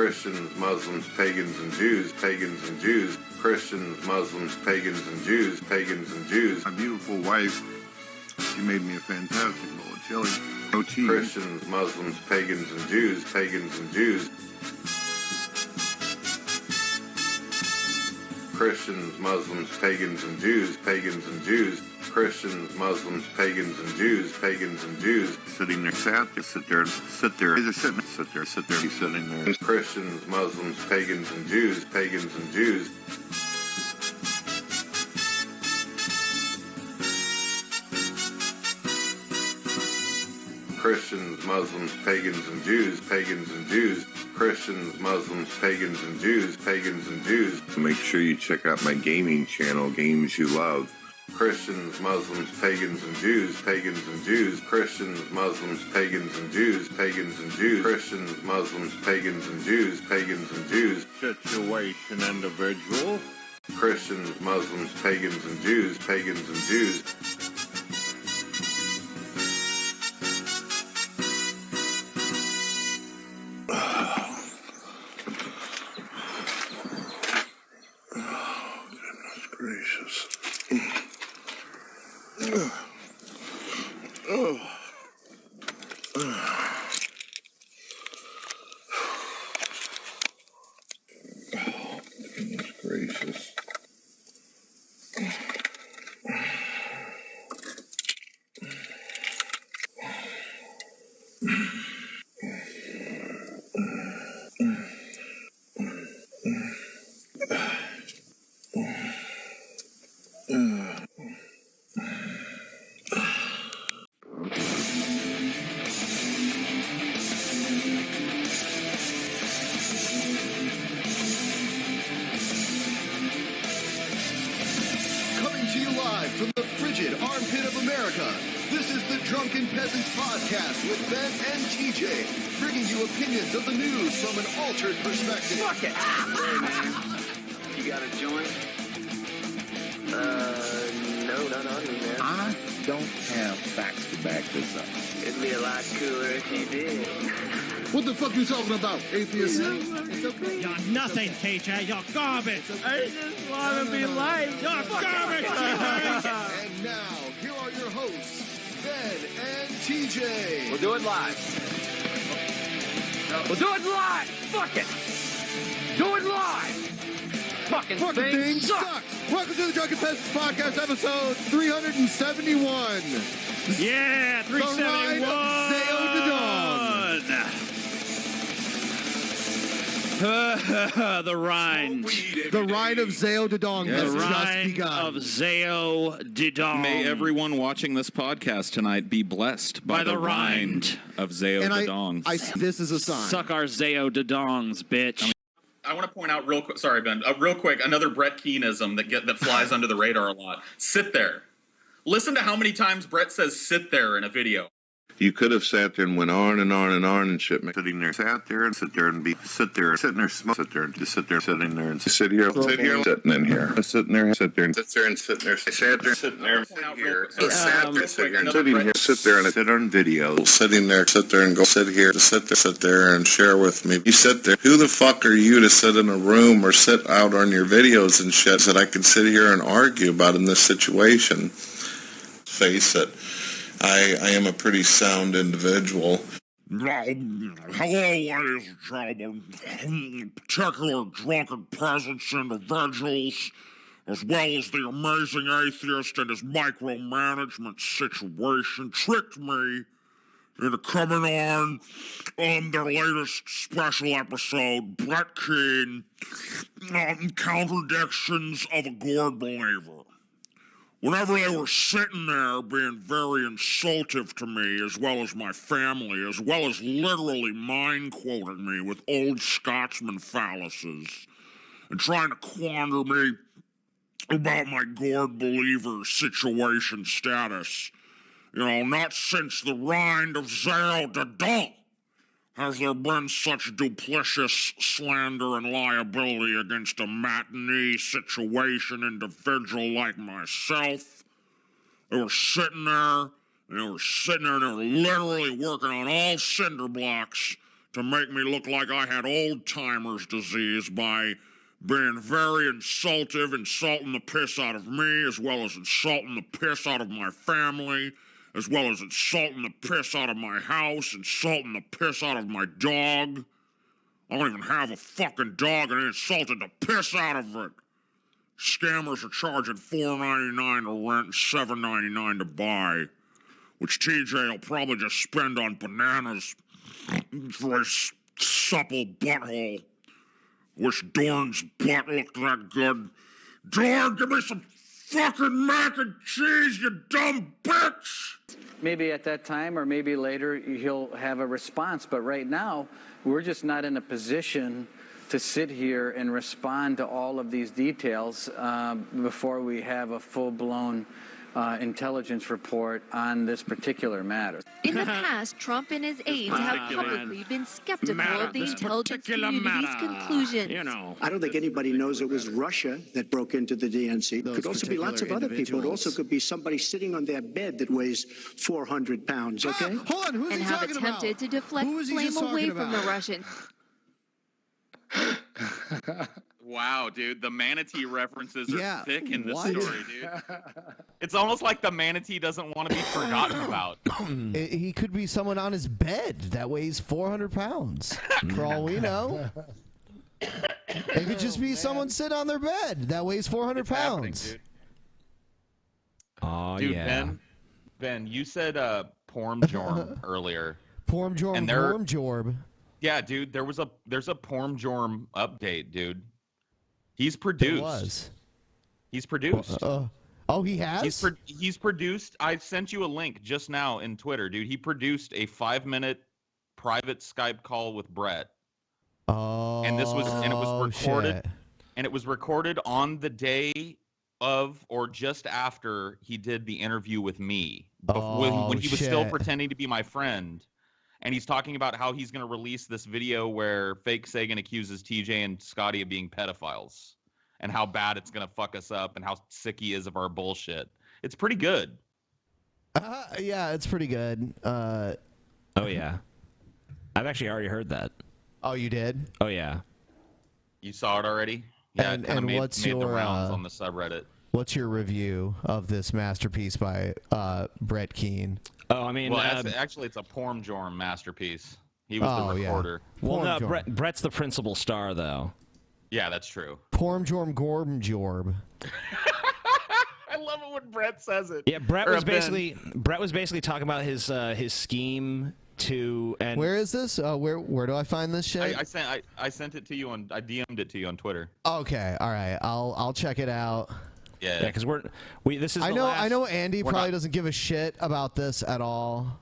Christians, Muslims, pagans and Jews, pagans and Jews, Christians, Muslims, pagans and Jews, pagans and Jews. My beautiful wife, she made me a fantastic bowl of chili. No cheese. Christians, Muslims, pagans and Jews, pagans and Jews. Christians, Muslims, pagans and Jews, pagans and Jews. Christians, Muslims, pagans and Jews, pagans and Jews. Sitting there, sit there, either sit there, he's sitting there. Christians, Muslims, pagans and Jews, pagans and Jews. Christians, Muslims, pagans and Jews, pagans and Jews. Christians, Muslims, pagans and Jews, pagans and Jews. Make sure you check out my gaming channel, Games You Love. Christians, Muslims, pagans and Jews, pagans and Jews. Christians, Muslims, pagans and Jews, pagans and Jews. Christians, Muslims, pagans and Jews, pagans and Jews. Situation individual. Christians, Muslims, pagans and Jews, pagans and Jews. Gracious. Goodness gracious. Coming to you live from the frigid armpit of America, this is the Drunken Peasants Podcast with Ben and TJ, bringing you opinions of the news from an altered perspective. Fuck it! You got a joint? No, not on me, man. I don't have facts to back this up. It'd be a lot cooler if you did. What the fuck are you talking about, atheist? It's okay. You're nothing, TJ. You're garbage. I just want to be liked. You're garbage. And now, here are your hosts, Ben and TJ. We'll do it live. We'll do it live. Fuck it. Do it live. Fucking thing sucks. Welcome to the Drunken Peasants Podcast, episode 371. Yeah, 371. The Rhine. The ride of Zao Dadong has The just Rhine begun. of Zao Didong. May everyone watching this podcast tonight be blessed by the rind of Zao and Dadong. this is a sign. Suck our Zao Didongs, bitch. I want to point out real quick. Sorry, Ben. Real quick, another Brett Keenism that flies under the radar a lot. Sit there. Listen to how many times Brett says "sit there" in a video. You could have sat there and went on and on and on and shit. Sitting there, sat there and sit there and sit there, sitting there, sit there and just sit there, sitting there and sit here, sitting in here, sitting there, sit there and sit there and sitting there, sat there, sitting there, sit here, sat there, sit here, and sitting here, sit there and sit on video, sitting there, sit there and go sit here, sit there and share with me. You sit there. Who the fuck are you to sit in a room or sit out on your videos and shit that I can sit here and argue about in this situation? Face it. I am a pretty sound individual. Hello, ladies and gentlemen, particular drunken peasants individuals, as well as the amazing atheist and his micromanagement situation, tricked me into coming on their latest special episode, Brett Keane, Counterdictions of a Gourd Believer. Whenever they were sitting there being very insultive to me, as well as my family, as well as literally mind-quoting me with old Scotsman fallacies, and trying to quander me about my gourd believer situation status, not since the rind of Zao Dadong has there been such duplicitous slander and liability against a matinee situation individual like myself. They were sitting there, and they were literally working on all cinder blocks to make me look like I had old-timers disease by being very insultive, insulting the piss out of me, as well as insulting the piss out of my family, as well as insulting the piss out of my house, insulting the piss out of my dog. I don't even have a fucking dog, and I insulted the piss out of it. Scammers are charging $4.99 to rent and $7.99 to buy, which TJ will probably just spend on bananas for his supple butthole. Wish Dorn's butt looked that good. Dorn, give me some fucking mac and cheese, you dumb bitch! Maybe at that time or maybe later he'll have a response, but right now we're just not in a position to sit here and respond to all of these details before we have a full-blown intelligence report on this particular matter. In the past, Trump and his aides have publicly been skeptical of the intelligence community's conclusions. I don't think anybody knows it was Russia that broke into the DNC. It could also be lots of other people. It also could be somebody sitting on their bed that weighs 400 pounds, okay? Hold on, who's and he have talking attempted about? to deflect blame away from the Russians. Wow, dude, the manatee references are Yeah, thick in this what? story, dude. It's almost like the manatee doesn't want to be forgotten about. He could be someone on his bed that weighs 400 pounds, for all we know. It could just be someone sitting on their bed that weighs 400 pounds. Oh, Dude, yeah. Ben, you said Pormjorm earlier. Pormjorm, Pormjorb. Yeah, dude, there's a Pormjorm update, dude. He's produced. There was. He's produced. Oh, he has? He's produced. I sent you a link just now in Twitter, dude. He produced a 5-minute private Skype call with Brett. Oh, and it was recorded. Shit. And it was recorded on the day of or just after he did the interview with me. When he was still pretending to be my friend. And he's talking about how he's going to release this video where fake Sagan accuses TJ and Scotty of being pedophiles and how bad it's going to fuck us up and how sick he is of our bullshit. It's pretty good. Yeah, it's pretty good. Oh, yeah. I've actually already heard that. Oh, you did? Oh, yeah. You saw it already? Yeah, and it kind of made the rounds your on the subreddit. What's your review of this masterpiece by Brett Keane? Oh, I mean, well, actually, it's a Pormjorm masterpiece. He was the recorder. Yeah. Well, no, Brett's the principal star, though. Yeah, that's true. Pormjorm Gormjorb. I love it when Brett says it. Yeah, Brett was basically talking about his scheme to. And where is this? Where do I find this shit? I sent it to you on. I DM'd it to you on Twitter. Okay, all right. I'll check it out. Yeah, because this is. I know Andy probably doesn't give a shit about this at all.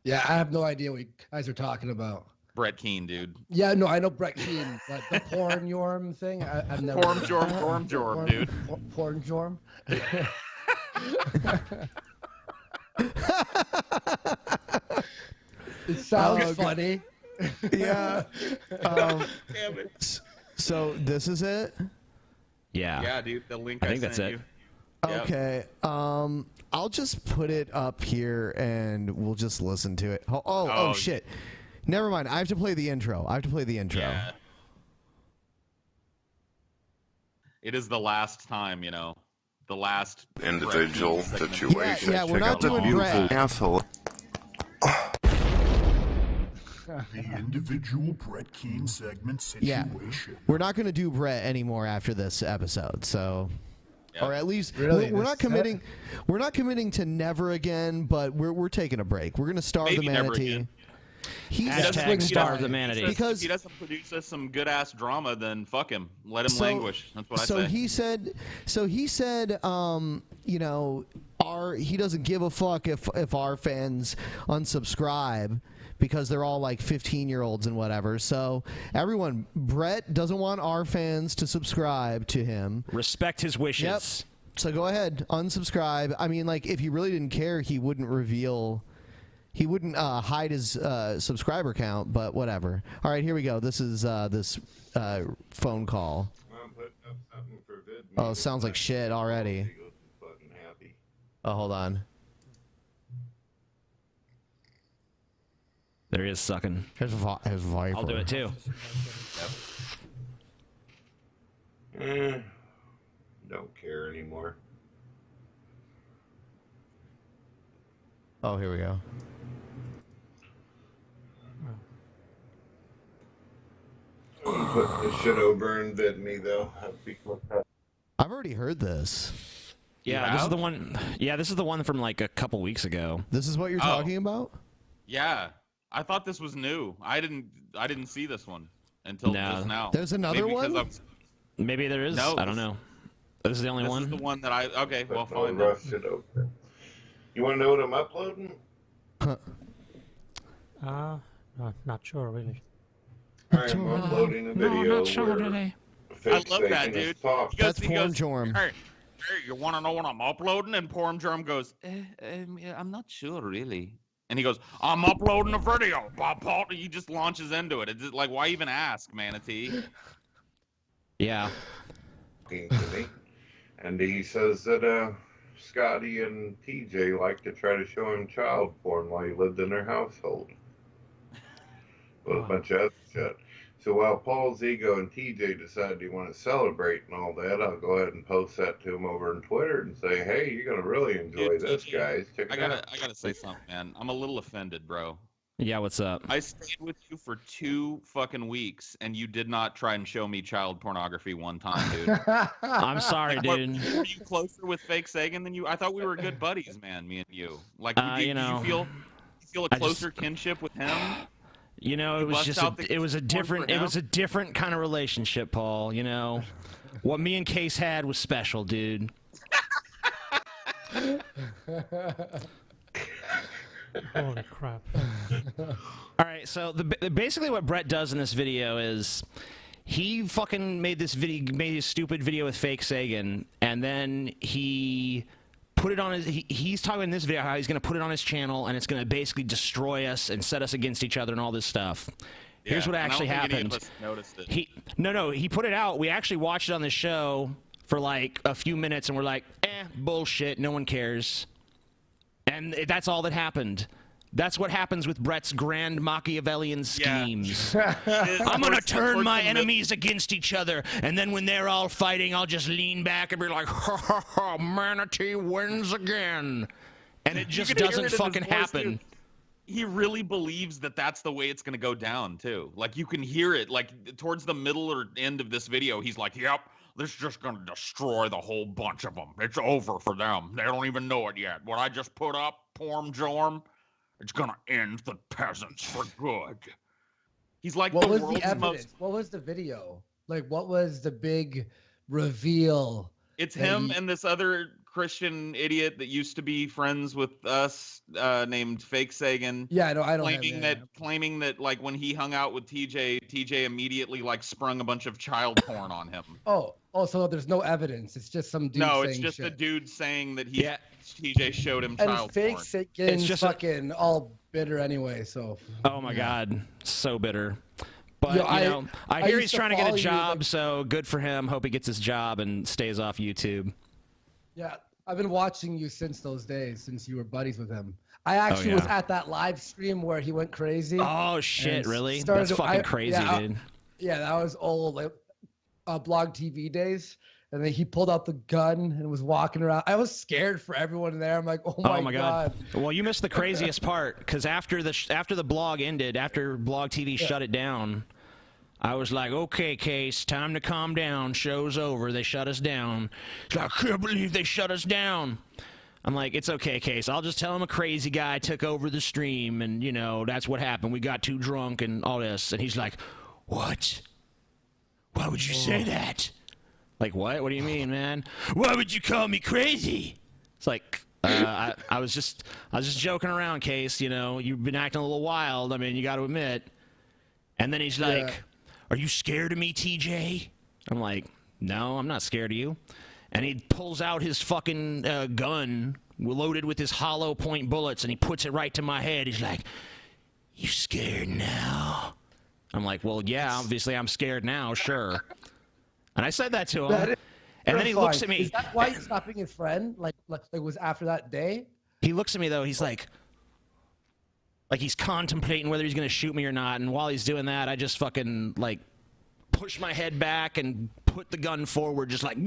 Yeah, I have no idea what you guys are talking about. Brett Keane, dude. Yeah, no, I know Brett Keane, but the Pormjorm thing, I've never. Pormjorm, dude. Pormjorm. It sounds funny. Yeah. Damn it. So this is it. Yeah. Yeah, dude. The link I think that's sent it. you. Okay. I'll just put it up here and we'll just listen to it. Oh shit. Never mind. I have to play the intro. Yeah. It is the last time, the last individual situation. Yeah, we're not doing Brett. Asshole. The individual Brett Keane segment situation. Yeah, we're not going to do Brett anymore after this episode. So, or at least really? we're not committing. We're not committing to never again, but we're taking a break. We're going to starve Maybe the manatee. Hashtag starve the manatee. Because if he doesn't produce us some good ass drama, then fuck him. Let him languish. That's what I say. So he said, he doesn't give a fuck if our fans unsubscribe because they're all like 15-year-olds and whatever. So Brett doesn't want our fans to subscribe to him. Respect his wishes. Yep. So go ahead, unsubscribe. I mean, like, if he really didn't care, he wouldn't hide his subscriber count, but whatever. All right, here we go. This is this phone call. Oh, it sounds like shit already. Oh, hold on. There is sucking. His Viper. I'll do it too. Don't care anymore. Oh, here we go. Put the shit over and bid me though. I've already heard this. Yeah, this is the one. Yeah, this is the one from like a couple weeks ago. This is what you're talking about? Yeah, I thought this was new. I didn't see this one until just now. There's another one? Maybe there is. No, I don't know. This is the only one. This is the one that I. Okay, well, fine. Rough shit over. You want to know what I'm uploading? No, not sure really. I'm uploading a video. No, not sure today. I love that, dude. That's Porn Jorm. Hey, you want to know what I'm uploading? And Porn Jorm goes, I'm not sure, really. And he goes, I'm uploading a video. Paul, he just launches into it. It's just like, why even ask, Manatee? Yeah. And he says that Scotty and TJ like to try to show him child porn while he lived in their household. With a bunch of other shit. So while Paul's ego and TJ decide they want to celebrate and all that, I'll go ahead and post that to him over on Twitter and say, hey, you're gonna really enjoy this, guys. Check it out. I gotta say something, man. I'm a little offended, bro. Yeah, what's up? I stayed with you for 2 fucking weeks, and you did not try and show me child pornography one time, dude. I'm sorry, dude. Were you closer with Fake Sagan than you? I thought we were good buddies, man. Me and you. Like, did you feel a closer kinship with him? You know, it was just it was a different kind of relationship, Paul. You know, what me and Case had was special, dude. Holy crap. All right, so basically what Brett does in this video is he fucking made his stupid video with Fake Sagan, and then he put it on his. He's talking in this video how he's going to put it on his channel, and it's going to basically destroy us and set us against each other and all this stuff. Here's what actually happened. He put it out. We actually watched it on the show for like a few minutes, and we're like, bullshit. No one cares. And that's all that happened. That's what happens with Brett's grand Machiavellian schemes. I'm going to turn my enemies against each other, and then when they're all fighting, I'll just lean back and be like, ha ha ha, Manatee wins again. And it just doesn't fucking happen. He really believes that that's the way it's going to go down, too. Like, you can hear it. Like, towards the middle or end of this video, he's like, yep, this is just going to destroy the whole bunch of them. It's over for them. They don't even know it yet. What I just put up, Porm Jorm, it's gonna end the peasants for good. He's like, what was the evidence? What was the video? Like, what was the big reveal? It's him and this other Christian idiot that used to be friends with us, named Fake Sagan. Yeah, I don't claiming that like when he hung out with TJ immediately like sprung a bunch of child porn on him. Oh, so there's no evidence. It's just some dude. No, saying it's just shit. a dude saying that TJ showed him child porn. And Fake Sagan's just fucking all bitter anyway. So. Oh my God, so bitter. But I hear he's trying to get a job, so good for him. Hope he gets his job and stays off YouTube. Yeah, I've been watching you since those days, since you were buddies with him. I actually was at that live stream where he went crazy. Oh shit, really? That's fucking crazy, dude. Yeah, that was old, like Blog TV days. And then he pulled out the gun and was walking around. I was scared for everyone there. I'm like, oh my God. Well, you missed the craziest part, because after the blog ended, after Blog TV shut it down, I was like, okay, Case, time to calm down. Show's over. They shut us down. He's like, I can't believe they shut us down. I'm like, it's okay, Case. I'll just tell him a crazy guy took over the stream, and, that's what happened. We got too drunk and all this. And he's like, what? Why would you say that? Like, what? What do you mean, man? Why would you call me crazy? It's like, I was just joking around, Case. You've been acting a little wild. I mean, you got to admit. And then he's like, are you scared of me, TJ? I'm like, no, I'm not scared of you. And he pulls out his fucking gun loaded with his hollow point bullets, and he puts it right to my head. He's like, you scared now? I'm like, well, yeah, obviously I'm scared now, sure. And I said that to him. And then he looks at me. Is that why he's stopping his friend? Like it was after that day? He looks at me, though. He's like, Like he's contemplating whether he's gonna shoot me or not, and while he's doing that, I just fucking like push my head back and put the gun forward, just like,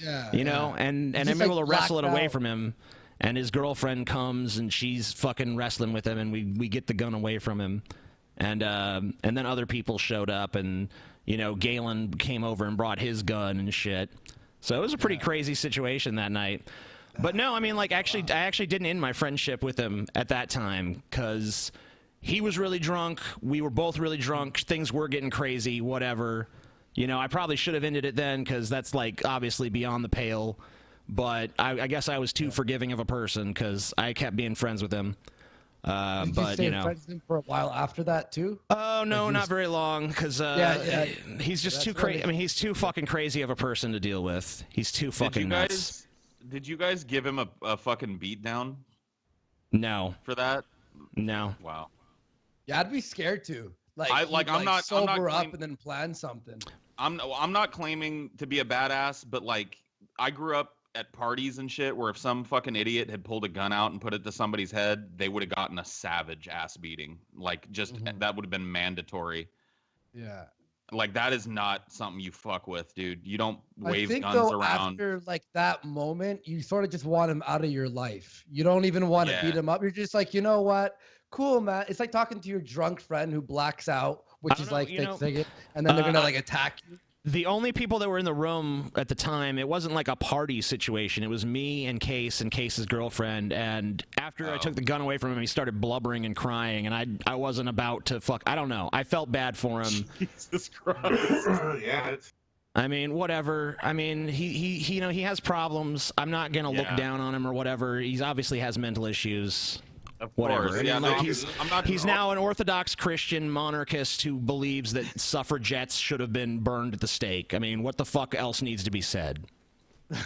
yeah, you know, and I'm able to wrestle it away from him. And his girlfriend comes and she's fucking wrestling with him, and we get the gun away from him, and then other people showed up, and you know Galen came over and brought his gun and shit. So it was a pretty crazy situation that night. But no, I mean, like, I actually didn't end my friendship with him at that time because he was really drunk. We were both really drunk. Things were getting crazy. Whatever. You know, I probably should have ended it then because that's like obviously beyond the pale. But I guess I was too forgiving of a person because I kept being friends with him. Did but you stay you know, friends with him for a while after that too? Oh no, not very long because he's just too crazy. Really... I mean, he's too fucking crazy of a person to deal with. He's too fucking nuts. Did you guys give him a fucking beat down? No. For that? No. Wow. Yeah, I'd be scared too. Like, I'm not sober up and then plan something. I'm not claiming to be a badass, but like I grew up at parties and shit where if some fucking idiot had pulled a gun out and put it to somebody's head, they would have gotten a savage ass beating. Like just that would have been mandatory. Yeah. Like that is not something you fuck with, dude. You don't wave guns though, around. After like that moment, you sort of just want him out of your life. You don't even want to beat him up. You're just like, you know what? Cool, man. It's like talking to your drunk friend who blacks out, which is like they sing it, and then they're gonna like attack you. The only people that were in the room at the time, it wasn't like a party situation. It was me and Case's girlfriend. And after I took the gun away from him, he started blubbering and crying. And I wasn't about to fuck. I don't know. I felt bad for him. Jesus Christ. Yeah. I mean, whatever. I mean, he you know, he has problems. I'm not gonna look down on him or whatever. He's obviously has mental issues. Whatever. Yeah, like he's now an Orthodox Christian monarchist who believes that suffragettes should have been burned at the stake. I mean, what the fuck else needs to be said?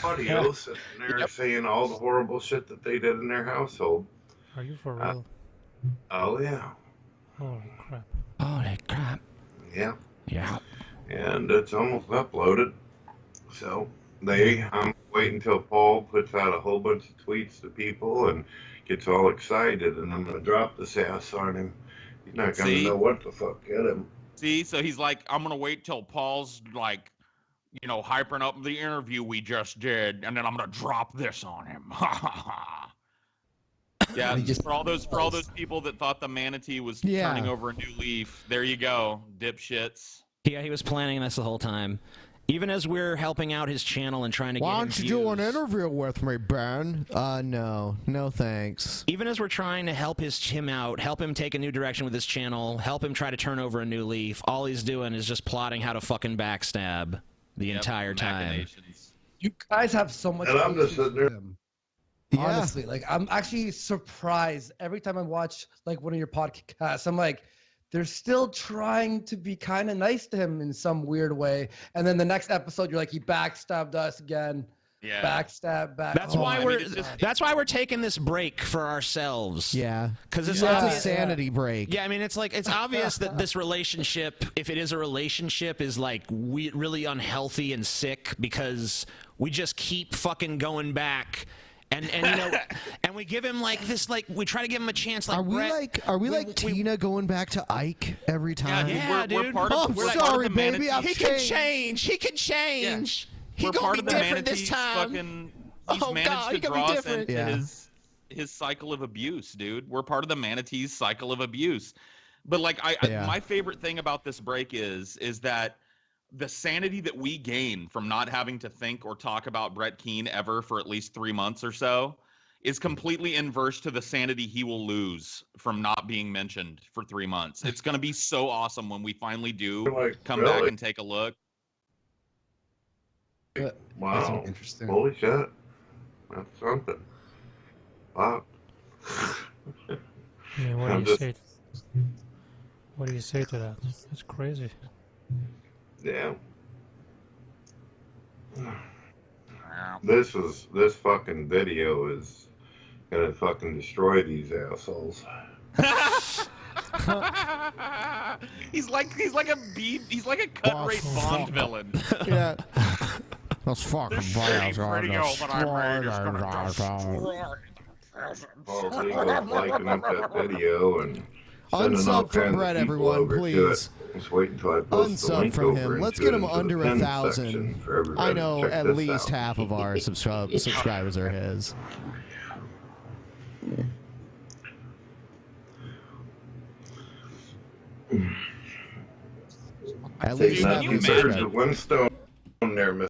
Audio sitting there saying all the horrible shit that they did in their household. Are you for real? Oh yeah. Holy crap. Holy crap. Yeah. Yeah. And it's almost uploaded. So I'm waiting until Paul puts out a whole bunch of tweets to people and gets all excited, and I'm gonna drop this ass on him. He's not gonna know what the fuck hit him. See, so he's like, I'm gonna wait till Paul's like, you know, hyping up the interview we just did, and then I'm gonna drop this on him. Yeah, for all those people that thought the manatee was turning over a new leaf, there you go, dipshits. Yeah, he was planning this the whole time. Even as we're helping out his channel and trying to get him Why don't you do an interview with me, Ben? No thanks. Even as we're trying to help him out, help him take a new direction with his channel, help him try to turn over a new leaf, all he's doing is just plotting how to fucking backstab the entire time. You guys have so much. And I'm just sitting there. Honestly, like I'm actually surprised every time I watch like one of your podcasts. I'm like, they're still trying to be kind of nice to him in some weird way. And then the next episode, you're like, he backstabbed us again. Yeah. Backstab. That's why that's why we're taking this break for ourselves. Yeah. Because it's a sanity break. Yeah, I mean, it's obvious that this relationship, if it is a relationship, is like really unhealthy and sick because we just keep fucking going back. And you know, and we give him like this, like we try to give him a chance. Like are we like Tina going back to Ike every time? Yeah, dude. We're part of, I'm sorry, baby. He can change. He can change. Yeah. He gonna be different this time. He's managed to draw us into Yeah. his cycle of abuse, dude. We're part of the manatee's cycle of abuse. But like, my favorite thing about this break is that the sanity that we gain from not having to think or talk about Brett Keane ever for at least 3 months or so is completely inverse to the sanity he will lose from not being mentioned for 3 months. It's going to be so awesome when we finally do come back and take a look. Wow. Interesting. Holy shit. That's something. Wow. I mean, what do you say to that? That's crazy. Yeah. This fucking video is gonna fucking destroy these assholes. He's like a cut rate Bond villain. Yeah. Those fucking videos are video that I made is gonna destroy Paul's Eagles liking up that video and sending all Unsub from kinds Brett, of people everyone, over to please. it. Just wait until I post the Unsub link from over him. Let's into get it him into the under pinned 1,000. section for everybody I to know check at this least out. half of our subscribers are his. At least Dude, half can his you imagine? subscribers. Winston there, Mr.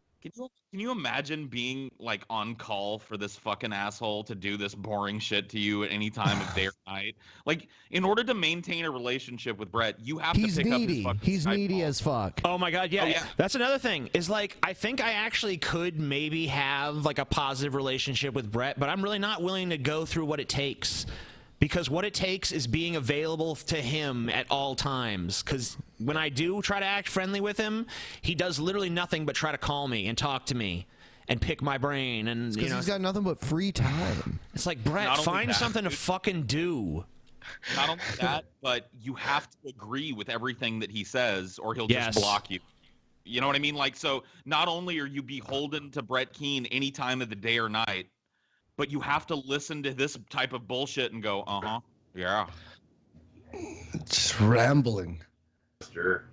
Can you imagine being like on call for this fucking asshole to do this boring shit to you at any time of day or night? Like, in order to maintain a relationship with Brett, you have He's to pick up his needy. fucking He's Skype needy call. as fuck. Oh my god, yeah. Oh, yeah. That's another thing. Is like I think I actually could maybe have like a positive relationship with Brett, but I'm really not willing to go through what it takes. Because what it takes is being available to him at all times. Because when I do try to act friendly with him, he does literally nothing but try to call me and talk to me and pick my brain. And Because he's got nothing but free time. It's like, Brett, Not only find that, something to fucking do. Not only that, but you have to agree with everything that he says, or he'll Yes. just block you. You know what I mean? Like, so not only are you beholden to Brett Keane any time of the day or night, but you have to listen to this type of bullshit and go, yeah. Just rambling. Mr.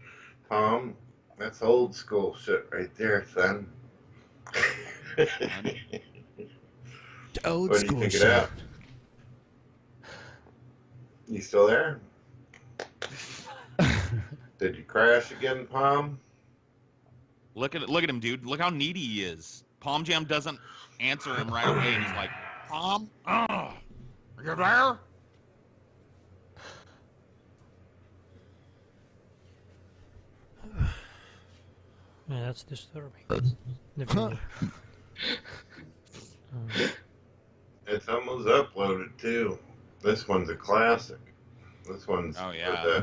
Tom, that's old school shit right there, son. Old What do you school think shit. of that? You still there? Did you crash again, Palm? Look at him, dude. Look how needy he is. Palm Jam doesn't answer him right away, and he's like, Palm, are you there? Yeah, that's disturbing. Definitely. It's almost uploaded too. This one's a classic. This one's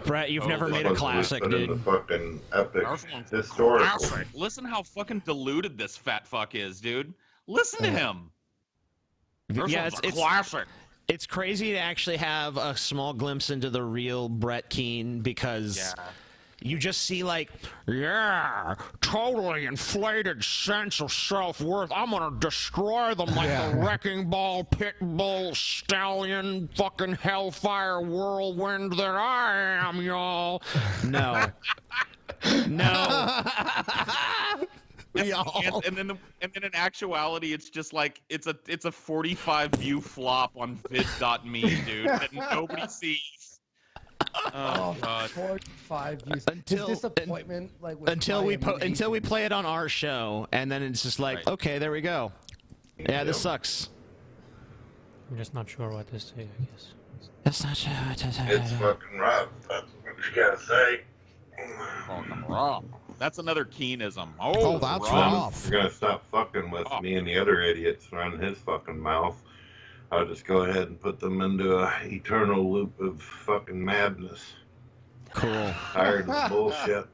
Brett, you've never made a classic, dude. The fucking epic This one's historical. classic. Listen how fucking deluded this fat fuck is, dude. Listen to him. Yeah, This one's a classic. It's crazy to actually have a small glimpse into the real Brett Keane because you just see like, totally inflated sense of self-worth. I'm gonna destroy them like the wrecking ball, pit bull, stallion, fucking hellfire whirlwind that I am, y'all. No. No. And then in actuality, it's just like it's a 45 view flop on vid.me, dude, that nobody sees. Oh god. 45 views. His disappointment, like with until we play it on our show, and then it's just like, okay, there we go. Yeah, this sucks. I'm just not sure what to say, I guess. That's not sure what to say. It's fucking rough. That's what you gotta say. Fucking rough. That's another Keenism. Oh, that's rough. You're gonna stop fucking with me and the other idiots running his fucking mouth. I'll just go ahead and put them into a eternal loop of fucking madness. Cool. Tired of the bullshit.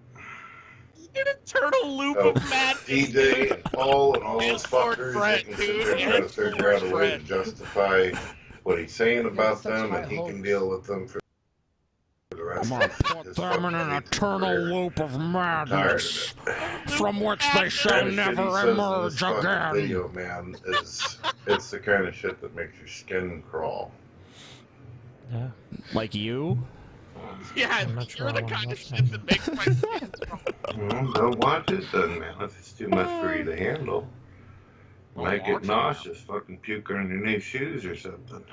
An eternal loop of madness. DJ and Paul and all those Discord fuckers Brett, they can sit there and try to figure out a way to justify what he's saying about them, and he can deal with them for the rest I'm gonna put them in an eternal loop of madness from which they shall never emerge again. Video, man, it's the kind of shit that makes your skin crawl. Yeah. Like you? Yeah, you're the kind of shit that makes my skin crawl. Well, don't watch it then, man. If it's too much for you to handle. You might get nauseous, fucking puke on your new shoes or something.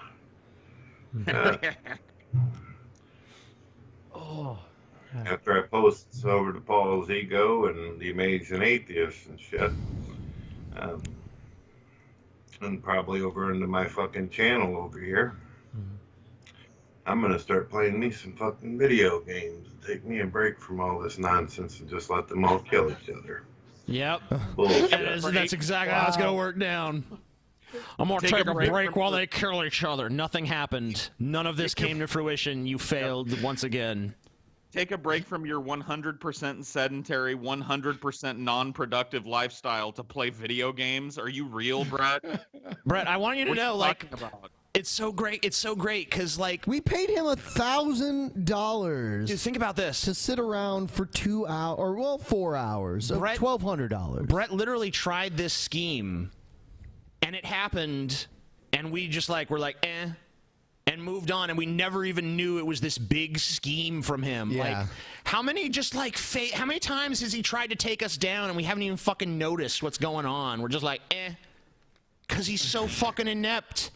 After I post over to Paul's Ego and the Amazing Atheist and shit, and probably over into my fucking channel over here, I'm gonna start playing me some fucking video games and take me a break from all this nonsense and just let them all kill each other. Yep. Bullshit. That's exactly how it's gonna work down. I'm gonna take a break while they kill each other. Nothing happened. None of this came to fruition. You failed once again. Take a break from your 100% sedentary, 100% non-productive lifestyle to play video games. Are you real, Brett? Brett, I want you to What are know, you like, talking about? it's so great. It's so great because, like, we paid him $1,000. Dude, think about this: to sit around for 2 hours, or well, 4 hours, of $1,200. Brett literally tried this scheme, and it happened and we just like were like, and moved on, and we never even knew it was this big scheme from him. Yeah. Like, how many how many times has he tried to take us down, and we haven't even fucking noticed what's going on? We're just like, because he's so fucking inept.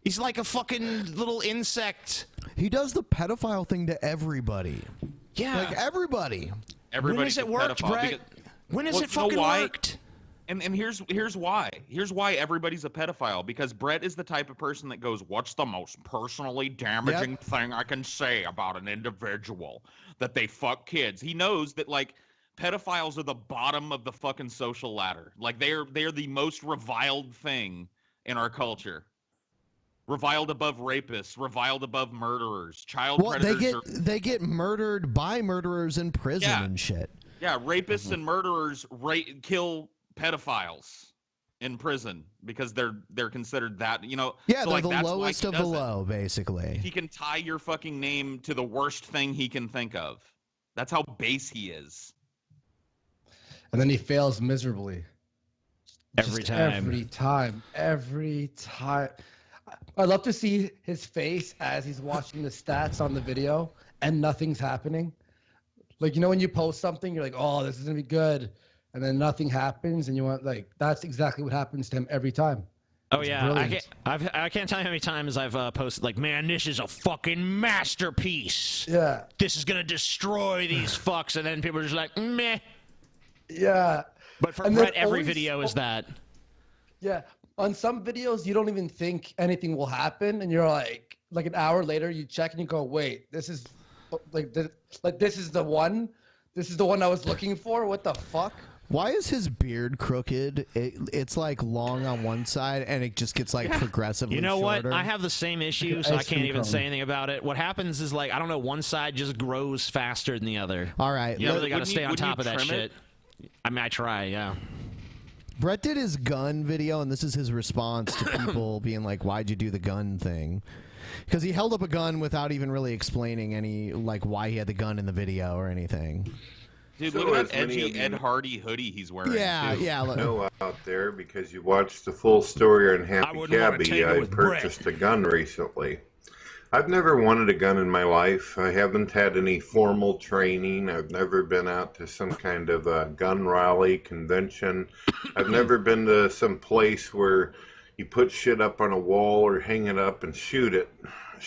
He's like a fucking little insect. He does the pedophile thing to everybody. Yeah. Like everybody. Everybody's When has it worked, Brett? When has it fucking worked? And here's why. Here's why everybody's a pedophile. Because Brett is the type of person that goes, "What's the most personally damaging thing I can say about an individual? That they fuck kids." He knows that like pedophiles are the bottom of the fucking social ladder. Like they're the most reviled thing in our culture. Reviled above rapists, reviled above murderers, child predators. They get murdered by murderers in prison and shit. Yeah, rapists and murderers kill pedophiles in prison because they're considered that, you know. Yeah, so they're like, the that's lowest why he of the does it. low, basically. He can tie your fucking name to the worst thing he can think of. That's how base he is. And then he fails miserably. Every time. Every time. I'd love to see his face as he's watching the stats on the video and nothing's happening. Like, you know, when you post something, you're like, oh, this is going to be good. And then nothing happens, and you want, like, that's exactly what happens to him every time. Oh, It's yeah. brilliant. I can't tell you how many times I've posted, like, man, this is a fucking masterpiece. Yeah. This is going to destroy these fucks. And then people are just like, meh. Yeah. But for And Brett, then every always- video is that. Yeah. On some videos, you don't even think anything will happen, and you're like an hour later, you check and you go, wait, this is this is the one? This is the one I was looking for? What the fuck? Why is his beard crooked? It's like long on one side, and it just gets like progressively You know shorter. what? I have the same issue, so I can't even say anything about it. What happens is, like, I don't know, one side just grows faster than the other. All right. You really got to Wouldn't stay you- on wouldn't top you of that trim shit. I mean, I try, yeah. Brett did his gun video, and this is his response to people being like, why'd you do the gun thing? Because he held up a gun without even really explaining any, like, why he had the gun in the video or anything. Dude, So look at as that many edgy of you Ed Hardy hoodie he's wearing. Yeah, too. yeah. Look. know out there because you watched the full story on Happy wouldn't wanna take Cabbie. it I with purchased a gun recently. I've never wanted a gun in my life. I haven't had any formal training. I've never been out to some kind of a gun rally convention. I've never been to some place where you put shit up on a wall or hang it up and shoot at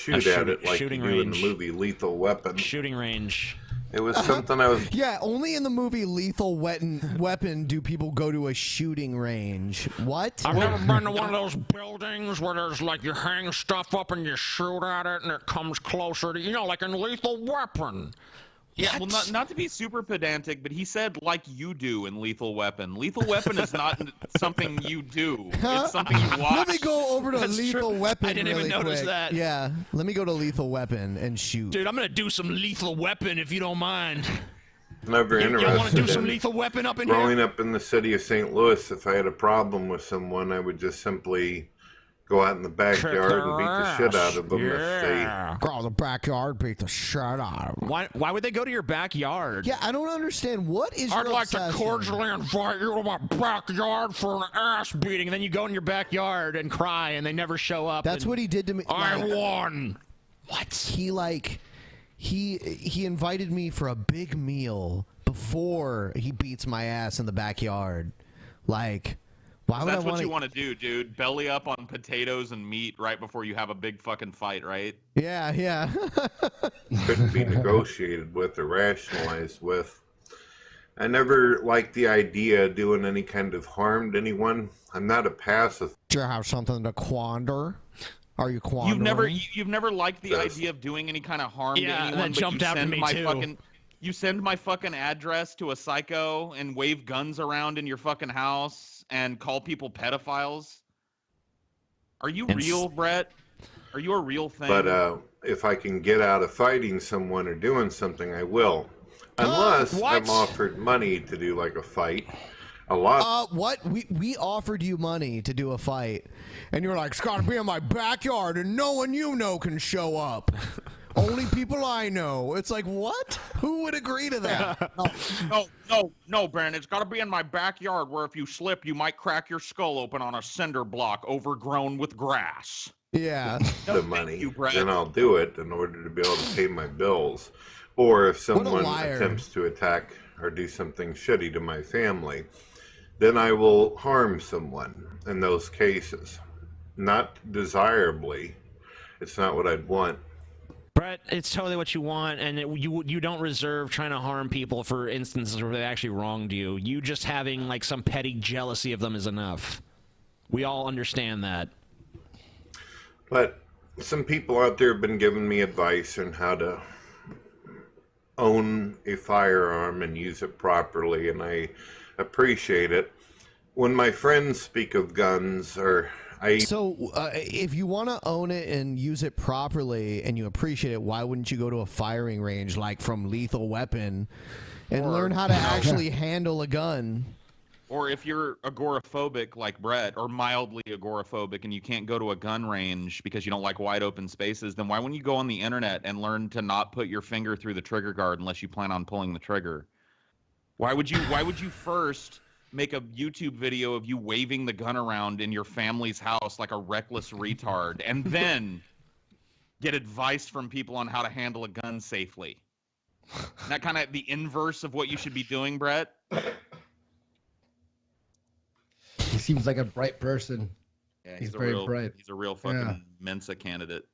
it like you do in the movie Lethal Weapon. Shooting range. It was something I was... Yeah, only in the movie Lethal Weapon do people go to a shooting range. What? I've never been to one of those buildings where there's like you hang stuff up and you shoot at it and it comes closer to, you know, like in Lethal Weapon. Yeah, well, not to be super pedantic, but he said like you do in Lethal Weapon. Lethal Weapon is not something you do. It's something you watch. Let me go over to That's Lethal true. Weapon I didn't really even notice quick. that. Yeah, let me go to Lethal Weapon and shoot. Dude, I'm going to do some Lethal Weapon if you don't mind. Never You interested want to do some in Lethal Weapon up in here? growing up in the city of St. Louis. If I had a problem with someone, I would just simply go out in the backyard and beat the shit out of them if they... Go out in the backyard, beat the shit out of them. Why would they go to your backyard? Yeah, I don't understand. What is I'd your like to obsession? cordially invite you to my backyard for an ass beating. And then you go in your backyard and cry, and they never show up. That's what he did to me. I like, won. What? He invited me for a big meal before he beats my ass in the backyard. Like, why would That's I what want you want to do, dude. Belly up on potatoes and meat right before you have a big fucking fight, right? Yeah, yeah. couldn't be negotiated with or rationalized with. I never liked the idea of doing any kind of harm to anyone. I'm not a pacifist. Do you have something to quander? Are you quandering? You've never liked the idea of doing any kind of harm to anyone, that but jumped you out to send me my too. fucking you send my fucking address to a psycho and wave guns around in your fucking house and call people pedophiles. Are you real, Brett? Are you a real thing? But if I can get out of fighting someone or doing something, I will. Unless I'm offered money to do like a fight. A lot. What? We offered you money to do a fight, and you're like, it's got to be in my backyard, and no one you know can show up. Only people I know. It's like, what? Who would agree to that? No, Brandon. It's got to be in my backyard where if you slip, you might crack your skull open on a cinder block overgrown with grass. Yeah. The money, then I'll do it in order to be able to pay my bills. Or if someone attempts to attack or do something shitty to my family, then I will harm someone in those cases. Not desirably. It's not what I'd want. Brett, it's totally what you want, and you don't reserve trying to harm people for instances where they actually wronged you. You just having like some petty jealousy of them is enough. We all understand that. But some people out there have been giving me advice on how to own a firearm and use it properly, and I appreciate it. When my friends speak of guns, if you want to own it and use it properly and you appreciate it, why wouldn't you go to a firing range like from Lethal Weapon and learn how to actually handle a gun? Or if you're agoraphobic like Brett, or mildly agoraphobic, and you can't go to a gun range because you don't like wide open spaces, then why wouldn't you go on the internet and learn to not put your finger through the trigger guard unless you plan on pulling the trigger? Why would you first make a YouTube video of you waving the gun around in your family's house like a reckless retard, and then get advice from people on how to handle a gun safely? Isn't that kind of the inverse of what you should be doing, Brett? He seems like a bright person. Yeah, he's very bright. He's a real fucking Mensa candidate.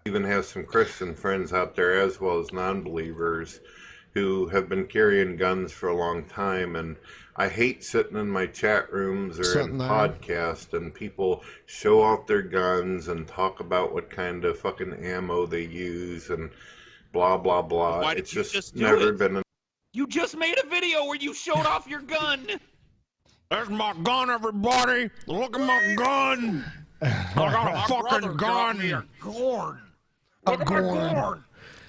Even have some Christian friends out there as well as non-believers who have been carrying guns for a long time, and I hate sitting in my chat rooms or in podcasts and people show off their guns and talk about what kind of fucking ammo they use and blah blah blah. Why did it's you just never been. You just made a video where you showed off your gun. There's my gun, everybody. Look at my gun. I got a fucking gun. A gourd.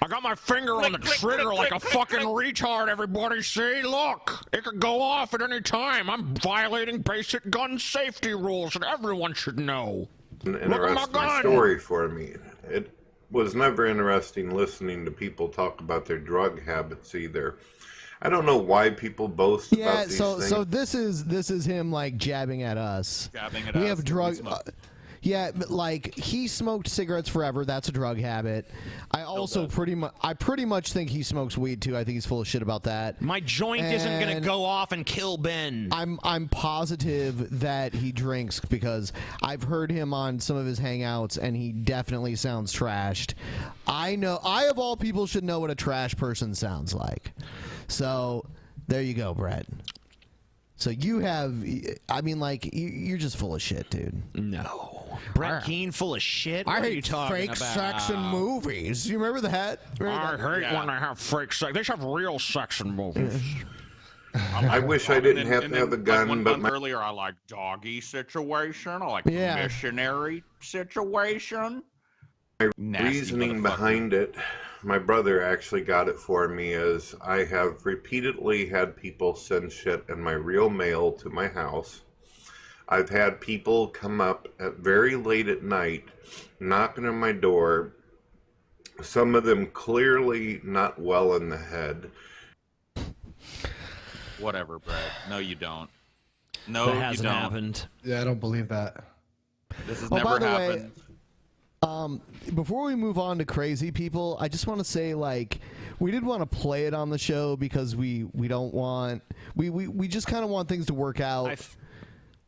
I got my finger on the trigger like a fucking retard, everybody. See, look. It could go off at any time. I'm violating basic gun safety rules that everyone should know. An interesting story for me. It was never interesting listening to people talk about their drug habits either. I don't know why people boast about these things. So this is him like jabbing at us. We have drug. Yeah, like he smoked cigarettes forever. That's a drug habit. I also pretty much think he smokes weed too. I think he's full of shit about that. My joint isn't gonna go off and kill Ben. I'm positive that he drinks because I've heard him on some of his hangouts and he definitely sounds trashed. I of all people should know what a trash person sounds like. So there you go, Brett. So you have, I mean, like, you're just full of shit, dude. No. Brett Keane full of shit? What I are hate you talking fake about? sex in movies. You remember that? I hate when they have fake sex. They should have real sex in movies. I wish I didn't have to have a gun, one but month earlier I like doggy situation. I like missionary situation. My reasoning behind it, my brother actually got it for me, is I have repeatedly had people send shit in my real mail to my house. I've had people come up at very late at night, knocking on my door, some of them clearly not well in the head. Whatever, Brett. No, you don't. No, that hasn't you don't. happened. Yeah, I don't believe that. This has by never the happened. Way, before we move on to crazy people, I just want to say, like, we did want to play it on the show because we don't want we just kind of want things to work out.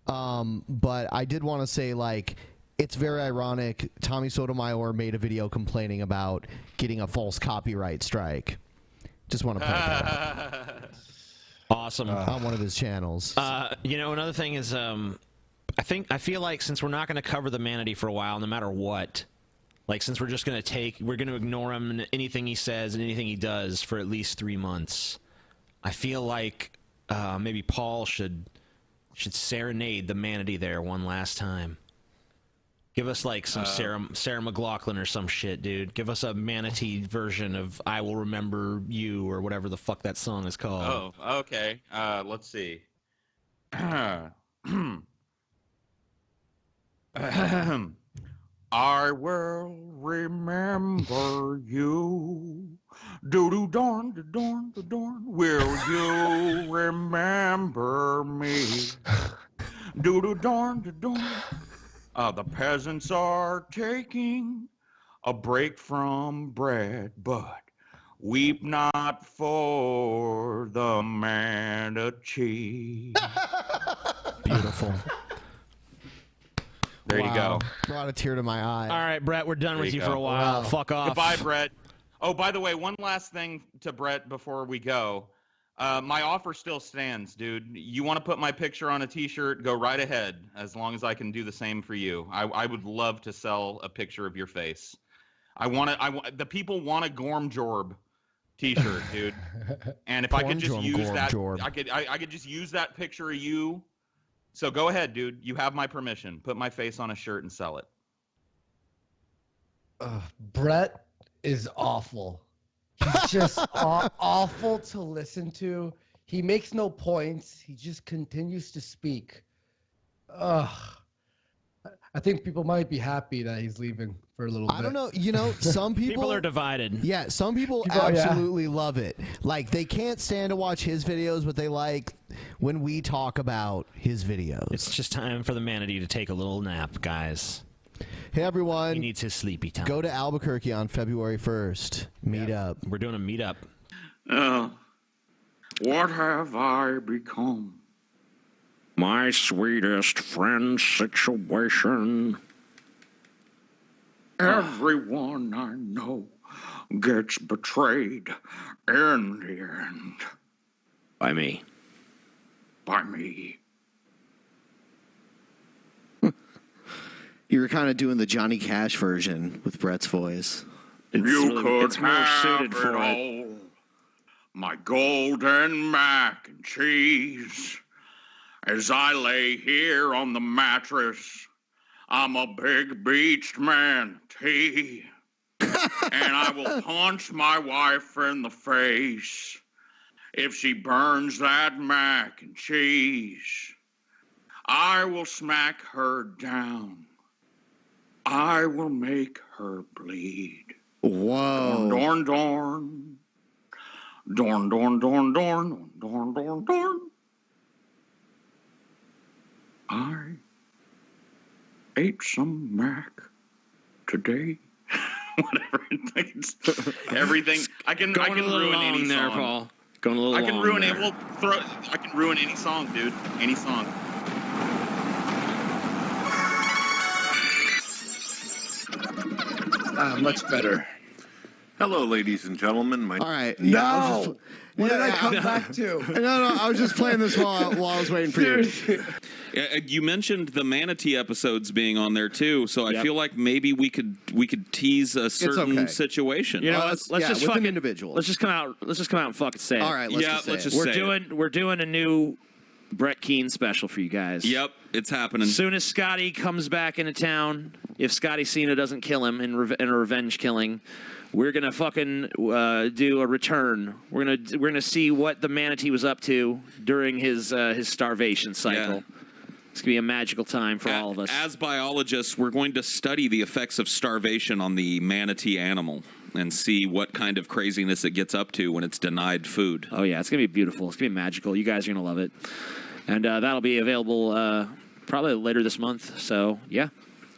But I did want to say, like, it's very ironic. Tommy Sotomayor made a video complaining about getting a false copyright strike. Just want to point that out. Awesome. On one of his channels. You know, another thing is, I feel like since we're not going to cover the Manatee for a while, no matter what, like since we're just going to ignore him and anything he says and anything he does for at least 3 months, I feel like maybe Paul should serenade the Manatee there one last time. Give us like some Sarah McLachlan or some shit, dude. Give us a Manatee version of "I Will Remember You" or whatever the fuck that song is called. Oh, okay. Let's see. I will remember you. Do darn, will you remember me? Do darn, the peasants are taking a break from bread, but weep not for the manatee. Beautiful. There you go. Brought a tear to my eye. All right, Brett, we're done There with you you for go. a while. Wow. Fuck off. Goodbye, Brett. Oh, by the way, one last thing to Brett before we go. My offer still stands, dude. You want to put my picture on a T-shirt? Go right ahead, as long as I can do the same for you. I would love to sell a picture of your face. The people want a Gorm Jorb T-shirt, dude. And if I could just use that, I could just use that picture of you. So go ahead, dude. You have my permission. Put my face on a shirt and sell it. Brett is awful. He's just awful to listen to. He makes no points. He just continues to speak. I think people might be happy that he's leaving for a little bit. I don't know. You know, some people are divided. Yeah, some people absolutely love it. Like, they can't stand to watch his videos, but they like when we talk about his videos. It's just time for the manatee to take a little nap, guys. Hey, everyone. He needs his sleepy time. Go to Albuquerque on February 1st. Meet up. We're doing a meetup. What have I become? My sweetest friend situation. Everyone I know gets betrayed in the end. By me. By me. You were kind of doing the Johnny Cash version with Brett's voice. It's more suited for it. All. My golden mac and cheese. As I lay here on the mattress, I'm a big beached manatee. And I will punch my wife in the face if she burns that mac and cheese. I will smack her down. I will make her bleed. Whoa. Dorn, dorn. Dorn, dorn, dorn, dorn, dorn, dorn, dorn. I ate some mac today. Whatever it takes. Everything. I can ruin any there, song. Paul. Going a little I can long ruin there. it. I can ruin any song, dude. Any song. Much better. Hello, ladies and gentlemen. All right. No. What did I come no. back to? No, I was just playing this while I was waiting for you. You mentioned the manatee episodes being on there too, so I feel like maybe we could tease a certain situation. You know, let's just with fucking an individual. Let's just come out and fucking say it. All right, let's just say it. We're doing a new Brett Keane special for you guys. Yep, it's happening. As soon as Scotty comes back into town, if Scotty Cena doesn't kill him in a revenge killing, we're gonna fucking do a return. We're gonna see what the manatee was up to during his starvation cycle. Yeah. It's gonna be a magical time for all of us. As biologists, we're going to study the effects of starvation on the manatee animal and see what kind of craziness it gets up to when it's denied food. Oh yeah, it's gonna be beautiful. It's gonna be magical. You guys are gonna love it, and that'll be available probably later this month. So yeah,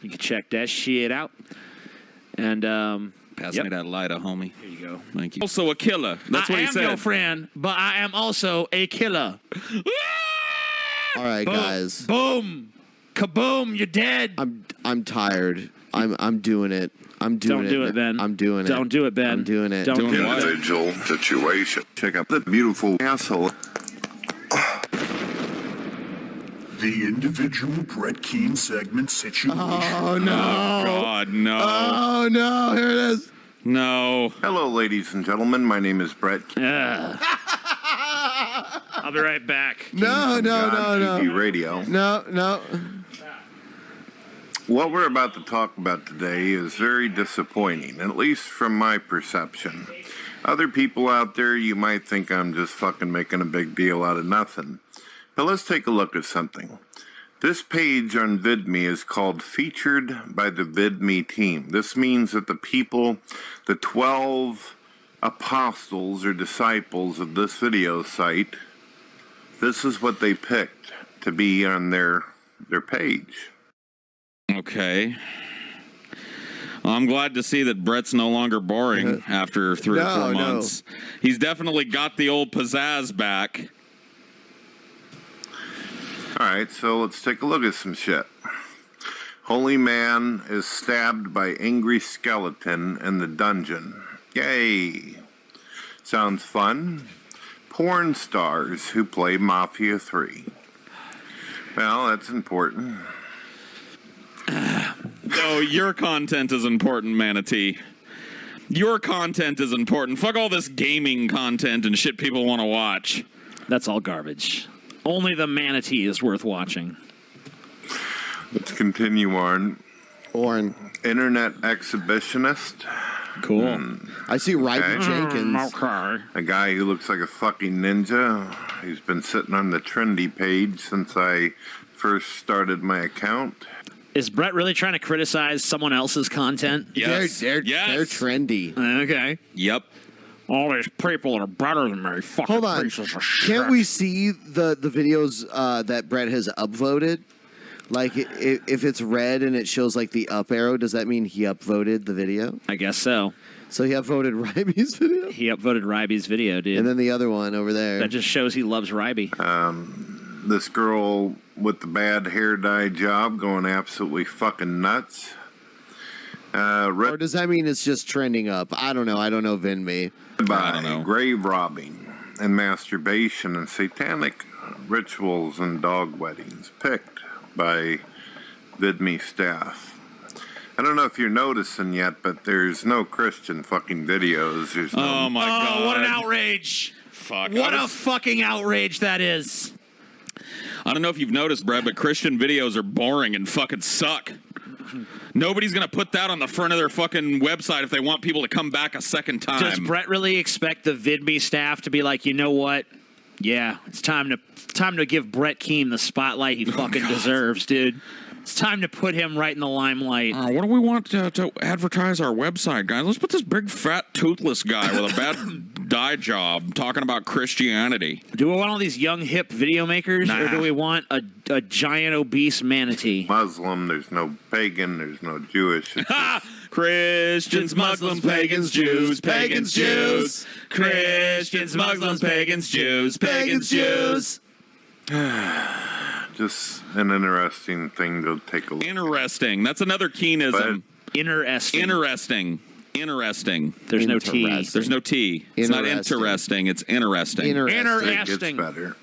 you can check that shit out. And Pass me that lighter, homie. Here you go. Thank you. Also a killer. That's what he said. I am your friend, but I am also a killer. All right, Boom. guys. Boom. Kaboom, you're dead. I'm tired. I'm doing it. I'm doing it. Don't do it, Ben. I'm doing it. Don't do it, Ben. I'm doing it. Don't do it. Individual situation. Check out the beautiful asshole. The individual Brett Keane segment situation. Oh, no. Oh, God, no. Oh, no. Here it is. No. Hello, ladies and gentlemen. My name is Brett. I'll be right back. No. TV Radio. No. What we're about to talk about today is very disappointing, at least from my perception. Other people out there, you might think I'm just fucking making a big deal out of nothing. But let's take a look at something. This page on VidMe is called Featured by the VidMe Team. This means that the people, the 12 apostles or disciples of this video site, this is what they picked to be on their page. Okay. Well, I'm glad to see that Brett's no longer boring after 3 or 4 months. He's definitely got the old pizzazz back. All right, so let's take a look at some shit. Holy man is stabbed by angry skeleton in the dungeon. Yay! Sounds fun. Porn stars who play Mafia 3. Well, that's important. No, your content is important, Manatee. Your content is important. Fuck all this gaming content and shit people want to watch. That's all garbage. Only the Manatee is worth watching. Let's continue on. Orn. Internet exhibitionist. Cool. I see Ryder Jenkins. A guy who looks like a fucking ninja. He's been sitting on the trendy page since I first started my account. Is Brett really trying to criticize someone else's content? Yes. They're trendy. Okay. Yep. All these people that are better than me. Fucking Hold on. pieces of shit. Can't we see the videos that Brett has upvoted? Like, if it's red and it shows, like, the up arrow, does that mean he upvoted the video? I guess so. So he upvoted Ryby's video? He upvoted Ryby's video, dude. And then the other one over there. That just shows he loves Ryby. This girl with the bad hair dye job going absolutely fucking nuts. Or does that mean it's just trending up? I don't know. I don't know VinMe. By grave robbing and masturbation and satanic rituals and dog weddings picked by VidMe staff. I don't know if you're noticing yet, but there's no Christian fucking videos. There's no. Oh my god! What an outrage! Fuck! What a fucking outrage that is! I don't know if you've noticed, Brad, but Christian videos are boring and fucking suck. Nobody's gonna put that on the front of their fucking website if they want people to come back a second time. Does Brett really expect the VidMe staff to be like, you know what? Yeah, it's time to give Brett Keane the spotlight he fucking deserves, dude. It's time to put him right in the limelight. What do we want to advertise our website, guys? Let's put this big, fat, toothless guy with a bad dye job talking about Christianity. Do we want all these young, hip video makers, or do we want a giant, obese manatee? Muslim, there's no pagan, there's no Jewish. Christians, Muslims, pagans, Jews, pagans, Jews. Christians, Muslims, pagans, Jews, pagans, Jews. Just an interesting thing to take a look. Interesting. That's another Keenism. Interesting. Interesting. Interesting. There's no T. There's no T. It's not interesting. It's interesting. It gets better.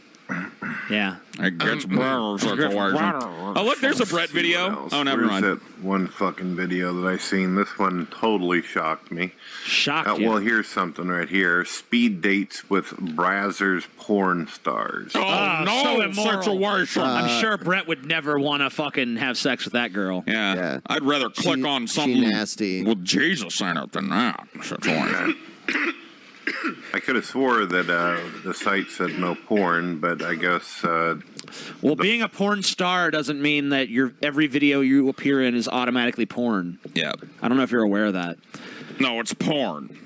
Yeah. It gets better. Oh, look, there's a Brett video. Oh, never mind. That one fucking video that I seen. This one totally shocked me. Shocked you? Well, here's something right here. Speed dates with Brazzers porn stars. Oh, no, situation. I'm sure Brett would never want to fucking have sex with that girl. Yeah. I'd rather click on something nasty with Jesus in it than that situation. I could have swore that the site said no porn, but I guess. Well, being a porn star doesn't mean that every video you appear in is automatically porn. Yeah. I don't know if you're aware of that. No, it's porn.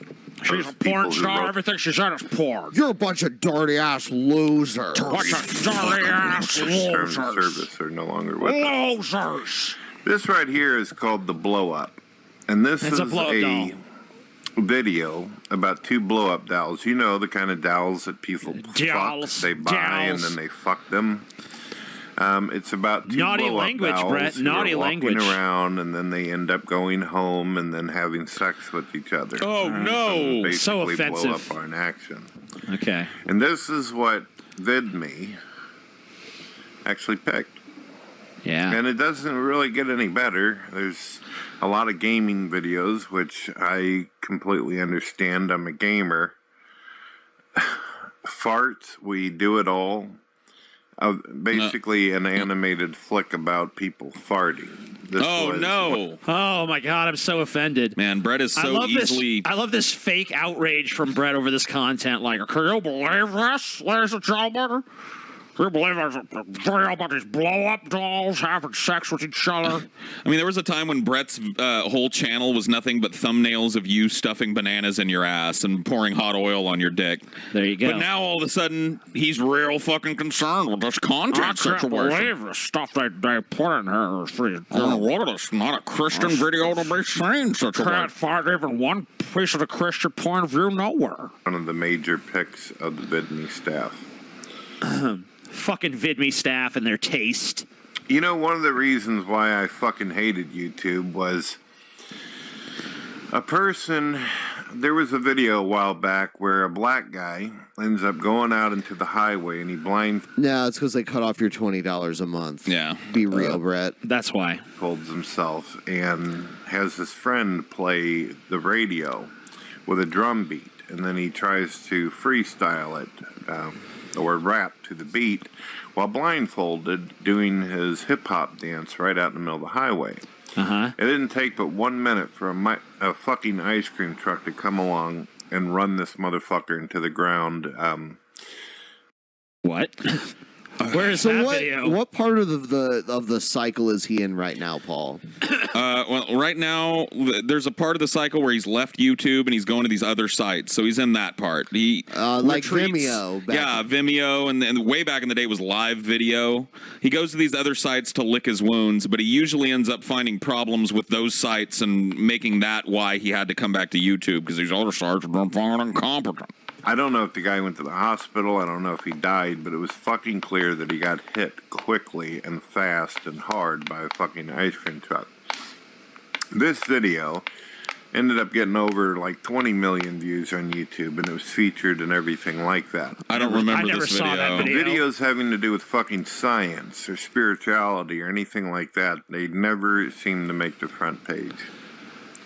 She's a porn star. Everything she's in is porn. You're a bunch of dirty ass losers. Bunch of dirty ass Terms of losers. service are no longer with us. Losers. This right here is called the blow up, and this It's is a blow-up doll. video about two blow up dolls. You know, the kind of dolls that people fuck, they buy and then they fuck them. It's about two Naughty blow-up language, dolls Brett. who Naughty are walking language. around, and then they end up going home and then having sex with each other. Oh, no. Basically So blow offensive. up are in action. Okay. And this is what VidMe actually picked. Yeah. And it doesn't really get any better. There's a lot of gaming videos, which I completely understand. I'm a gamer. Farts, we do it all. Basically, an animated flick about people farting. This was no. Oh, my God. I'm so offended. Man, Brett is so easily... I love this fake outrage from Brett over this content. Like, can you believe this, ladies and gentlemen? You believe there's a video about these blow-up dolls having sex with each other? I mean, there was a time when Brett's whole channel was nothing but thumbnails of you stuffing bananas in your ass and pouring hot oil on your dick. There you go. But now all of a sudden, he's real fucking concerned with this content situation. I can't believe the stuff they put in here. Look at this, not a Christian video to be seen such a way. Can't find even one piece of the Christian point of view nowhere. One of the major picks of the VidMe staff. Fucking VidMe staff and their taste. You know, one of the reasons why I fucking hated YouTube was there was a video a while back where a black guy ends up going out into the highway and he No, it's because they cut off your $20 a month. Yeah. Be real, Brett. That's why. Folds himself and has his friend play the radio with a drum beat. And then he tries to freestyle it or rap to the beat while blindfolded doing his hip-hop dance right out in the middle of the highway. Uh-huh. It didn't take but 1 minute for a fucking ice cream truck to come along and run this motherfucker into the ground. What? Where's So that what? video? What part of the cycle is he in right now, Paul? Well, right now, there's a part of the cycle where he's left YouTube and he's going to these other sites. So he's in that part. He like retreats- Vimeo. Vimeo, and then way back in the day was live video. He goes to these other sites to lick his wounds, but he usually ends up finding problems with those sites and making that why he had to come back to YouTube, because these other sites are fucking incompetent. I don't know if the guy went to the hospital. I don't know if he died, but it was fucking clear that he got hit quickly and fast and hard by a fucking ice cream truck. This video ended up getting over like 20 million views on YouTube, and it was featured and everything like that. I don't remember I never this saw video. that video. Videos having to do with fucking science or spirituality or anything like that, they never seem to make the front page.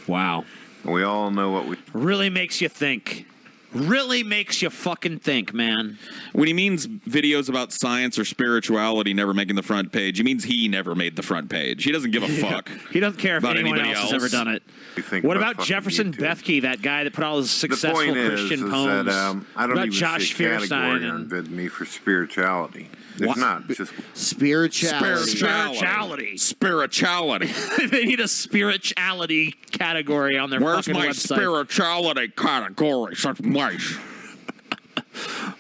Wow. We all know what we... Really makes you think. Really makes you fucking think, man. When he means videos about science or spirituality never making the front page, he means he never made the front page. He doesn't give a fuck. He doesn't care if about anyone anybody else has ever done it. What about Jefferson Bethke, that guy that put all his successful the point Christian is poems? That, I don't about even Josh see a Fierstein category on VidMe for spirituality. There's not. It's just Spirituality. They need a spirituality category on their Where's fucking my website. spirituality category? Such mice.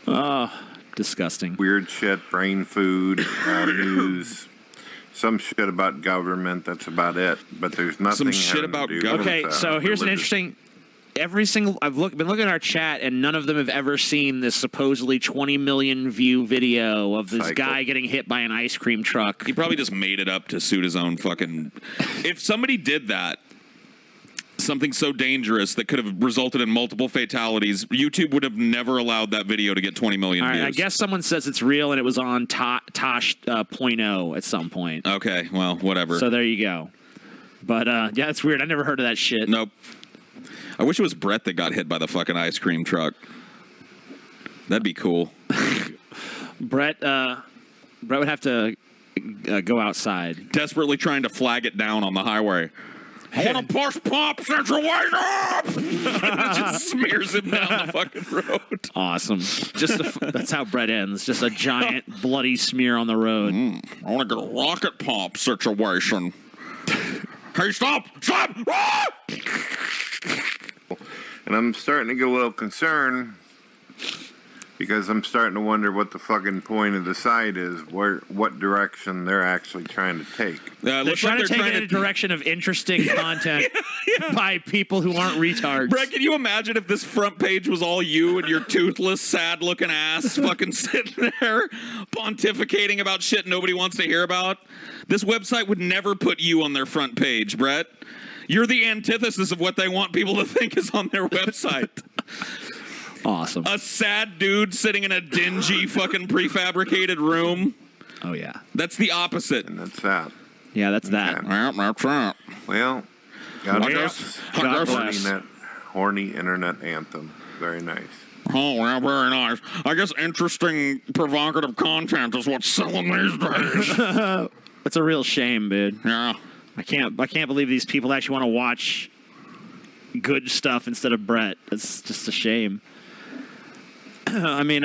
Oh, disgusting. Weird shit, brain food, news, some shit about government. That's about it. But there's nothing. Some shit about government. Okay, so here's an interesting. I've been looking at our chat, and none of them have ever seen this supposedly 20 million view video of this guy getting hit by an ice cream truck. He probably just made it up to suit his own fucking. If somebody did that, something so dangerous that could have resulted in multiple fatalities, YouTube would have never allowed that video to get 20 million views. I guess someone says it's real, and it was on Tosh .0 at some point. Okay, well, whatever. So there you go. But yeah, it's weird. I never heard of that shit. Nope. I wish it was Brett that got hit by the fucking ice cream truck. That'd be cool. Brett would have to go outside. Desperately trying to flag it down on the highway. I want to push pop situation up! It just smears him down the fucking road. Awesome. That's how Brett ends. Just a giant bloody smear on the road. I want to get a rocket pop situation. Hey, stop! Stop! Ah! And I'm starting to get a little concerned because I'm starting to wonder what the fucking point of the site is, what direction they're actually trying to take. They're trying to take it in a direction of interesting content by people who aren't retards. Brett, can you imagine if this front page was all you and your toothless, sad-looking ass fucking sitting there pontificating about shit nobody wants to hear about? This website would never put you on their front page, Brett. You're the antithesis of what they want people to think is on their website. Awesome. A sad dude sitting in a dingy fucking prefabricated room. Oh, yeah. That's the opposite. And that's that. Yeah, that's that. Well, that's that. Well, God bless. Horny internet anthem. Very nice. Oh, well, very nice. I guess interesting, provocative content is what's selling these days. It's a real shame, dude. Yeah. I can't believe these people actually want to watch good stuff instead of Brett. It's just a shame. I mean,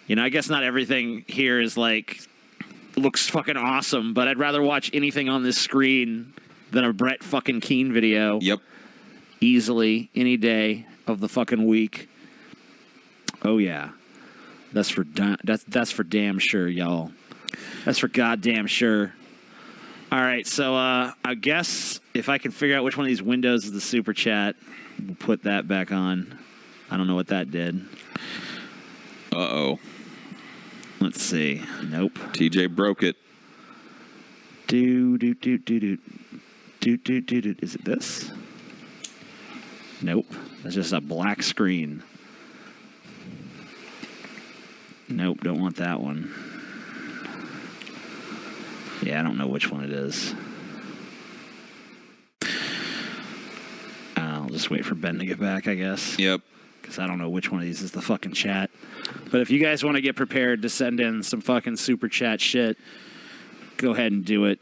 You know, I guess not everything here is like looks fucking awesome, but I'd rather watch anything on this screen than a Brett fucking Keane video. Yep. Easily, any day of the fucking week. Oh yeah, that's for damn sure, y'all. That's for goddamn sure. All right, so I guess if I can figure out which one of these windows is the super chat, we'll put that back on. I don't know what that did. Uh-oh. Let's see. Nope. TJ broke it. Do. Is it this? Nope. That's just a black screen. Nope, don't want that one. Yeah, I don't know which one it is. I'll just wait for Ben to get back, I guess. Yep. Because I don't know which one of these is the fucking chat. But if you guys want to get prepared to send in some fucking super chat shit, go ahead and do it.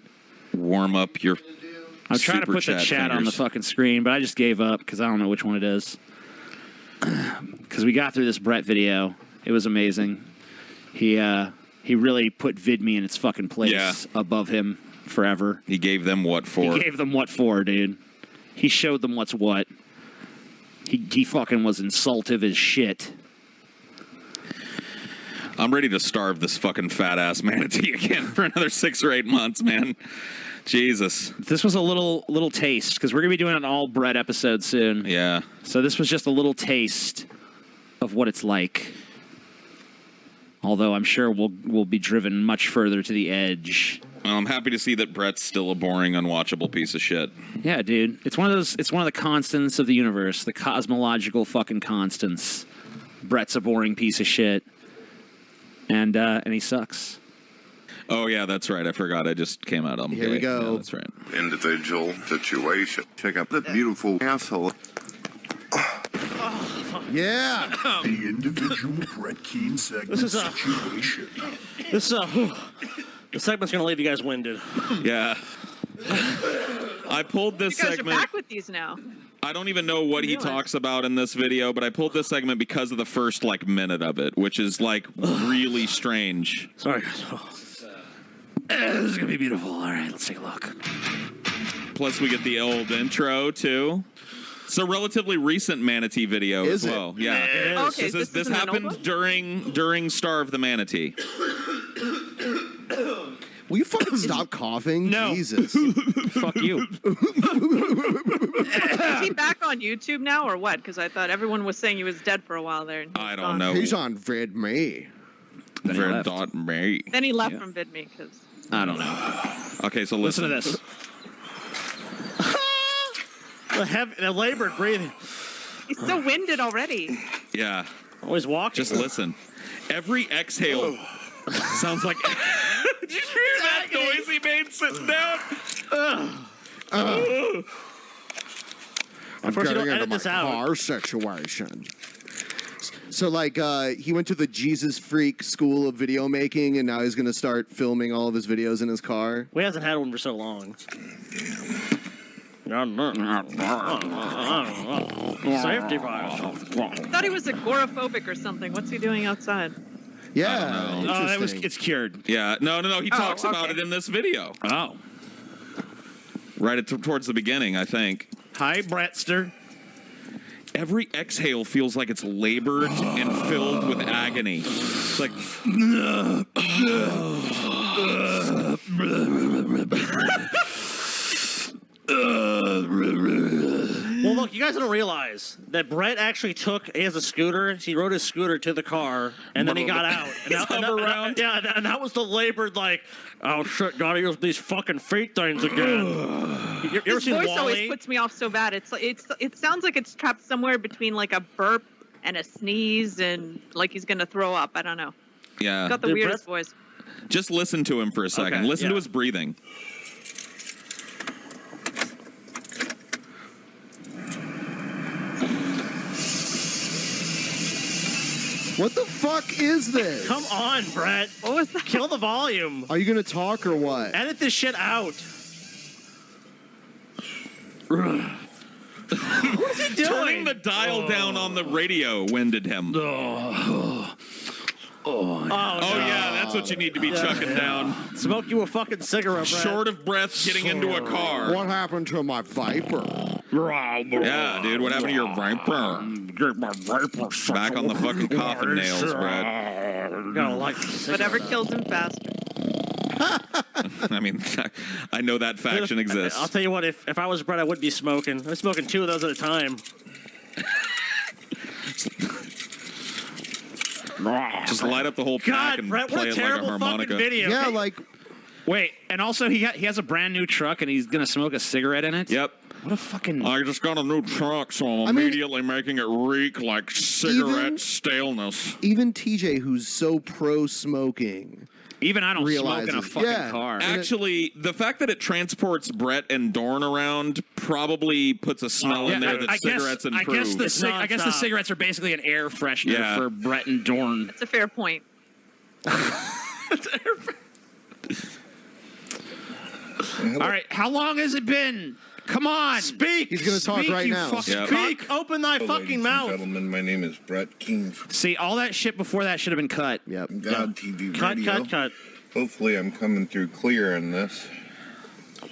Warm up your I'm trying to put the chat on the fucking screen, but I just gave up because I don't know which one it is. Because we got through this Brett video. It was amazing. He really put VidMe in its fucking place above him forever. He gave them what for? He gave them what for, dude. He showed them what's what. He fucking was insultive as shit. I'm ready to starve this fucking fat ass manatee again for another 6 or 8 months, man. Jesus. This was a little taste because we're gonna be doing an all Brett episode soon. Yeah. So this was just a little taste of what it's like. Although I'm sure we'll be driven much further to the edge. Well, I'm happy to see that Brett's still a boring, unwatchable piece of shit. Yeah, dude. It's one of the constants of the universe, the cosmological fucking constants. Brett's a boring piece of shit. And he sucks. Oh, yeah, that's right. I forgot. I just came out on Here we go. Yeah, that's right. Individual situation. Check out the beautiful asshole. Yeah. The individual Brett Keane segment situation. The segment's gonna leave you guys winded. Yeah. I pulled this you guys segment. are back with these now. I don't even know what he talks about in this video, but I pulled this segment because of the first minute of it, which is really strange. Sorry, guys. This is gonna be beautiful. All right, let's take a look. Plus, we get the old intro too. It's a relatively recent manatee video as well. Yeah. Okay, this happened during Starve the Manatee. Will you fucking stop coughing? No. Jesus. Fuck you. Is he back on YouTube now or what? Because I thought everyone was saying he was dead for a while there. I don't know. He's on VidMe. VidMe. Then he left from VidMe because I don't know. Okay, so Listen to this. The labored breathing. he's so winded already. Yeah. Always walking. Just listen. Every exhale sounds like. Did you hear that noise he made sitting down? I'm getting into my car situation. So, he went to the Jesus Freak School of Video Making, and now he's going to start filming all of his videos in his car. We hasn't had one for so long. Safety bias. I thought he was agoraphobic or something. What's he doing outside? Yeah. It's cured. Yeah. No. He talks about it in this video. Oh. Right towards the beginning, I think. Hi, Brettster. Every exhale feels like it's labored and filled with agony. It's like. Well, look, you guys don't realize that Brett actually he has a scooter. He rode his scooter to the car, and then he got out. And that was the labored, oh shit, gotta use these fucking feet things again. You ever His seen voice Wall-E? always puts me off so bad. It sounds like it's trapped somewhere between a burp and a sneeze and he's gonna throw up. I don't know. Yeah. He's got the weirdest voice. Just listen to him for a second. Okay, Listen to his breathing. What the fuck is this? Come on, Brett. What was that? Kill the volume. Are you going to talk or what? Edit this shit out. What is he doing? Turning the dial down on the radio winded him. Oh, yeah, that's what you need to be chucking down. Smoke you a fucking cigarette, Brett. Short of breath, getting into a car. What happened to my Viper? Yeah, dude, what happened to your Viper? Get my Viper Back on the fucking coffin nails, Brett. Gotta like Whatever kills him faster. I mean, I know that faction exists. I'll tell you what, if I was Brett, I would be smoking. I'm smoking 2 of those at a time. Just light up the whole pack and Brett, play what a it like a terrible harmonica. fucking video. Yeah, like. Wait, and also he has a brand new truck and he's gonna smoke a cigarette in it. Yep. What a fucking. I just got a new truck, so I'm immediately making it reek like cigarette staleness. Even TJ, who's so pro smoking. Even I don't smoke in a realizes- fucking yeah. car. Actually, the fact that it transports Brett and Dorn around probably puts a smell in there that cigarettes improve. I guess the cigarettes are basically an air freshener for Brett and Dorn. That's a fair point. All right, how long has it been? Come on, speak. He's gonna talk Speak, right you now. fucking Speak. Open thy fucking mouth. Gentlemen, my name is Brett King. See, all that shit before that should have been cut. Yep. God TV Cut, Radio. cut. Hopefully, I'm coming through clear in this.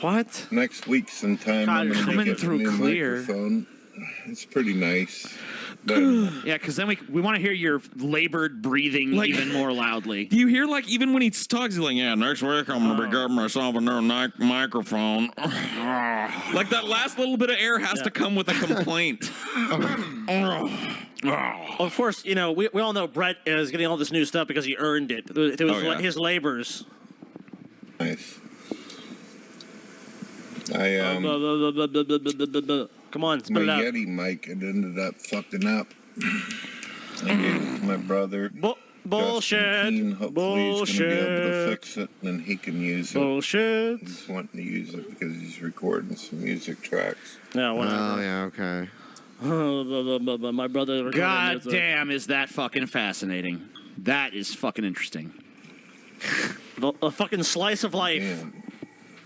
What? Next week sometime, God, I'm going to coming get through a new clear. microphone. It's pretty nice. But Yeah, because then we want to hear your labored breathing even more loudly. Do you hear, like, even when he talks, he's like, yeah, next week I'm going to be getting myself a new microphone. Like, that last little bit of air has to come with a complaint. Of course, you know, we all know Brett is getting all this new stuff because he earned it. It was his labors. nice. I Come on, my spit it out. Yeti mic had ended up fucking up. I gave it to my brother. Bullshit. Justin Keene. Hopefully he's going to be able to Bullshit. fix it, and then he can use it. Bullshit. He's wanting to use it because he's recording some music tracks. No, whatever. Oh, yeah, okay. My brother. God damn, is that fucking fascinating? That is fucking interesting. A fucking slice of life. Damn.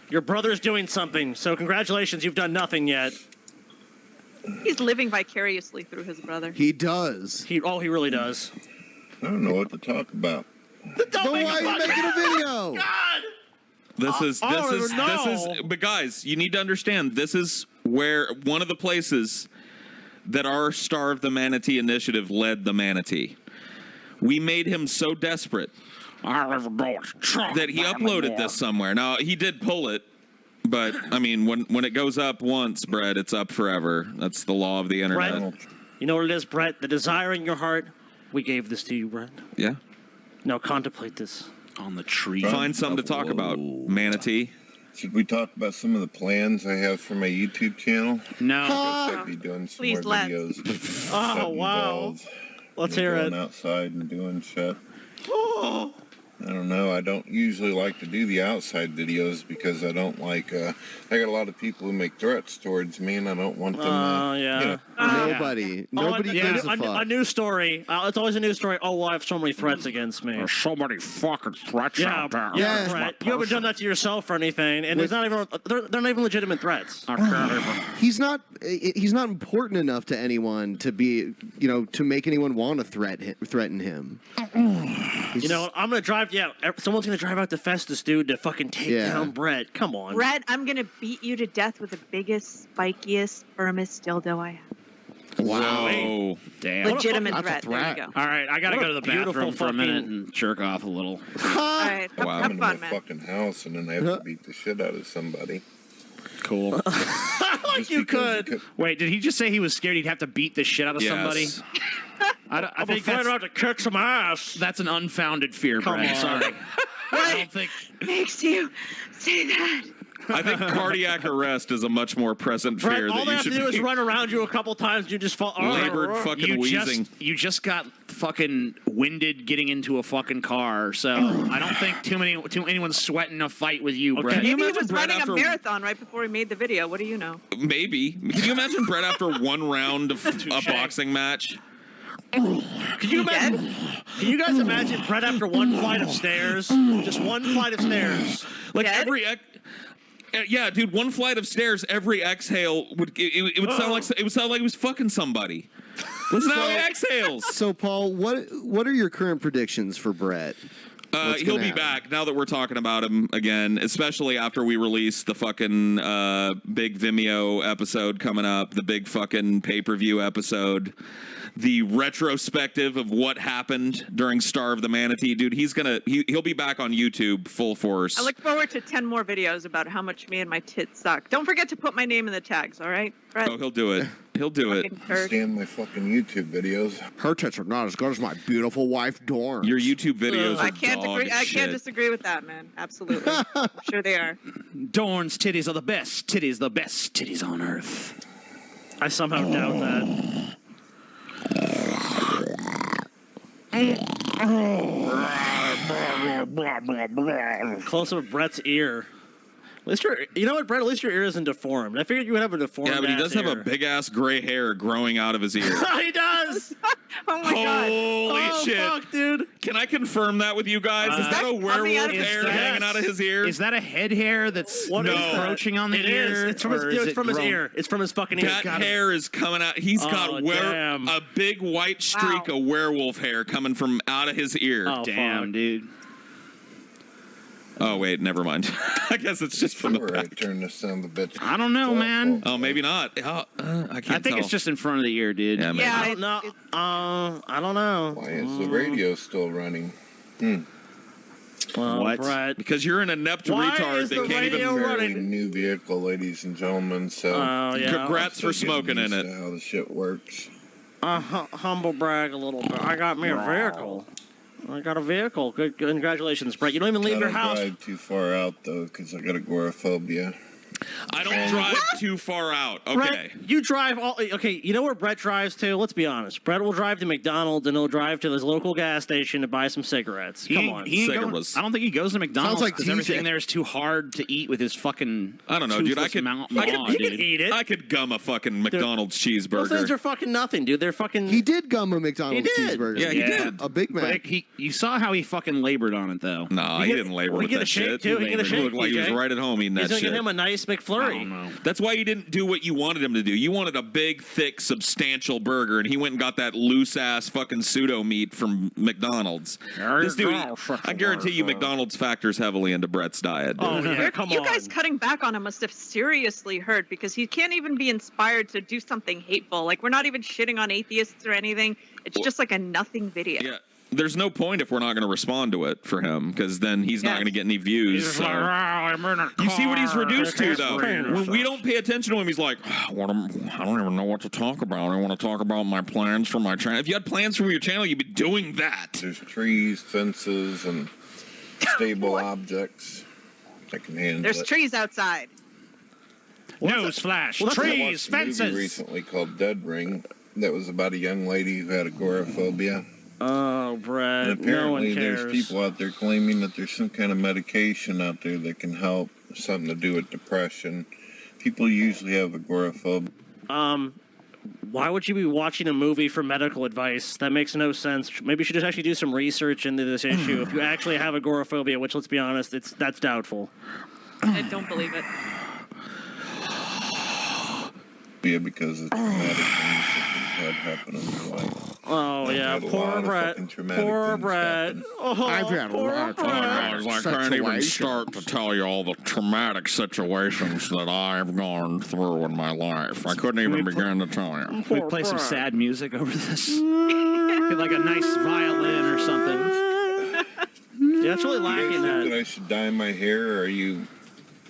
Your brother's doing something, so congratulations, you've done nothing yet. He's living vicariously through his brother. He does. He really does. I don't know what to talk about. Then why are you making a video? God! This is, but guys, you need to understand, this is where one of the places that our Starve the Manatee initiative led the Manatee. We made him so desperate that he uploaded this somewhere. Now, he did pull it, but, I mean, when it goes up once, Brett, it's up forever. That's the law of the internet. Brett, you know what it is, Brett? The desire in your heart, we gave this to you, Brett. Yeah. Now contemplate this. On the tree. Find something to talk about, Manatee. Should we talk about some of the plans I have for my YouTube channel? No. I guess I'd be doing some Please more let. videos. Oh, wow. Let's hear it. Going outside and doing shit. I don't know. I don't usually like to do the outside videos because I don't like. I got a lot of people who make threats towards me, and I don't want them. Yeah. You know, Nobody gives a fuck. A news story. It's always a news story. Oh, well, I have so many threats against me. There's so many fucking threats Yeah, out there. yeah, Brett. You haven't done that to yourself or anything, and it's not even. They're not even legitimate threats. He's not important enough to anyone to be, to make anyone want to threaten him. You know, I'm gonna drive. Yeah, someone's gonna drive out to Festus, dude, to fucking take down Brett. Come on, Brett, I'm gonna beat you to death with the biggest, spikiest, firmest dildo I have. Wow. Damn. Legitimate That's a threat. There you go. All right, I got to What go to the a beautiful bathroom for a minute fucking- and jerk off a little. All right, have I'm in my fun, man. fucking house, and then I have to beat the shit out of somebody. Cool. Like you could. Wait, did he just say he was scared he'd have to beat the shit out of somebody? I think afraid that's, I'll have to kick some ass. That's an unfounded fear, Come Brett. on. Sorry. I don't think. Makes you say that. I think cardiac arrest is a much more present Brett, fear all that they you have to should do is be run around you a couple times, and you just fall. labored fucking wheezing. You just got fucking winded getting into a fucking car, so I don't think anyone's sweating a fight with you, Brett. Maybe he imagine was Brett running after- a marathon right before he made the video. What do you know? Maybe. Can you imagine Brett after one round of a boxing match? Can you imagine? Can you guys imagine Brett after one flight of stairs? Just one flight of stairs. Like yeah, dude, one flight of stairs, every exhale would sound like it was fucking somebody. Listen how he exhales. So, Paul, what are your current predictions for Brett? He'll be back now that we're talking about him again, especially after we release the fucking big Vimeo episode coming up, the big fucking pay-per-view episode, the retrospective of what happened during Star of the Manatee. Dude, he'll be back on YouTube full force. I look forward to 10 more videos about how much me and my tits suck. Don't forget to put my name in the tags, all right, Brett? Oh, he'll do it. He'll do it. Stand my fucking YouTube videos. Her tits are not as good as my beautiful wife, Dawn. Your YouTube videos I are can't dog agree. I shit. can't disagree with that, man. Absolutely. I'm sure they are. Dorn's titties are the best titties on earth. I somehow doubt that. Close up of Brett's ear. At least you know what, Brett? At least your ear isn't deformed. I figured you would have a deformed. Yeah, but he does have a big ass gray hair growing out of his ear. He does. Oh my god! Holy shit, fuck, dude! Can I confirm that with you guys? Is that a werewolf hair hanging out of his ear? Is that a head hair that's encroaching on the It ear? is. It's from his ear. It's from his fucking ear. That hair is coming out. He's got damn. a big white streak of werewolf hair coming from out of his ear. Oh, damn, dude. Oh, wait, never mind. I guess it's just from the I back. turn this son of a bitch. I don't know, man. Oh, maybe not. I can't I think it's just in front of the ear, dude. Yeah, maybe. I don't know. I don't know. Why is the radio still running? Well, What? Brett. Because you're an inept Why retard is that the can't even. radio Fairly running? new vehicle, ladies and gentlemen. So Congrats for I'm still smoking getting in used it. to how the shit works. Humble brag a little bit. I got me a vehicle. I got a vehicle. Good, congratulations, Brett. You don't even leave your I don't house. drive too far out though, because I got agoraphobia. I don't drive too far out. Okay. Brett, you drive all. Okay, you know where Brett drives to? Let's be honest. Brett will drive to McDonald's and he'll drive to his local gas station to buy some cigarettes. Come on. He ain't going, I don't think he goes to McDonald's like because everything TJ. there is too hard to eat with his fucking. I don't know, dude. I toothless could He can eat it. I could gum a fucking McDonald's Those things cheeseburger. are fucking nothing, dude. They're fucking. He did gum a McDonald's He did. cheeseburger. Yeah, he did. A Big Mac. But you saw how he fucking labored on it, though. No, he didn't labor we with get a that shake, shit. too. He get a He shake, looked like he was TJ. right at home eating He's that gonna shit. give him a nice McFlurry. That's why he didn't do what you wanted him to do. You wanted a big, thick, substantial burger, and he went and got that loose ass fucking pseudo meat from McDonald's. This dude, I guarantee you, McDonald's factors heavily into Brett's diet. Dude. Oh yeah, come You on. guys cutting back on him must have seriously hurt because he can't even be inspired to do something hateful. Like, we're not even shitting on atheists or anything. It's just like a nothing video. Yeah. There's no point if we're not going to respond to it for him, because then he's not going to get any views. He's So. like, I'm in a You see what he's car. reduced to, though. When When we don't pay attention to him, he's like, I don't even know what to talk about. I want to talk about my plans for my channel. If you had plans for your channel, you'd be doing that. There's trees, fences, and stable objects. I can handle There's it. trees outside. Newsflash, I trees, watched a movie fences. recently called Dead Ring. That was about a young lady who had agoraphobia. Oh, Brett. And No one apparently cares. there's people out there claiming that there's some kind of medication out there that can help, something to do with depression. People usually have agoraphobia. Why would you be watching a movie for medical advice? That makes no sense. Maybe you should just actually do some research into this issue. If you actually have agoraphobia, which, let's be honest, that's doubtful. I don't believe it. Because of traumatic things that had happened in my life. Oh, yeah. Had a lot Poor of Brett. fucking traumatic Poor things Brett. happen. Oh, I've had a poor lot of Brett. I can't even start to tell you all the traumatic situations that I've gone through in my life. I couldn't even begin to tell you. Can we play some sad music over this? Get like a nice violin or something. Yeah, it's really Do you lacking guys that. think that I should dye my hair, or are you?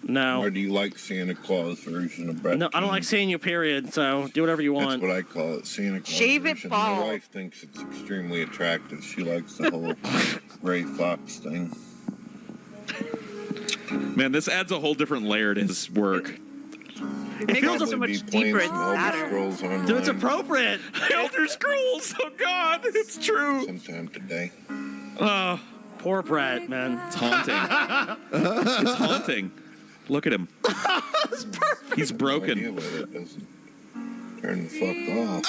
No. Or do you like Santa Claus version of Brett? No, I don't like seeing you, period, so do whatever you want. That's what I call it, Santa Claus Shave it version. bald. My wife thinks it's extremely attractive. She likes the whole gray fox thing. Man, this adds a whole different layer to his work. It makes it so much deeper and sadder. Scrolls online Dude, it's appropriate. Elder Scrolls, oh God, it's true. sometime today. Oh, Poor Brett, man. it's haunting. It's haunting. Look at him. He's No idea broken. why that doesn't turn the fuck off.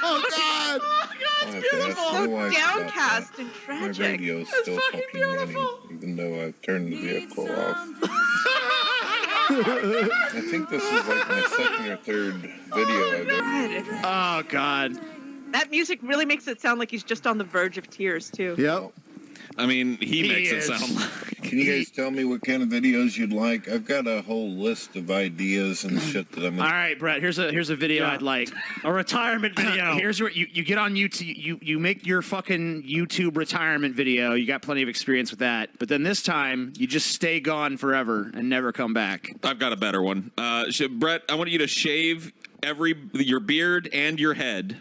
Oh, God. I'll have to ask my So wife about downcast that. and My tragic. radio's still fucking running, even though I've turned the vehicle off. I think this is like my second or third video I've ever. Oh God. That music really makes it sound like he's just on the verge of tears, too. Yep. I mean, he makes it sound like. Can you guys tell me what kind of videos you'd like? I've got a whole list of ideas and shit that I'm. All right, Brett. Here's a video I'd like. A retirement video. Here's where you get on YouTube. You make your fucking YouTube retirement video. You got plenty of experience with that. But then this time, you just stay gone forever and never come back. I've got a better one. Brett, I want you to shave your beard and your head,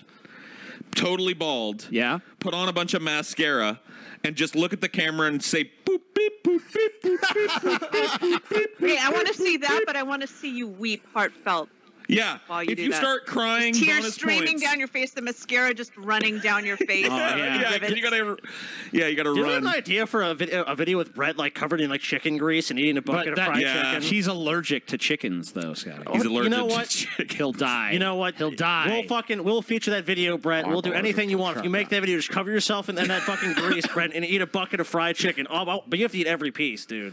totally bald. Yeah. Put on a bunch of mascara. And just look at the camera and say boop beep boop beep boop beep boop beep boop beep. Hey, I want to see that, but I want to see you weep heartfelt. Yeah. While you if do you that. start crying, tears bonus streaming points. down your face, the mascara just running down your face. You gotta Do you have run. an idea for a video with Brett like covered in like chicken grease and eating a bucket of fried chicken? He's allergic to chickens, though, Scotty. He's allergic to chicken. He'll die. You know what? He'll die. We'll feature that video, Brett. We'll do anything you want. If you make that video, just cover yourself in that fucking grease, Brett, and eat a bucket of fried chicken. But you have to eat every piece, dude.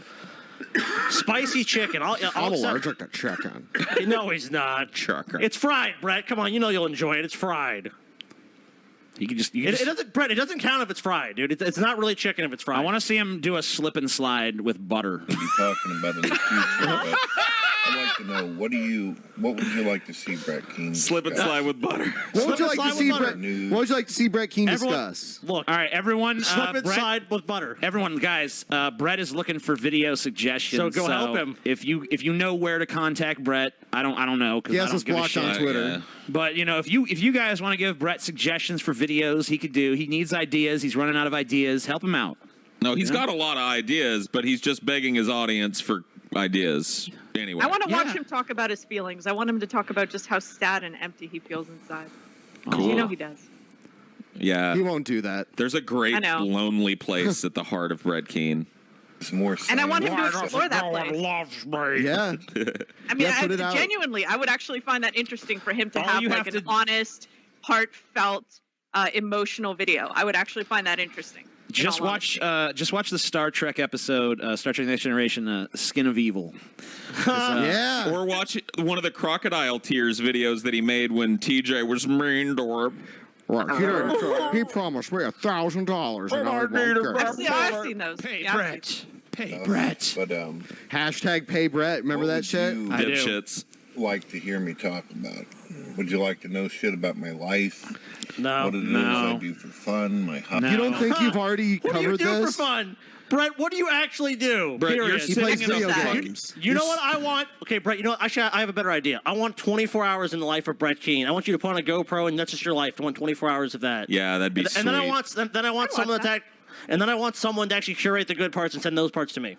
Spicy chicken. I'm allergic to chicken. No, he's not. Chicken. It's fried, Brett. Come on, you know you'll enjoy it. It's fried. You can just. It doesn't, Brett. It doesn't count if it's fried, dude. It's not really chicken if it's fried. I want to see him do a slip and slide with butter. Be talking about in the future, but I'd like to know what would you like to see Brett Keane slip and slide with butter? What would you like to see Brett? What would you like to see Brett Keane Everyone, discuss? Look, all right, everyone. Slip and Brett, slide with butter. Everyone, guys. Brett is looking for video suggestions. So go help him. If you know where to contact Brett, I don't know. He has us blocked on Twitter. Yeah. But if you guys want to give Brett suggestions for videos, he could do. He needs ideas. He's running out of ideas. Help him out. No, he's got a lot of ideas, but he's just begging his audience for ideas. Anyway, I want to watch him talk about his feelings. I want him to talk about just how sad and empty he feels inside. Cool. You know he does. Yeah, he won't do that. There's a great I know. lonely place at the heart of Brett Keane. It's more. And I want him to explore that place. Loves me. Yeah. I mean, Yeah, put it out. genuinely, I would actually find that interesting for him to All have you like have an to- honest, heartfelt, emotional video. I would actually find that interesting. in Just all watch the Star Trek episode, Star Trek Next Generation, Skin of Evil. Yeah. Or watch one of the Crocodile Tears videos that he made when TJ was mean to him. Right. He promised me $1,000. and I won't get it. I've seen those. Hey, yeah. Brett. Hey, Brett. But Hashtag pay Brett. Remember that shit? I do. Dipshits. like to hear me talk about? Would you like to know shit about my life? No. What it is I do for fun, my hobby? You don't think you've already What do you covered do this? for fun? Brett, what do you actually do? Brett, Period. you're He plays video games. You know what I want? Okay, Brett, you know what? Actually, I have a better idea. I want 24 hours in the life of Brett Keane. I want you to put on a GoPro, and that's just your life. I want 24 hours of that. Yeah, that'd be sweet. And then I want someone to actually curate the good parts and send those parts to me.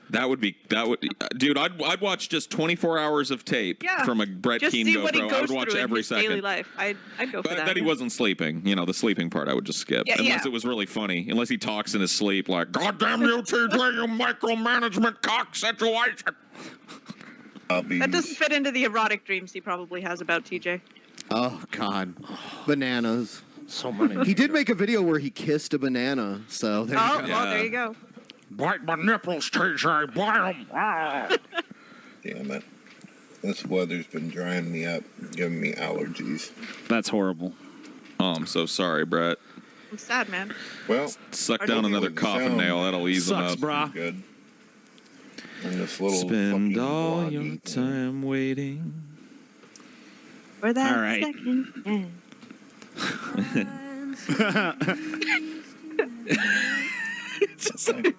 Dude, I'd watch just 24 hours of tape from a Brett Just Keane see GoPro. what he I goes would watch through every in his daily second. life. I'd go for But that. that he wasn't sleeping. You know, the sleeping part I would just skip. Yeah, unless yeah. it was really funny. Unless he talks in his sleep like, God damn you, TJ, you micromanagement cock situation. That doesn't fit into the erotic dreams he probably has about TJ. Oh God, bananas. So many. He did make a video where he kissed a banana. So there you go. Well, there you go. Bite my nipples, TJ. Bite them. Damn it. This weather's been drying me up, giving me allergies. That's horrible. Oh, I'm so sorry, Brett. I'm sad, man. Well, Suck down another coffin nail. That'll ease Sucks, them up. brah. Good. And this little Spend fucking all bloggy your thing. time waiting. For that All right. second chance. Just like,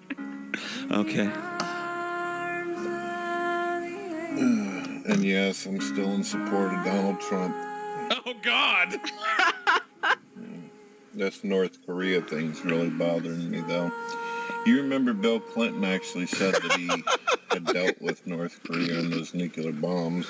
okay. And yes, I'm still in support of Donald Trump. Oh, God. This North Korea thing's really bothering me, though. You remember Bill Clinton actually said that he had dealt with North Korea and those nuclear bombs.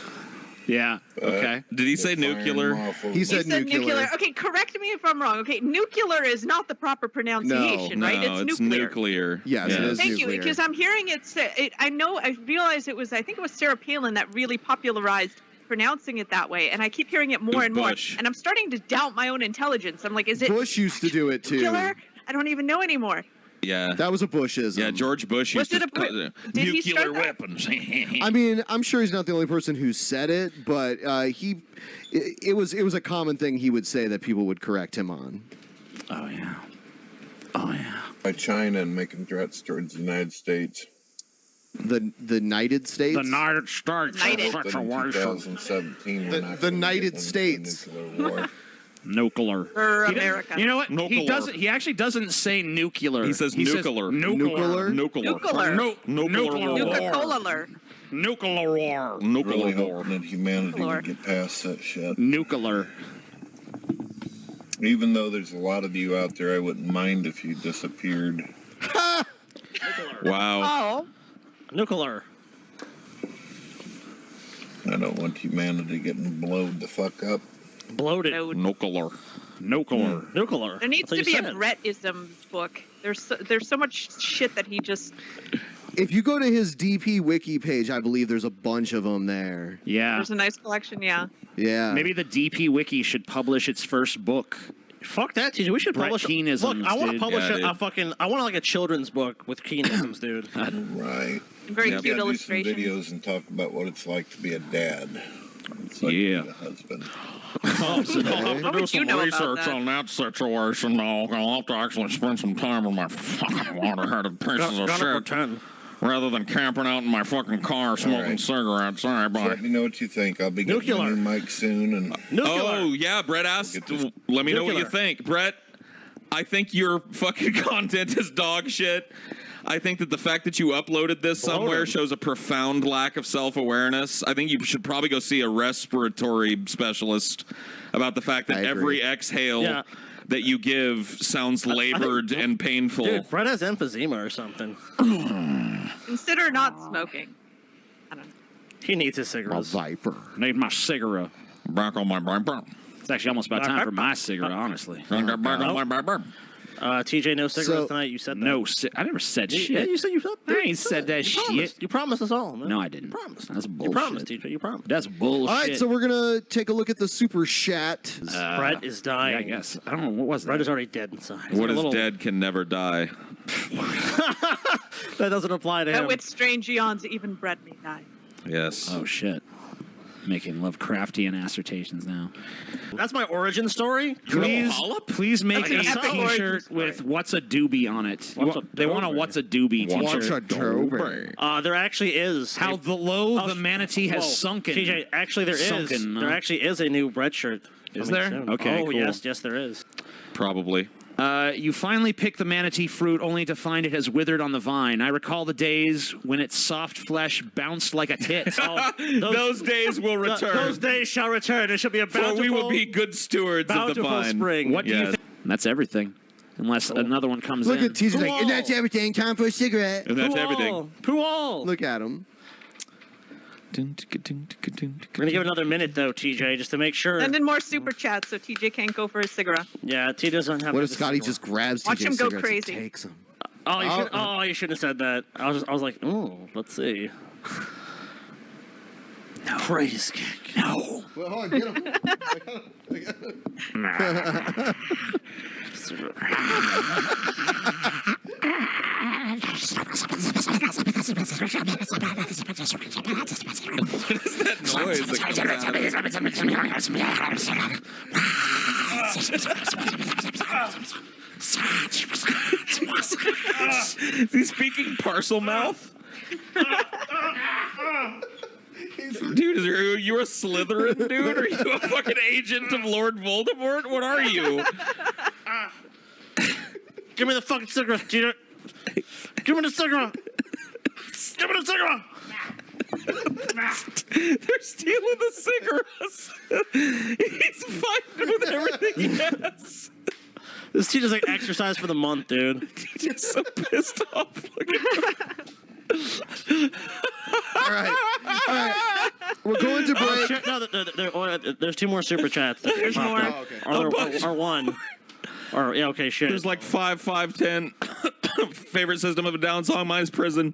Yeah. Okay. Did he say nuclear? He said nuclear. Okay, correct me if I'm wrong. Okay, nuclear is not the proper pronunciation, right? No, it's nuclear. Yes, it is Thank nuclear. you, because I'm hearing I realized I think it was Sarah Palin that really popularized pronouncing it that way, and I keep hearing it more and more, Bush. and I'm starting to doubt my own intelligence. I'm like, is it Bush used to do it too. nuclear? I don't even know anymore. Yeah. That was a Bushism. Yeah, George Bush used Was to it a call Did he nuclear start that? weapons. I mean, I'm sure he's not the only person who said it, but it was a common thing he would say that people would correct him on. Oh yeah. Oh yeah. By China and making threats towards the United States. The United States. The United States. United. But in 2017, we're not The gonna United get into States. a nuclear war. Nuclear. For He doesn't- America. You know what? He Nuclear. doesn't. He actually doesn't say nuclear. He says nuclear. Nuclear. Nuclear. Nuclear. Nuclear war. Nuka-Cola. Nuclear war. Really Nuclear war. hoping that humanity Lord. would get past that shit. Nuclear. Even though there's a lot of you out there, I wouldn't mind if you disappeared. Wow. Oh. Nuclear. I don't want humanity getting blowed the fuck up. Bloated. Nuclear. Nuclear. Nuclear. There needs That's to what be you a said. Brettism book. There's so much shit that he just. If you go to his DP wiki page, I believe there's a bunch of them there. Yeah. There's a nice collection. Yeah. Yeah. Maybe the DP Wiki should publish its first book. Fuck that, TJ. We should Brett publish. Keenisms, Look, I want to dude. publish Yeah, a dude. fucking. I want like a children's book with Keenisms, dude. Right. Very You cute gotta do some illustration. videos and talk about what it's like to be a dad. It's like Yeah. to be a husband. I'll have to What do would you some know about research that? on that situation, though. I'll have to actually spend some time with my fucking water-headed pieces of Gotta shit. pretend. Rather than camping out in my fucking car smoking right. cigarettes. All right, So bye. let me know what you think. I'll be getting Nuclear. a new mic soon. And Oh, yeah, Brett asked. Get this- Let me know what you Nuclear. think. Brett, I think your fucking content is dog shit. I think that the fact that you uploaded this somewhere shows a profound lack of self-awareness. I think you should probably go see a respiratory specialist about the fact that I agree. every exhale Yeah. that you give sounds labored and painful. Dude, Brett has emphysema or something. Consider not smoking. I don't know. He needs his A cigarettes. viper. Need my cigarette. Back on my bumper. It's actually almost about time for my cigarette, honestly. Back on my bumper. TJ, no cigarettes So- tonight. You said that. No, I never said Yeah, shit. you said you said. I ain't said that You shit. promised. You promised us all, man. No, I didn't. You promised. That's You bullshit. promised, TJ. You promised. That's bullshit. All right, so we're gonna take a look at the super chat. Brett is dying. Yeah, I guess. I don't know. What was that? Brett is already dead inside. What a is little- dead can never die. That doesn't apply to But him. with strange eons, even Brett may die. Yes. Oh, shit. Making Lovecraftian assertions now. That's my origin story. Please make That's an a epic origin t-shirt story. with "What's a doobie" on it. What's a They want a doobie? "What's a doobie" What's t-shirt. a doobie? There actually is. How the low the manatee has Whoa. sunken. TJ, actually there is. Sunken, There actually is a new Brett shirt. Is coming there? soon. Okay, Oh cool. yes, there is. Probably. You finally pick the manatee fruit only to find it has withered on the vine. I recall the days when its soft flesh bounced like a tit. Those days will return. Those days shall return. It shall be a For bountiful. we will be good stewards of the bountiful vine. spring. What do you Yes. think? That's everything. Unless another one comes Look in. at TJ like, Whoa. and that's everything. Time for a cigarette. And that's everything. Puol. Look at him. We're gonna give it another minute though, TJ, just to make sure. Send in more super chats so TJ can't go for his cigarette. Yeah, TJ doesn't have. What if the Scotty cigarette. just grabs Watch TJ's him go cigarettes crazy. and takes them? Oh, you shouldn't have said that. I was like, let's see. No. Praise kick. No. Well, hold on, get him. What is that noise that comes out of it? Is he speaking parcel mouth? Dude, you a Slytherin dude? Are you a fucking agent of Lord Voldemort? What are you? Give me the fucking cigarette, TJ. Give me the cigarette. Give me the cigarette. They're stealing the cigarettes. He's fighting with everything he has. This TJ's like exercise for the month, dude. TJ's so pissed off. Look at him. All right. We're going to Oh, break. shit, no, there's two more super chats. There's more. Oh, okay. Or one. Or yeah, okay, shit. There's like 5, 10. Favorite System of a Down song. Mine's Prison.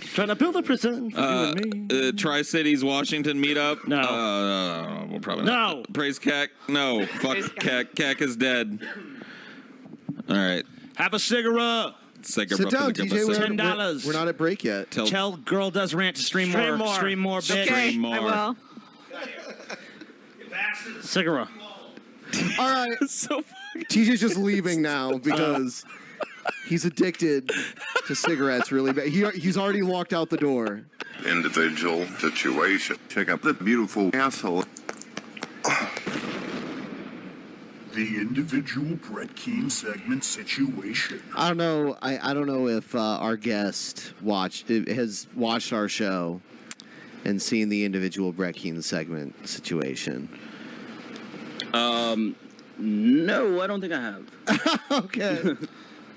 Trying to build a prison for you and me. Tri-Cities, Washington meetup. No. We'll probably not. No. Praise Cac. No. Fuck Praise Cac. Cac is dead. All right. Have a cigarette. Cigarette Sit for down, the good TJ. listen. $10. We're not at break yet. Tell girl does rant to stream more. Stream more, bitch. Okay, Stream more. I will. Cigarette. All right. So TJ's just leaving now because he's addicted to cigarettes really bad. He's already walked out the door. Individual situation. Check out the beautiful asshole. The individual Brett Keane segment situation. I don't know. I don't know if our guest has watched our show and seen the individual Brett Keane segment situation. No, I don't think I have. Okay.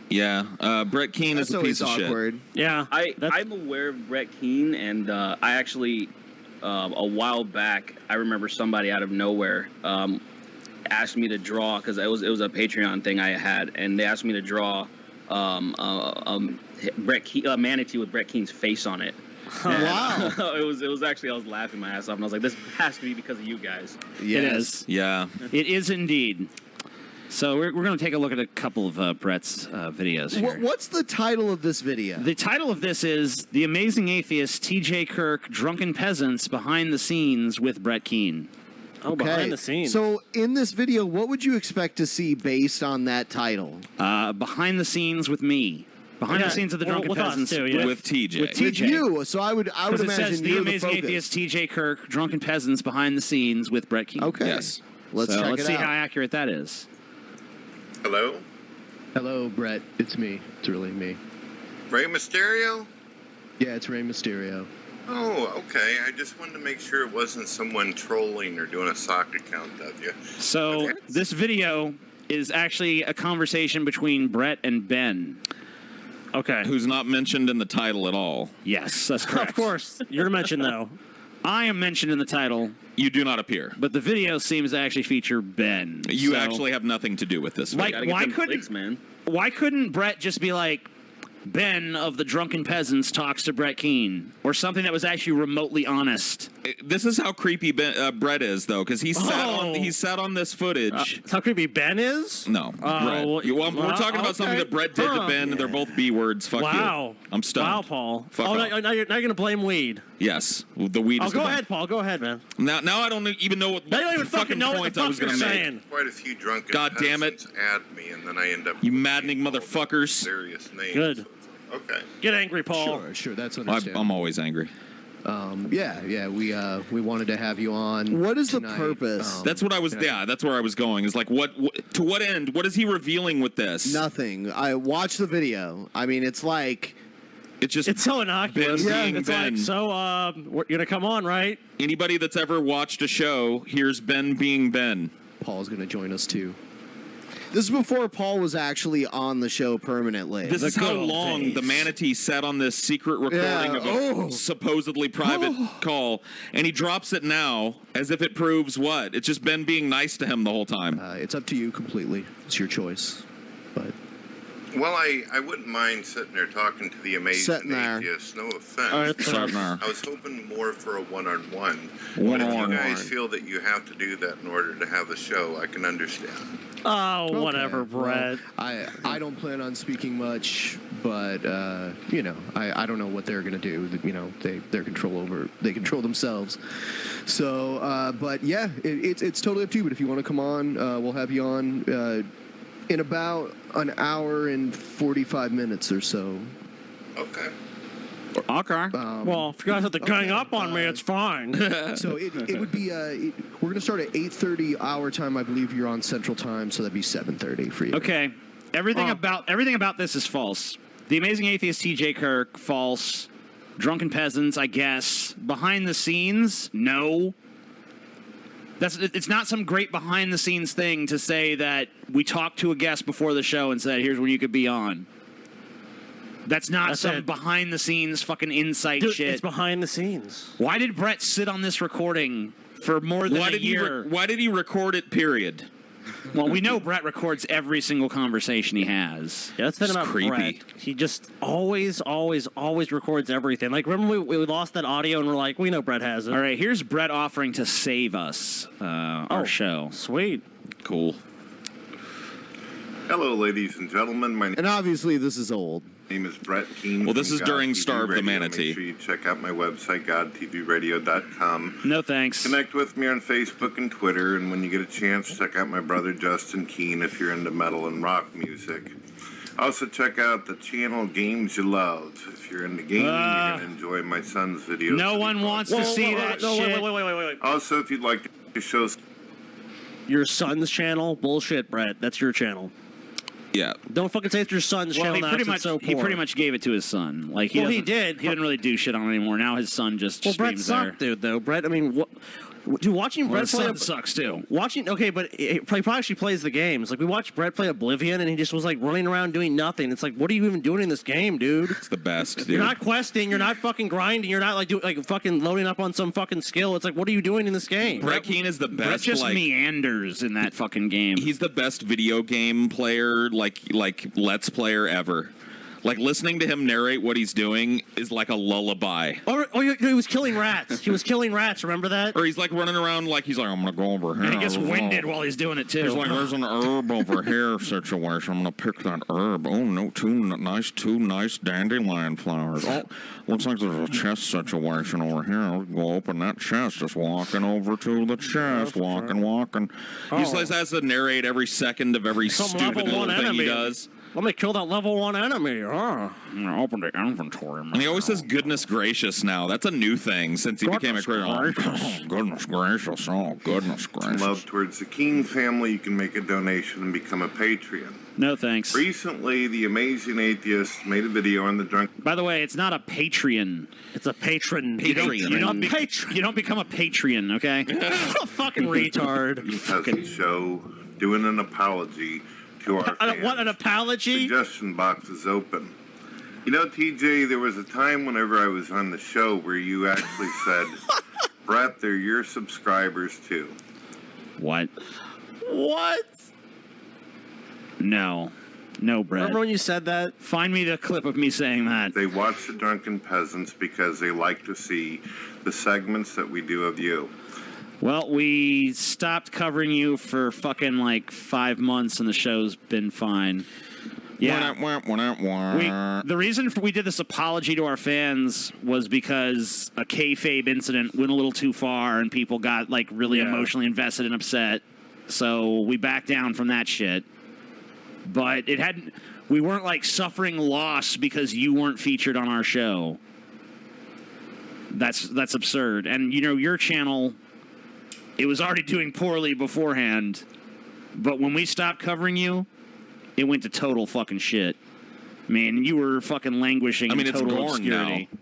Yeah, Brett Keane is a piece of awkward. shit. Yeah, I'm aware of Brett Keane, and I actually, a while back, I remember somebody out of nowhere asked me to draw, because it was a Patreon thing I had, and they asked me to draw Manatee with Brett Keane's face on it. Wow. it was actually, I was laughing my ass off, and I was like, this has to be because of you guys. Yes. It is. Yeah. It is indeed. So we're going to take a look at a couple of Brett's videos here. What's the title of this video? The title of this is The Amazing Atheist T.J. Kirk Drunken Peasants Behind the Scenes with Brett Keane. Oh, behind the scenes. So in this video, what would you expect to see based on that title? Behind the scenes with me. Behind the scenes of the Drunken with us Peasants too, yeah. With TJ. With TJ. With you. So I would Because it imagine says The you're the Amazing focus. Atheist T.J. Kirk Drunken Peasants Behind the Scenes with Brett Keane. Okay. Yes. Let's So check let's it see out. how accurate that is. Hello? Hello, Brett. It's me. It's really me. Rey Mysterio? Yeah, it's Rey Mysterio. Oh, okay. I just wanted to make sure it wasn't someone trolling or doing a sock account of you. So this video is actually a conversation between Brett and Ben. Okay. Who's not mentioned in the title at all. Yes, that's correct. Of course. You're mentioned, though. I am mentioned in the title. You do not appear. But the video seems to actually feature Ben. You So, actually have nothing to do with this. Like, video. why couldn't Brett just be like, Ben of the Drunken Peasants talks to Brett Keane, or something that was actually remotely honest? This is how creepy Brett is, though, because he sat on this footage. That's how creepy Ben is? No, Brett. We're talking about something that Brett did to Ben, and they're both B words. Fuck Wow. you. I'm stunned. Wow, Paul. Fuck off. Now you're going to blame weed. Yes, the weed is Go the ahead, Paul. Go ahead, man. Now I don't even know what Now you don't even fucking know what point the I fuck was going to you're make. saying. Quite a few drunken God damn it. peasants add me, and then I end up You maddening motherfuckers. serious names. Good. Okay. Get angry, Paul. Sure, that's understandable. I'm always angry. We wanted to have you on. What is tonight. the purpose? That's what I was. Yeah, that's where I was going. Is like, what? To what end? What is he revealing with this? Nothing. I watched the video. I mean, it's like. It's so innocuous. Ben being It's Ben. like, so, you're going to come on, right? Anybody that's ever watched a show, here's Ben being Ben. Paul's going to join us, too. This is before Paul was actually on the show permanently. This is how long the Manatee sat on this secret recording of a supposedly private call, and he drops it now as if it proves what? It's just Ben being nice to him the whole time. It's up to you completely. It's your choice. But Well, I wouldn't mind sitting there talking to the amazing atheist. No offense. I was hoping more for a one-on-one. But if you guys feel that you have to do that in order to have the show, I can understand. Oh, whatever, Brett. Well, I don't plan on speaking much, but I don't know what they're gonna do. They control themselves. So, but yeah, it's totally up to you. But if you want to come on, we'll have you on in about an hour and 45 minutes or so. Okay. Okay. Well, if you guys have to gang up on me, it's fine. So it would be we're gonna start at 8:30 our time. I believe you're on Central Time, so that'd be 7:30 for you. Okay. Everything about this is false. The Amazing Atheist T.J. Kirk, false. Drunken Peasants, I guess. Behind the scenes, no. It's not some great behind the scenes thing to say that we talked to a guest before the show and said, here's when you could be on. That's some behind the scenes fucking insight shit. It's behind the scenes. Why did Brett sit on this recording for more than a year? Why did he record it, period? Well, we know Brett records every single conversation he has. Yeah, that's the thing about creepy. Brett. He just always records everything. Like, remember we lost that audio and we're like, we know Brett has it. All right, here's Brett offering to save us, our show. Sweet. Cool. Hello, ladies and gentlemen. And obviously, this is old. name is Brett Keane. Well, this from is God during TV Star of the Radio. Manatee. Make sure you check out my website, godtvradio.com. No thanks. Connect with me on Facebook and Twitter, and when you get a chance, check out my brother Justin Keane if you're into metal and rock music. Also, check out the channel Games You Love. If you're into gaming, you're going to enjoy my son's videos. No one wants to see that shit. Wait. Also, if you'd like to show... Your son's channel? Bullshit, Brett. That's your channel. Yeah. Don't fucking say it's your son's channel. He now, pretty 'cause much it's so he poor. pretty much gave it to his son. Like he He did. He didn't really do shit on it anymore. Now his son just Well, Brett streams there. sucked, dude. Though Brett, I mean, dude, watching Well, Brett his play son sucks too. Watching, okay, but he probably actually plays the games. Like we watched Brett play Oblivion, and he just was like running around doing nothing. It's like, what are you even doing in this game, dude? It's the best, dude. You're not questing. You're not fucking grinding. You're not like fucking loading up on some fucking skill. It's like, what are you doing in this game? Brett Keane is the Brett best. just like, meanders in that fucking game. He's the best video game player, like Let's Player ever. Like listening to him narrate what he's doing is like a lullaby. He was killing rats. He was killing rats. Remember that? Or he's like running around like he's like, I'm gonna go over here. And he gets winded while he's doing it too. He's like, there's an herb over here situation. I'm gonna pick that herb. Oh no, two nice dandelion flowers. Oh, looks like there's a chest situation over here. I'll go open that chest. Just walking over to the chest. Walking. He just has to narrate every second of every stupid little thing he does. Let me kill that level 1 enemy. I'm gonna open the inventory. And he always says goodness gracious now. That's a new thing since he became a creator. Oh, goodness gracious. Oh, goodness gracious. Love towards the Keane family, you can make a donation and become a Patreon. No thanks. Recently, the Amazing Atheist made a video on the drunk... By the way, it's not a Patreon. It's a patron. You don't become a Patreon, okay? Fucking retard. Peasant show doing an apology to our fans. What, an apology? Suggestion box is open. You know, TJ, there was a time whenever I was on the show where you actually said, Brett, they're your subscribers too. What? What? No, Brett. Remember when you said that? Find me the clip of me saying that. They watch the Drunken Peasants because they like to see the segments that we do of you. Well, we stopped covering you for fucking like 5 months, and the show's been fine. Yeah. The reason we did this apology to our fans was because a kayfabe incident went a little too far, and people got like really emotionally invested and upset. So we backed down from that shit. But we weren't like suffering loss because you weren't featured on our show. That's absurd. And you know, your channel, it was already doing poorly beforehand, but when we stopped covering you, it went to total fucking shit. I mean, you were fucking languishing in total it's gone obscurity. now.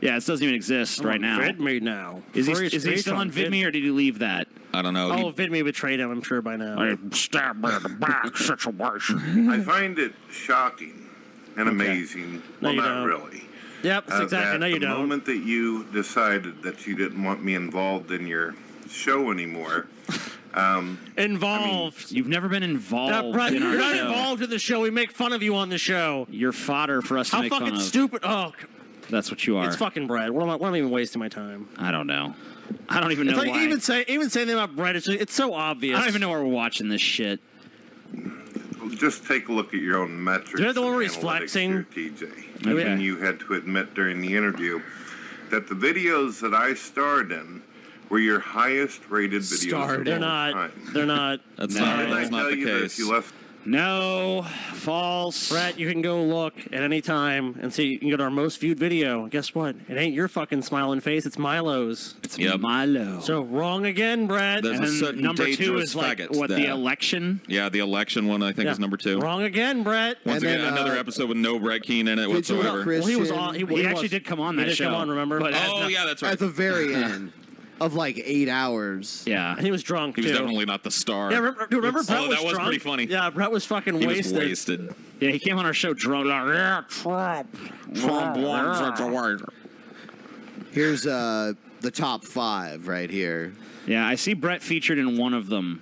Yeah, it doesn't even exist right now. VidMe now. Is he still on VidMe, or did he leave that? I don't know. Oh, VidMe betrayed him, I'm sure, by now. I stabbed me in the back situation. I find it shocking and amazing. No, Well, you not don't. really. Yep, that's exactly. That No, you the don't. moment that you decided that you didn't want me involved in your show anymore, Involved. You've never been involved Brett, in our you're not show. involved in the show. We make fun of you on the show. You're fodder for us to How make fun fucking of. stupid. Oh, That's what you are. it's fucking Brett. What am I even wasting my time? I don't know. I don't even know It's like why. even saying anything about Brett. It's so obvious. I don't even know why we're watching this shit. just take a look at your own metrics. Is that the one where and he's analytics flexing? here, TJ. Okay. And you had to admit during the interview that the videos that I starred in were your highest rated videos of They're all not. time. They're not. That's Didn't not, I that's not tell the you that case. if you left No, false. Brett, you can go look at any time and see. You can go to our most viewed video. Guess what? It ain't your fucking smiling face. It's Milo's. It's Milo. So wrong again, Brett. There's And a then certain number 2 dangerous is like faggots what the there. election. Yeah, the election one I think is number 2. Wrong again, Brett. Once again, another episode with no Brett Keane in it whatsoever. Well, he was on. He actually did come on He that did show. come on, remember? But Oh yeah, that's right. At the very end of like 8 hours. Yeah. And he was drunk He was too. definitely not the star. Yeah, remember Brett Although was that was drunk? pretty funny. Yeah, Brett was fucking He wasted. was wasted. Yeah, he came on our show drunk. Like, yeah, Trump. won such a way. Here's the top 5 right here. Yeah, I see Brett featured in one of them.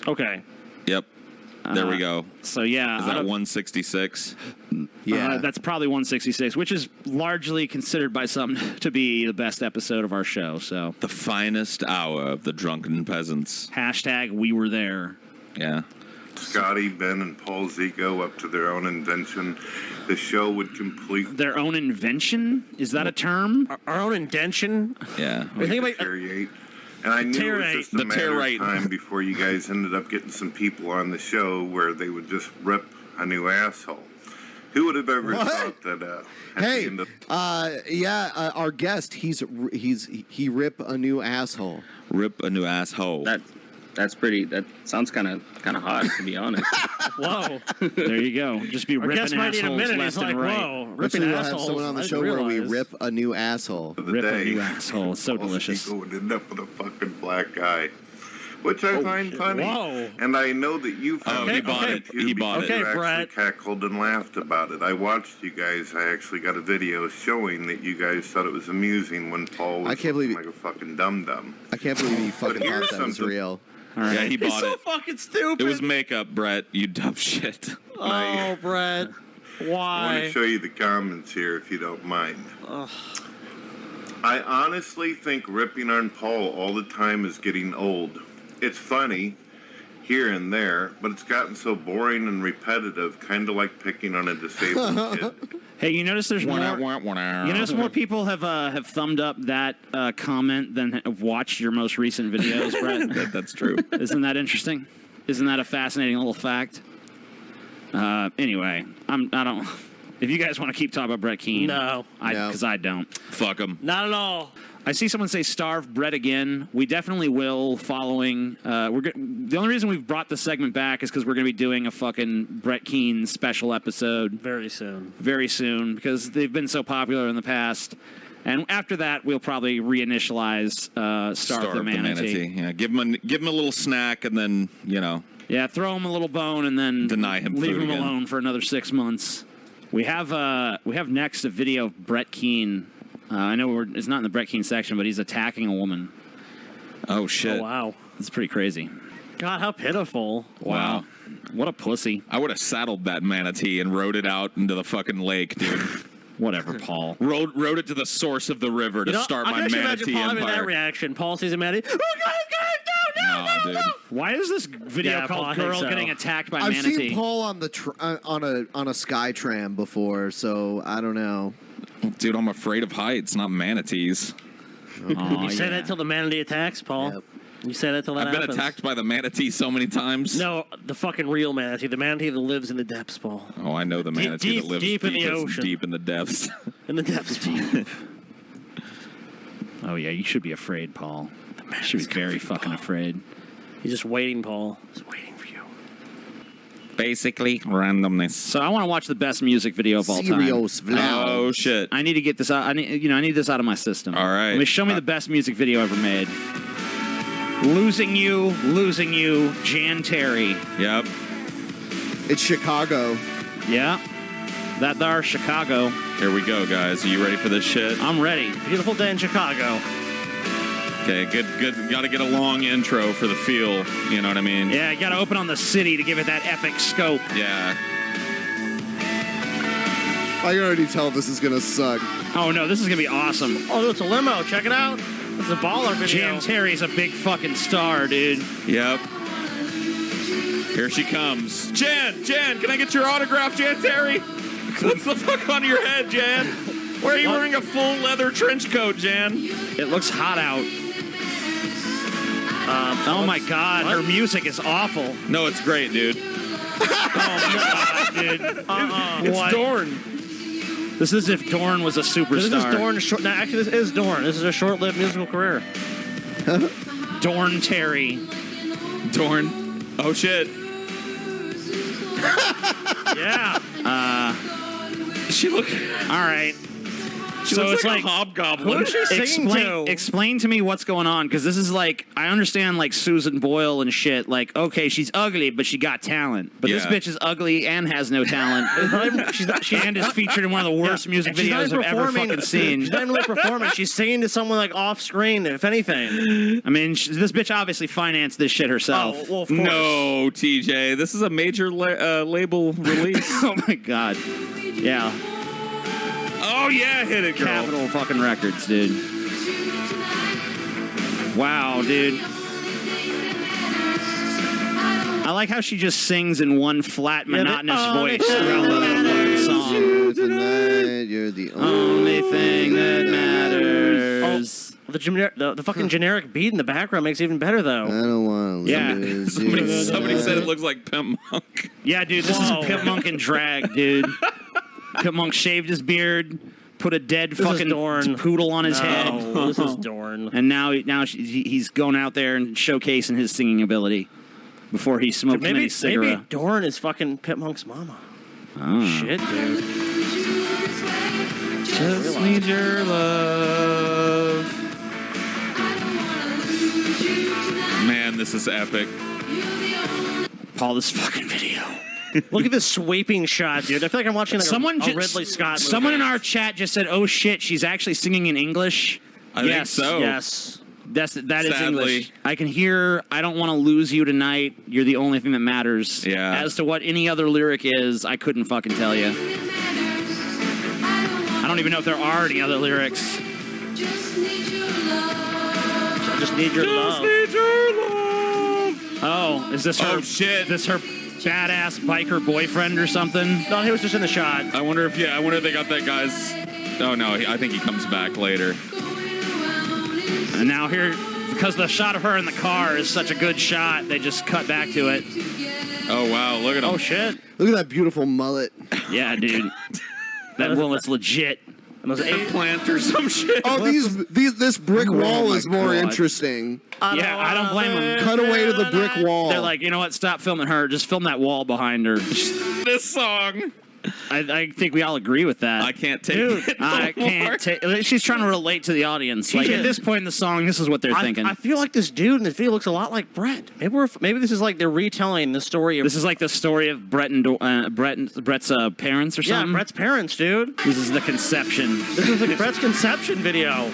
Okay. Yep. There we go. So yeah, Is that 166? Yeah. that's probably 166, which is largely considered by some to be the best episode of our show. So The finest hour of the drunken peasants. hashtag we were there. Yeah. Scotty, Ben, and Paul Zico up to their own invention, the show would complete Their own invention? Is that a term? Our own invention? Yeah. deteriorate. And I knew it was just a The matter terrorite. of time before you guys ended up getting some people on the show where they would just rip a new asshole. Who would have ever What? thought that? At the Hey, end of our guest, he rip a new asshole. Rip a new asshole. That's pretty. That sounds kind of hot, to be honest. Whoa. There you go. Just be Our ripping guest might need a assholes minute. left He's and like, right. whoa, ripping Eventually we'll have assholes. someone on the I show didn't where we realize. rip a new asshole. the Rip a day, new asshole. So Paul delicious. Zico would end up with a fucking black eye. Which I find shit. funny. Whoa. And I know that you found he it bought funny it. too, He bought because it. you Okay, actually Brett. cackled and laughed about it. I watched you guys. I actually got a video showing that you guys thought it was amusing when Paul was I can't believe looking like a fucking dum-dum. I can't believe he fucking here's thought that was something. real. All right. Yeah, he He's bought so it. fucking stupid. It was makeup, Brett. You dumb shit. Oh, Brett. I want Why? to show you the comments here if you don't mind. Ugh. I honestly think ripping on Paul all the time is getting old. It's funny here and there, but it's gotten so boring and repetitive, kind of like picking on a disabled kid. Hey, you notice there's more. You notice more people have thumbed up that comment than have watched your most recent videos, Brett. That's true. Isn't that interesting? Isn't that a fascinating little fact? Anyway, I don't. If you guys want to keep talking about Brett Keane, No. because I don't. Fuck him. Not at all. I see someone say starve Brett again. We definitely will. Following, the only reason we've brought the segment back is because we're going to be doing a fucking Brett Keane special episode Very soon. very soon because they've been so popular in the past. And after that, we'll probably reinitialize Starve the Manatee. Yeah, give him a little snack and then Yeah, throw him a little bone and then Deny him leave food him again. alone for another 6 months. We have next a video of Brett Keane. I know it's not in the Brett Keane section, but he's attacking a woman. Oh shit! Oh, wow. It's pretty crazy. God, how pitiful. Wow. What a pussy. I would have saddled that manatee and rode it out into the fucking lake, dude. Whatever, Paul. Rode it to the source of the river to start my I can actually manatee imagine Paul having that empire. reaction. Paul sees a manatee. Oh, God, No, dude. Why is this video Yeah, Paul, called I think "Girl so. Getting Attacked by I've Manatee"? seen Paul on the on a sky tram before, so I don't know. Dude, I'm afraid of heights, not manatees. You say that till the manatee attacks, Paul? Yep. You say that till that I've been happens. attacked by the manatee so many times. No, the fucking real manatee. The manatee that lives in the depths, Paul. Oh, I know the manatee deep- that lives deep in the ocean. deep in the depths. In the depths, Paul. Oh yeah, you should be afraid, Paul. You should be very fucking afraid. He's just waiting, Paul. He's waiting for you. Basically, randomness. So I want to watch the best music video of all time. Serious Vlad. Oh shit! I need to get this out. I need this out of my system. All right. Let me show me the best music video ever made. Losing You, Jan Terry. Yep. It's Chicago. Yeah. That there, Chicago. Here we go, guys. Are you ready for this shit? I'm ready. Beautiful day in Chicago. Okay, good. Got to get a long intro for the feel. You know what I mean? Yeah, you got to open on the city to give it that epic scope. Yeah. I can already tell this is gonna suck. Oh no, this is gonna be awesome. Oh, it's a limo. Check it out. It's a baller video. Jan Terry's a big fucking star, dude. Yep. Here she comes. Jan, can I get your autograph, Jan Terry? What's the fuck on your head, Jan? Why are you wearing a full leather trench coat, Jan? It looks hot out. Oh my God, her music is awful. No, it's great, dude. Oh my God, dude. It's What? Dorn. This is if Dorn was a superstar. This is Dorn's short. No, actually, this is Dorn. This is a short-lived musical career. Dorn Terry. Dorn. Oh shit. Yeah. She look. All right. She So looks it's like like- a hobgoblin. Who is she singing to? Explain to me what's going on, because this is like, I understand like Susan Boyle and shit. Like, okay, she's ugly, but she got talent. But this Yeah. bitch is ugly and has no talent. and is featured in one of the worst music She's not videos I've even ever performing. fucking seen. She's not even really performing. She's singing to someone like off screen, if anything. I mean, this bitch obviously financed this shit herself. Oh, well, of course. No, TJ. This is a major label release. Oh my God. Yeah. Oh yeah, hit it, girl. Capitol fucking Records, dude. Wow, dude. I like how she just sings in one flat, monotonous voice throughout the fucking song. Tonight, you're the only thing that matters. The fucking generic beat in the background makes it even better, though. I don't want Yeah. Somebody said it looks like Pimp Monk. Yeah, dude, this is Pimp Monk in drag, dude. Pimp Monk shaved his beard, put a dead fucking poodle on his head. This is Dorn. And now he's going out there and showcasing his singing ability before he smokes many cigarettes. Maybe Dorn is fucking Pimp Monk's mama. Oh. Shit, dude. Just need your love. Man, this is epic. Paul, this fucking video. Look at this sweeping shot, dude. I feel like I'm watching like a Ridley Scott movie. Someone in our chat just said, "Oh shit, she's actually singing in English." I think so. Yes. That is Sadly. English. I can hear "I don't want to lose you tonight. You're the only thing that matters." Yeah. As to what any other lyric is, I couldn't fucking tell you. I don't even know if there are any other lyrics. I just need your love. Oh, is this her? Oh shit! Is this her badass biker boyfriend or something? No, he was just in the shot. I wonder if they got that guy's. Oh no, I think he comes back later. And now here, because the shot of her in the car is such a good shot, they just cut back to it. Oh wow, look at him. Oh shit! Look at that beautiful mullet. Yeah, dude. That mullet's legit. Eggplant or some shit. Oh, this brick wall is more God. interesting. Yeah, I don't blame them. Cut away to the brick wall. They're like, you know what? Stop filming her. Just film that wall behind her. This song. I think we all agree with that. I can't take Dude, it. I can't take. She's trying to relate to the audience. Like at this point in the song, this is what they're thinking. I feel like this dude in the video looks a lot like Brett. Maybe this is like they're retelling the story of. This is like the story of Brett's parents or something. Yeah, Brett's parents, dude. This is the conception. This is the Brett's conception video.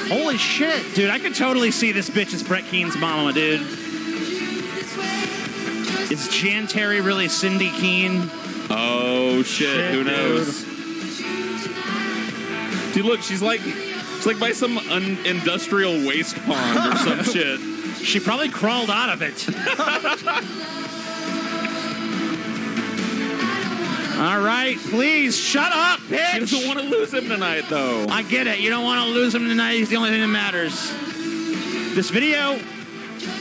Holy shit, dude! I could totally see this bitch as Brett Keene's mama, dude. Is Jan Terry really Cindy Keene? Oh shit! Who knows? Dude, look, she's like by some industrial waste pond or some shit. She probably crawled out of it. All right, please shut up, bitch. She doesn't want to lose him tonight, though. I get it. You don't want to lose him tonight. He's the only thing that matters. This video.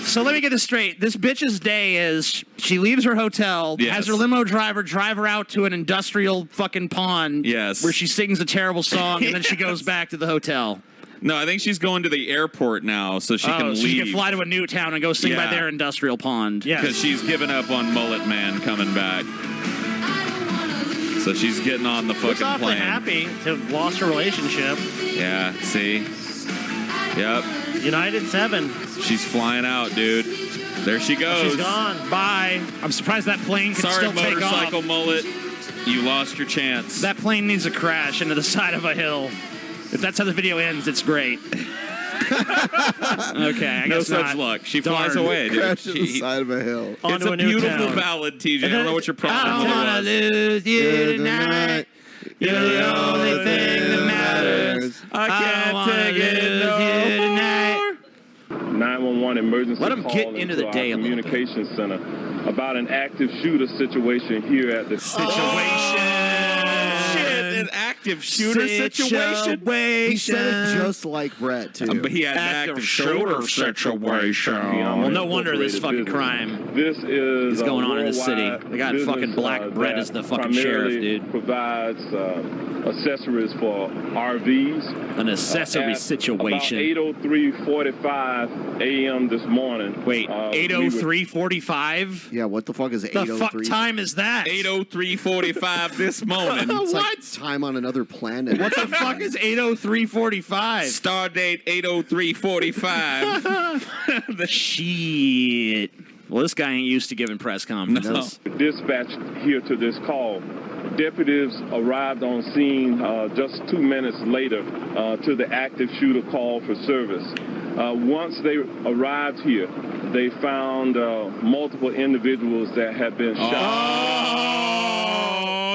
So let me get this straight. This bitch's day is she leaves her hotel, has her limo driver drive her out to an industrial fucking pond, where she sings a terrible song, and then she goes back to the hotel. No, I think she's going to the airport now, so she can leave. So she can fly to a new town and go sing by their industrial pond. Yeah, because she's given up on Mullet Man coming back. So she's getting on the fucking plane. Happy to have lost her relationship. Yeah, see? Yep. United 7. She's flying out, dude. There she goes. She's gone. Bye. I'm surprised that plane can still take off. Sorry, motorcycle mullet. You lost your chance. That plane needs to crash into the side of a hill. If that's how the video ends, it's great. Okay, I no guess such not. luck. She flies away, dude. Crash to the side of a hill. It's a beautiful ballad, TJ. I don't know what your problem is. I don't want to lose you tonight. You're the only thing that matters. I can't take it no more. 911 emergency Let 'em call get into the our day a little bit. communications center about an active shooter situation here at the Shit, an active shooter situation. He said it just like Brett, too. But he had an active shooter situation. Well, no wonder this fucking crime is going on in the city. They got fucking Black Brett as the fucking sheriff, dude. Provides accessories for RVs. An accessory situation. About 8:03:45 a.m. this morning. Wait, 8:03:45? Yeah, what the fuck is The 8:03? fuck time is that? 8:03:45 this morning. It's What? like time on another planet. What the fuck is 8:03:45? Star date 8:03:45. The shit. Well, this guy ain't used to giving press conferences. Dispatched here to this call. Deputies arrived on scene just 2 minutes later to the active shooter call for service. Once they arrived here, they found multiple individuals that had been shot.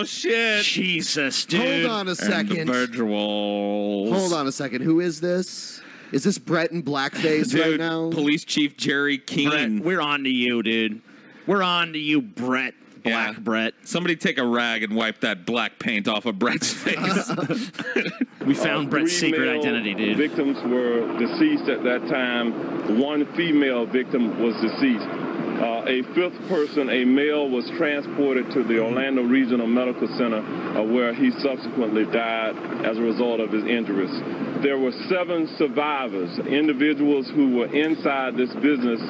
Oh, shit. Jesus, dude. Hold on a second. Individuals. Hold on a second. Who is this? Is this Brett in blackface Dude, right now? Police Chief Jerry Keene. Brett, we're on to you, dude. We're on to you, Brett. Black Brett. Somebody take a rag and wipe that black paint off of Brett's face. We found Brett's secret male identity, dude. Victims were deceased at that time. One female victim was deceased. A fifth person, a male, was transported to the Orlando Regional Medical Center where he subsequently died as a result of his injuries. There were 7 survivors, individuals who were inside this business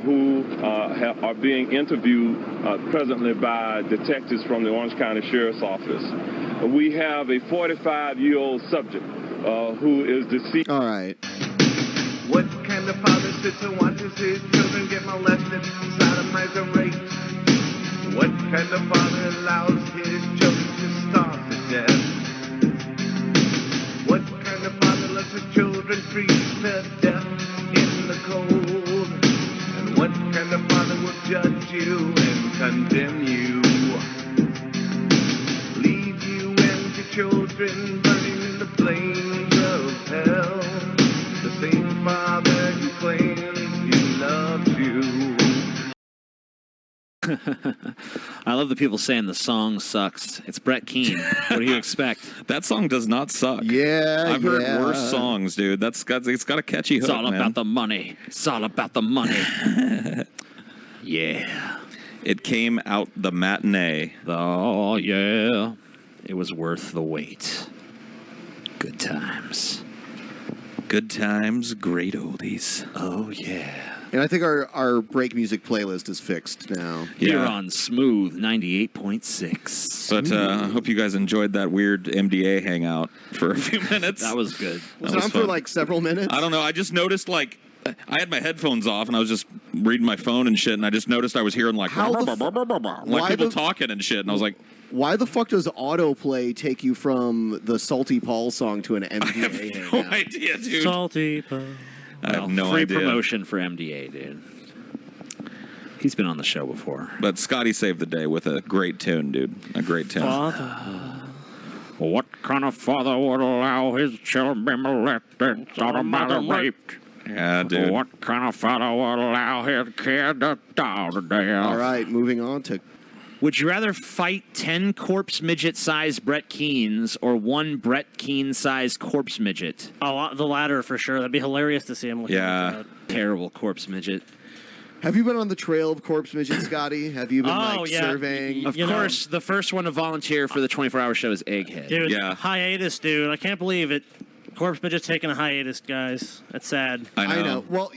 who are being interviewed presently by detectives from the Orange County Sheriff's Office. We have a 45-year-old subject who is deceased. All right. What kind of father sits and watches his children get molested, sodomized, and raped? What kind of father allows his children to starve to death? What kind of father lets his children freeze to death in the cold? And what kind of father will judge you and condemn you? Leave you and your children burning in the flames of hell. The same father who claims he loves you. I love the people saying the song sucks. It's Brett Keane. What do you expect? That song does not suck. Yeah, I've heard worse songs, dude. It's got a catchy hook. It's all man. about the money. It's all about the money. Yeah. It came out the matinee. Oh, yeah. It was worth the wait. Good times. Good times, great oldies. Oh, yeah. And I think our break music playlist is fixed now. Here on Smooth 98.6. But I hope you guys enjoyed that weird MDA hangout for a few minutes. That was good. Was it on for like several minutes? I don't know. I just noticed I had my headphones off and I was just reading my phone and shit, and I just noticed I was hearing like people talking and shit, and I was like, why the fuck does autoplay take you from the Salty Paul song to an MDA? no idea, dude. Salty Paul. I have no free idea. promotion for MDA, dude. He's been on the show before. But Scotty saved the day with a great tune, dude. A great tune. What kind of father would allow his children to be molested, sodomized, and raped? Yeah, dude. What kind of father would allow his kid to die to death? All right, moving on to... Would you rather fight 10 corpse midget-sized Brett Keanes or 1 Brett Keane-sized corpse midget? Oh, the latter for sure. That'd be hilarious to see him looking like that. Terrible corpse midget. Have you been on the trail of corpse midget, Scotty? Have you been surveying? Of course, the first one to volunteer for the 24-hour show is Egghead. Dude, hiatus, dude. I can't believe it. Corpse midget's taking a hiatus, guys. That's sad. I know. Well,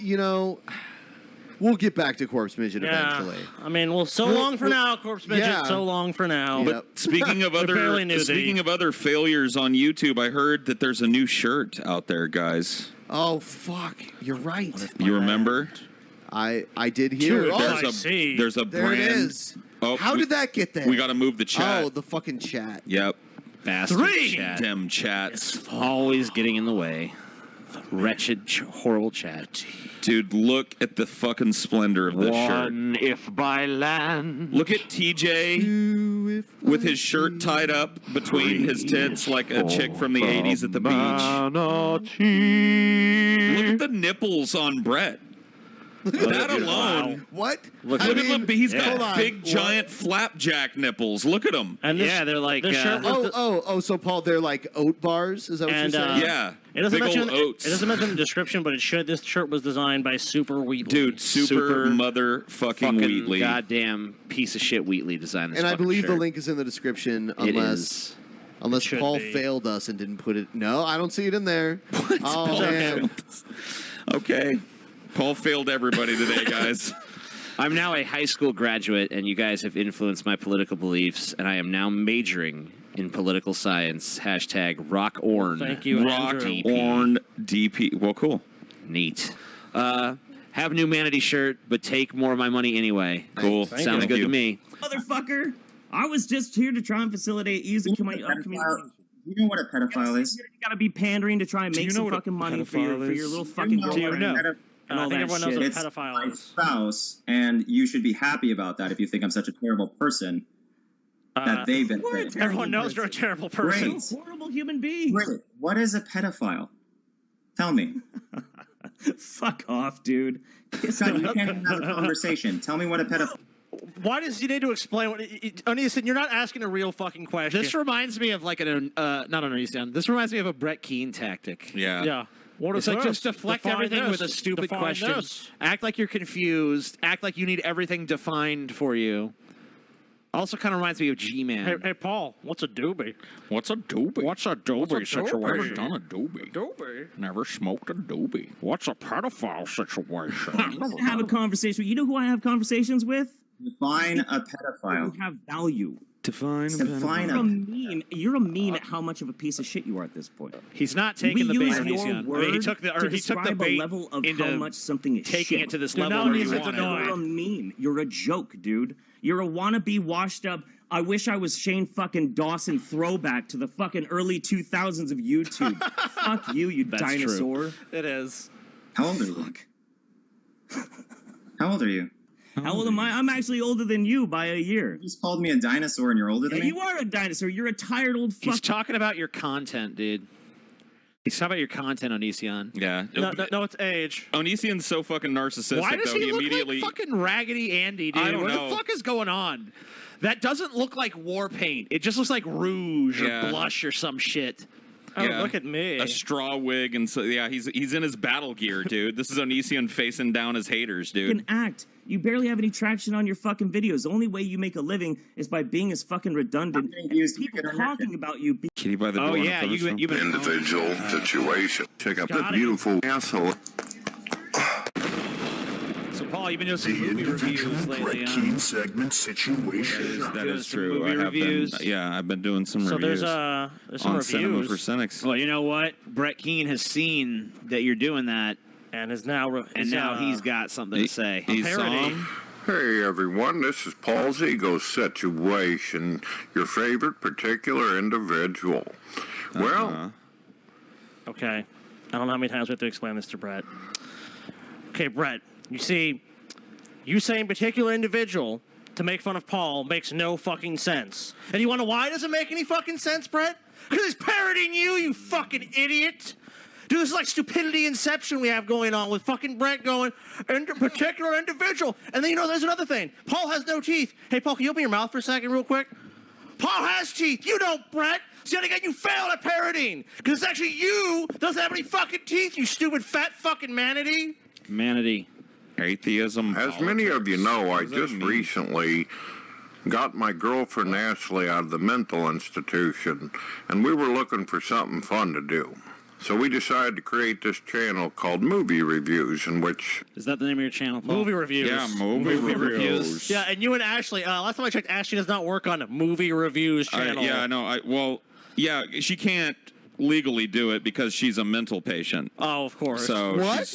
we'll get back to corpse midget eventually. I mean, so long for now, corpse midget. Yeah. So long for now. But speaking of other failures on YouTube, I heard that there's a new shirt out there, guys. Oh fuck! You're right. You remember? I did hear. Dude, it. there's a There brand. it is. Oh, How did that get there? We got to move the chat. Oh, the fucking chat. Yep. Bastard 3. chat. Them chats. Always getting in the way. Wretched, horrible chat. Dude, look at the fucking splendor of this shirt. If by land. Look at TJ with his shirt tied up between his tits like a chick from the 80s at the beach. Look at the nipples on Brett. That alone. What? Look at him. He's hold got on. big, giant flapjack nipples. Look at him. And they're like. So Paul, they're like oat bars. Is that what you're saying? Yeah. It doesn't Big mention old oats. It doesn't mention the description, but this shirt was designed by Super Wheatley. Dude, super motherfucking Wheatley. Goddamn piece of shit Wheatley designed this. And I fucking believe shirt. the link is in the description, It is. unless should Paul be. failed us and didn't put it. No, I don't see it in there. Oh man. Okay. Paul failed everybody today, guys. I'm now a high school graduate, and you guys have influenced my political beliefs, and I am now majoring in political science. #RockOrn. Thank you, Rock Andrew. Orn DP. Well, cool. Neat. Have a Humanity shirt, but take more of my money anyway. Cool. Sounds good to me. Motherfucker, I was just here to try and facilitate easy communication. You know what a pedophile is? You gotta be pandering to try and make some fucking money for your little fucking girlfriend. And all I think that everyone knows shit. what a It's pedophile my is. spouse, and you should be happy about that if you think I'm such a terrible person that they've been raped. Everyone knows you're a terrible person. Great. Horrible human being. Great. What is a pedophile? Tell me. Fuck off, dude. God, you can't even have a conversation. Tell me what a pedophile. Why does you need to explain what? Onision, you're not asking a real fucking question. This reminds me of like not an Onision. This reminds me of a Brett Keane tactic. Yeah. Yeah. What It's is like this? just deflect Define everything this. with a stupid Define question. this. Act like you're confused. Act like you need everything defined for you. Also kind of reminds me of G-Man. Hey, Paul, what's a doobie? What's a doobie? What's a doobie situation? Never done a doobie. Doobie? Never smoked a doobie. What's a pedophile situation? Have a conversation. You know who I have conversations with? Define a pedophile. Who have value. Define You're a meme at how much of a piece of shit you are at this point. He's not taking we the bait use on your Onision. word he took the to he took the describe bait a level of into how much something is taking shit. it to this Dude, level now where you Onision's want it. You're a meme. You're a joke, dude. You're a wannabe washed up. I wish I was Shane fucking Dawson throwback to the fucking early 2000s of YouTube. Fuck you, you That's dinosaur. true. It is. How old are you? How old are you? How old am I? I'm actually older than you by a year. You just called me a dinosaur and you're older than Yeah, me? you are a dinosaur. You're a tired old fuck. He's talking about your content, dude. He's talking about your content, Onision. Yeah. No, it's age. Onision's so fucking narcissistic. Why does though, he look immediately like fucking Raggedy Andy, dude? I don't what know. the fuck is going on? That doesn't look like war paint. It just looks like rouge or Yeah. blush or some shit. Oh, look at me. A straw wig, and so yeah, he's in his battle gear, dude. This is Onision facing down his haters, dude. Fucking act. You barely have any traction on your fucking videos. The only way you make a living is by being as fucking redundant. People talking about you. Kitty by the door. Oh yeah, you've been Individual situation. Check out that Got it. beautiful asshole. So Paul, you've been doing some movie reviews lately, Brett huh? Keane segment situation. That is some true. movie I have reviews. been. Yeah, I've been doing some So reviews. there's some on Cinema reviews. for Cynics. Well, you know what? Brett Keane has seen that you're doing that, and is now he's got something to say. He saw him. Hey everyone, this is Paul's Ego Situation, your favorite particular individual. Well, Okay. I don't know how many times we have to explain this to Brett. Okay, Brett, you see, you saying particular individual to make fun of Paul makes no fucking sense. And you want to know why it doesn't make any fucking sense, Brett? Because he's parroting you fucking idiot. Dude, this is like stupidity inception we have going on with fucking Brett going, particular individual. And then, there's another thing. Paul has no teeth. Hey, Paul, can you open your mouth for a second real quick? Paul has teeth. You don't, Brett. So again, you failed at parroting. Because it's actually you doesn't have any fucking teeth, you stupid fat fucking manatee. Manatee. Atheism. as many of you know, I just recently got my girlfriend Ashley out of the mental institution, and we were looking for something fun to do. So we decided to create this channel called Movie Reviews, in which... Is that the name of your channel, Paul? Movie reviews. Yeah, movie reviews. Yeah, and you and Ashley, last time I checked, Ashley does not work on movie reviews channel. Yeah, I know. She can't legally do it because she's a mental patient. Oh, of course. So What?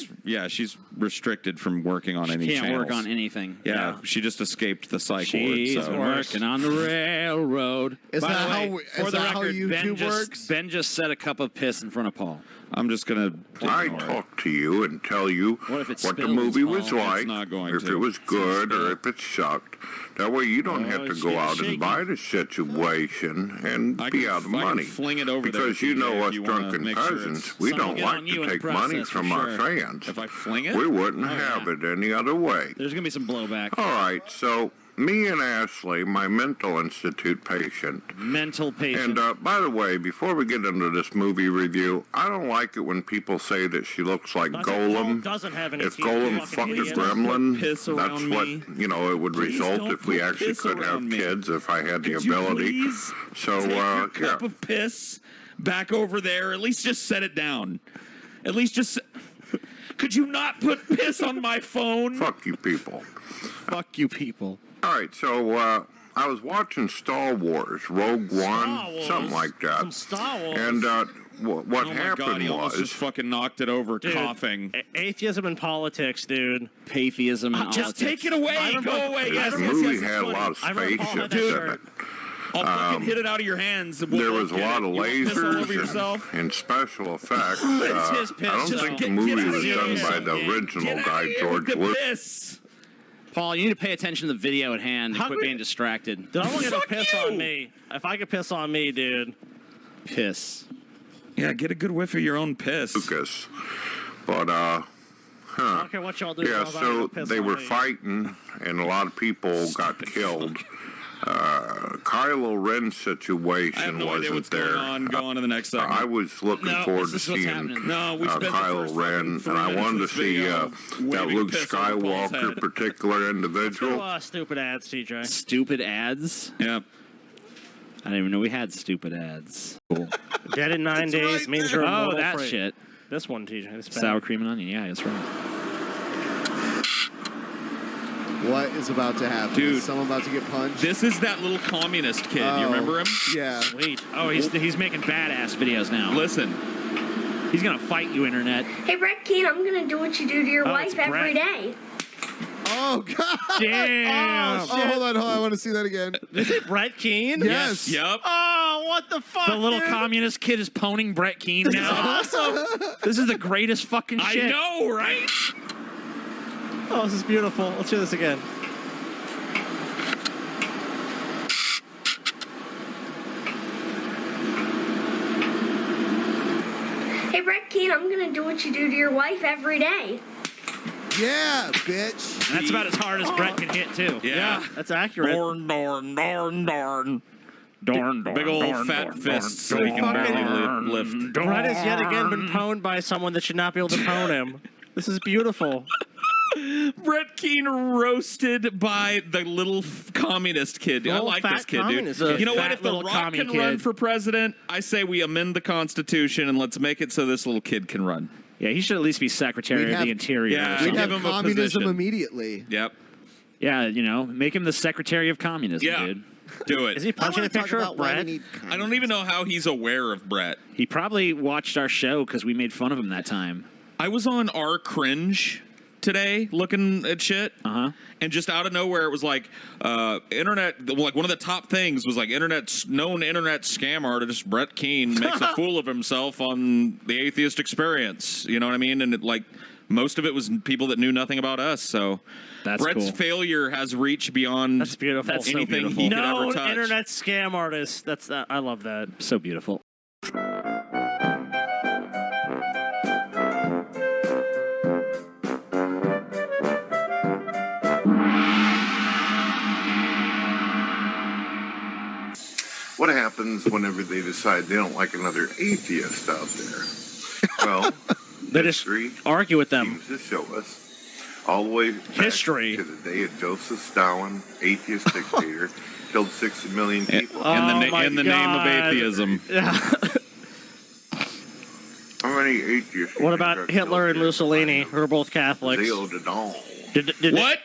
she's restricted from working on any Can't channels. work on anything. Yeah, she just escaped the psych She's ward. So. working on the railroad. Is By that the way, how- for is the that how record, YouTube works? Ben just set a cup of piss in front of Paul. I'm just gonna. I talk to you and tell you What if it what the spills, movie was Paul? like, It's not going if to. it was good or if it sucked. That way you don't have to it's go getting out shaky. and buy the situation and I be can- out of I can money. fling it over there because to you you know if us you wanna drunken make sure cousins, it's- we Some don't will get like on you to in the take money process, from for our sure. fans. If I fling it, We wouldn't Oh, have yeah. it any other way. There's gonna be some blowback. All right, so me and Ashley, my mental institute patient. Mental patient. And by the way, before we get into this movie review, I don't like it when people say that she looks like Paul Golem. doesn't have any If teeth, Golem you fucked fucking a idiot. gremlin, piss that's around what me. it would Please result don't if we put actually piss could have around me. kids if I had the Could you ability. please So take your yeah. cup of piss back over there. At least just set it down. At least just. Could you not put piss on my phone? Fuck you people. Fuck you, people. All right, so I was watching Star Wars, Rogue One, Wars? something like that. Some Star Wars. And what Oh my happened God, he almost was just fucking knocked it over, Dude, coughing. Atheism and politics, dude. Patheism and Just take it away. Go away. Yes, this yes, movie yes. had a lot of I remember Paul had spaceships that in it. I'll fucking hit it out of your hands. There was a lot of You wanna piss all over lasers yourself? and special effects. It's his piss. I don't Just think the get movie out of was here done with by some, the man. original Get out guy, of here George with the Lucas. piss. Paul, you need to pay attention to the video at hand and How quit could- being distracted. Dude, I'm gonna Fuck piss you. on me. If I could piss on me, dude. Piss. Yeah, get a good whiff of your own piss. Lucas. But Huh. I don't care what y'all do. Yeah, y'all about to so go piss they on were me. fighting, and a lot of people got killed. Kylo Ren's situation I have no idea wasn't what's there. going on. Go on to the next segment. I was looking No, forward to this is what's seeing happening. No, we spent the Kylo first Ren, fucking and I 3 wanted to minutes of this see video that waving Luke piss over Paul's Skywalker head. particular individual. Stupid ads, TJ. Stupid ads? Yep. I didn't even know we had stupid ads. Cool. Dead in 9 days means you're Oh, immortal that free. shit. This one, TJ. This bad. Sour cream and onion. Yeah, that's right. What is about to happen? Dude. Is someone about to get punched? This is that little communist kid. You remember him? Yeah. Sweet. Oh, he's making badass videos now. Listen. He's gonna fight you, internet. Hey, Brett Keane, I'm gonna do what you do to your Oh, wife it's every Brett. day. Oh God! Damn. Oh, hold on. I want to see that again. Is it Brett Keane? Yes. Yep. Oh, what the fuck? The little dude? communist kid is poning Brett Keane This is now. awesome. This is the greatest fucking shit. I know, right? Oh, this is beautiful. Let's hear this again. Hey, Brett Keane, I'm gonna do what you do to your wife every day. Yeah, bitch. That's about as hard as Brett can hit too. Yeah. That's accurate. Darn. Big old fat fists so he can Fucking- barely lift. Brett has yet again been pwned by someone that should not be able to pwn him. This is beautiful. Brett Keane roasted by the little communist kid. I Little like fat this kid, dude. communist You know what? fat If The little Rock commie can run kid. for president, I say we amend the Constitution and let's make it so this little kid can run. Yeah, he should at least be Secretary We'd of have- the Interior. Yeah. or We'd something. have Give him a communism position. immediately. Yep. Yeah, make him the Secretary of Communism, Yeah. dude. Do it. Is he punching a picture of Brett? I don't even know how he's aware of Brett. He probably watched our show because we made fun of him that time. I was on our cringe today looking at shit. And just out of nowhere, it was like internet. Like one of the top things was like known internet scam artist Brett Keane makes a fool of himself on the Atheist Experience. You know what I mean? And most of it was people that knew nothing about us. So That's Brett's cool. failure has reached beyond That's beautiful. That's so anything beautiful. he could No ever touch. internet scam artist. That's I love that. So beautiful. What happens whenever they decide they don't like another atheist out there? Well, They just history argue with them. seems to show us all the way back History. to the day of Joseph Stalin, atheist dictator, killed 60 million people. Oh my in the name of God. atheism. How many atheists? you What think about got Hitler and killed Mussolini, who are both Catholics? Zeo de Dawn. Did What?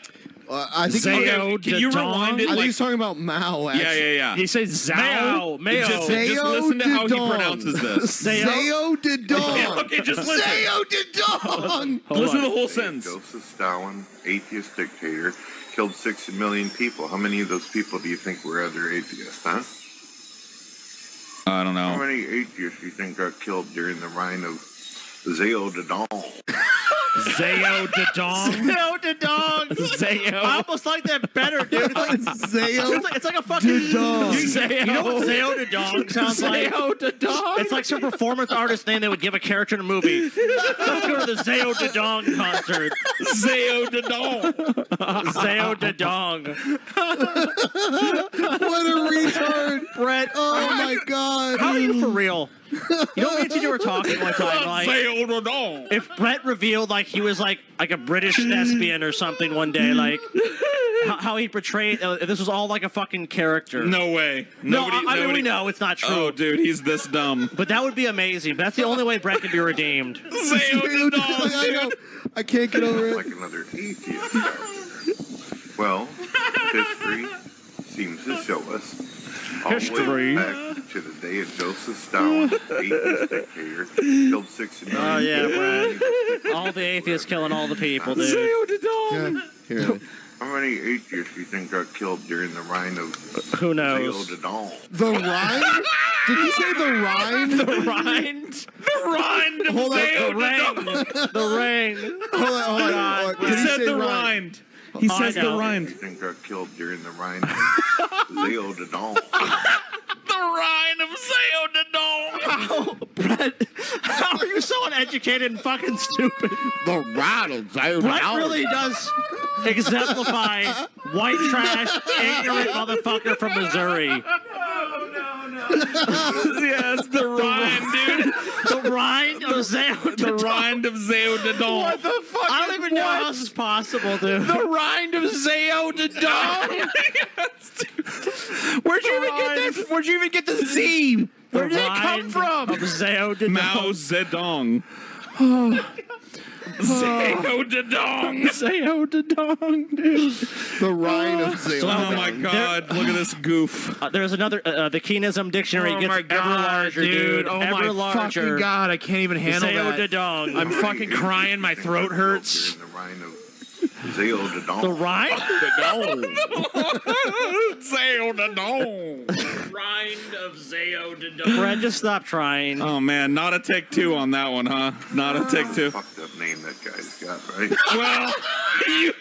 I think Zeo Can you rewind it? I think he's talking about Mao. Actually. Yeah. He said Mayo. Just listen to how he pronounces this. Zeo de Dawn. Okay, just listen. Zeo de Dawn. Listen to the whole Day of sentence. Joseph Stalin, atheist dictator, killed 60 million people. How many of those people do you think were other atheists, huh? I don't How know. many atheists do you think got killed during the reign of Zeo de Dawn? Zeo de Dong. Zeo de dong. Zeo. I almost like that better, dude. Zeo It's like a fucking. de Dawn. You know what Zeo de dong sounds like? Zeo de Dong. It's like some performance artist name they would give a character in a movie. Let's go to the Zeo de dong concert. Zeo de Dawn. Zeo de dong. What a retard, Brett. Oh my God. How are you for real? You know, me and TJ were talking one time, like, Zeo de Dawn. if Brett revealed like he was like a British thespian or something one day, like how he portrayed this was all like a fucking character. No way. No, Nobody, I mean we nobody- know it's not true. Oh, dude, he's this dumb. But that would be amazing. That's the only way Brett can be redeemed. Zeo de Dawn. I know. I can't get over Like it. another atheist out there. Well, history seems to show us all the way back to the day of Joseph Stalin, atheist dictator, killed 60 million Oh yeah, people. Brett. All the atheists killing all the people, dude. Zeo de Dawn. Yeah. Here. How many atheists do you think got killed during the reign of Who knows? Zeo de Dawn? The Rhine? Did he say the Rhine? The rind. The rind of Hold on. Zeo de Dawn. The ring. Hold on. God. Did He said say the Rhine? rind. He says I the know. rind. You think got killed during the reign of Zeo de Dawn? The rind of Zeo de Dawn. Brett, how are you so uneducated and fucking stupid? The rattle, Brett really does exemplify white trash, ignorant motherfucker from Missouri. Yes, the rind, dude. The rind of Zeo. The rind of Zeo Dadon. What the fuck? I don't even know how this is possible, dude. The rind of Zeo Dadon. Where'd you even get that? Where'd you even get the Z? Where did that come from? Of Zeo Dadon. Mao Zedong. Zeo Dadong. Zeo Dadong, dude. The rind of Zeo. Oh my God! Look at this goof. There's another. The Keenism dictionary gets ever larger, dude. Oh ever my larger. fucking God! I can't even handle Zeo that. Dadong. I'm fucking crying. My throat hurts. The rind of Zeo Dadon. The rind? Zeo Dadong. Rind of Zeo Dadong. Brett, just stop trying. Oh man, not a take two on that one, huh? Not a take two. Fucked up name that guy's got, right? Well, you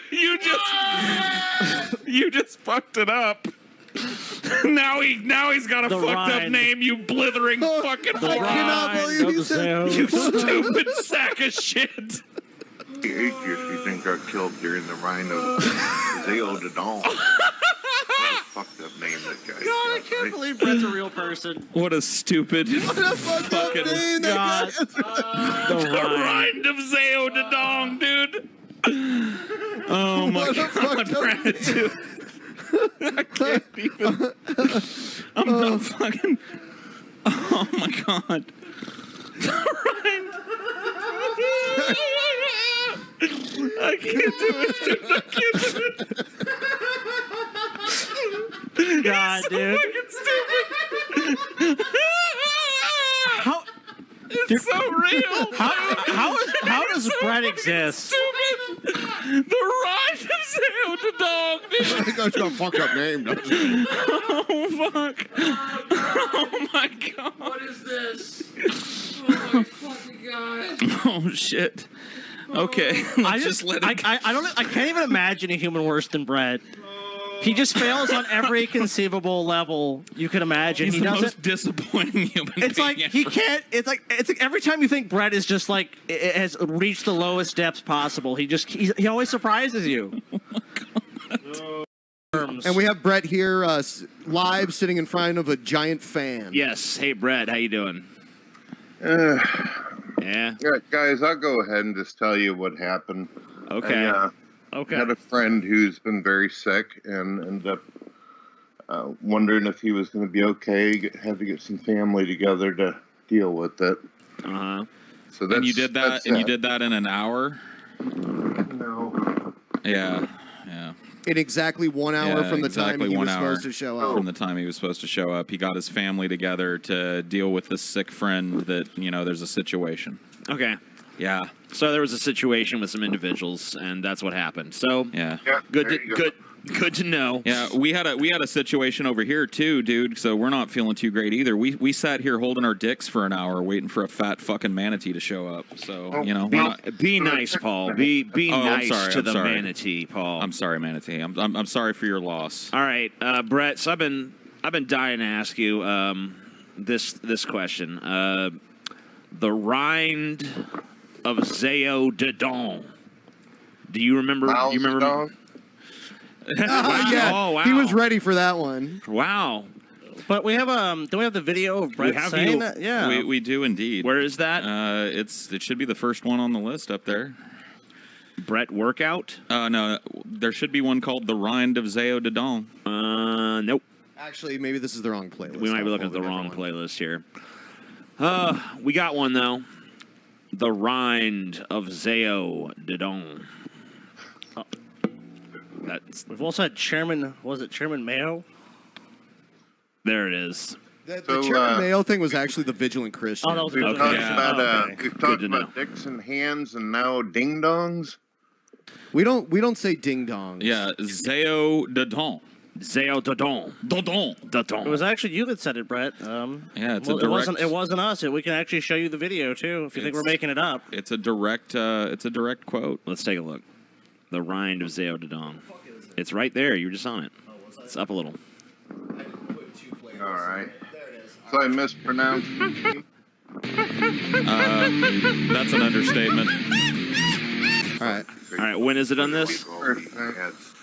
just fucked it up. Now he's got a The fucked up rind. name. You blithering fucking The moron. rind of Zeo. You stupid sack of shit. The atheist you think got killed during the rind of Zeo Dadon. What a fucked up name that guy's God, I got, can't right? believe Brett's a real person. What a stupid fucking God. the rind of Zeo Dadong, dude. Oh my God, Brad, dude. I can't even. I'm not fucking. Oh my God. The rind. I can't do it, dude. I can't do it. God, It's so dude. fucking stupid. How? It's so real. How does Brett exist? Stupid. The rind of Zeo the dog, dude. I think that's got a fucked up name, doesn't it? Oh fuck. Oh my God. What is this? Oh my fucking God. Oh shit. Okay. Let's just let it go. I can't even imagine a human worse than Brett. He just fails on every conceivable level you could imagine. He's He the doesn't. most disappointing human It's being like he ever. can't. It's like every time you think Brett is just like it has reached the lowest depths possible. He always surprises you. And we have Brett here live sitting in front of a giant fan. Yes. Hey, Brett. How you doing? Yeah. Yeah. Guys, I'll go ahead and just tell you what happened. Okay. I had a friend who's been very sick and ended up wondering if he was going to be okay. Had to get some family together to deal with it. Uh-huh. So that's, And you did that. And you did that in an hour. No. Yeah. Yeah. In exactly 1 hour Yeah, from the exactly time he 1 was hour supposed to show up. From the time he was supposed to show up, he got his family together to deal with this sick friend. That there's a situation. Okay. Yeah. So there was a situation with some individuals, and that's what happened. So Yeah. good, there you go. good to know. Yeah, we had a situation over here too, dude. So we're not feeling too great either. We sat here holding our dicks for an hour waiting for a fat fucking manatee to show up. So we're not. Be nice, Paul. Be Oh, I'm nice sorry, to I'm the sorry. manatee, Paul. I'm sorry, manatee. I'm sorry for your loss. All right, Brett. So I've been dying to ask you this question. The rind of Zeo Dadon. Do you remember? Mao You remember? Zedong? Yeah, Oh wow. he was ready for that one. Wow. But we have do we have the video of Brett have saying you- that? Yeah. We do indeed. Where is that? It should be the first one on the list up there. Brett workout? No, there should be one called The Rind of Zeo Dadong. Nope. Actually, maybe this is the wrong playlist. We might be I'll looking at pull the a wrong different playlist here. We got one though. The Rind of Zeo Dadon. That's We've also had Chairman. Was it Chairman Mayo? there. It is. The So, Chairman Mayo thing was actually the Vigilant Christian. Oh, that was We've okay. talked Yeah. about Okay. we've Good talked to about dicks and hands and now ding dongs. We don't say ding dongs. Yeah, Zeo Dadong. Zeo Dadon. Dadong. It Dadon. was actually you that said it, Brett. Yeah, it's a it direct. wasn't us. We can actually show you the video too if you think we're making it up. It's a direct. It's a direct quote. Let's take a look. The Rind of Zeo Dadon. It's right there. You're just on it. It's up a little. All right. So I mispronounced. That's an understatement. All right. All right. When is it on this?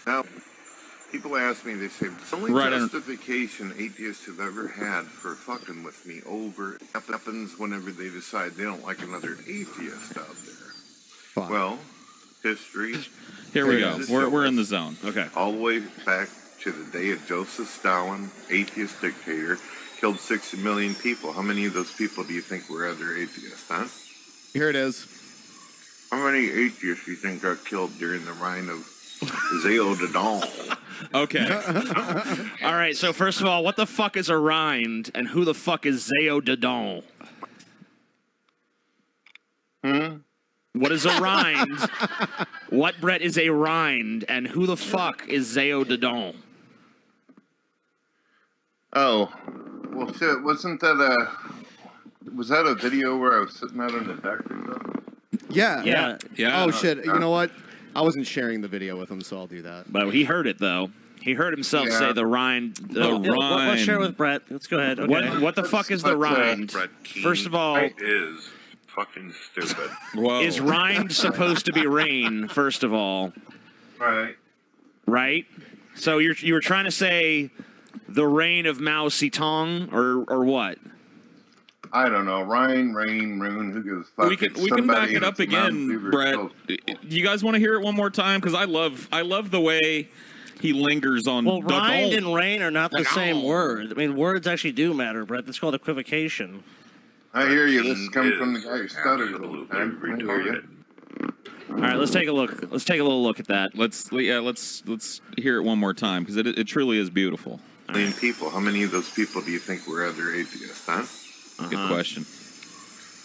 Now, people ask me, they say, it's the only Right on. justification atheists have ever had for fucking with me over happens whenever they decide they don't like another atheist out there. Well, history. Here we go. We're in the zone. Okay. All the way back to the day of Joseph Stalin, atheist dictator, killed 60 million people. How many of those people do you think were other atheists, huh? Here it is. How many atheists do you think got killed during the reign of Zao de Dawn? Okay. All right. So first of all, what the fuck is a rind, and who the fuck is Zao de Dawn? What is a rind? What, Brett, is a rind, and who the fuck is Zao de Dawn? Oh, well, shit, was that a video where I was sitting out on the deck or something? Yeah. Yeah. Oh, shit. You know what? I wasn't sharing the video with him, so I'll do that. But he heard it, though. He heard himself say the rind. Let's share with Brett. Let's go ahead. Okay. What the fuck is the rind? First of all, is fucking stupid. is rind supposed to be rain? First of all, right? So you were trying to say the reign of Mao Zedong, or what? I don't know. Rain, Rune. Who gives a fuck? We can back it up again, Brett. You guys want to hear it one more time? Because I love the way he lingers on. Well, the rind goal. and rain are not the same word. I mean, words actually do matter, Brett. That's called equivocation. I hear you. This is coming from the guy who stutters all the time. I hear you. All right, let's take a look. Let's take a little look at that. Let's hear it one more time because it truly is beautiful. Million people. How many of those people do you think were other atheists, huh? Good question.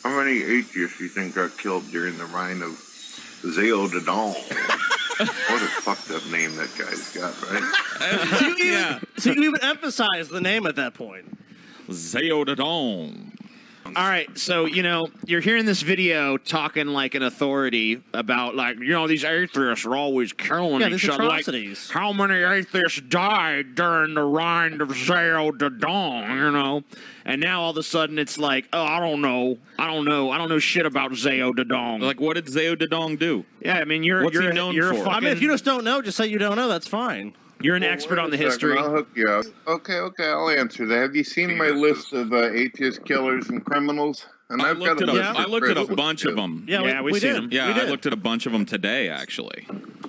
How many atheists do you think got killed during the reign of Zao de Dawn? What a fucked up name that guy's got, right? So you even emphasize the name at that point. Zao de Dawn. All right, so, you're hearing this video talking like an authority about, these atheists are always killing each other. Atrocities. How many atheists died during the reign of Zao de Dawn, And now all of a sudden it's like, oh, I don't know shit about Zao de Dawn. Like, what did Zao de Dawn do? Yeah, I mean, you're What's he known for? Fucking, I mean, if you just don't know, just say you don't know. That's fine. You're an expert on the history. I'll hook you up. Okay, I'll answer that. Have you seen my list of atheist killers and criminals? And I looked at a bunch of them. Yeah, we've seen them. Yeah, I looked at a bunch of them today, actually.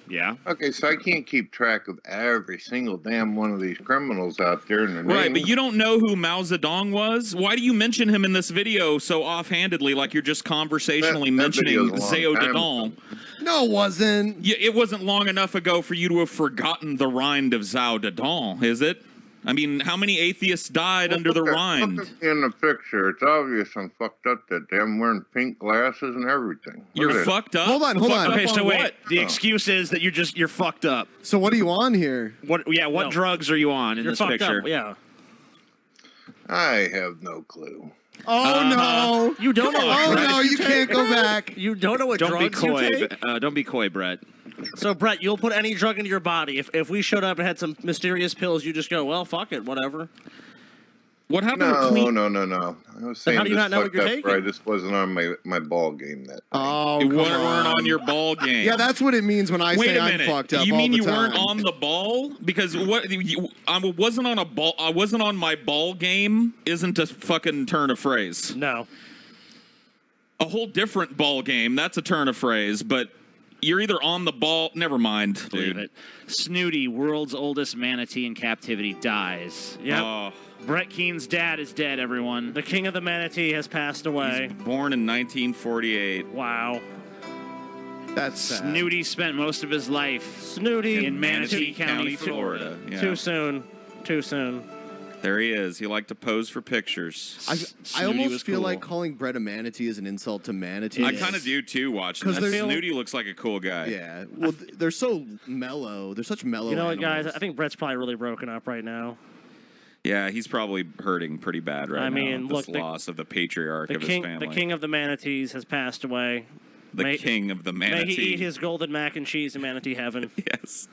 Yeah. Okay, so I can't keep track of every single damn one of these criminals out there in the name. Right, but you don't know who Mao Zedong was? Why do you mention him in this video so offhandedly, like you're just conversationally mentioning Zao de Dawn? No, it wasn't. Yeah, it wasn't long enough ago for you to have forgotten the rind of Zao de Dawn, is it? I mean, how many atheists died under the rind? Look in the picture. It's obvious I'm fucked up that day. I'm wearing pink glasses and everything. You're fucked up? Hold on. Okay, so wait. The excuse is that you're fucked up. So what are you on here? What drugs are you on in this picture? Up, yeah. I have no clue. Oh no! You don't know. Oh no! You can't go back. You don't know what drugs you take? Don't be coy, Brett. So, Brett, you'll put any drug into your body. If we showed up and had some mysterious pills, you just go, well, fuck it, whatever. What happened No. I was saying how do you not know what you're fucked up, taking? I just wasn't on my ball game that day. Oh, You come weren't on. on your ball game. Yeah, that's what it means when I Wait say a I'm minute. fucked up. You all mean the you weren't time. on the ball? Because I wasn't on a ball. I wasn't on my ball game. Isn't a fucking turn of phrase. No. A whole different ball game. That's a turn of phrase. But you're either on the ball. Never mind, Believe dude. it. Snooty, world's oldest manatee in captivity, dies. Yep. Oh, Brett Keen's dad is dead, everyone. The king of the manatee has passed away. he's born in 1948. Wow. That's sad. Snooty spent most of his life Snooty in Manatee County, Florida. Yeah. Too soon. Too soon. There he is. He liked to pose for pictures. I Snooty almost was feel cool. like calling Brett a manatee is an insult to manatees. I kind of do too. Watching 'Cause this, they're- Snooty looks like a cool guy. Yeah. Well, they're so mellow. They're such mellow. You know what, animals. guys? I think Brett's probably really broken up right now. Yeah, he's probably hurting pretty bad right now. I mean, This look, loss of the patriarch The of king, his the family. king of the manatees has passed away. The king of the May manatee. he eat his golden mac and cheese in manatee heaven. Yes.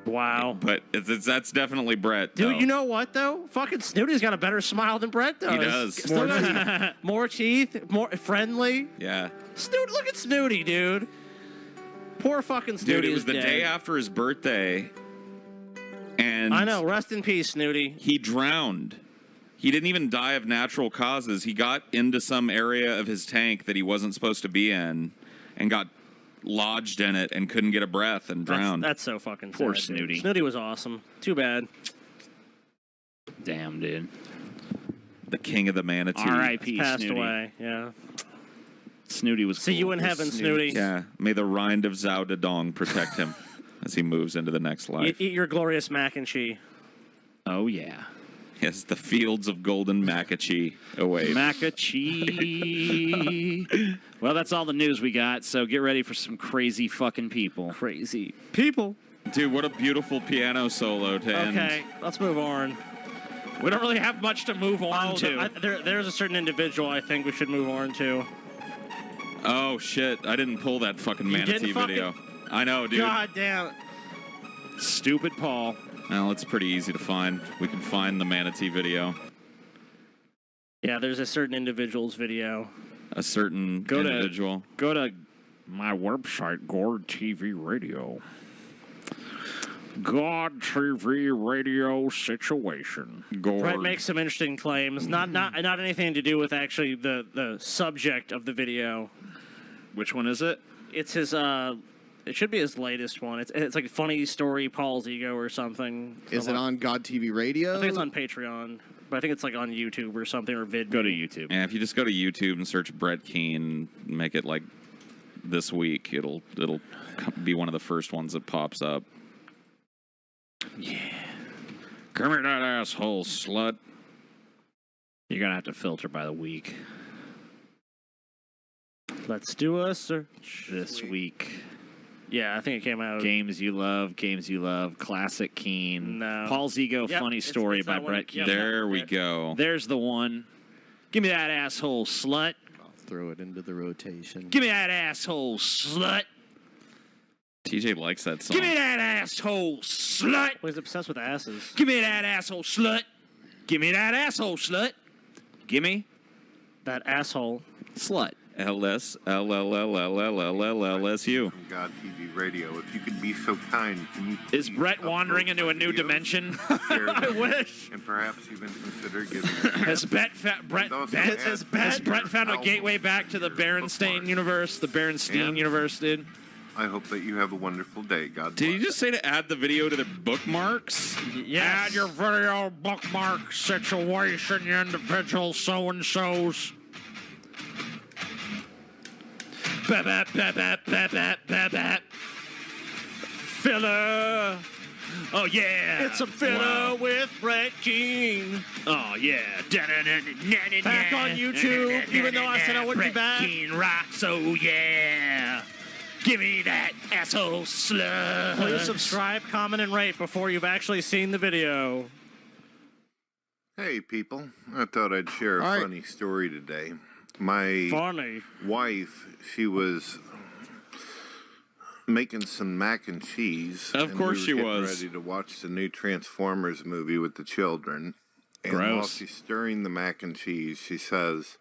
Wow. But that's definitely Brett. Dude, though. you know what though? Fucking Snooty's got a better smile than Brett does. He does. Still got more teeth, more friendly. Yeah. Snooty, look at Snooty, dude. Poor fucking Snooty. Dude, it was is the dead. day after his birthday, and I know. Rest in peace, Snooty. he drowned. He didn't even die of natural causes. He got into some area of his tank that he wasn't supposed to be in, and got lodged in it and couldn't get a breath and drowned. That's so fucking Poor sad, Snooty. Dude. Snooty was awesome. Too bad. Damn, dude. The king of the manatee. R.I.P. Passed Snooty. away. Yeah. Snooty was See cool. you in heaven, Snooty. Yeah. May the rind of Zhao Dadong protect him as he moves into the next life. Eat your glorious mac and cheese. Oh, yeah. Yes, the fields of golden Macachee await. Macachee. Well, that's all the news we got, so get ready for some crazy fucking people. Crazy people. Dude, what a beautiful piano solo to end. Okay, let's move on. We don't really have much to move on to. There's a certain individual I think we should move on to. Oh, shit. I didn't pull that fucking manatee didn't fucking- video. I know, dude. God damn. Stupid Paul. Well, it's pretty easy to find. We can find the manatee video. Yeah, there's a certain individual's video. A certain individual. Go to my website, Gord TV Radio. God TV Radio situation. Brett makes some interesting claims. Not anything to do with actually the subject of the video. Which one is it? It's his it should be his latest one. It's like a funny story, Paul's ego or something. Is it on God TV Radio? I think it's on Patreon, but I think it's like on YouTube or something or vid. Go to YouTube. Yeah, if you just go to YouTube and search Brett Keane, make it like this week, it'll be one of the first ones that pops up. Yeah. Come here, that asshole slut. You're gonna have to filter by the week. Let's do a search this week. Yeah, I think it came out. Games you love, classic Keen. No. Paul's Ego, Yep, funny it's story by that one. Brett Keane. Yep. There we go. There's the one. Give me that asshole slut. I'll throw it into the rotation. Give me that asshole slut. TJ likes that song. Give me that asshole slut. Well, he's obsessed with asses. Give me that asshole slut. Give me that asshole slut. Give me that asshole slut. LSLLLLLLLSU. From God TV Radio, if you could be so kind, can you Is Brett wandering into a new dimension? I wish. And perhaps even consider giving. Has Brett found a gateway back to the Berenstain universe? The Berenstein universe, dude? I hope that you have a wonderful day. God Did you just say to add the video to the bookmarks? Yeah. Add your video bookmark situation, you individual so-and-sos. Filler. Oh, yeah. It's a filler with Brett Keane. Oh, yeah. Back on YouTube, even though I said I wouldn't be back. Keane rocks, oh, yeah. Give me that asshole slut. Please subscribe, comment, and rate before you've actually seen the video. Hey, people. I thought I'd share a funny story today. My wife, she was making some mac and cheese. Of course she we were was. getting ready to watch the new Transformers movie with the children. And while Gross. she's stirring the mac and cheese, she says,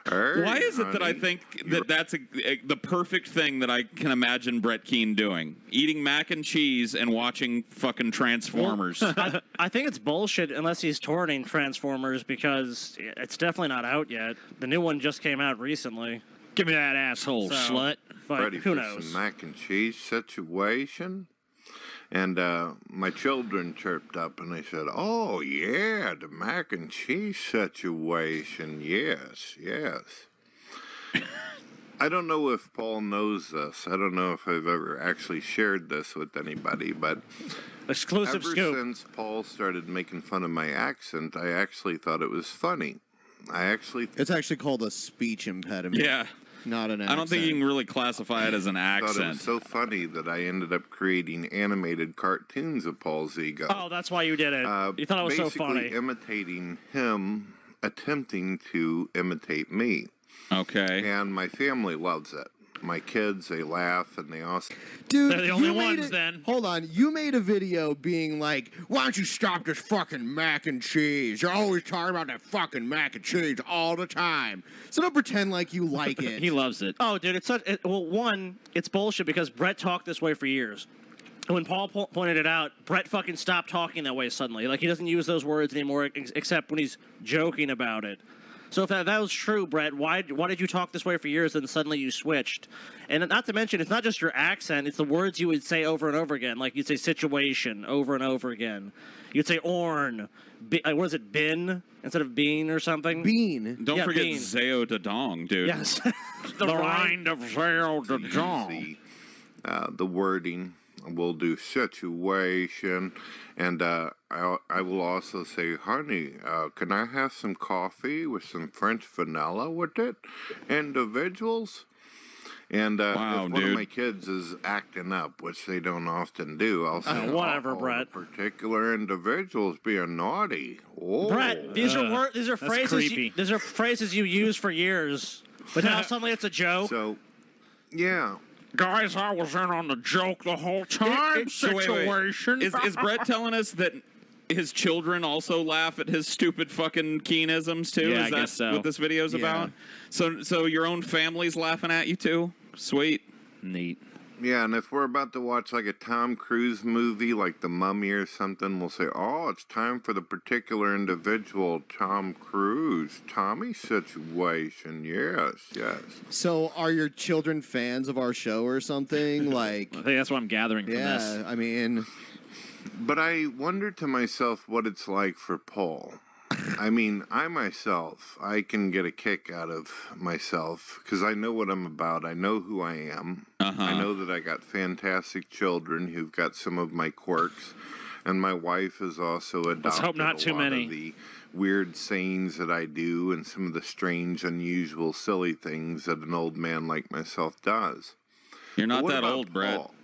"Hey, Why is it that I honey, think that that's the perfect thing that I can imagine Brett Keane doing? Eating mac and cheese and watching fucking Transformers. I think it's bullshit unless he's touring Transformers because it's definitely not out yet. The new one just came out recently. Give me that asshole slut. But ready who for knows? some mac and cheese situation?" And my children chirped up and they said, "Oh, yeah, the mac and cheese situation. Yes, yes." I don't know if Paul knows this. I don't know if I've ever actually shared this with anybody, but exclusive ever scoop. since Paul started making fun of my accent, I actually thought it was funny. It's actually called a speech impediment. Yeah. Not an accent. I don't think you can really classify it as an I thought it was accent. so funny that I ended up creating animated cartoons of Paul's ego. Oh, that's why you did it. You thought it was so funny. Basically imitating him, attempting to imitate me. Okay. And my family loves it. my kids, they laugh, and they also... Dude, They're the only you made ones it- then. Hold on, you made a video being like, "Why don't you stop this fucking mac and cheese? You're always talking about that fucking mac and cheese all the time." So don't pretend like you like it. He loves it. Oh, dude, it's such. Well, one, it's bullshit because Brett talked this way for years. And when Paul pointed it out, Brett fucking stopped talking that way suddenly. Like, he doesn't use those words anymore except when he's joking about it. So if that was true, Brett, why did you talk this way for years and suddenly you switched? And not to mention, it's not just your accent, it's the words you would say over and over again. Like, you'd say situation over and over again. You'd say orn. What is it, bin instead of bean or something? Bean. Don't forget bean. Zeo de Dong, dude. Yes. the rind of Zeo de Dong. The wording. We'll do situation, and I will also say, honey, can I have some coffee with some French vanilla with it? Individuals? And Wow, if one dude. of my kids is acting up, which they don't often do, I'll say, whatever, "Oh, Brett. the particular individuals being naughty." Oh. Brett, these are phrases you use for years, but now suddenly it's a joke. So, yeah. Guys, I was in on the joke the whole time. So wait. Situation. Is Brett telling us that his children also laugh at his stupid fucking Keenisms too? Yeah, Is I guess so. what this video's about? So your own family's laughing at you too? Sweet. Neat. Yeah, and if we're about to watch like a Tom Cruise movie, like The Mummy or something, we'll say, "Oh, it's time for the particular individual, Tom Cruise, Tommy situation." Yes, yes. So are your children fans of our show or something? Like, I think that's what I'm gathering from this. yeah, I mean, But I wonder to myself what it's like for Paul. I mean, I myself, I can get a kick out of myself because I know what I'm about. I know who I am. I know that I got fantastic children who've got some of my quirks, and my wife has also adopted Let's hope not a too lot many. of the weird sayings that I do and some of the strange, unusual, silly things that an old man like myself does. You're But not what that about old, Brett. Paul?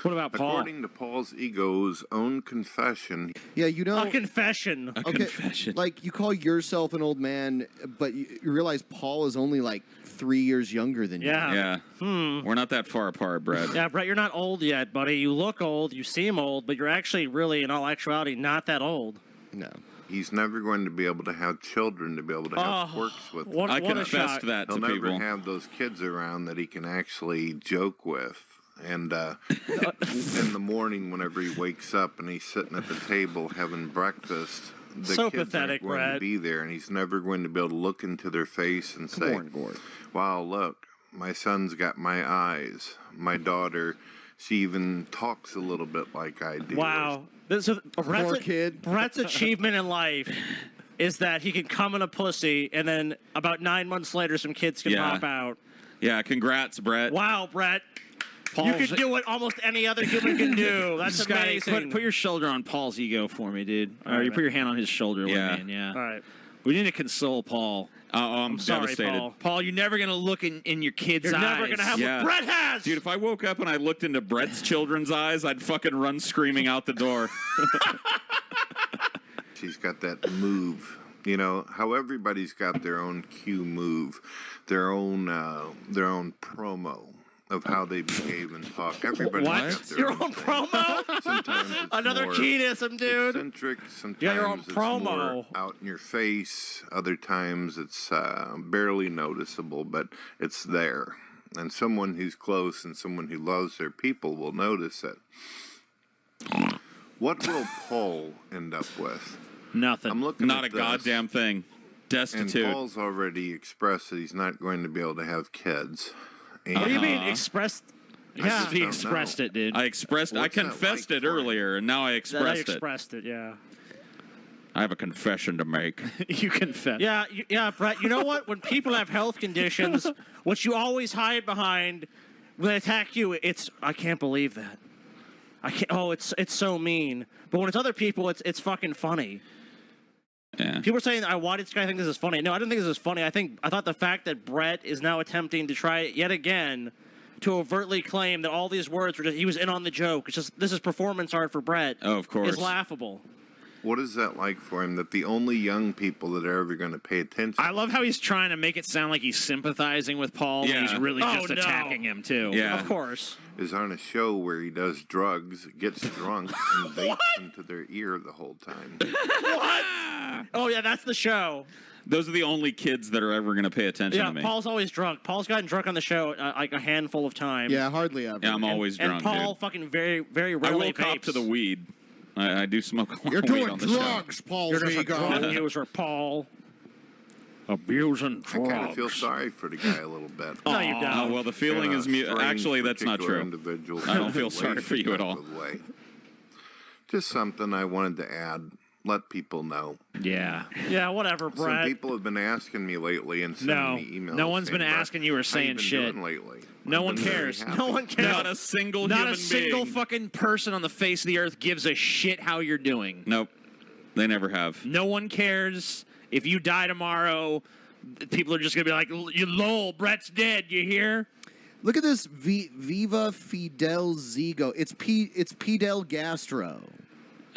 What about Paul? According to Paul's ego's own confession, yeah, you know, A confession. okay, like you call yourself an old man, but you realize Paul is only like 3 years younger than you. Yeah. We're not that far apart, Brett. Yeah, Brett, you're not old yet, buddy. You look old, you seem old, but you're actually really, in all actuality, not that old. No. he's never going to be able to have children to be able to have quirks with. I confessed that He'll to never people. have those kids around that he can actually joke with. And in the morning, whenever he wakes up and he's sitting at the table having breakfast, the So kids pathetic, aren't going Brad. to be there, and he's never going to be able to look into their face and say, "Wow, look, my son's got my eyes. My daughter, she even talks a little bit like I do." Wow. Brett's achievement in life is that he can come in a pussy, and then about 9 months later, some kids can pop out. Yeah, congrats, Brett. Wow, Brett. You can do what almost any other human can do. That's Scotty, amazing. put your shoulder on Paul's ego for me, dude. All Or right, you put your hand on his shoulder Yeah. with me, yeah. All right. We need to console Paul. I'm sorry, devastated. Paul. Paul, you're never gonna look in your kid's You're eyes. never gonna have what Brett has. Dude, if I woke up and I looked into Brett's children's eyes, I'd fucking run screaming out the door. She's got that move. You know how everybody's got their own cue move, their own promo of how they behave and talk. Everybody's What? got their Your own own thing. promo? Sometimes it's Another more Keenism, dude. eccentric. Sometimes Yeah, your own it's promo. more out in your face. Other times it's barely noticeable, but it's there. And someone who's close and someone who loves their people will notice it. What will Paul end up with? Nothing. I'm looking Not at a this, goddamn thing. Destitute. And Paul's already expressed that he's not going to be able to have kids. And What do you mean expressed? Yeah, he expressed it, dude. I What's that confessed like it earlier, and now I I expressed it. expressed it, yeah. I have a confession to make. You confess. Yeah, yeah, Brett. You know what? When people have health conditions, what you always hide behind when they attack you, it's I can't believe that. I can't. Oh, it's so mean. But when it's other people, it's fucking funny. Yeah. People are saying, "Why did this guy think this is funny?" No, I don't think this is funny. I thought the fact that Brett is now attempting to try it yet again to overtly claim that all these words were just he was in on the joke. It's just this is performance art for Brett. Oh, of course. Is laughable. What is that like for him? That the only young people that are ever going to pay attention. I love how he's trying to make it sound like he's sympathizing with Paul, and he's really just attacking him too. Yeah. Of course. Is on a show where he does drugs, gets drunk, and vapes into their ear the whole time. What? Oh yeah, that's the show. Those are the only kids that are ever going to pay attention Yeah, to me. Paul's always drunk. Paul's gotten drunk on the show like a handful of times. Yeah, hardly ever. Yeah, I'm always And drunk, Paul dude. fucking very, very I rarely will cop vapes. to the weed. I do smoke a lot You're of weed doing on the drugs, show. Paul You're just a Vigo. drug user, Paul. Abusing I drugs. kind of feel sorry for the guy a little bit. No, you don't. Oh, well, the feeling is actually that's not true. Individual I don't feel sorry for you at all. way. Just something I wanted to add. Let people know. Yeah. Yeah, whatever, Some Brett. people have been asking me lately and sending me emails. No one's been saying, asking you or "How you saying been shit. doing lately?" No I've one been very cares. happy. No one cares. Not a single Not human a single being. fucking person on the face of the earth gives a shit how you're doing. Nope. They never have. No one cares. If you die tomorrow, people are just going to be like, you lol, Brett's dead, you hear? Look at this Viva Fidel Zigo. It's Fidel Gastro.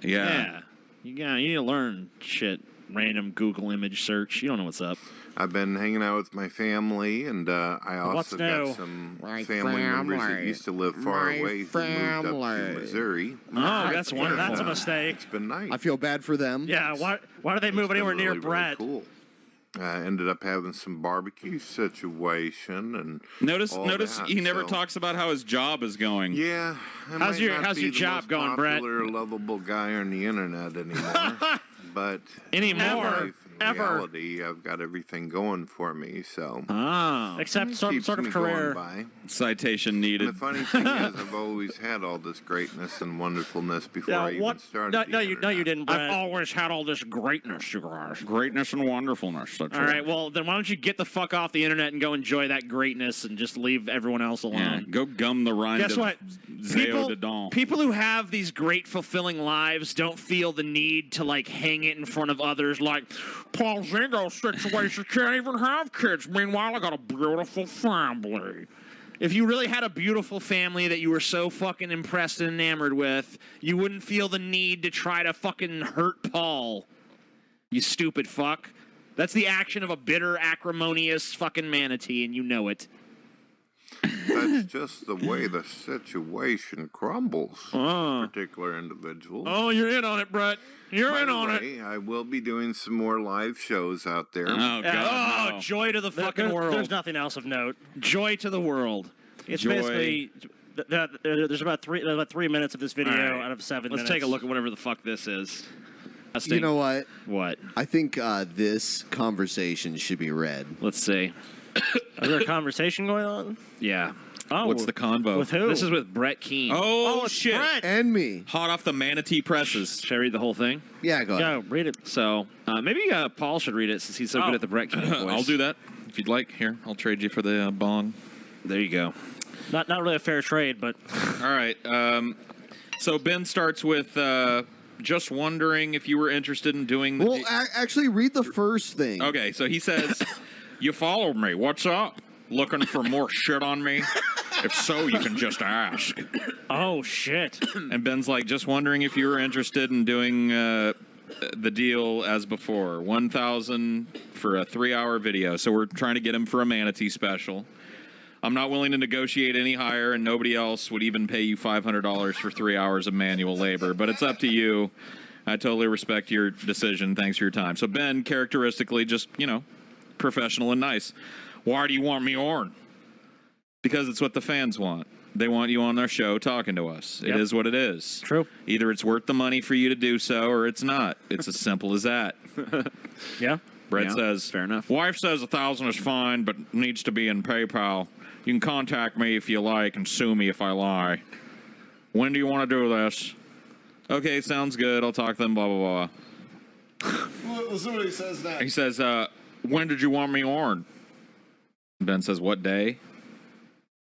Yeah. You need to learn shit. Random Google image search. You don't know what's up. I've been hanging out with my family, and I What's also new? got some family members that used to live far away who moved up to Missouri. Oh, that's wonderful. That's a mistake. It's been nice. I feel bad for them. Yeah, why do they move anywhere near really, Brett? Really cool. Ended up having some barbecue situation and Notice that, he never so- talks about how his job is going. Yeah. I How's might your- not how's be your the job most going, Brett? popular, lovable guy on the internet anymore. But Anymore? in Ever. reality, I've got everything going for me, so Oh. Except some keeps sort me of going career. by. Citation And needed. the funny thing is, I've always had all this greatness and wonderfulness before I even started. No, the you internet. didn't, Brett. I've always had all this greatness, you guys. Greatness and wonderfulness. That's All right, well, then why don't you get the fuck off the internet and go enjoy that greatness and just leave everyone else alone? Yeah, go gum the rind Guess of what? Zeo de Dawn. People who have these great, fulfilling lives don't feel the need to, like, hang it in front of others like, Paul Zingo's situation can't even have kids. Meanwhile, I got a beautiful family. If you really had a beautiful family that you were so fucking impressed and enamored with, you wouldn't feel the need to try to fucking hurt Paul. You stupid fuck. That's the action of a bitter, acrimonious fucking manatee, and you know it. That's just the way the situation crumbles. Oh. Particular individuals. Oh, you're in on it, Brett. You're By in the on it. way, I will be doing some more live shows out there. Oh, God. Oh, joy to the fucking world. There's nothing else of note. Joy to the world. It's Joy. basically there's about 3 minutes of this video All right. out of 7 Let's minutes. take a look at whatever the fuck this is. You know what? What? I think this conversation should be read. Let's see. Is there a conversation going on? Yeah. Oh, What's the convo? with who? This is with Brett Keane. Oh, it's shit. Brett. And me. Hot off the manatee presses. Should I read the whole thing? Yeah, go ahead. Go read it. So maybe Paul should read it since he's so good at the Brett Keane voice. I'll do that if you'd like. Here, I'll trade you for the bong. There you go. Not really a fair trade, but All right. So Ben starts with just wondering if you were interested in doing the. Well, actually, read the first thing. Okay, so he says, "You followed me. What's up? Looking for more shit on me? If so, you can just ask." oh shit. And Ben's like, "Just wondering if you were interested in doing the deal as before. 1,000 for a 3-hour video. So we're trying to get him for a manatee special. I'm not willing to negotiate any higher, and nobody else would even pay you $500 for 3 hours of manual labor. But it's up to you. I totally respect your decision. Thanks for your time." So Ben, characteristically, just, professional and nice. "Why do you want me on?" Because it's what the fans want. They want you on their show talking to us. Yep. It is what it is. True. Either it's worth the money for you to do so, or it's not. It's as simple as that. Yeah. Brett Yeah, says, fair enough. "Wife says 1,000 is fine, but needs to be in PayPal. You can contact me if you like and sue me if I lie. When do you want to do this?" "Okay, sounds good. I'll talk to them, blah, blah, blah." Well, somebody says that. He says, "When did you want me on?" Ben says, "What day?"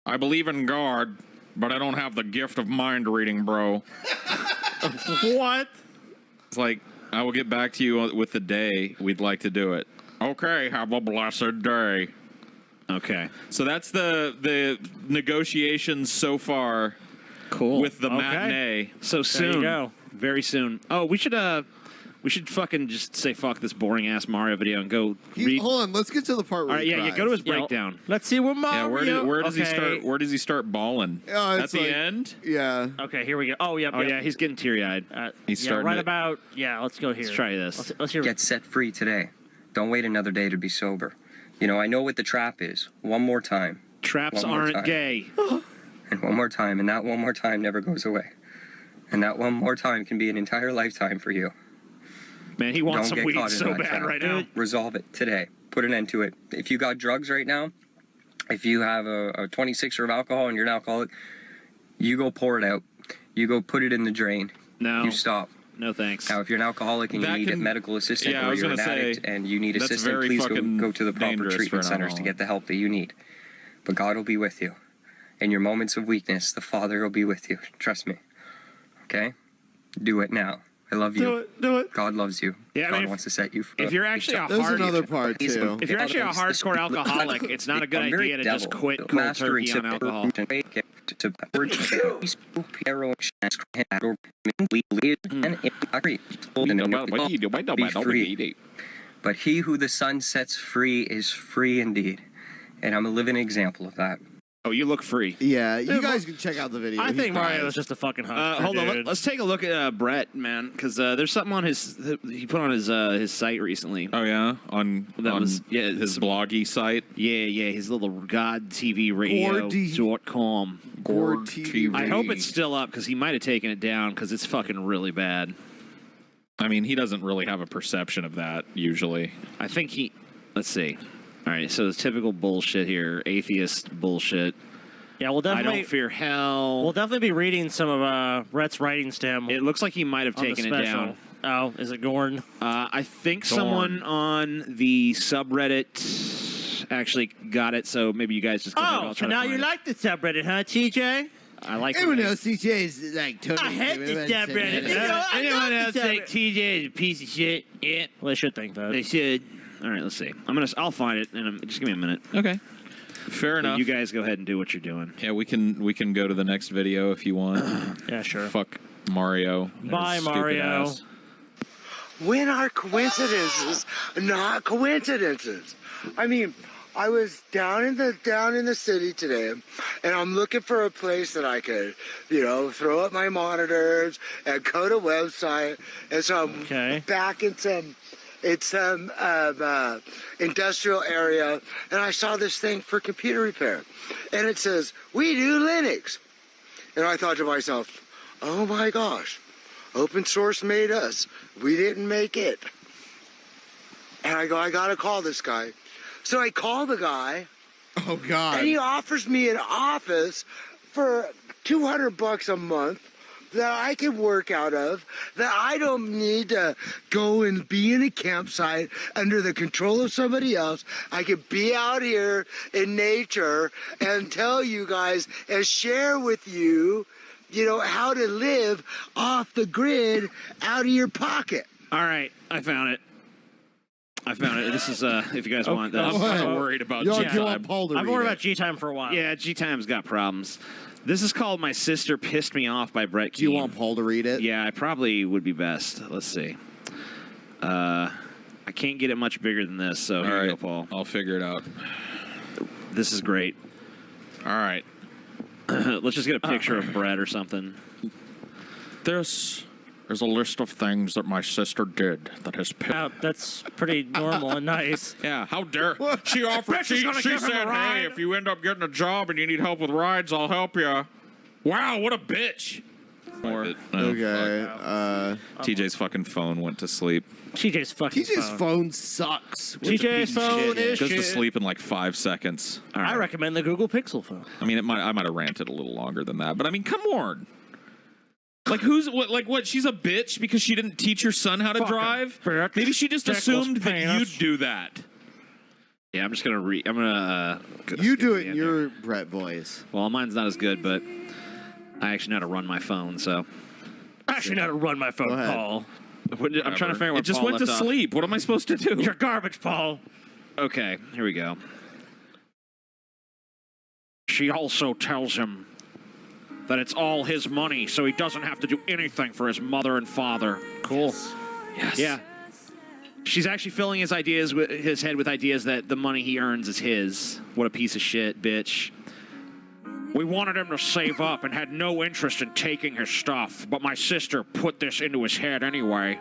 "I believe in God, but I don't have the gift of mind reading, bro." What? It's like, "I will get back to you with the day we'd like to do it." "Okay, have a blessed day." Okay. So that's the negotiations so far. Cool. With the Okay. matinee. So soon. go. Very soon. Oh, we should We should fucking just say fuck this boring ass Mario video and go read. Hold on, let's get to the part where All right, yeah, go to his breakdown. Let's see what Mario. Yeah, where does he start? Where does he start bawling? At the end? Yeah. Okay, here we go. Oh, yeah. Oh yeah, he's getting teary eyed. He's yeah, starting right to- about. Yeah, let's go here. Let's try this. Let's hear. Get set free today. Don't wait another day to be sober. You know, I know what the trap is. One more time. Traps One more aren't time. gay. And one more time, and that one more time never goes away. And that one more time can be an entire lifetime for you. Man, he wants Don't some get weed caught in so that bad trap. right now. Resolve it today. Put an end to it. If you got drugs right now, if you have a 26er of alcohol and you're an alcoholic, you go pour it out. You go put it in the drain. No. You stop. No thanks. Now, if you're an alcoholic and you That need a can- medical assistant, yeah, I or was you're an gonna say, addict and you need that's assistance, very please fucking go to the proper dangerous for treatment an centers to alcoholic. get the help that you need. But God will be with you. In your moments of weakness, the Father will be with you. Trust me. Okay? Do it now. I love you. Do it. God loves you. Yeah, I God mean, wants to set you free. If you're actually a hard, if you're actually a hardcore alcoholic, it's not a good idea to just quit cold turkey on alcohol. But he who the Son sets free is free indeed. And I'm a living example of that. Oh, you look free. Yeah, you guys can check out the video. I He's think Mario fine. is just a fucking huckster, Hold on, dude. let's take a look at Brett, man, because there's something on he put on his site recently. Oh yeah, on his bloggy site. Yeah, his little God TV Radio.com. Gord TV. I hope it's still up because he might have taken it down because it's fucking really bad. I mean, he doesn't really have a perception of that usually. I think he. Let's see. All right, so the typical bullshit here, atheist bullshit. Yeah, we'll definitely. I don't fear hell. We'll definitely be reading some of Rhett's writings to him. It looks like he might have on the taken it special. down. Oh, is it Gorn? I think Gorn. someone on the subreddit actually got it, so maybe you guys just go ahead. Oh, I'll so try to now find you it. like the subreddit, huh, TJ? I like Everyone else, CJ is like totally. I hate this subreddit. Anyone else think TJ is a piece of shit? Yeah. Well, they should think that. They should. All right, let's see. I'll find it, and just give me a minute. Okay. Fair enough. You guys go ahead and do what you're doing. Yeah, we can go to the next video if you want. Yeah, sure. Fuck Mario. Bye, Stupid Mario. ass. When are coincidences not coincidences? I mean, I was down in the city today, and I'm looking for a place that I could, throw up my monitors and go to website. And so I'm back in some industrial area, and I saw this thing for computer repair, and it says, "We do Linux." And I thought to myself, oh my gosh, open source made us. We didn't make it. And I go, I gotta call this guy. So I call the guy. Oh God. And he offers me an office for $200 a month that I can work out of, that I don't need to go and be in a campsite under the control of somebody else. I could be out here in nature and tell you guys and share with you, how to live off the grid out of your pocket. All right, I found it. This is if you guys want this. I'm kind of worried about Y'all G-Time. do want Paul to I've read worried it. about G-Time for a while. Yeah, G-Time's got problems. This is called "My Sister Pissed Me Off" by Brett Keane. Do you want Paul to read it? Yeah, I probably would be best. Let's see. I can't get it much bigger than this, so here you go, Paul. I'll figure it out. This is great. All right. Let's just get a picture of Brett or something. This is a list of things that my sister did that has pissed. Wow, that's pretty normal and nice. Yeah, how dare she offered? Brett is She gonna give him a said, ride. "Hey, if you end up getting a job and you need help with rides, I'll help you." Wow, what a bitch! Okay. TJ's fucking phone went to sleep. TJ's fucking TJ's phone sucks. What's a TJ's piece of phone shit? is Goes to shit. sleep in like 5 seconds. I recommend the Google Pixel phone. I mean, I might have ranted a little longer than that, but I mean, come on. Like what? She's a bitch because she didn't teach her son how to Fuck 'em. drive. Bitch. Maybe she just Dickless assumed that penis. you'd do that. Yeah, I'm just gonna read. I'm gonna. You do it in your Brett voice. Well, mine's not as good, but I actually know how to run my phone. So I actually know how to run my phone, Go ahead. Paul. I'm trying to figure out where It just Paul went to left off. sleep. What am I supposed to do? You're garbage, Paul. Okay, here we go. She also tells him that it's all his money, so he doesn't have to do anything for his mother and father. Cool. Yes. Yeah. She's actually filling his head with ideas that the money he earns is his. What a piece of shit, bitch. We wanted him to save up and had no interest in taking his stuff, but my sister put this into his head anyway.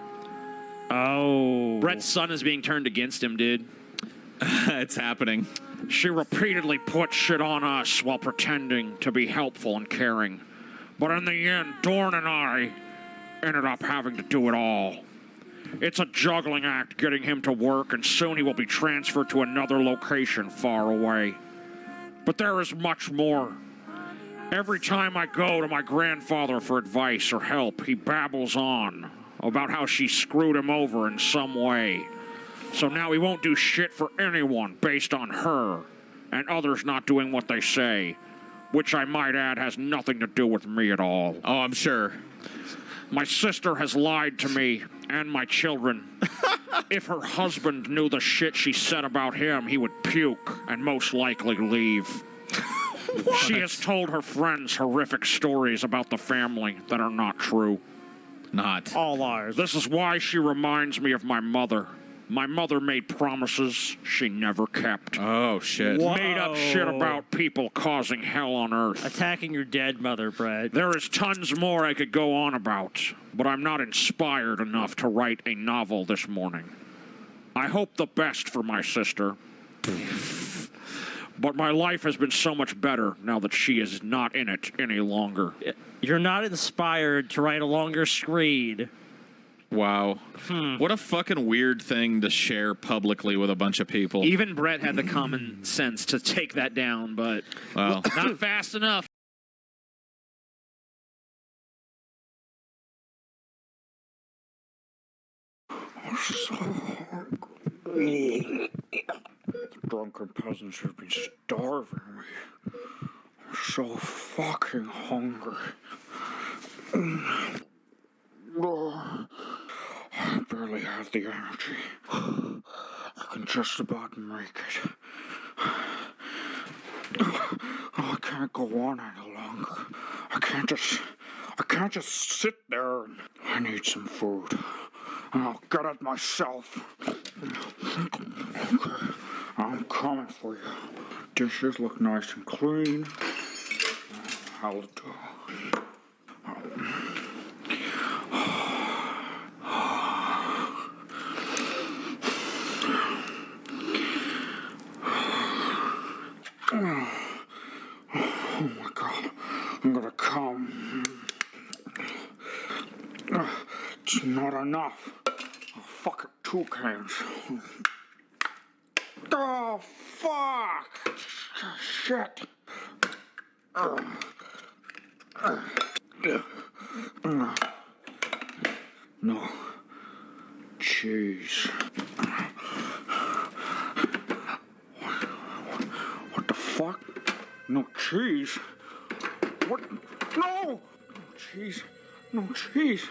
Oh. Brett's son is being turned against him, dude. It's happening. She repeatedly put shit on us while pretending to be helpful and caring. But in the end, Dorn and I ended up having to do it all. It's a juggling act getting him to work, and soon he will be transferred to another location far away. But there is much more. Every time I go to my grandfather for advice or help, he babbles on about how she screwed him over in some way. So now he won't do shit for anyone based on her, and others not doing what they say, which I might add has nothing to do with me at all. Oh, I'm sure. My sister has lied to me and my children. If her husband knew the shit she said about him, he would puke and most likely leave. She has told her friends horrific stories about the family that are not true. Not. All lies. This is why she reminds me of my mother. My mother made promises she never kept. Oh, shit. Made up shit about people causing hell on Earth. Attacking your dead mother, Brett. There is tons more I could go on about, but I'm not inspired enough to write a novel this morning. I hope the best for my sister. But my life has been so much better now that she is not in it any longer. You're not inspired to write a longer screed. Wow. What a fucking weird thing to share publicly with a bunch of people. Even Brett had the common sense to take that down, but Wow. not fast enough. The drunken peasants have been starving me. I'm so fucking hungry. I barely have the energy. I can just about make it. I can't go on any longer. I can't just sit there. I need some food. And I'll get it myself. Okay, I'm coming for you. Dishes look nice and clean. I'll do. Oh my God, I'm gonna come. It's not enough. Oh, fucking toucans. Oh, fuck! Shit! No. Cheese. What the fuck? No cheese? What? No! No cheese. No cheese.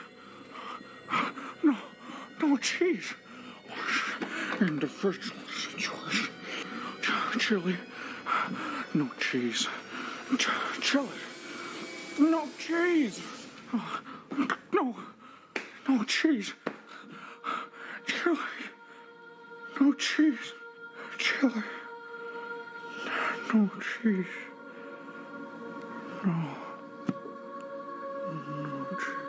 No cheese. Individual situation. Chili. No cheese. Chili. No cheese. No cheese. Chili. No cheese. Chili. No cheese. No. No cheese.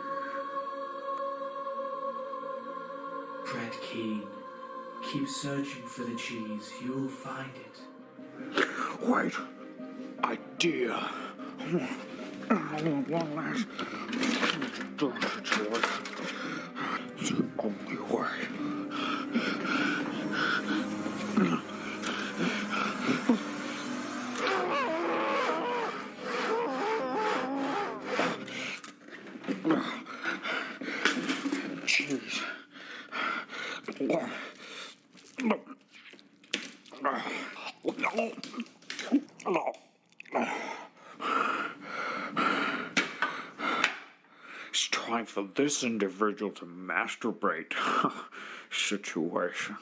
Brett Keane, keep searching for the cheese. You'll find it. Wait. Idea. I want one last situation. It's the only way. Cheese. It's time for this individual to masturbate. Situation.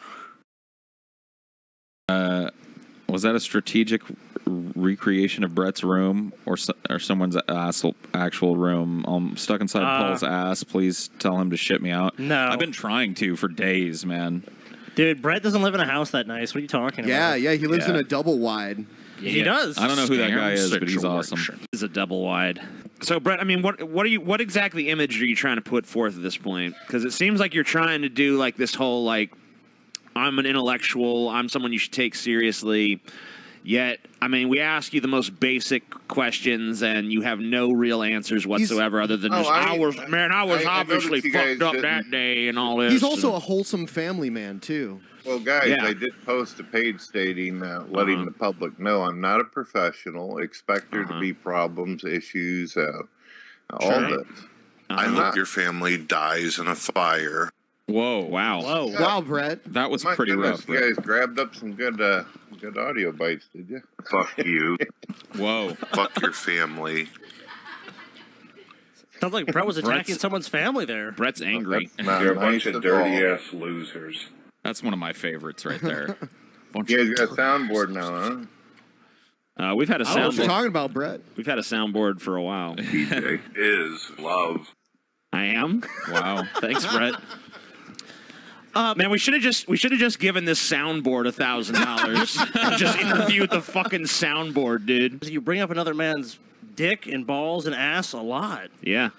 Was that a strategic recreation of Brett's room or someone's actual room? I'm stuck inside Paul's ass. Please tell him to shit me out. No. I've been trying to for days, man. Dude, Brett doesn't live in a house that nice. What are you talking about? Yeah, he lives in a double wide. He does. I don't know who that guy is, but he's awesome. He's a double wide. So, Brett, I mean, what exactly image are you trying to put forth at this point? Because it seems like you're trying to do like this whole like, I'm an intellectual, I'm someone you should take seriously. Yet, I mean, we ask you the most basic questions, and you have no real answers whatsoever, other than I was obviously fucked up that day and all this. He's also a wholesome family man too. Well, guys, I did post a page stating, letting the public know I'm not a professional. Expect there to be problems, issues, all this. I hope your family dies in a fire. Whoa! Wow! Wow, Brett. That was My pretty goodness, rough. You guys grabbed up some good audio bites, did you? Fuck you. Whoa! Fuck your family. Sounds like Brett was attacking someone's family there. Brett's angry. You're a bunch of dirty ass losers. That's one of my favorites right there. You guys got a soundboard now, huh? We've had a I don't know what you're soundboard. talking about, Brett. We've had a soundboard for a while. DJ is love. I am. Wow. Thanks, Brett. Man, we should have just given this soundboard $1,000 and just interviewed the fucking soundboard, dude. You bring up another man's dick and balls and ass a lot. Yeah.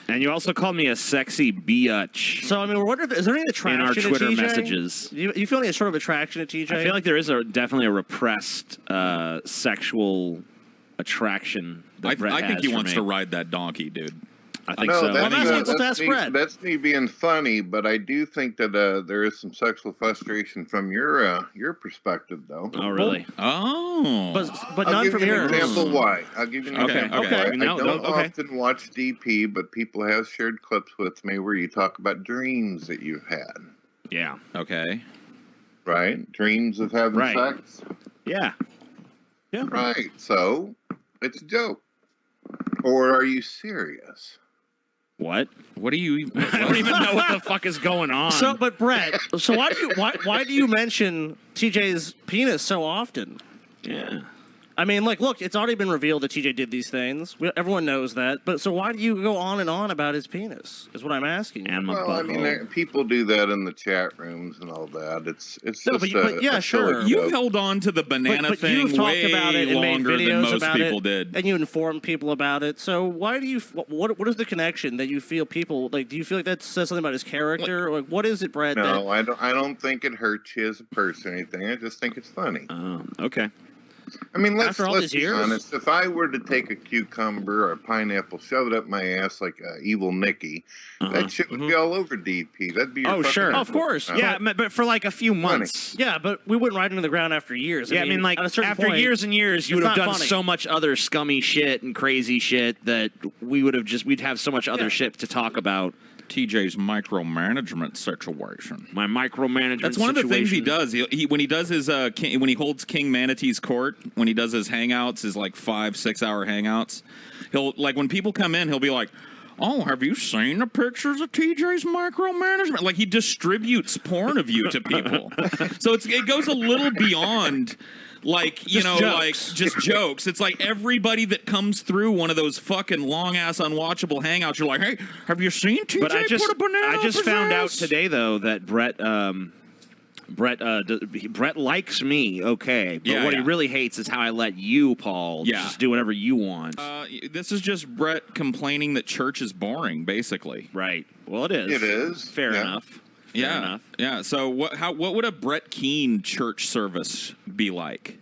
And you also called me a sexy biatch. So, I mean, we're wondering, is there any attraction in our Twitter to TJ? messages. You feel any sort of attraction to TJ? I feel like there is definitely a repressed sexual attraction that Brett I think has he for wants me. to ride that donkey, dude. I think so. That's me being funny, but I do think that there is some sexual frustration from your perspective, though. Oh, really? Oh. But I'll none give from you yours. an example why. I'll give you an example why. I No, don't okay. often watch DP, but people have shared clips with me where you talk about dreams that you've had. Yeah. Okay. Right? Dreams of having sex? Yeah. Yeah. Right. So, it's a joke. Or are you serious? What? What do you? I don't even know what the fuck is going on. So, but Brett, so why do you mention TJ's penis so often? Yeah. I mean, like, look, it's already been revealed that TJ did these things. Everyone knows that. But so why do you go on and on about his penis? Is what I'm asking you. And my Well, I mean, people do that in the chat rooms and all that. It's No, just but yeah, sure. You've held on to the banana but thing you've talked way about it and made longer than videos most about people it, did. and you informed people about it. So why do you? What is the connection that you feel people like? Do you feel like that says something about his character? Or like, what is it, Brett? No, I don't think it hurts you as a person or anything. I just think it's funny. Okay. I mean, let's After all these be years? honest. If I were to take a cucumber or a pineapple, shove it up my ass like evil Nicky, that shit would be all over DP. That'd be your Oh, fucking sure. asshole. Of course. Yeah, but for like a few months. Yeah, but we wouldn't ride into the ground after years. Yeah, I mean, like at a certain after point, years and years, you would it's have not done funny. so much other scummy shit and crazy shit that we'd have so much other shit to talk about. TJ's micromanagement situation. My micromanagement. That's one of the things he does. He when he does his when he holds King Manatee's court, when he does his hangouts, his like 5-6 hour hangouts, he'll like when people come in, he'll be like, "Oh, have you seen the pictures of TJ's micromanagement?" Like he distributes porn of you to people. So it goes a little beyond. Like, you know, like just jokes. It's like everybody that comes through one of those fucking long ass unwatchable hangouts, you're like, "Hey, have you seen TJ But I put a banana I just up his found out ass?" today though that Brett likes me, okay, but Yeah, what yeah. he really hates is how I let you, Paul, just do whatever you want. This is just Brett complaining that church is boring, basically. Right. Well, it is. It is. Fair Yeah. enough. Yeah. enough. Yeah. So what would a Brett Keane church service be like?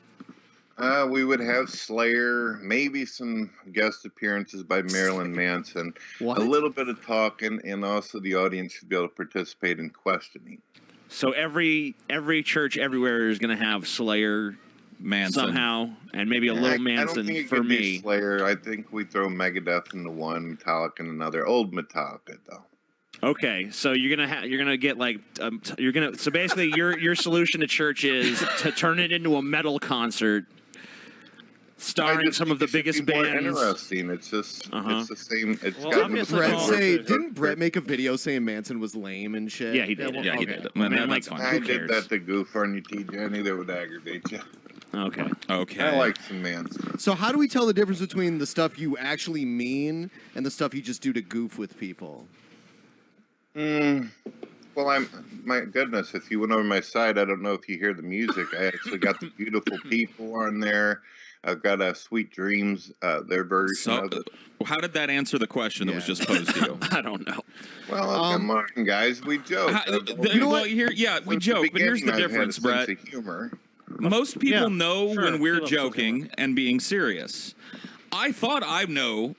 We would have Slayer, maybe some guest appearances by Marilyn Manson, a little bit of talking, and also the audience should be able to participate in questioning. So every church everywhere is going to have Slayer Manson somehow, and maybe a little I don't Manson think it for could be me. Slayer. I think we throw Megadeth into one, Metallica in another. Old Metallica, though. Okay, so you're gonna get like so basically your solution to church is to turn it into a metal concert, starring some of the biggest more bands. Interesting. It's just it's the same. It's Well, got didn't Brett make a video saying Manson was lame and shit? Yeah, he did. Yeah, he okay. did. Man, Man, that's like, fine. I who did cares? that to goof on you, TJ. I knew that would aggravate you. Okay. Okay. I like some mans. So how do we tell the difference between the stuff you actually mean and the stuff you just do to goof with people? Well, my goodness, if you went over my side, I don't know if you hear the music. I actually got the Beautiful People on there. I've got a Sweet Dreams, their version of it. How did that answer the question that was just posed to you? I don't know. Well, come on, guys, we joke. We joke, but here's the difference, Brett. Humor. Most people know sure. when we're Give up some joking and being serious. I thought I knew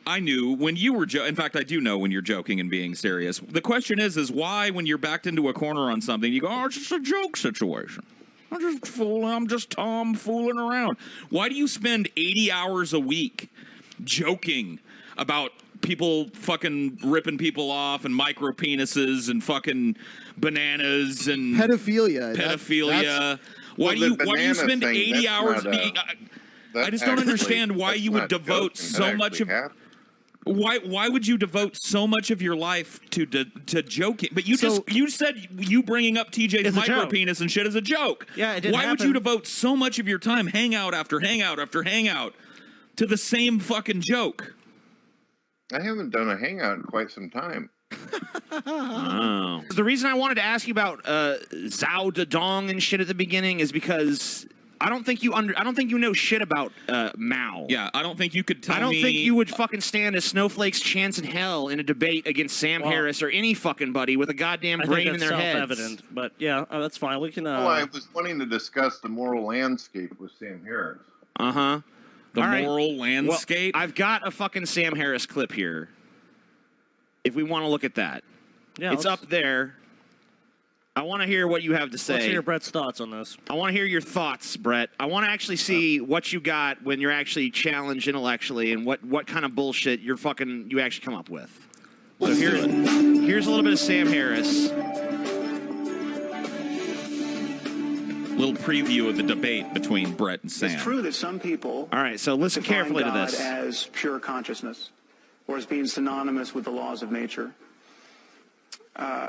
when you were in fact, I do know when you're joking and being serious. The question is why when you're backed into a corner on something, you go, oh, it's just a joke situation. I'm just Tom fooling around. Why do you spend 80 hours a week joking about people fucking ripping people off and micro penises and fucking bananas and pedophilia? Why do you spend 80 hours? I just don't understand why you would devote so much of. Why would you devote so much of your life to joking? But you said you bringing up TJ's micro penis and shit is a joke. Yeah, it didn't Why would happen. you devote so much of your time, hangout after hangout after hangout, to the same fucking joke? I haven't done a hangout in quite some time. Oh. The reason I wanted to ask you about Zhao Dadong and shit at the beginning is because I don't think you know shit about Mao. Yeah, I don't think you could tell me. I don't think you would fucking stand a snowflake's chance in hell in a debate against Sam Harris or any fucking buddy with a goddamn brain in their heads. Self-evident, but yeah, that's fine. We can. Well, I was wanting to discuss the moral landscape with Sam Harris. Uh-huh. The All right. moral landscape? Well, I've got a fucking Sam Harris clip here. If we want to look at that. Yeah, it's up there. I want to hear what you have to say. Let's hear Brett's thoughts on this. I want to hear your thoughts, Brett. I want to actually see what you got when you're actually challenged intellectually and what kind of bullshit you actually come up with. So here's a little bit of Sam Harris. Little preview of the debate between Brett and Sam. It's true that some people All right, so listen define carefully to God this. as pure consciousness or as being synonymous with the laws of nature.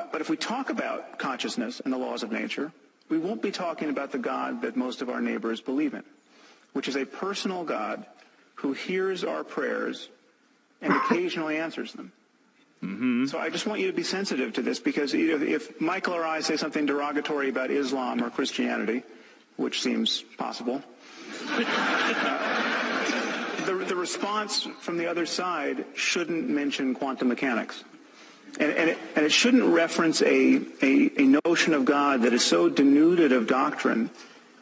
But if we talk about consciousness and the laws of nature, we won't be talking about the God that most of our neighbors believe in, which is a personal God who hears our prayers and occasionally answers them. Mm-hmm. So I just want you to be sensitive to this, because if Michael or I say something derogatory about Islam or Christianity, which seems possible, the response from the other side shouldn't mention quantum mechanics. And it shouldn't reference a notion of God that is so denuded of doctrine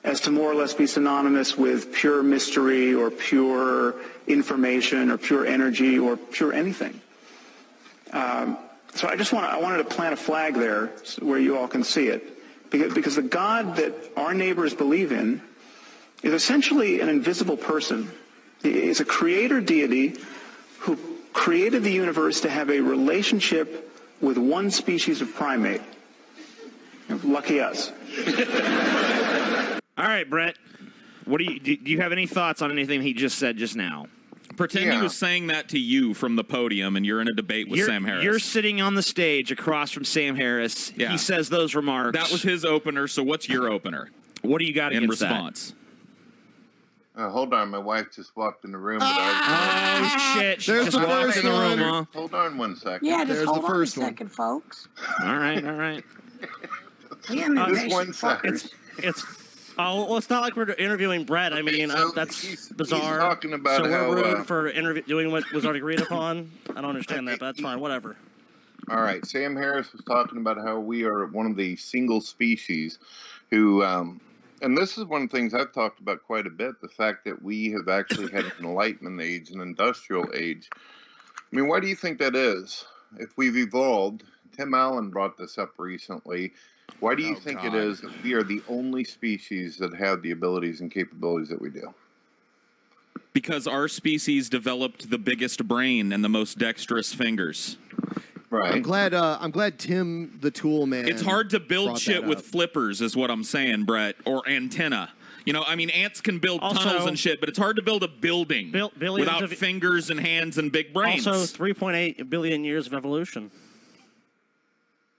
as to more or less be synonymous with pure mystery or pure information or pure energy or pure anything. So I wanted to plant a flag there where you all can see it, because the God that our neighbors believe in is essentially an invisible person. He is a creator deity who created the universe to have a relationship with one species of primate. Lucky us. All right, Brett. Do you have any thoughts on anything he just said just now? Pretend he was saying that to you from the podium and you're in a debate with Sam Harris. You're sitting on the stage across from Sam Harris. Yeah. He says those remarks. That was his opener, so what's your opener? What do you got in against response? Hold on, my wife just walked in the room. Oh, shit. She There's just the walked first in the room, huh? Hold on one second. Yeah, just There's hold the on first a one. second, folks. All right. Just 1 second. It's not like we're interviewing Brett. I mean, that's bizarre. He's talking about so how, we're rude for doing what was already agreed upon. I don't understand that, but that's fine. Whatever. All right, Sam Harris was talking about how we are one of the single species who, and this is one of the things I've talked about quite a bit, the fact that we have actually had an Enlightenment age, an industrial age. I mean, why do you think that is? If we've evolved, Tim Allen brought this up recently. Why do you think it is that we are the only species that have the abilities and capabilities that we do? Because our species developed the biggest brain and the most dexterous fingers. Right. I'm glad Tim the Tool Man. It's hard to build brought shit that with up. flippers, is what I'm saying, Brett, or antenna. You know, I mean, ants can build tunnels and shit, but it's hard to build a building without fingers and hands and big brains. Also, 3.8 billion years of evolution.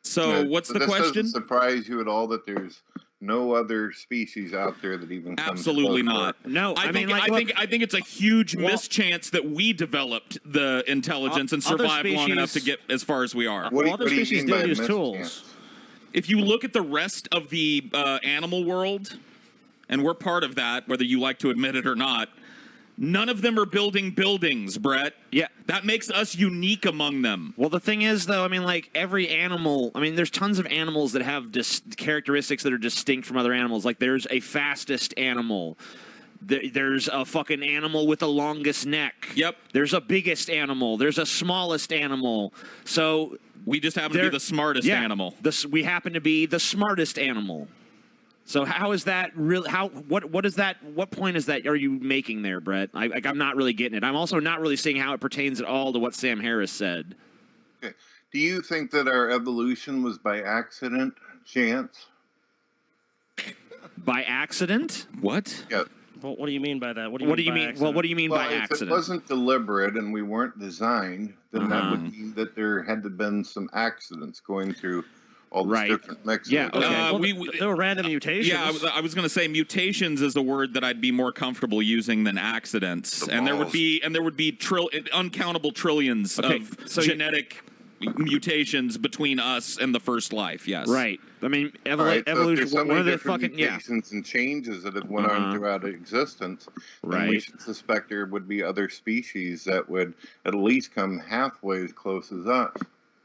So, what's the question? Doesn't surprise you at all that there's no other species out there that even comes Absolutely close. not. No, I think it's a huge mischance that we developed the intelligence and other survived long enough to species- get as far as we are. Other species do use tools. If you look at the rest of the animal world, and we're part of that, whether you like to admit it or not, none of them are building buildings, Brett. Yeah. That makes us unique among them. Well, the thing is, though, I mean, like, every animal, I mean, there's tons of animals that have characteristics that are distinct from other animals. Like, there's a fastest animal. There's a fucking animal with the longest neck. Yep. There's a biggest animal. There's a smallest animal. So... we just happen to be the smartest animal. We happen to be the smartest animal. So how is that really? What is that? What point is that? Are you making there, Brett? I'm not really getting it. I'm also not really seeing how it pertains at all to what Sam Harris said. Okay. Do you think that our evolution was by accident, chance? By accident? What? Yeah. Well, what do you mean by that? What do you mean? Well, what do you mean by If accident? it wasn't deliberate and we weren't designed, then that Uh-huh. would mean that there had to been some accidents going through all these different mixes. Yeah, there were random mutations. Yeah, I was going to say mutations is a word that I'd be more comfortable using than accidents, and there would be uncountable trillions of genetic mutations between us and the first life. Yes, right. I mean, All right, so if evolution. there's so One many of the different fucking mutations and changes that have went on throughout existence, then we Right. should suspect there would be other species that would at least come halfway as close as us.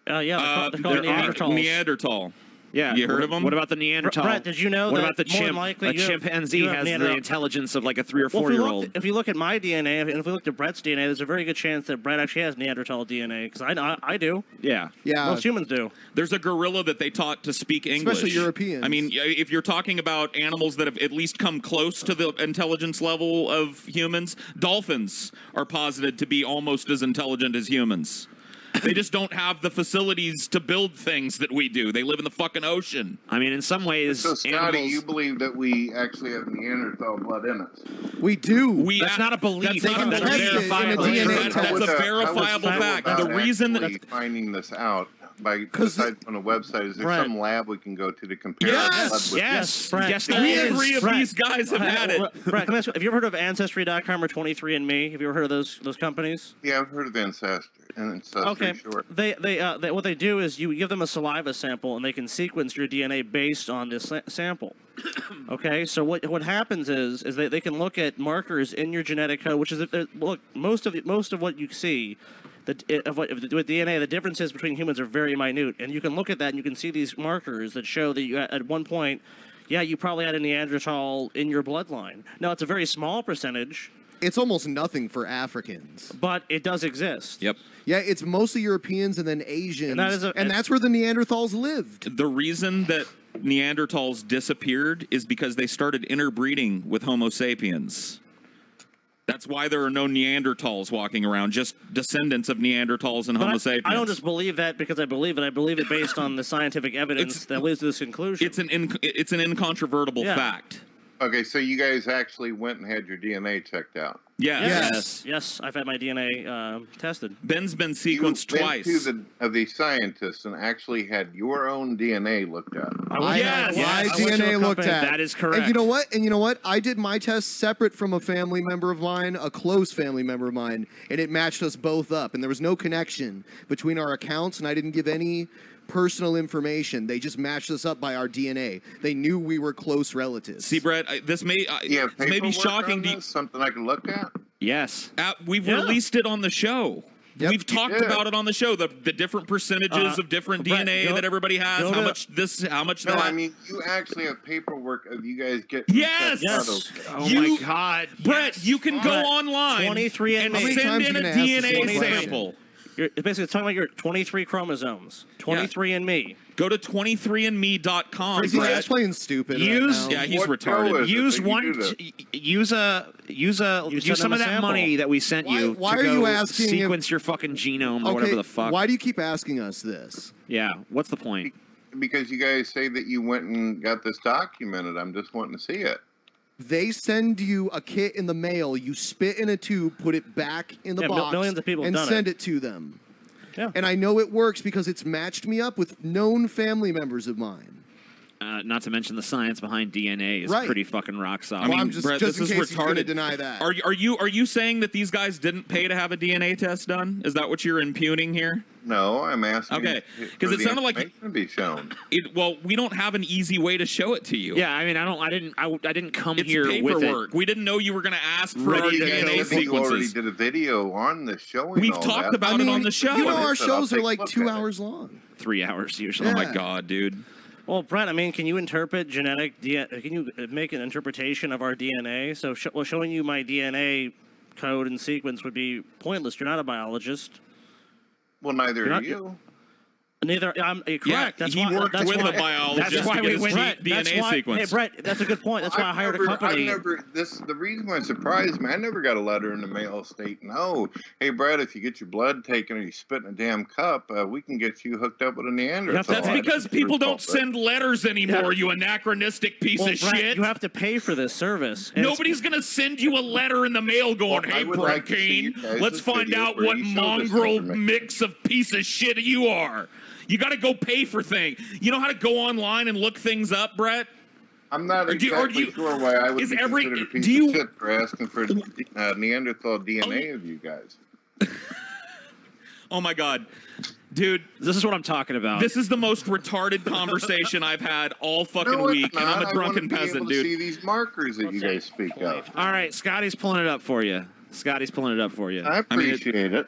Yeah, they're called they're Neanderthals. Neanderthal. Yeah, you heard of them? What about the Neanderthal? Brett, did you know What that about the more than chimp? likely A you have- chimpanzee you have has the Neanderthal- intelligence of like a 3 or Well, 4 year old. if you look at my DNA, and if we look at Brett's DNA, there's a very good chance that Brett actually has Neanderthal DNA, because I do. Yeah. Most humans do. There's a gorilla that they taught to speak English. Especially Europeans. I mean, if you're talking about animals that have at least come close to the intelligence level of humans, dolphins are posited to be almost as intelligent as humans. They just don't have the facilities to build things that we do. They live in the fucking ocean. I mean, in some ways, So, Scotty, you believe that we actually have Neanderthal blood in us? We do. That's not a belief. They can That's test it in a verifiable. DNA test. That's a verifiable fact. The reason that finding this out besides on a website, is there Brett. some lab we can go to compare? Yes, our blood with? yes, Brett, yes. Brett, There all is. three of Brett, these guys have had it. Brett, can I ask you, have you ever heard of Ancestry.com or 23andMe? Have you ever heard of those companies? Yeah, I've heard of Ancestry. Okay. Sure. They what they do is you give them a saliva sample and they can sequence your DNA based on this sample. Okay, so what happens is they can look at markers in your genetic code, which is look most of what you see. With DNA, the differences between humans are very minute, and you can look at that and you can see these markers that show that you at one point, you probably had a Neanderthal in your bloodline. Now it's a very small percentage. It's almost nothing for Africans. But it does exist. Yep. Yeah, it's mostly Europeans and then Asians. And And that's where the Neanderthals lived. The reason that Neanderthals disappeared is because they started interbreeding with Homo sapiens. That's why there are no Neanderthals walking around, just descendants of Neanderthals and Homo sapiens. I don't just believe that because I believe it. I believe it based on the scientific evidence that leads to this conclusion. It's an incontrovertible fact. Okay, so you guys actually went and had your DNA checked out. Yes, I've had my DNA tested. Ben's been sequenced twice. You went to the scientists and actually had your own DNA looked at. I had my DNA looked at. That is correct. And you know what? I did my test separate from a family member of mine, a close family member of mine, and it matched us both up. And there was no connection between our accounts, and I didn't give any personal information. They just matched us up by our DNA. They knew we were close relatives. See, Brett, this may be shocking to you. Something I can look at? Yes. We've released it on the show. We've talked about it on the show. The different percentages of different DNA that everybody has. How much No, that. I mean, you actually have paperwork of you guys getting. Yes. Oh my God, Brett, you can go online 23andMe. and send in a DNA sample. It's basically talking about your 23 chromosomes. 23andMe. Go to 23andme.com. He's just playing stupid. Use right now. he's retarded. Use some of that money that we sent you. Why to are go you asking sequence your fucking genome or whatever the fuck? Why do you keep asking us this? Yeah. What's the point? Because you guys say that you went and got this documented. I'm just wanting to see it. They send you a kit in the mail. You spit in a tube, put it back in the box, millions of people have and done send it to them. Yeah. And I know it works because it's matched me up with known family members of mine. Not to mention the science behind DNA is Right. pretty fucking rock solid. Well, I'm just Brett, just this in is case he's going to retarded. deny that. Are you saying that these guys didn't pay to have a DNA test done? Is that what you're impugning here? No, I'm asking. Okay, because for it the sounded like information to be shown. Well, we don't have an easy way to show it to you. Yeah, I mean, I didn't come It's here with paperwork. it. We didn't know you were going to ask for our Ready to DNA go. You already sequences. did a video on the showing. We've all talked that. about it on the show. You know, What our is it? I'll shows are take a like look 2 at it. hours long. 3 hours usually. Oh my Yeah. god, dude. Well, Brett, I mean, can you interpret genetic? Can you make an interpretation of our DNA? So, showing you my DNA code and sequence would be pointless. You're not a biologist. Well, neither You're are not- you. Neither. I'm correct. Yeah, that's he why, worked that's with why, a biologist That's why to we get his went. DNA sequence. Hey, Brett, that's a good point. That's why I hired a company. The reason why it surprised me, I never got a letter in the mail stating, "Oh, hey Brad, if you get your blood taken or you spit in a damn cup, we can get you hooked up with a Neanderthal." That's because people don't send letters anymore, Yeah. you anachronistic piece Well, of Brett, shit. you have to pay for this service. And Nobody's going to send you a letter in the mail going, Well, I hey, would Brett like to see Keane, you guys' let's find video out where what you show this mongrel information." mix of piece of shit you are. You got to go pay for things. You know how to go online and look things up, Brett? I'm not Or do you- exactly sure why I would is be every- considered a piece do you- of shit for asking for Neanderthal DNA of you guys. Oh my god. Dude, this is what I'm talking about. This is the most retarded conversation I've had all fucking No, it's week, and not. I'm a I drunken wanna be peasant, able to dude. see these markers that you guys speak of. All right, Scotty's pulling it up for you. Scotty's pulling it up for you. I appreciate it.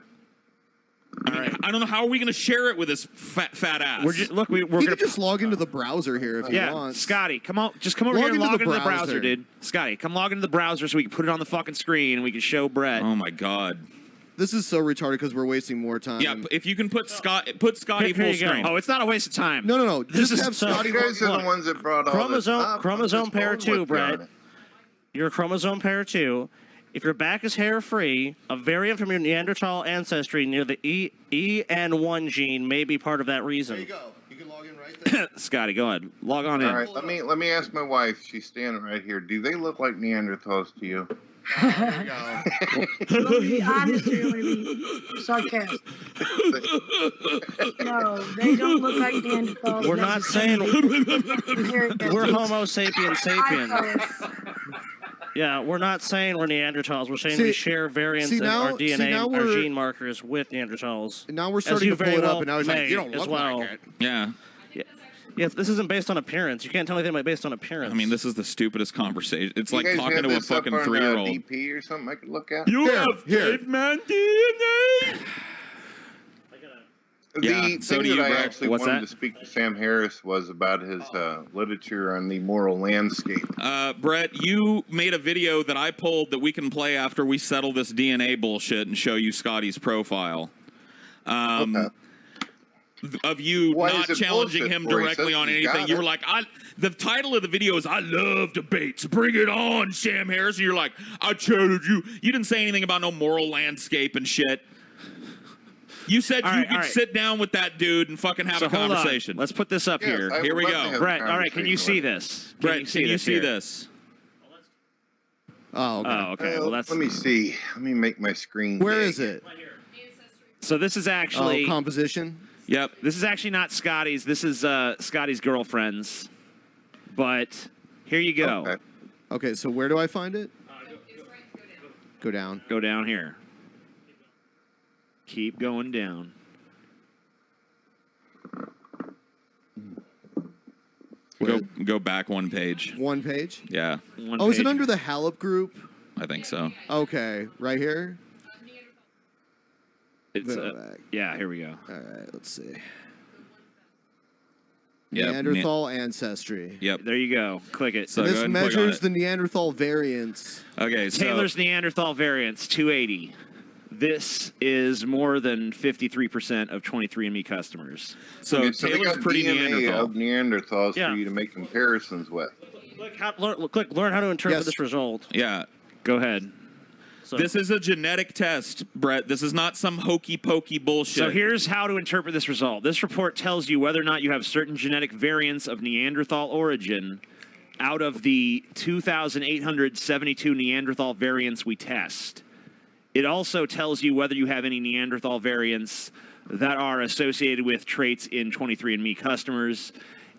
All right. I don't know how are we going to share it with this fat ass. We're just, look, we're You gonna can just log into the browser here if you yeah, want. Scotty, come on, just come over Log here and into log the into the browser, browser. dude. Scotty, come log into the browser so we can put it on the fucking screen and we can show Brett. Oh my god. This is so retarded because we're wasting more time. Yeah, if you can put Scotty full screen. Oh, it's not a waste of time. No. This Just is have Scotty. You guys are the ones that brought all this up. Chromosome I'm just pair going 2, with you Brett. on it. You're a chromosome pair 2. If your back is hair-free, a variant from your Neanderthal ancestry near the EN1 gene may be part of that reason. There you go. You can log in right there. Scotty, go ahead. Log on in. All right, let me ask my wife. She's standing right here. Do they look like Neanderthals to you? There you go. Let me be honest here, let me be sarcastic. No, they don't look like Neanderthals. We're not saying we're Homo sapiens sapiens. Hi, Yeah, we're not saying we're Neanderthals. We're saying See- we share variants see, in now- our see, DNA, now our we're- gene markers with Neanderthals. Now we're As starting you to pull very it up, well and now he's like, may "You don't as look well. like it." Yeah. Yeah, this isn't based on appearance. You can't tell anything based on appearance. I mean, this is the stupidest conversation. It's You like guys talking have to a this up fucking on, 3-year-old. DP or something I could look at. You Here, have here. caveman DNA? The Yeah, thing so do that you, I Brett. actually What's wanted that? to speak to Sam Harris was about his literature on the moral landscape. Brett, you made a video that I pulled that we can play after we settle this DNA bullshit and show you Scotty's profile. Of you Why not is it challenging bullshit him for? He directly says on he anything. got You were it. like, the title of the video is I love debates. Bring it on, Sam Harris. And you're like, I challenge you. You didn't say anything about no moral landscape and shit. You said All you right, could all right. sit down with that dude and fucking have So a hold on. conversation. Let's put this up Yes, here. I would Here we love go. to have a Brett, all right, can you see conversation this? Brett, can you see here? this? Oh, okay. Oh, okay. Well, that's Let me see. Let me make my screen. Where big. is it? so. This is actually Oh, composition. Yep. this is actually not Scotty's. This is Scotty's girlfriend's. But here you go. Okay. Okay, so where do I find it? Go down. Go down here. Keep going down. Go back one page. One page. Yeah, One Oh, is it page. under the Hallup group? I think so. Okay, right here. It's, Go back. yeah, here we go. All right, let's see. Yep. Neanderthal ancestry. Yep. There you go. Click it. So go This ahead and click on measures it. the Neanderthal variance. Okay, so Taylor's Neanderthal variants, 280. This is more than 53% of 23andMe customers. so Okay, so they Taylor's got pretty DNA Neanderthal. of Neanderthals Yeah. for you to make comparisons with. Learn how to interpret Yes. this result. Yeah. Go ahead. So, This is a genetic test, Brett. This is not some hokey pokey bullshit. So here's how to interpret this result. This report tells you whether or not you have certain genetic variants of Neanderthal origin out of the 2,872 Neanderthal variants we test. It also tells you whether you have any Neanderthal variants that are associated with traits in 23andMe customers.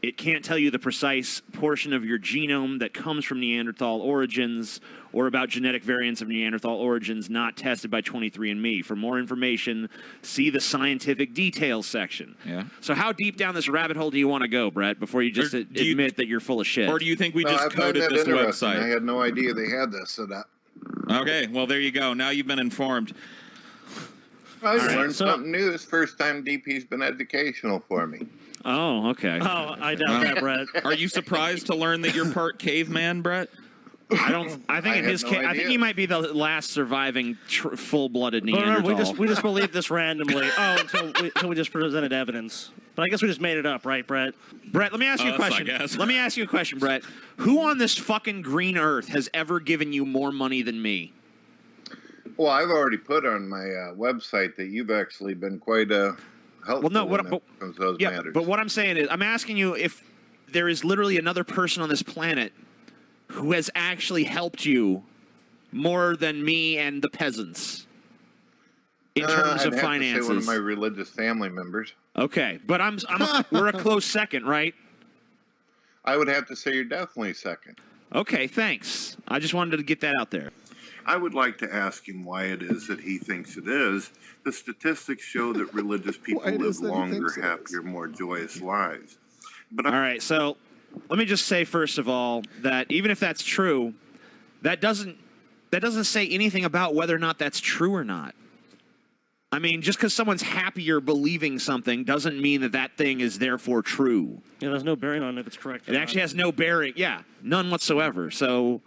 It can't tell you the precise portion of your genome that comes from Neanderthal origins or about genetic variants of Neanderthal origins not tested by 23andMe. For more information, see the scientific details section. Yeah. So how deep down this rabbit hole do you want to go, Brett, before you just admit that you're full of shit? Or do you think we No, just I find coded that this interesting. website? I had no idea they had this set up. Okay, well, there you go. Now you've been informed. I learned something new. This first time DP's been educational for me. Oh, okay. Oh, I doubt that, Brett. Are you surprised to learn that you're part caveman, Brett? I don't. I think in his case, I think he might be the last surviving full-blooded But Neanderthal. remember, we just believed this randomly. Until we just presented evidence. But I guess we just made it up, right, Brett? Brett, let me ask you a question. Let me ask you a question, Brett. Who on this fucking green earth has ever given you more money than me? Well, I've already put on my website that you've actually been quite helpful. Well, no, when it comes to those matters. but what I'm saying is, I'm asking you if there is literally another person on this planet who has actually helped you more than me and the peasants in terms I'd of have finances. To say one of my religious family members. Okay, but we're a close second, right? I would have to say you're definitely second. Okay, thanks. I just wanted to get that out there. I would like to ask him why it is that he thinks it is. The statistics show that religious people live longer, happier, more joyous lives. But all right, so let me just say first of all that even if that's true, that doesn't say anything about whether or not that's true or not. I mean, just because someone's happier believing something doesn't mean that that thing is therefore true. Yeah, there's no bearing on if it's correct. It actually has no bearing. Yeah, none whatsoever. So,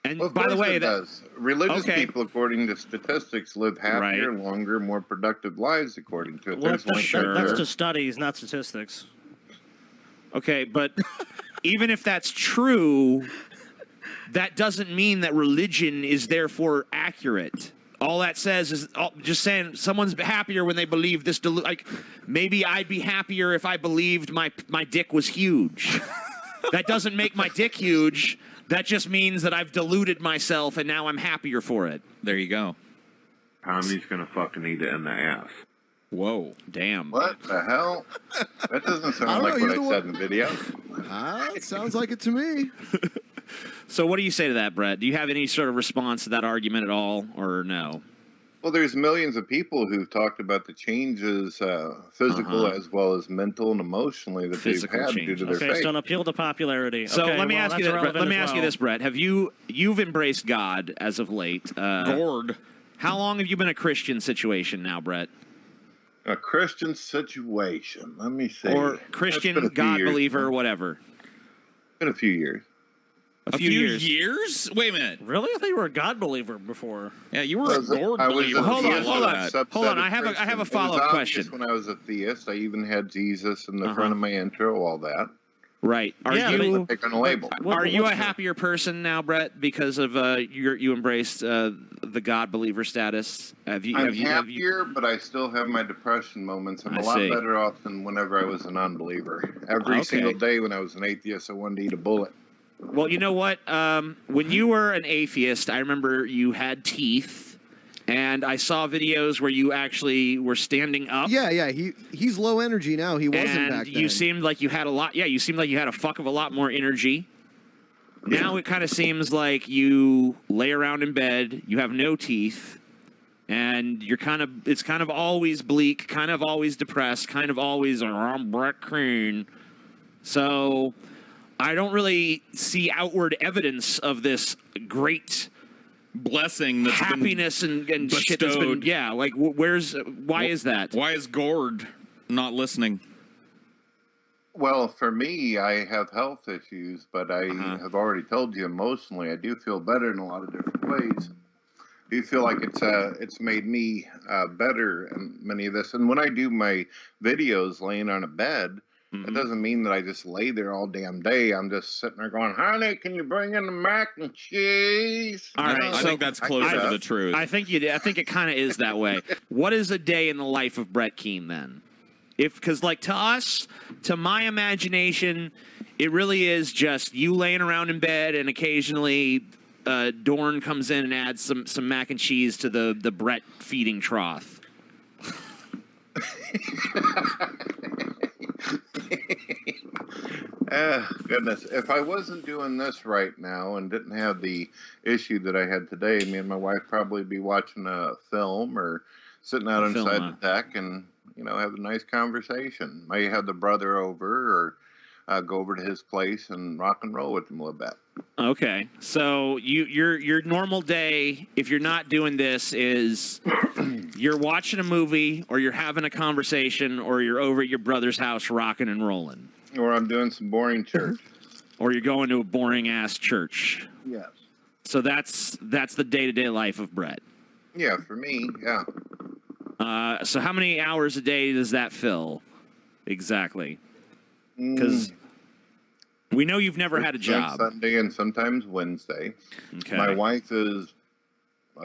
and well, by the way, it does. Religious okay. people, according to statistics, live happier, longer, more productive lives, according to it. Well, There's links right that's there. just studies, not statistics. Okay, but even if that's true, that doesn't mean that religion is therefore accurate. All that says is just saying someone's happier when they believe this. Like maybe I'd be happier if I believed my dick was huge. That doesn't make my dick huge. That just means that I've deluded myself and now I'm happier for it. There you go. Tommy's gonna fucking eat it in the ass. Whoa. Damn. What the hell? That doesn't sound like what I said in the video. It sounds like it to me. So what do you say to that, Brett? Do you have any sort of response to that argument at all, or no? Well, there's millions of people who've talked about the changes, physical as well as mental and emotionally that they've had due to their faith. So don't appeal to popularity. So okay, let me ask you this, Brett. Let me ask you well. this, Brett. You've embraced God as of late? Gord. How long have you been a Christian situation now, Brett? A Christian situation. Let me see. Or Christian, God believer, or whatever. Been a few years. A few years? Wait a minute. Really? I thought you were a God believer before. Yeah, you were a Gord believer. Hold on. I have a follow-up question. When I was a theist, I even had Jesus in the front of my intro, all that. Right. Are you pick on a label? Are you a happier person now, Brett, because of you embraced the God believer status? I'm happier, but I still have my depression moments. I'm a lot better off than whenever I was a non-believer. Every single day when I was an atheist, I wanted to eat a bullet. Well, you know what? When you were an atheist, I remember you had teeth, and I saw videos where you actually were standing up. Yeah. He's low energy now. He wasn't back then. You seemed like you had a lot. Yeah, you seemed like you had a fuck of a lot more energy. Now it kind of seems like you lay around in bed, you have no teeth, and it's kind of always bleak, kind of always depressed, kind of always I'm Brett Keane. So I don't really see outward evidence of this great blessing, that's happiness and shit that's been, why is that? Why is Gord not listening? Well, for me, I have health issues, but I have already told you emotionally, I do feel better in a lot of different ways. I do feel like it's made me better in many of this. And when I do my videos laying on a bed, it doesn't mean that I just lay there all damn day. I'm just sitting there going, honey, can you bring in the mac and cheese? All right, I think that's closer to the truth. I think it kind of is that way. What is a day in the life of Brett Keane then? Because to us, to my imagination, it really is just you laying around in bed and occasionally Dorn comes in and adds some mac and cheese to the Brett feeding trough. Goodness. If I wasn't doing this right now and didn't have the issue that I had today, me and my wife probably be watching a film or sitting out inside the deck and, have a nice conversation. May have the brother over or go over to his place and rock and roll with him a little bit. Okay. So your normal day, if you're not doing this, is you're watching a movie or you're having a conversation or you're over at your brother's house rocking and rolling. Or I'm doing some boring church. Or you're going to a boring ass church. Yes. So that's the day-to-day life of Brett. Yeah, for me, yeah. So how many hours a day does that fill? Exactly. Because we know you've never had a job. Sunday and sometimes Wednesday. Okay. My wife is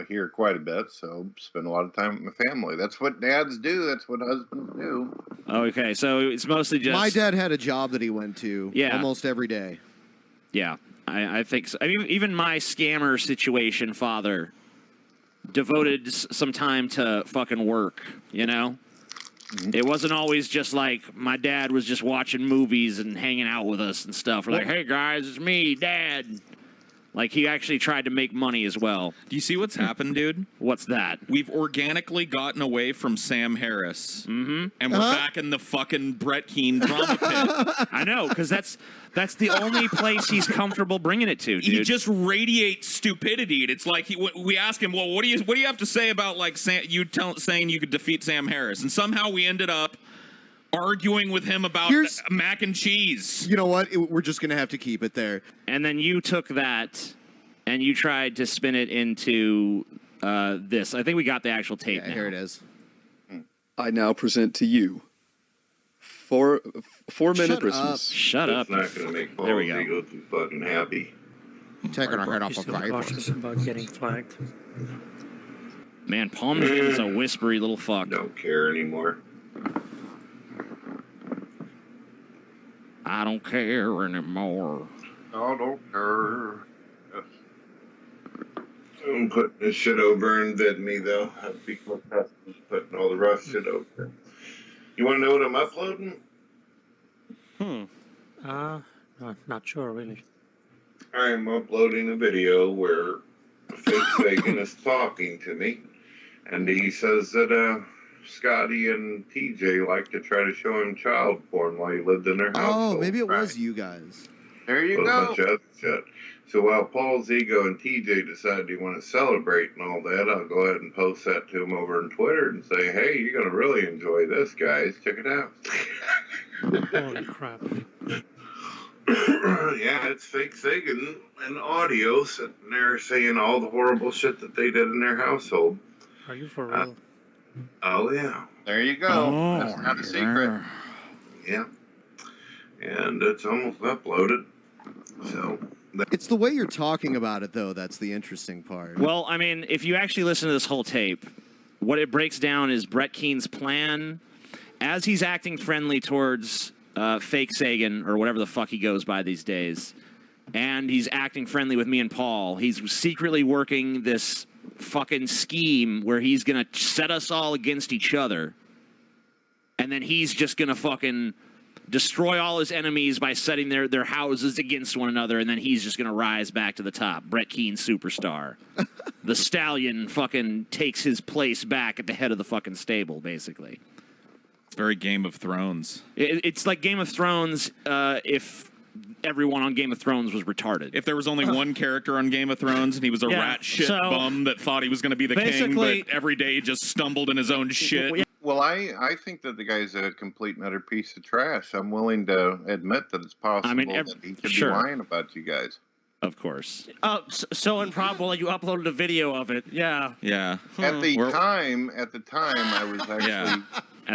here quite a bit, so spend a lot of time with my family. That's what dads do. That's what husbands do. Okay, so it's mostly just... My dad had a job that he went to almost every day. Yeah, I think so. I mean, even my scammer situation father devoted some time to fucking work, It wasn't always just like my dad was just watching movies and hanging out with us and stuff. We're like, hey, guys, it's me, Dad. Like, he actually tried to make money as well. Do you see what's happened, dude? What's that? We've organically gotten away from Sam Harris. Mm-hmm. And we're back in the fucking Brett Keane drama pit. I know, because that's the only place he's comfortable bringing it to, dude. He just radiates stupidity. And it's like we ask him, well, what do you have to say about like saying you could defeat Sam Harris? And somehow we ended up arguing with him about mac and cheese. You know what? We're just going to have to keep it there. And then you took that and you tried to spin it into this. I think we got the actual tape now. Here it is. I now present to you 4-minute Christmas. Shut up. It's not going to make Paul There we go. Ziegler too fucking happy. Taking our head off a guy. Cautious about getting flagged. Man, Palm is a whispery little fuck. Don't care anymore. I don't care anymore. I don't care. I'm putting this shit over and vetting me, though. I'd be putting all the rough shit over. You want to know what I'm uploading? Not sure, really. I'm uploading a video where Fake Sagan is talking to me, and he says that Scotty and TJ like to try to show him child porn while he lived in their house. Oh, maybe it was you guys. There you go. A bunch of other shit. So while Paul's ego and TJ decide they want to celebrate and all that, I'll go ahead and post that to him over on Twitter and say, hey, you're going to really enjoy this, guys. Check it out. Holy crap. Yeah, it's Fake Sagan and audio sitting there saying all the horrible shit that they did in their household. Are you for real? Oh, yeah. There you go. Oh, that's not a secret. Yeah. And it's almost uploaded. So... It's the way you're talking about it, though, that's the interesting part. Well, I mean, if you actually listen to this whole tape, what it breaks down is Brett Keane's plan as he's acting friendly towards Fake Sagan, or whatever the fuck he goes by these days, and he's acting friendly with me and Paul. He's secretly working this fucking scheme where he's going to set us all against each other, and then he's just going to fucking destroy all his enemies by setting their houses against one another, and then he's just going to rise back to the top. Brett Keane, superstar. The stallion fucking takes his place back at the head of the fucking stable, basically. It's very Game of Thrones. It's like Game of Thrones if everyone on Game of Thrones was retarded. If there was only one character on Game of Thrones and he was a rat shit bum that thought he was going to be the king, but every day he just stumbled in his own shit. Well, I think that the guy's a complete and utter piece of trash. I'm willing to admit that it's possible that he could be lying about you guys. Of course. So improbable that you uploaded a video of it. Yeah. Yeah. At the time, I was actually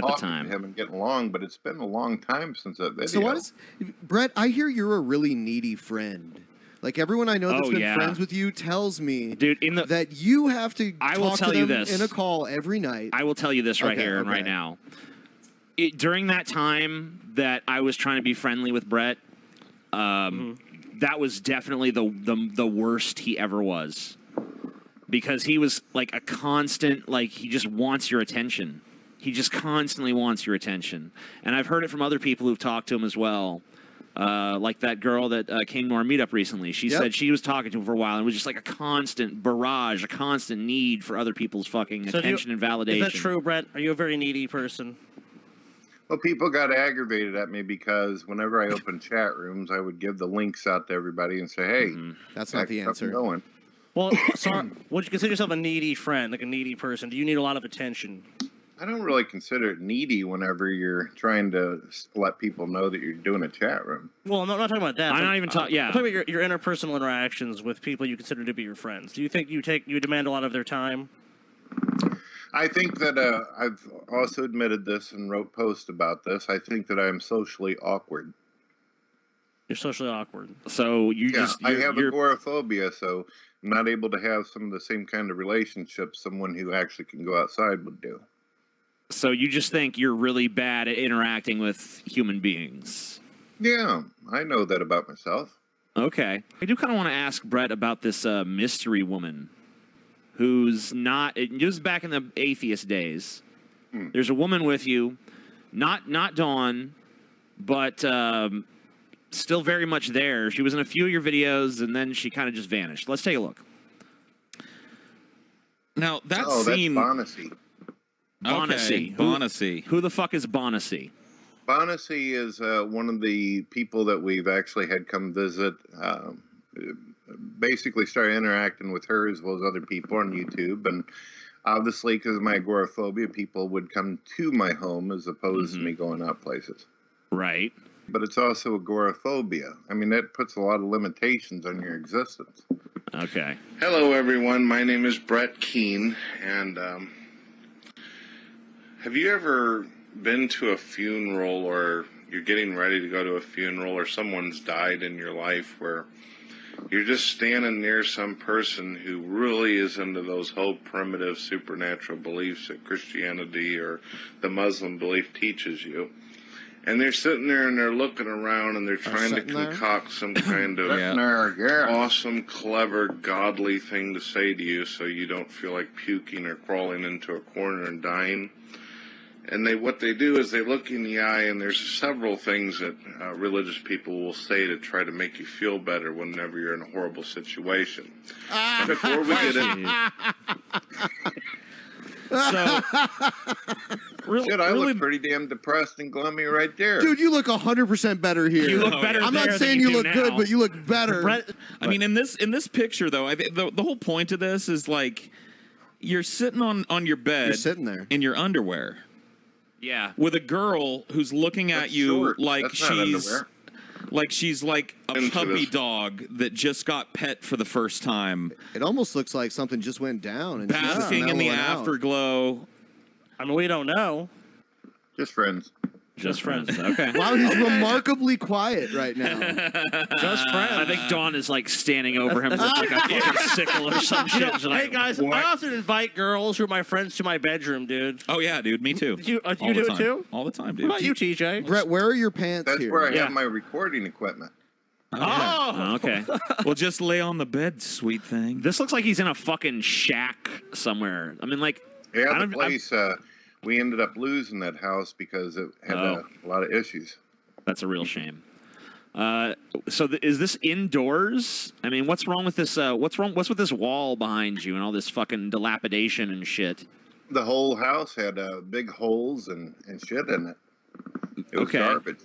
talking to him and getting along, but it's been a long time since that video. So what is... Brett, I hear you're a really needy friend. Like, everyone I know that's been friends with you tells me, dude, that you have to I will talk tell to you them this. in a call every night. I will tell you this right here and right now. During that time that I was trying to be friendly with Brett, that was definitely the worst he ever was. Because he was like a constant, like, he just wants your attention. He just constantly wants your attention. And I've heard it from other people who've talked to him as well, Like that girl that came to our meetup recently. She said she was talking to him for a while and it was just like a constant barrage, a constant need for other people's fucking attention and validation. Is that true, Brett? Are you a very needy person? Well, people got aggravated at me because whenever I opened chat rooms, I would give the links out to everybody and say, "Hey, that's not the answer." Going. Well, so would you consider yourself a needy friend, like a needy person? Do you need a lot of attention? I don't really consider it needy whenever you're trying to let people know that you're doing a chat room. Well, I'm not talking about that. I'm not even talking. Yeah, I'm talking about your interpersonal interactions with people you consider to be your friends. Do you think you demand a lot of their time? I think that I've also admitted this and wrote posts about this. I think that I'm socially awkward. You're socially awkward. So I have agoraphobia, so I'm not able to have some of the same kind of relationships someone who actually can go outside would do. So you just think you're really bad at interacting with human beings? Yeah, I know that about myself. Okay. I do kind of want to ask Brett about this mystery woman who's not... It was back in the atheist days. There's a woman with you, not Dawn, but still very much there. She was in a few of your videos, and then she kind of just vanished. Let's take a look. Now, that scene... That's Bonacy. Bonacy. Bonacy. Who the fuck is Bonacy? Bonacy is one of the people that we've actually had come visit. Basically started interacting with her as well as other people on YouTube. And obviously, because of my agoraphobia, people would come to my home as opposed to me going out places. Right. But it's also agoraphobia. I mean, that puts a lot of limitations on your existence. Okay. Hello, everyone. My name is Brett Keene, and have you ever been to a funeral, or you're getting ready to go to a funeral, or someone's died in your life where you're just standing near some person who really is into those whole primitive supernatural beliefs that Christianity or the Muslim belief teaches you? And they're sitting there and they're looking around and they're trying to concoct some kind of awesome, clever, godly thing to say to you so you don't feel like puking or crawling into a corner and dying. And what they do is they look you in the eye, and there's several things that religious people will say to try to make you feel better whenever you're in a horrible situation. Before we get in... Shit, I look pretty damn depressed and gloomy right there. Dude, you look 100% better here. You look better I'm not there saying than you you look do good, now. but you look better. I mean, in this picture, though, I think the whole point of this is like you're sitting on your bed, You're sitting there in your underwear, with a girl who's looking at you like she's like a puppy dog that just got pet for the first time. It almost looks like something just went down. And basking in the afterglow. I mean, we don't know. Just friends. Just friends. Okay. Wow, he's remarkably quiet right now. Just friends. I think Dawn is like standing over him with like a fucking sickle or some shit. She's Hey like, guys, "What?" I often invite girls who are my friends to my bedroom, dude. Oh yeah, dude, me too. You All do the it time. too? All the time, dude. What about you, TJ? Brett, where are your pants That's here? where I have my recording equipment. Oh, okay. Well, just lay on the bed, sweet thing. This looks like he's in a fucking shack somewhere. I mean, like, Yeah, the place, we ended up losing that house because it had a lot of issues. That's a real shame. So is this indoors? I mean, what's wrong with this? What's with this wall behind you and all this fucking dilapidation and shit? The whole house had big holes and shit in it. It was garbage.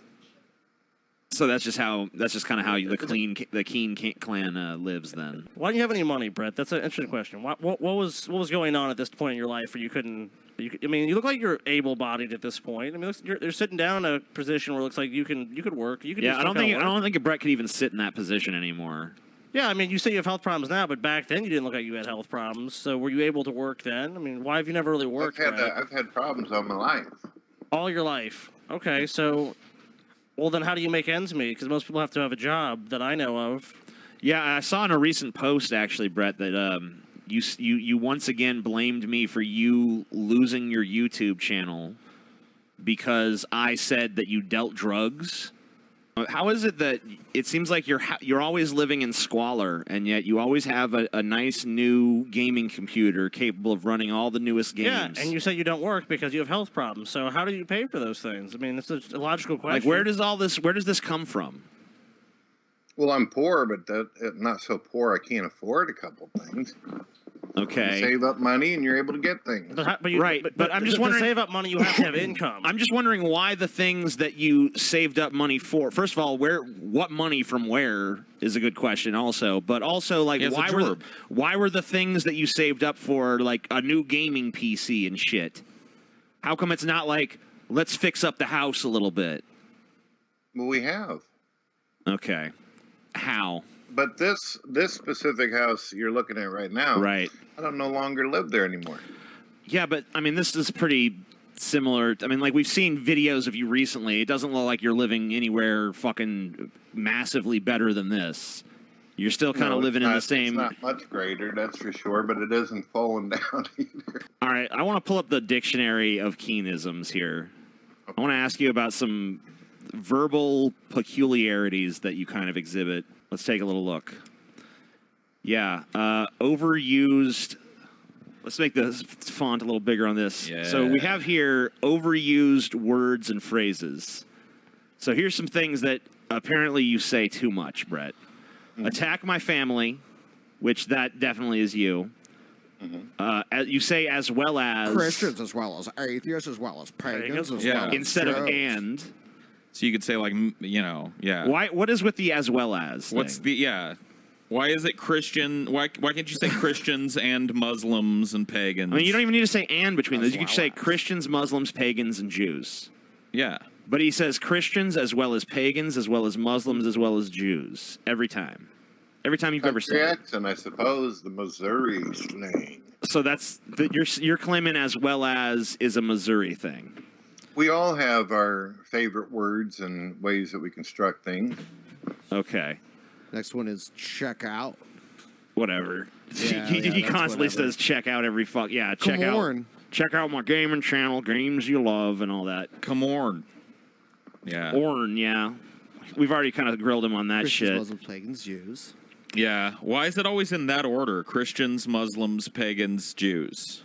So that's just kind of how the Keene clan lives then. Why don't you have any money, Brett? That's an interesting question. What was going on at this point in your life where you couldn't? I mean, you look like you're able-bodied at this point. I mean, you're sitting down in a position where it looks like you could work. You could. Yeah, I don't think Brett could even sit in that position anymore. Yeah, I mean, you say you have health problems now, but back then you didn't look like you had health problems. So were you able to work then? I mean, why have you never really worked? I've had problems all my life. All your life. Okay, so, well, then how do you make ends meet? Because most people have to have a job that I know of. Yeah, I saw in a recent post actually, Brett, that you once again blamed me for you losing your YouTube channel because I said that you dealt drugs. How is it that it seems like you're always living in squalor, and yet you always have a nice new gaming computer capable of running all the newest games? Yeah, and you say you don't work because you have health problems. So how do you pay for those things? I mean, it's a logical question. Like, where does this come from? Well, I'm poor, but not so poor I can't afford a couple things. Okay. You save up money and you're able to get things. But I'm just wondering. To save up money, you have to have income. I'm just wondering why the things that you saved up money for. First of all, what money from where is a good question. Also, but also like why were the things that you saved up for like a new gaming PC and shit? How come it's not like let's fix up the house a little bit? Well, we have. Okay. How? But this specific house you're looking at right now, right? I don't no longer live there anymore. Yeah, but I mean, this is pretty similar. I mean, like we've seen videos of you recently. It doesn't look like you're living anywhere fucking massively better than this. You're still kind of living in the same. It's not much greater, that's for sure, but it isn't falling down either. All right, I want to pull up the dictionary of Keenisms here. I want to ask you about some verbal peculiarities that you kind of exhibit. Let's take a little look. Yeah, overused. Let's make the font a little bigger on this. Yeah. So we have here overused words and phrases. So here's some things that apparently you say too much, Brett. Attack my family, which that definitely is you. You say as well as Christians as well as atheists as well as pagans as well as instead of Jews. and. So you could say like, you know, yeah. Why? What is with the as well as? What's thing? the Why is it Christian? Why can't you say Christians and Muslims and pagans? I mean, you don't even need to say and between those. You could say Christians, Muslims, pagans, and Jews. Yeah. But he says Christians as well as pagans, as well as Muslims, as well as Jews. Every time. Every time you've ever said it. Accent, I suppose, the Missouri slang. So that's you're claiming as well as is a Missouri thing. We all have our favorite words and ways that we construct things. Okay. Next one is check out. Whatever. Yeah, he that's constantly whatever. says check out every fuck. Yeah, check Come out. on. Check out my gaming channel, games you love, and all that. Come on. Yeah. Orn, yeah. We've already kind of grilled him on that Christians, shit. Muslims, pagans, Jews. Yeah. Why is it always in that order? Christians, Muslims, pagans, Jews.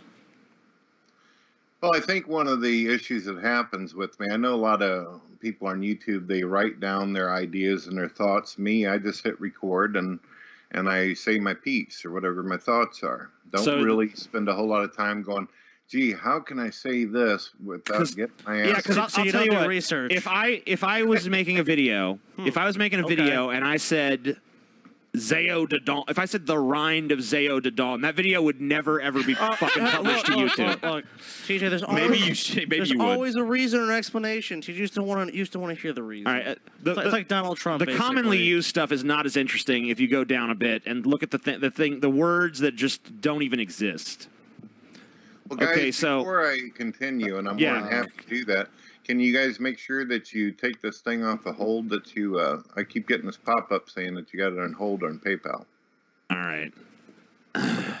Well, I think one of the issues that happens with me, I know a lot of people on YouTube, they write down their ideas and their thoughts. Me, I just hit record and I say my piece or whatever my thoughts are. Don't really spend a whole lot of time going, gee, how can I say this without getting my ass? Yeah, because I'll tell you what, research. If I was making a video, and I said Zeo de Dawn, if I said the rind of Zeo de Dawn, that video would never ever be fucking published to YouTube. Look, TJ, there's always a reason or an explanation. You just don't want to hear the reason. All right, it's like Donald Trump. The basically. commonly used stuff is not as interesting if you go down a bit and look at the words that just don't even exist. Well, guys, okay, so before I continue, and I'm more than happy to do that, can you guys make sure that you take this thing off a hold that you, I keep getting this pop-up saying that you got it on hold on PayPal. All right. I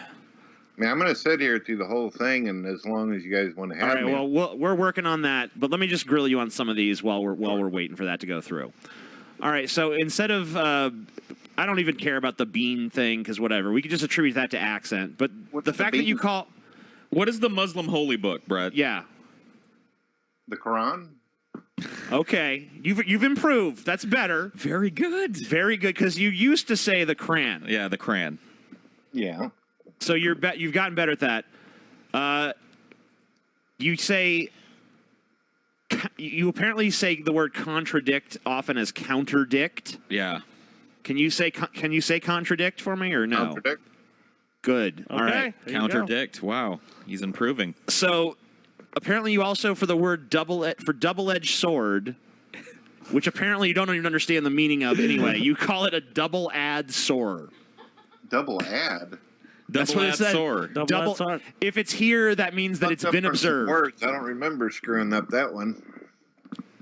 mean, I'm going to sit here through the whole thing, and as long as you guys want to have me. All right, well, we're working on that, but let me just grill you on some of these while we're waiting for that to go through. All right, so instead of, I don't even care about the bean thing, because whatever. We could just attribute that to accent, but the fact that you call... What is the Muslim holy book, Brett? Yeah. The Quran? Okay, you've improved. That's better. Very good. Very good, because you used to say the Quran. Yeah, the Quran. Yeah. So you've gotten better at that. You say... You apparently say the word contradict often as counterdict. Yeah. Can you say contradict for me or no? Contradict. Good. All right. Counterdict. Wow. He's improving. So apparently you also for the word double-edged sword, which apparently you don't even understand the meaning of anyway. You call it a double-add sword. Double-add? That's what it said. Sword. Double. If it's here, that means that it's been observed. Words. I don't remember screwing up that one.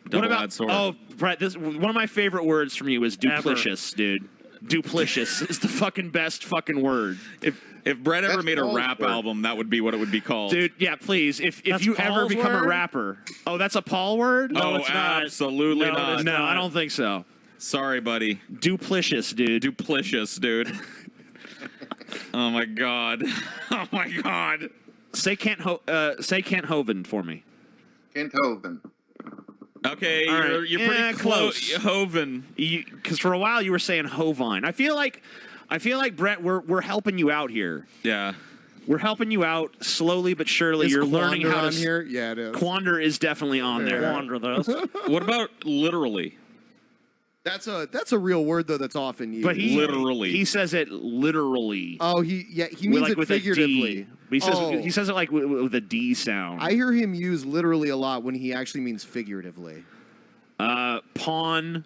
What about? Oh, Brett, one of my favorite words from you is duplicious, dude. Duplicious is the fucking best fucking word. If Brett ever made a rap album, that would be what it would be called. Dude, yeah, please. If you ever become a rapper. Oh, that's a Paul word? No, it's not. Absolutely not. No, I don't think so. Sorry, buddy. Duplicious, dude. Duplicious, dude. Oh my god. Oh my god. Say Kent Hovind for me. Kent Hovind. Okay, All right. you're pretty close. Hoven. Because for a while you were saying Hovine. I feel like Brett, we're helping you out here. Yeah. We're helping you out slowly but surely. You're learning how to. on here? Yeah, it is. Quander is definitely on there. Quander those. What about literally? That's a real word though that's often used. But Literally. he says it literally. Oh, he means it with a D. figuratively. He says it like with a D sound. I hear him use literally a lot when he actually means figuratively. Pawn.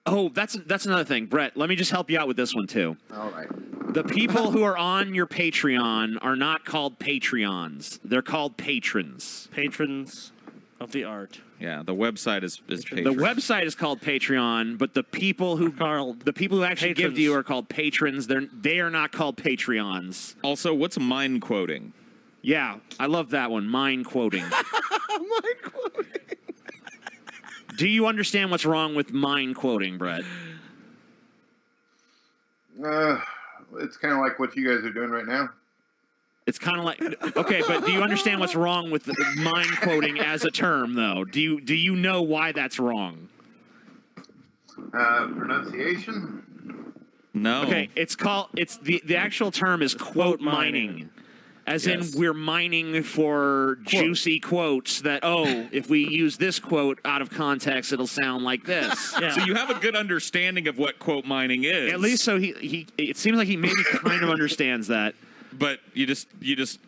Oh, that's another thing, Brett. Let me just help you out with this one too. All right. The people who are on your Patreon are not called Patreons. They're called patrons. Patrons of the art. Yeah, the website is Patreon. The website is called Patreon, but the people who actually give to you are called patrons. They are not called Patreons. Also, what's mind quoting? Yeah, I love that one. Mind quoting. Mind quoting. Do you understand what's wrong with mind quoting, Brett? It's kind of like what you guys are doing right now. It's kind of like, okay, but do you understand what's wrong with the mind quoting as a term, though? Do you know why that's wrong? Pronunciation? No. Okay, it's the actual term is quote mining. As in, we're mining for juicy quotes that, if we use this quote out of context, it'll sound like this. Yeah. So you have a good understanding of what quote mining is. At least so it seems like he maybe kind of understands that. But you just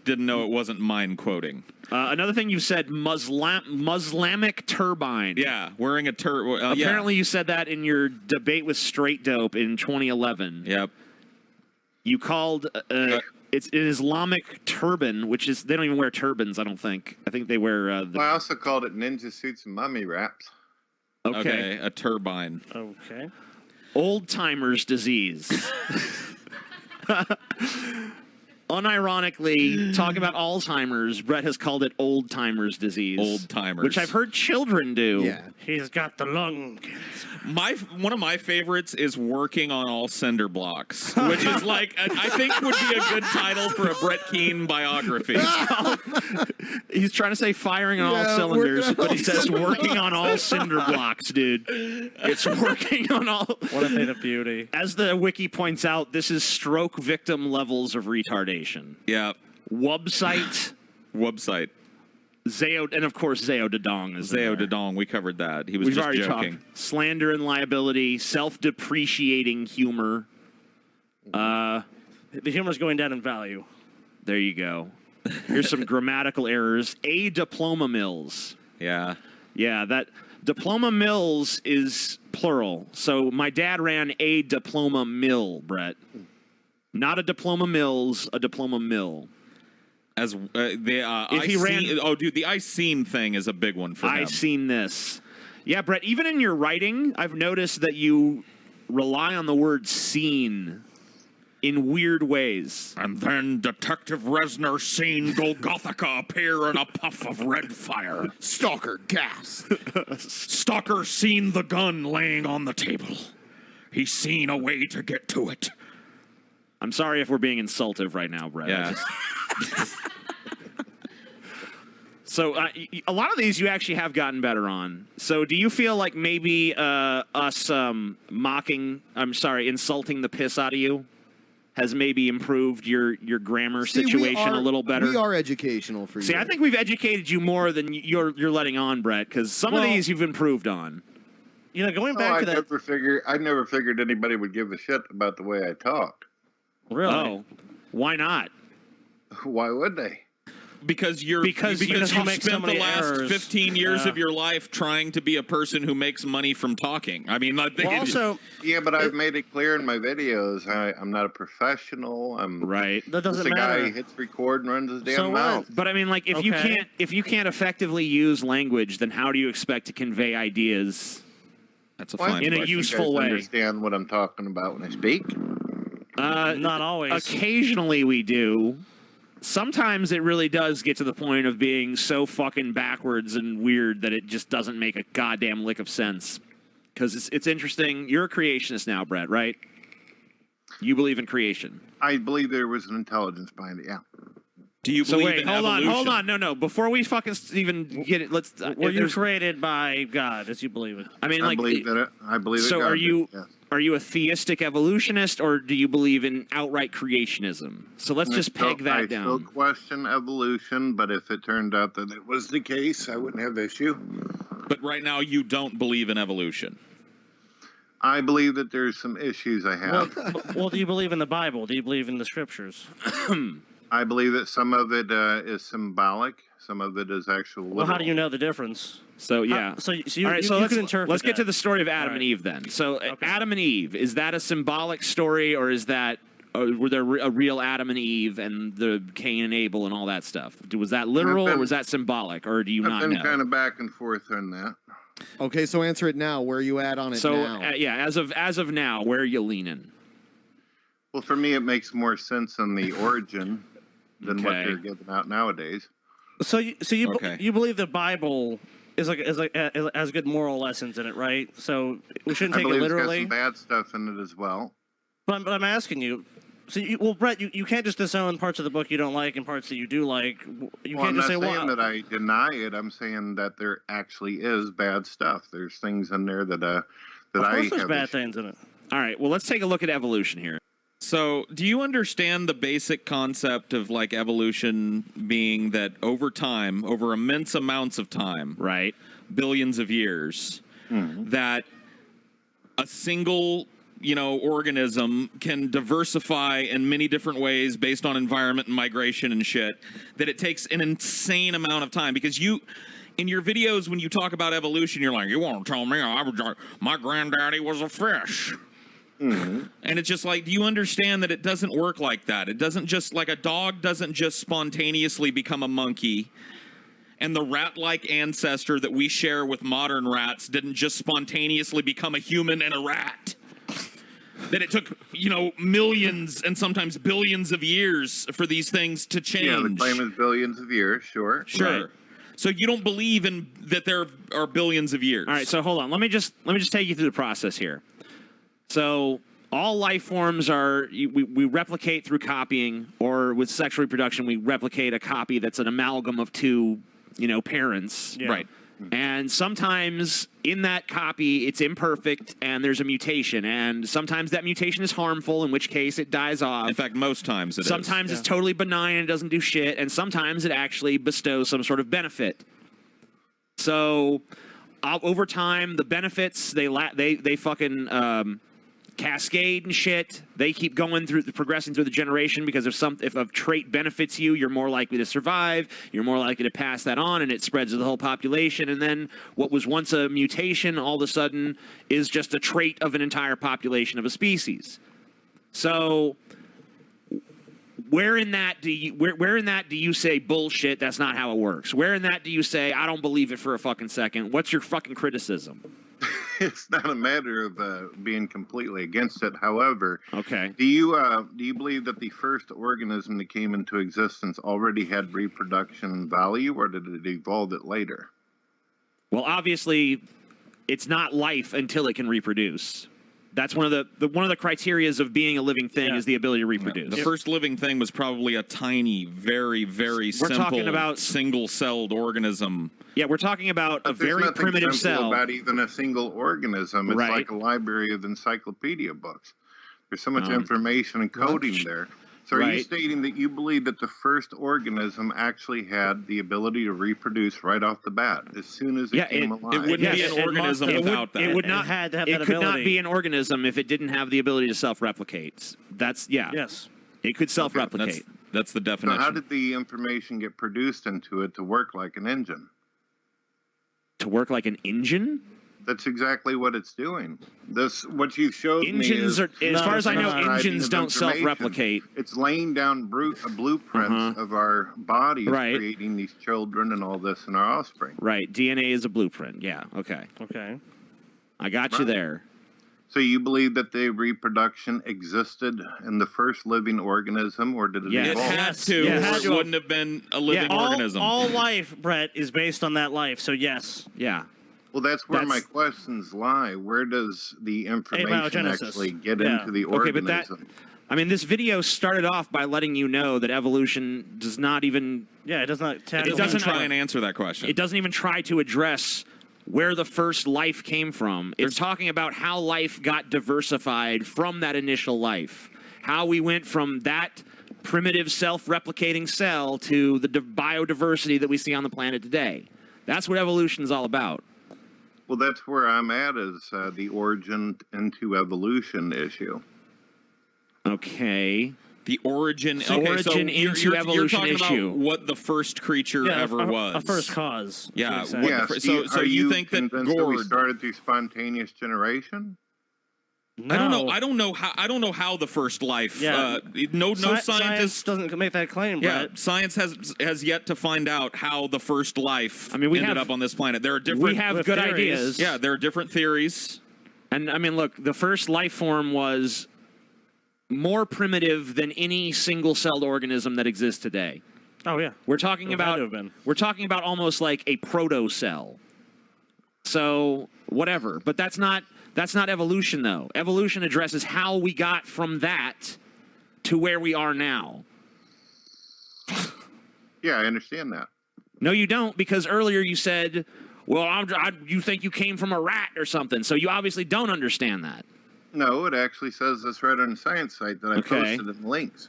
didn't know it wasn't mind quoting. Another thing you said, Muslimic turbine. Yeah, wearing a Apparently you said that in your debate with Straight Dope in 2011. Yep. You called... it's an Islamic turban, which is... They don't even wear turbans, I don't think. I think they wear... Well, I also called it ninja suits and mummy wraps. Okay. A turbine. Okay. Old-timers disease. Unironically, talking about Alzheimer's, Brett has called it old-timers disease. Old-timers. Which I've heard children do. Yeah. He's got the lung. One of my favorites is working on all cinder blocks, which is like I think would be a good title for a Brett Keane biography. He's trying to say firing on all cylinders, but he says working on all cinder blocks, dude. It's working on all. What a thing of beauty. As the wiki points out, this is stroke victim levels of retardation. Yeah. Website. Zao, and of course Zao Dadong is Zao Dadong. We covered that. He was We've just already joking. Talked. Slander and liability, self-depreciating humor. The humor's going down in value. There you go. Here's some grammatical errors. A diploma mills. Yeah. Yeah, that diploma mills is plural. So my dad ran a diploma mill, Brett. Not a diploma mills, a diploma mill. As the I seen thing is a big one for him. I seen this. Yeah, Brett, even in your writing, I've noticed that you rely on the word seen in weird ways. And then Detective Resner seen Golgothica appear in a puff of red fire. Stalker gas. Stalker seen the gun laying on the table. He seen a way to get to it. I'm sorry if we're being insultive right now, Brett. Yeah. So a lot of these you actually have gotten better on. So do you feel like maybe us insulting the piss out of you has maybe improved your grammar situation a little better? We are educational for you. See, I think we've educated you more than you're letting on, Brett, because some of these you've improved on. You know, going back to that... I never figured anybody would give a shit about the way I talked. Really? Oh, why not? Why would they? Because you've spent the last 15 years of your life trying to be a person who makes money from talking. I mean, yeah, but I've made it clear in my videos. I'm not a professional. I'm right. That doesn't matter. matter. The guy who hits record and runs his damn mouth. But I mean, like, if you can't effectively use language, then how do you expect to convey ideas? That's a fine in a useful way. Understand what I'm talking about when I speak? Not always. Occasionally we do. Sometimes it really does get to the point of being so fucking backwards and weird that it just doesn't make a goddamn lick of sense. Because it's interesting. You're a creationist now, Brett, right? You believe in creation. I believe there was an intelligence behind it, yeah. Do you So believe wait, in hold evolution? on. No. Before we fucking even get it, let's. Were you created by God, as you believe it? I mean, I like, believe that. I believe that. so God are you? did, yes. Are you a theistic evolutionist, or do you believe in outright creationism? So let's just peg that I down. still question evolution, but if it turned out that it was the case, I wouldn't have issue. But right now, you don't believe in evolution. I believe that there's some issues I have. Well, do you believe in the Bible? Do you believe in the scriptures? I believe that some of it is symbolic, some of it is actual. Well, how do you know the difference? So yeah. So you All right, you so can interpret let's get to that. the story of Adam All and right. Eve then. So Adam and Eve, is that a symbolic story, or is that were there a real Adam and Eve and the Cain and Abel and all that stuff? Was that literal or was that symbolic, or do you I've not been know? kind of back and forth on that. Okay, so answer it now. Where are you at on it So now? yeah, as of now, where are you leaning? Well, for me, it makes more sense on the origin than what Okay. they're giving out nowadays. So you Okay. you believe the Bible is has good moral lessons in it, right? So we shouldn't I take it believe it's got literally. some bad stuff in it as well. But I'm asking you. So Brett, you can't just disown parts of the book you don't like and parts that you do like. You Well, can't I'm just not say, saying "Well, that I deny it. I'm saying that there actually is bad stuff. There's things in there that of I course there's have bad issues. things in it." All right, well, let's take a look at evolution here. So, do you understand the basic concept of like evolution being that over time, over immense amounts of time, right, billions of years, that a single, organism can diversify in many different ways based on environment and migration and shit, that it takes an insane amount of time because in your videos, when you talk about evolution, you're like, you want to tell me my granddaddy was a fish. And it's just like, do you understand that it doesn't work like that? It doesn't just, like a dog doesn't just spontaneously become a monkey. And the rat-like ancestor that we share with modern rats didn't just spontaneously become a human and a rat. That it took, millions and sometimes billions of years for these things to change. Yeah, the claim is billions of years, sure. Sure. Right. So you don't believe in that there are billions of years. All right, so hold on. Let me just take you through the process here. So all life forms we replicate through copying, or with sexual reproduction, we replicate a copy that's an amalgam of two, parents. Yeah. Right. And sometimes in that copy, it's imperfect and there's a mutation. And sometimes that mutation is harmful, in which case it dies off. In fact, most times it is. Sometimes it's totally benign and it doesn't do shit. And sometimes it actually bestows some sort of benefit. So over time, the benefits, they fucking cascade and shit. They keep progressing through the generation, because if a trait benefits you, you're more likely to survive, you're more likely to pass that on, and it spreads to the whole population. And then what was once a mutation all of a sudden is just a trait of an entire population of a species. So where in that do you say bullshit, that's not how it works? Where in that do you say I don't believe it for a fucking second? What's your fucking criticism? It's not a matter of being completely against it. However, okay. Do you believe that the first organism that came into existence already had reproduction value, or did it evolve it later? Well, obviously, it's not life until it can reproduce. That's one of the criterias of being a living thing is the ability to reproduce. The first living thing was probably a tiny, very, very simple, single-celled organism. Yeah, we're talking about But a very there's nothing primitive simple cell. about even a single organism. It's Right. like a library of encyclopedia books. There's so much Um, information and coding there. So are you right. stating that you believe that the first organism actually had the ability to reproduce right off the bat, as soon as it came alive? It wouldn't be an organism without that. It would not had to have It that could not ability. be an organism if it didn't have the ability to self-replicate. Yes. It could self-replicate. That's the So definition. how did the information get produced into it to work like an engine? To work like an engine? That's exactly what it's doing. What you showed me Engines is are, as far as I know, describing engines of don't information. self-replicate. It's laying down blueprints of our bodies, Right. creating these children and all this in our offspring. Right. DNA is a blueprint. Yeah. Okay. Okay. I got you there. So you believe that the reproduction existed in the first living organism, or did it It evolve? had to, or it wouldn't have been a living organism. All life, Brett, is based on that life. So yes. Yeah. Well, that's where my That's- questions lie. Where does the information Abiogenesis. actually get Yeah. into the Okay, but organism? I mean, this video started off by letting you know that evolution does not even. Yeah, it does not. It doesn't try and answer that question. It doesn't even try to address where the first life came from. It's talking about how life got diversified from that initial life. How we went from that primitive self-replicating cell to the biodiversity that we see on the planet today. That's what evolution is all about. Well, that's where I'm at, is the origin into evolution issue. Okay. The origin, So origin into evolution you're talking issue. About what the first creature ever was. A first cause. Yeah. Yeah. So you think that convinced that we gourd started through spontaneous generation? No. I don't know how the first life. Yeah. No Science scientist doesn't make that claim. Yeah, Brett. science has yet to find out how the first life we ended have- up on this planet. There are different. We have good theories. ideas. Yeah, there are different theories. And I mean, look, the first life form was more primitive than any single-celled organism that exists today. Oh yeah. We're talking It had about to have been. we're talking about almost like a proto-cell. So whatever, but that's not evolution though. Evolution addresses how we got from that to where we are now. Yeah, I understand that. No, you don't, because earlier you said, well, you think you came from a rat or something, so you obviously don't understand that. No, it actually says this right on the science site that I posted in the links.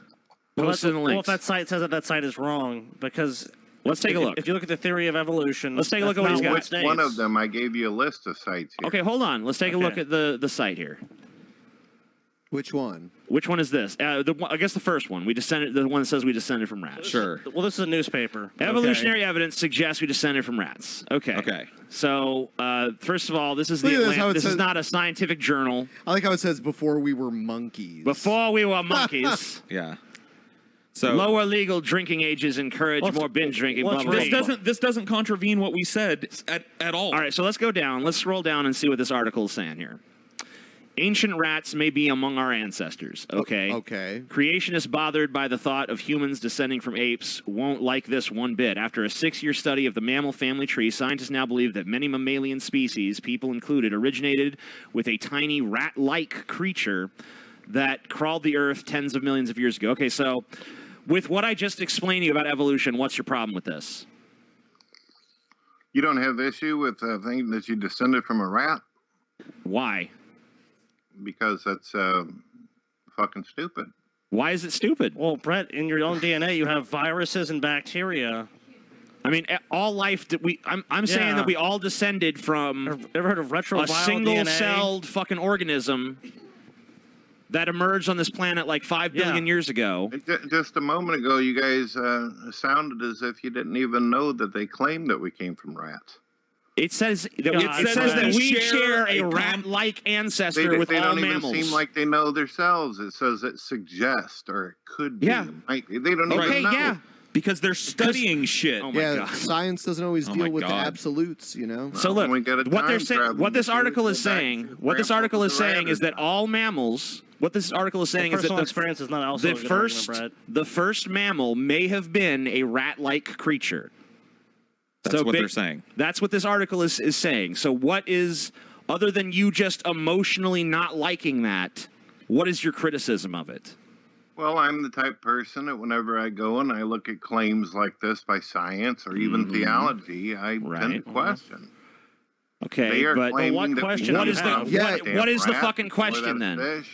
Posted in the Well, links. if that site says that site is wrong, because Let's take a look. If you look at the theory of evolution, Let's take a look at what he's got. Which one of them? I gave you a list of sites here. Okay, hold on. Let's take a look at the site here. Which one? Which one is this? I guess the first one. The one that says we descended from rats. Sure. Well, this is a newspaper. Evolutionary evidence suggests we descended from rats. Okay. Okay. So, first of all, this is Look the at this, how it This is says- not a scientific journal. I like how it says before we were monkeys. Before we were monkeys. Yeah. So Lower legal drinking ages encourage more binge drinking. Blah, blah, blah. this doesn't contravene what we said at all. All right, so let's go down. Let's scroll down and see what this article is saying here. Ancient rats may be among our ancestors. Okay. Okay. Creationists bothered by the thought of humans descending from apes won't like this one bit. After a 6-year study of the mammal family tree, scientists now believe that many mammalian species, people included, originated with a tiny rat-like creature that crawled the earth tens of millions of years ago. Okay, so with what I just explained to you about evolution, what's your problem with this? You don't have issue with thinking that you descended from a rat? Why? Because that's fucking stupid. Why is it stupid? Well, Brett, in your own DNA, you have viruses and bacteria. I mean, all life that I'm saying that we all descended from Ever heard of a retroviral single-celled fucking organism that emerged on this planet like 5 billion years ago. Just a moment ago, you guys sounded as if you didn't even know that they claimed that we came from rats. It says that we share a rat-like ancestor with they all don't mammals. even seem like they know themselves. It says it suggests or it could be. Yeah. They don't even know. Because they're studying shit. Oh my yeah, God. science doesn't always Oh deal my with God. absolutes, you know. So look, we got a what they're time saying, travel what this machine, article go is back to saying, your what this grandpa article with is the saying is rat. that all mammals. What this article is saying is that personal experience is not also a good argument, Brett. the first mammal may have been a rat-like creature. That's what they're saying. That's what this article is saying. So what is, other than you just emotionally not liking that, what is your criticism of it? Well, I'm the type of person that whenever I go and I look at claims like this by science or even theology, I tend to question. Okay, They are but claiming what that question we do you have have? what is the rat fucking or question that then? fish.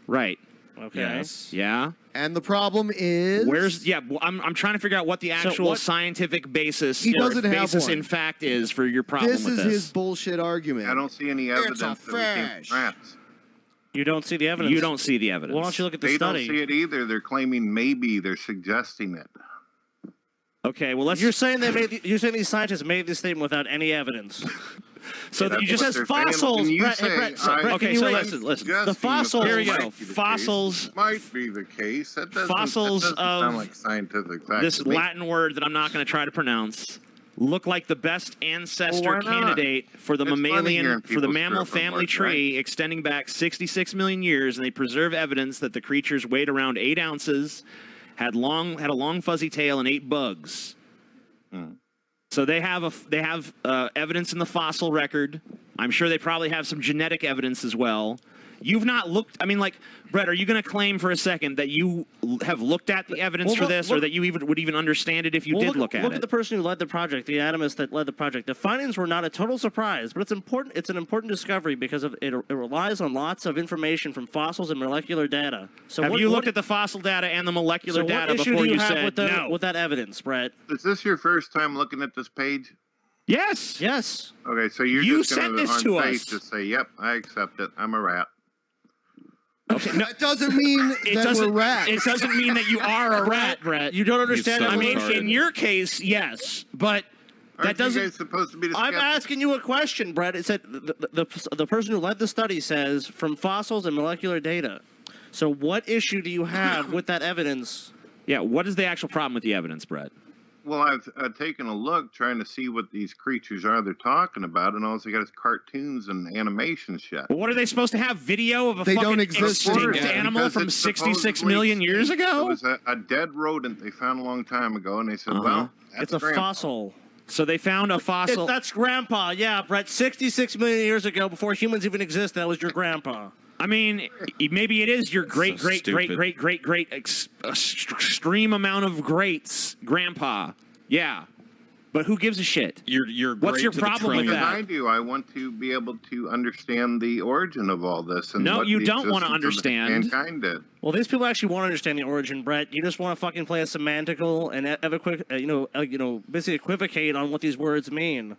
Right. Okay. Yes. Yeah. And the problem is I'm trying to figure out what the actual what- scientific basis He doesn't have basis one. in fact is for your problem this with is this. his bullshit argument. I don't see any evidence that we came from rats. You don't see the evidence. You don't see the evidence. Why don't you look at the They study? don't see it either. They're claiming maybe. They're suggesting it. Okay, well let's. You're saying you're saying these scientists made this statement without any evidence. So That's you just what says they're saying. fossils. And you Brett, say, Brett, I- Brett, Okay, can you so rate- listen. Suggesting The fossils. that Here we might go. be the Fossils. case. Might be the case. That doesn't, Fossils that doesn't sound of like scientific fact This to me. Latin word that I'm not going to try to pronounce look like the best ancestor Well, why not? candidate for the It's funny mammalian hearing for the people mammal strip from family words, tree extending back 66 million years, and they preserve evidence that the creatures weighed around 8 ounces, had a long fuzzy tail, and ate bugs. So they have evidence in the fossil record. I'm sure they probably have some genetic evidence as well. You've not looked. I mean, like, Brett, are you going to claim for a second that you have looked at the evidence for this, or that you would even understand it if you did look at it? Look at the person who led the project, the atomist that led the project. The findings were not a total surprise, but it's important. It's an important discovery because it relies on lots of information from fossils and molecular data. So have you looked at the fossil data and the molecular data what issue before do you you have said no? with that evidence, Brett? Is this your first time looking at this page? Yes. Yes. Okay, so you're You just sent going this to on us. face to say, "Yep, I accept it. I'm a rat." Okay, no, That doesn't mean that we're rats. It doesn't mean that you are a rat, Brett. You don't understand. I mean, evolution. in your case, yes, but Aren't that doesn't. you guys supposed to be the I'm skeptics? asking you a question, Brett. It said the person who led the study says from fossils and molecular data. So what issue do you have with that evidence? Yeah, what is the actual problem with the evidence, Brett? Well, I've taken a look trying to see what these creatures are they're talking about, and all they got is cartoons and animation shit. Well, what are they supposed to have? Video of a They fucking don't exist extinct anymore. animal Because from it's 66 supposedly- million years It ago? was a dead rodent they found a long time ago, and they said, well, that's It's a Grandpa. fossil. So they found a fossil. That's Grandpa. Yeah, Brett. 66 million years ago, before humans even existed, that was your grandpa. I mean, maybe it is your great, So great extreme amount of greats, Grandpa. Yeah. But who gives a shit? You're What's great your to the problem with Because that? I do. I want to be able to understand the origin of all this. And No, what you the don't wanna existence of understand. Mankind did. Well, these people actually want to understand the origin, Brett. You just want to fucking play a semantical and basically equivocate on what these words mean.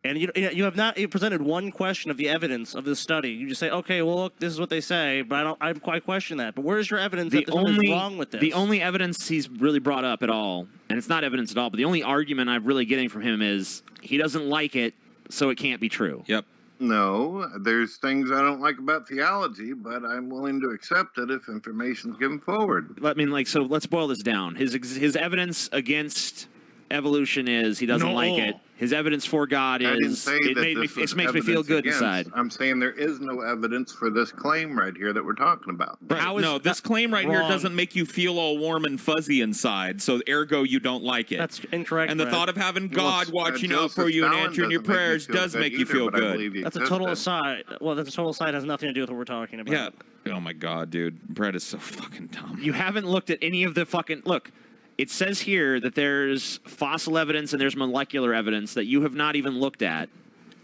And you have not presented one question of the evidence of this study. You just say, okay, well, look, this is what they say, but I quite question that. But where's your evidence that there's something wrong with this? The only evidence he's really brought up at all, and it's not evidence at all, but the only argument I'm really getting from him is he doesn't like it, so it can't be true. Yep. No, there's things I don't like about theology, but I'm willing to accept it if information's given forward. I mean, like, so let's boil this down. His evidence against evolution is he doesn't like it. His evidence for God I didn't is say it that made me, this was it makes me feel evidence good against. inside. I'm saying there is no evidence for this claim right here that we're talking about. How is No, this claim right here doesn't make you feel all warm and fuzzy inside, so ergo you don't like it. That's incorrect. And the Brett. thought of having God watching out Joseph for you and Stalin answering your doesn't make me prayers feel does good make you either, feel but I good. believe he That's a total existed. aside. Well, that's a total aside. It has nothing to do with what we're talking about. Yeah. Oh my god, dude. Brett is so fucking dumb. You haven't looked at any of the fucking look. It says here that there's fossil evidence and there's molecular evidence that you have not even looked at.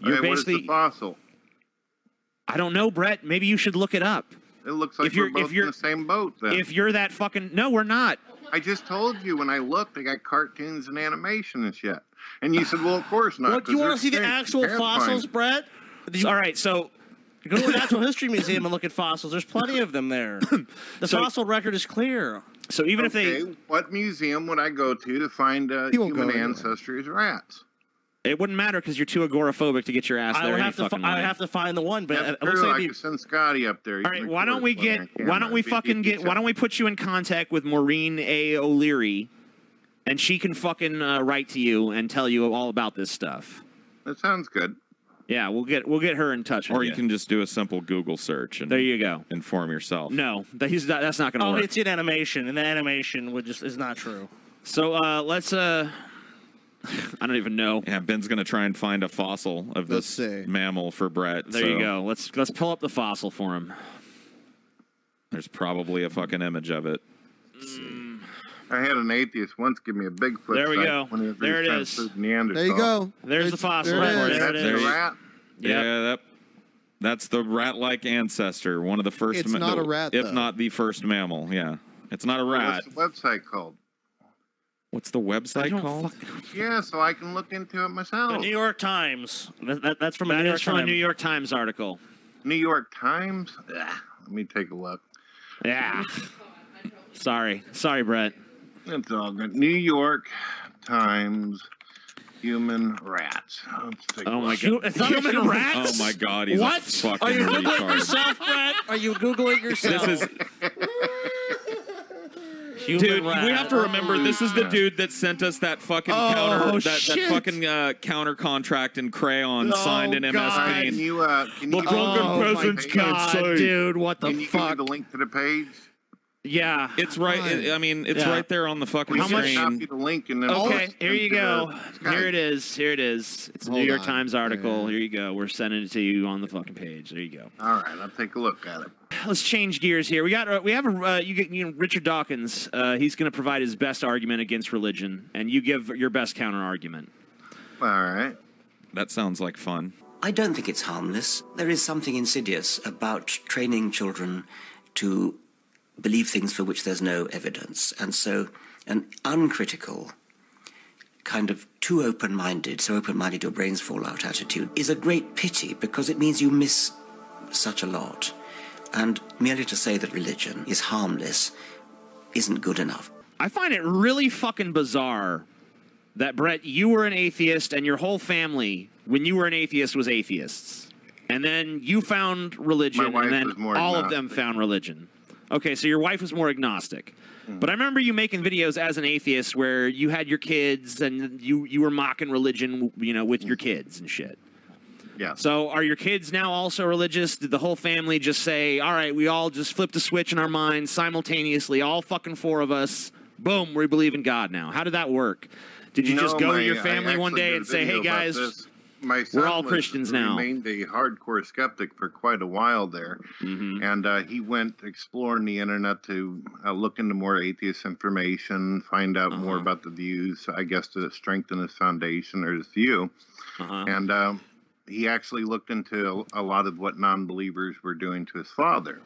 You're Okay, what is basically the fossil? I don't know, Brett. Maybe you should look it up. It looks like If you're- we're if both you're- in the same boat then. If you're that fucking no, we're not. I just told you when I looked, they got cartoons and animation and shit. And you said, well, of course not. What, do you want to see the actual fossils, Brett? All right, so go to the Natural History Museum and look at fossils. There's plenty of them there. The fossil record is clear. So even if they, what museum would I go to find He won't go human anywhere. ancestry as rats? it wouldn't matter because you're too agoraphobic to get your ass I there would any have to. fucking I way. have to find the one, but That's I would true. say I be- could send Scotty up there. All right, why don't we put you in contact with Maureen A. O'Leary, and she can fucking write to you and tell you all about this stuff. That sounds good. Yeah, we'll get her in touch. Or with you can just do a simple Google search and There you go. inform yourself. No, that's not going to Oh, work. it's an animation, and the animation is not true. So let's I don't even know. Yeah, Ben's gonna try and find a fossil of Let's this see. mammal for Brett. There you go. Let's pull up the fossil for him. There's probably a fucking image of it. I had an atheist once give me a Bigfoot. There we site go. when he was There it trying to is. prove Neanderthal. There you go. There's the fossil. There it is. That's There it a is. rat. Yeah, that's the rat-like ancestor, one of the first. It's not a rat, if though. not the first mammal. Yeah, it's not a rat. What's the website called? What's the website called? Yeah, so I can look into it myself. The New York Times. That's from a That New York is from a Times. New York Times article. New York Times? Ugh, let me take a look. Yeah. Sorry, Brett. It's all good. New York Times human rats. Let's take a Oh my look. god. It's not a Human human- rats? Oh my god, he's What? a fucking Are you googling retard. yourself, Brett? Are you googling yourself? This is Human dude. rat. We have to remember this is the dude that sent us that fucking that fucking counter contract in crayon signed in MS Can Paint. you, The drunken peasants can't say. Dude, what the can you give me fuck? the link to the page? Yeah, it's right. I mean, it's right there on the fucking screen. Copy the link and then Okay, post here it you to go. the Here it is. Here it is. It's a New Hold York on. Times article. Here you go. We're sending it to you on the fucking page. There you go. All right, I'll take a look at it. Let's change gears here. We have Richard Dawkins. He's going to provide his best argument against religion, and you give your best counter argument. All right. That sounds like fun. I don't think it's harmless. There is something insidious about training children to believe things for which there's no evidence. And so an uncritical, kind of too open-minded, so open-minded your brains fall out attitude is a great pity because it means you miss such a lot. And merely to say that religion is harmless isn't good enough. I find it really fucking bizarre that, Brett, you were an atheist and your whole family, when you were an atheist, was atheists. And then you found religion, and then all of them found religion. Okay, so your wife was more agnostic. But I remember you making videos as an atheist where you had your kids and you were mocking religion, with your kids and shit. Yeah. So are your kids now also religious? Did the whole family just say, all right, we all just flipped a switch in our minds simultaneously, all fucking four of us, boom, we believe in God now? How did that work? Did you just go to your family one day and say, hey, guys, we're all Christians now? Remained a hardcore skeptic for quite a while there, and he went exploring the internet to look into more atheist information, find out more about the views, I guess, to strengthen his foundation or his view. And he actually looked into a lot of what non-believers were doing to his father,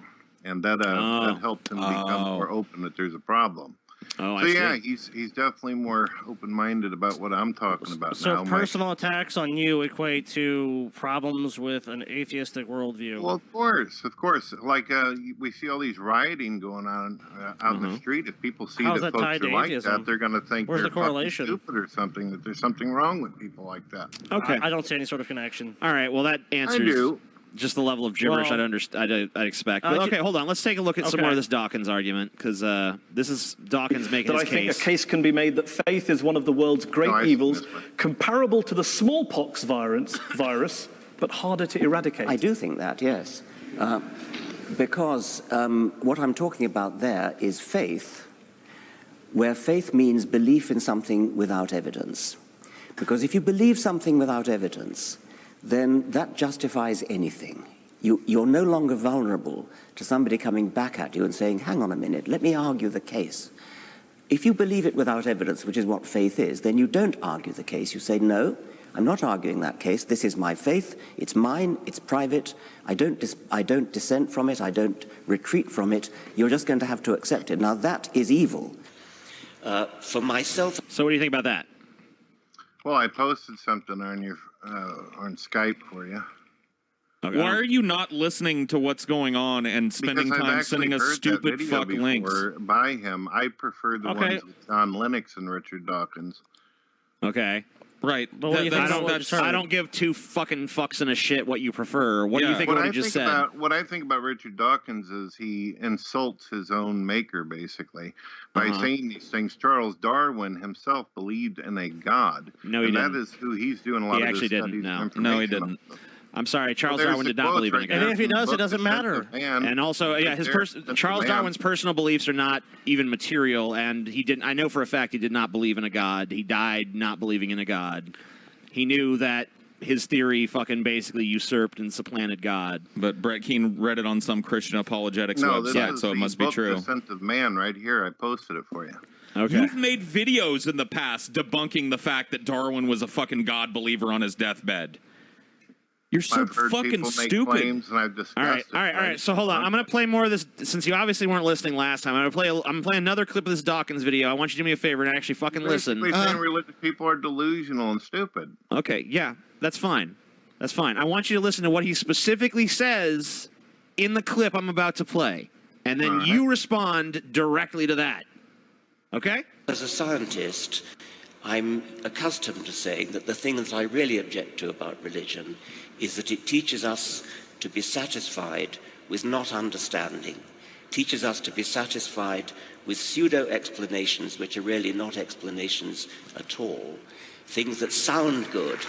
and that helped him become more open that there's a problem. Oh, so yeah, he's definitely more open-minded about what I'm talking about So now. personal attacks on you equate to problems with an atheistic worldview. Well, of course. Like we see all these rioting going on out in the street. If people see How's that that folks tied are to like atheism? that, they're going to think Where's they're the correlation? fucking stupid or something. That there's something wrong with people like that. Okay. I don't see any sort of connection. All right, well, that answers do. just the level of gibberish I'd expect. But okay, hold on. Let's take a look at some more of this Dawkins argument, because this is Dawkins making that his I think case. a case can be made that faith is one of the world's great evils, comparable to the smallpox virus, but harder to eradicate. I do think that, yes. Because what I'm talking about there is faith, where faith means belief in something without evidence. Because if you believe something without evidence, then that justifies anything. You're no longer vulnerable to somebody coming back at you and saying, hang on a minute, let me argue the case. If you believe it without evidence, which is what faith is, then you don't argue the case. You say, no, I'm not arguing that case. This is my faith. It's mine. It's private. I don't dissent from it. I don't retreat from it. You're just going to have to accept it. Now, that is evil. For myself... So what do you think about that? Well, I posted something on your on Skype for you. Okay. Why are you not listening to what's going on and spending Because I've time actually sending us heard stupid that video fuck before links? by him. I prefer the ones with John Lennox and Richard Dawkins. Okay. Right. But what do you think I don't give two fucking fucks in a shit what you prefer. What do you think of what he just said? What I think about Richard Dawkins is he insults his own maker, basically, by saying these things. Charles Darwin himself believed in a god. No, he and didn't. that is who he's doing a lot He of actually his didn't. studies. No, he didn't. I'm sorry, Charles Darwin did not believe in a god. And if he does, it doesn't matter. And also, yeah, Charles Darwin's personal beliefs are not even material, and he didn't. I know for a fact he did not believe in a god. He died not believing in a god. He knew that his theory fucking basically usurped and supplanted God. But Brett Keane read it on some Christian apologetics website, so it must be true. Descent of Man right here. I posted it for you. Okay. You've made videos in the past debunking the fact that Darwin was a fucking God believer on his deathbed. You're so I've heard fucking people make stupid. claims and I've discussed All right. So hold on. I'm going to play more of this since you obviously weren't listening last time. I'm going to play another clip of this Dawkins video. I want you to do me a favor and actually fucking listen. Basically saying religious people are delusional and stupid. Okay, yeah, that's fine. That's fine. I want you to listen to what he specifically says in the clip I'm about to play, and then you respond directly to that. Okay? As a scientist, I'm accustomed to saying that the thing that I really object to about religion is that it teaches us to be satisfied with not understanding, teaches us to be satisfied with pseudo-explanations which are really not explanations at all, things that sound good.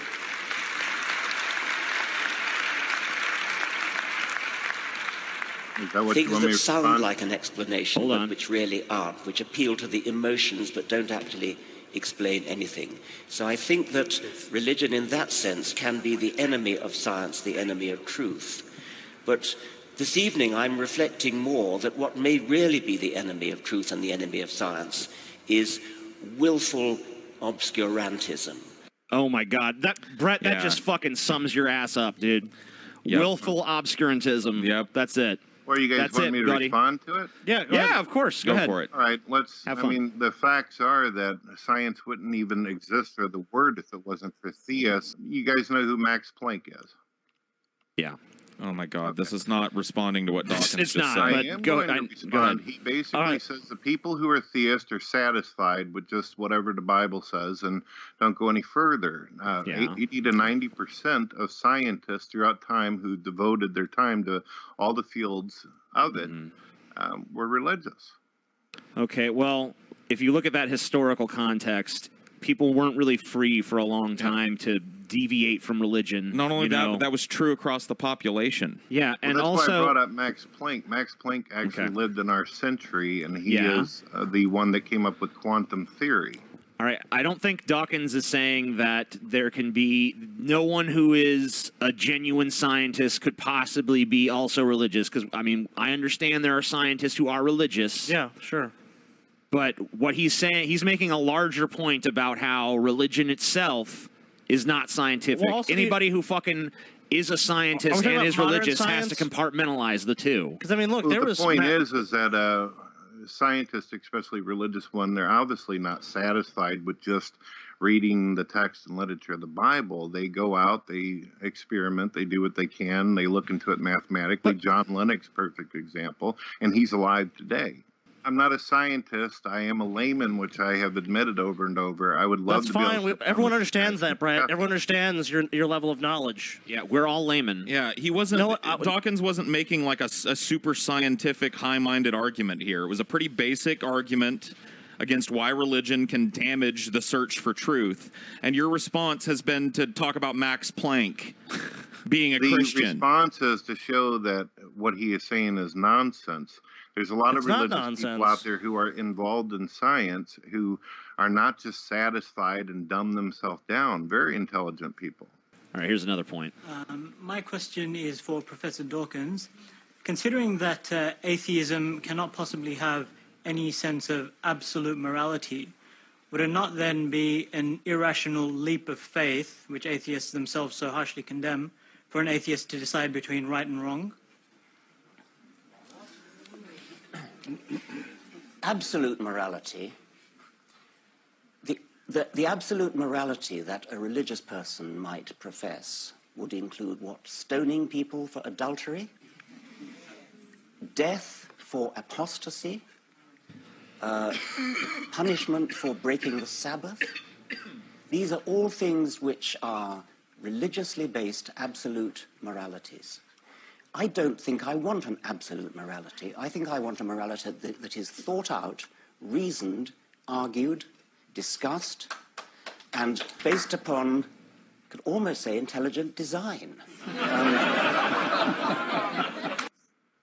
Is that what you Things want me that to sound respond? like an explanation, but which really aren't, which appeal to the emotions but don't actually explain anything. So I think that religion in that sense can be the enemy of science, the enemy of truth. But this evening I'm reflecting more that what may really be the enemy of truth and the enemy of science is willful obscurantism. Oh my God, Brett, that Yeah. just fucking sums your ass up, dude. Yep. Willful obscurantism. Yep, that's it. Or you guys That's want it, me to buddy. respond to it? Yeah, of course. Go ahead. All right, let's. Have I fun. mean, the facts are that science wouldn't even exist or the word if it wasn't for theists. You guys know who Max Planck is? Yeah. Oh my God, this is not responding to what Dawkins just said. I am going to respond. He basically says the people who are theists are satisfied with just whatever the Bible says and don't go any further. 80 to 90% of scientists throughout time who devoted their time to all the fields of it were religious. Okay, well, if you look at that historical context, people weren't really free for a long time to deviate from religion. Not only you that, know? but that was true across the population. Yeah, Well, and that's also why I brought up Max Planck. Max Planck actually lived in our century, and he Yeah. is the one that came up with quantum theory. All right, I don't think Dawkins is saying that there can be no one who is a genuine scientist could possibly be also religious. Because, I mean, I understand there are scientists who are religious. Yeah, sure. But what he's saying, he's making a larger point about how religion itself is not scientific. Well, also Anybody who fucking is a Are we scientist talking and about is modern religious has science? to compartmentalize the two. Because I mean, look, Well, there the was point is that scientists, especially religious one, they're obviously not satisfied with just reading the text and literature of the Bible. They go out, they experiment, they do what they can, they look into it mathematically. John Lennox, perfect example, and he's alive today. I'm not a scientist. I am a layman, which I have admitted over and over. I would love That's to be fine. able to Everyone understands that, Brett. Everyone understands your level of knowledge. Yeah, we're all laymen. Yeah, he wasn't. Dawkins wasn't making like a super scientific, high-minded argument here. It was a pretty basic argument against why religion can damage the search for truth. And your response has been to talk about Max Planck being a Christian. The response is to show that what he is saying is nonsense. There's a lot It's of not religious nonsense. people out there who are involved in science who are not just satisfied and dumb themselves down. Very intelligent people. All right, here's another point. My question is for Professor Dawkins. Considering that atheism cannot possibly have any sense of absolute morality, would it not then be an irrational leap of faith, which atheists themselves so harshly condemn, for an atheist to decide between right and wrong? Absolute morality, the absolute morality that a religious person might profess would include what? Stoning people for adultery, death for apostasy, punishment for breaking the Sabbath. These are all things which are religiously based absolute moralities. I don't think I want an absolute morality. I think I want a morality that is thought out, reasoned, argued, discussed, and based upon, could almost say, intelligent design.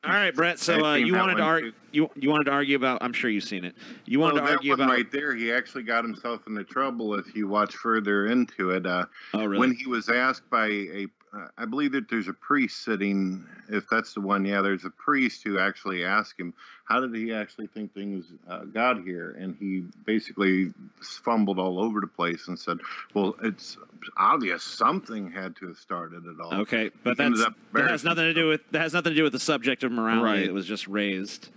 All right, Brett. So I've seen you that wanted to one, argue. You wanted to argue about. I'm sure you've seen it. You wanted to that argue one about. right there. He actually got himself into trouble if you watch further into it. Oh, really? When he was asked by I believe that there's a priest sitting. If that's the one, yeah, there's a priest who actually asked him, "How did he actually think things got here?" And he basically fumbled all over the place and said, "Well, it's obvious something had to have started it all." Okay, but He ended that up has nothing to do with the subject of morality. Right. It was just raised.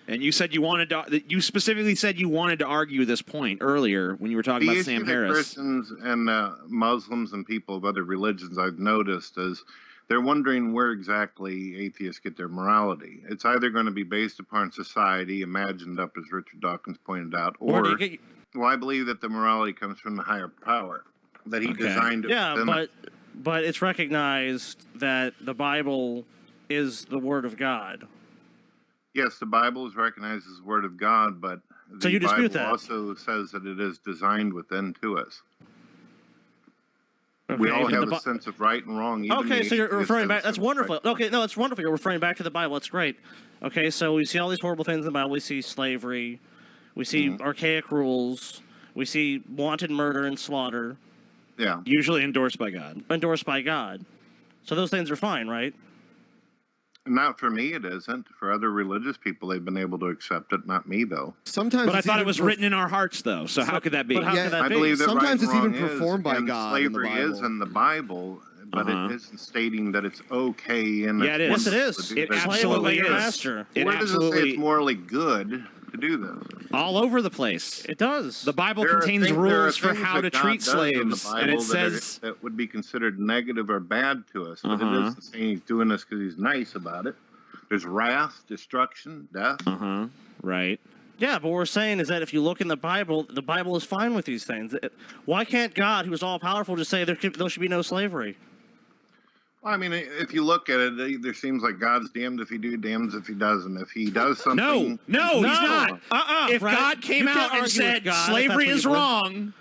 And you said you wanted to. You specifically said you wanted to argue this point earlier when you were talking The about issue Sam that Harris. Christians and Muslims and people of other religions I've noticed is they're wondering where exactly atheists get their morality. It's either going to be based upon society, imagined up as Richard Dawkins pointed out, or well, I believe that the morality comes from the higher power that he designed. Yeah, but it's recognized that the Bible is the Word of God. Yes, the Bible is recognized as the Word of God, but So the you dispute Bible that? also says that it is designed within to us. We all even have the a sense of right and wrong. Even Okay, the so you're atheist referring has back. a That's sense of wonderful. right. Okay, no, that's wonderful. You're referring back to the Bible. That's great. Okay, so we see all these horrible things in the Bible. We see slavery. We see archaic rules. We see wanted murder and slaughter. Yeah. Usually endorsed by God. Endorsed by God. So those things are fine, right? Not for me, it isn't. For other religious people, they've been able to accept it. Not me, though. Sometimes, But I it's thought it even was written in our hearts, though. So how could that be? But how could that I be? believe that Sometimes right it's and even wrong performed by and God in the slavery is Bible. in the Bible, but it isn't stating that it's okay. In Yeah, it is. Yes, it is. to do It that. absolutely your is. master. It Where does it say absolutely it's morally good to do this? all over the place. It does. The Bible There are contains things- there are rules for things how to that God treat does in the slaves, and it Bible that are- says that would be considered negative or bad to us, but it isn't saying he's doing this because he's nice about it. There's wrath, destruction, death. right. Yeah, but what we're saying is that if you look in the Bible is fine with these things. Why can't God, who is all powerful, just say there should be no slavery? Well, I mean, if you look at it, it either seems like God's damned if he do, damned if he doesn't. If he does something, No, he's not. If Brett, God came you can't out and argue said with God if slavery that's is what you wrong,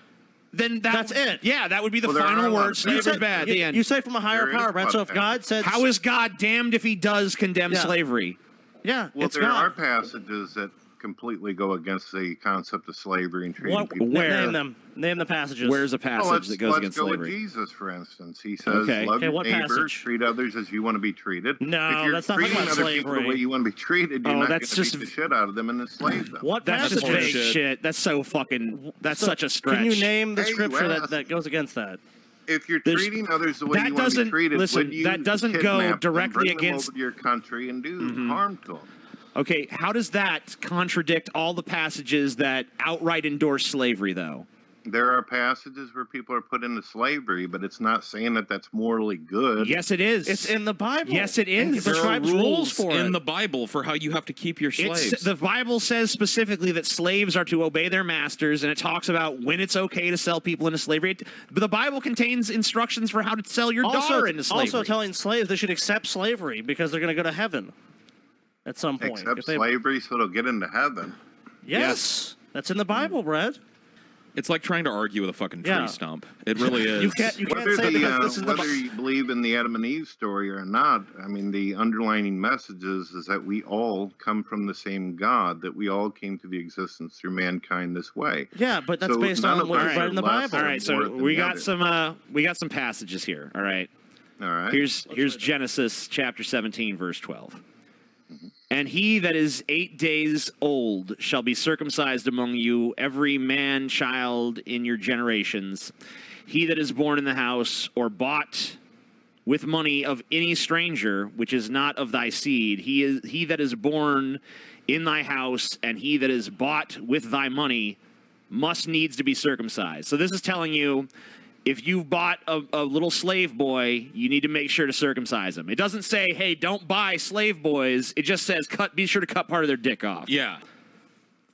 then that's it. Yeah, that would be the Well, there are final a lot word. of Slavery's things. bad. The end. You say from a higher There is power, Brett. So if one God said, How is God damned if he does condemn Yeah. slavery? yeah, well, it's there are God. passages that completely go against the concept of slavery and treating What, people. name them. Name the passages. Where's a Well, passage that goes let's against go slavery? with Jesus, for instance. He says, Okay. love Okay, your what neighbor, passage? treat others as you want to be treated. No, if you're that's not treating talking about other people the slavery. way you want to be treated, you're Oh, not going that's to just- beat the shit out of them and enslave them. What That's just passages? vague shit. That's so fucking. That's So, such a stretch. Can you name the Hey, you scripture asked. that goes against that? If you're There's- treating others the way that you want to be doesn't- treated, listen, would you that doesn't go kidnap them, directly bring them against- over to your country and do harm to them? Okay, how does that contradict all the passages that outright endorse slavery, though? There are passages where people are put into slavery, but it's not saying that that's morally good. Yes, it is. It's in the Bible. Yes, it And is. it There are prescribes rules for in it. the Bible for how you have to keep your slaves. The Bible says specifically that slaves are to obey their masters, and it talks about when it's okay to sell people into slavery. But the Bible contains instructions for how to sell your daughter into slavery. Also telling slaves they should accept slavery because they're going to go to heaven at some point. Except If they- slavery, so they'll get into heaven. Yes. That's in the Bible, Brad. It's like trying to argue with a fucking tree Yeah. stump. It really is. You can't Whether, say because this is the whether you believe in the Adam and Eve story or not, I mean, the underlining message is that we all come from the same God, that we all came to the existence through mankind this way. Yeah, but that's So based none on of what us you've read are in the less Bible. All right, so more than we the got other. some passages here. All right. All right. Here's Genesis chapter 17, verse 12. And he that is 8 days old shall be circumcised among you, every man child in your generations. He that is born in the house or bought with money of any stranger, which is not of thy seed, he that is born in thy house, and he that is bought with thy money must needs to be circumcised. So this is telling you, if you've bought a little slave boy, you need to make sure to circumcise him. It doesn't say, hey, don't buy slave boys. It just says, be sure to cut part of their dick off. Yeah.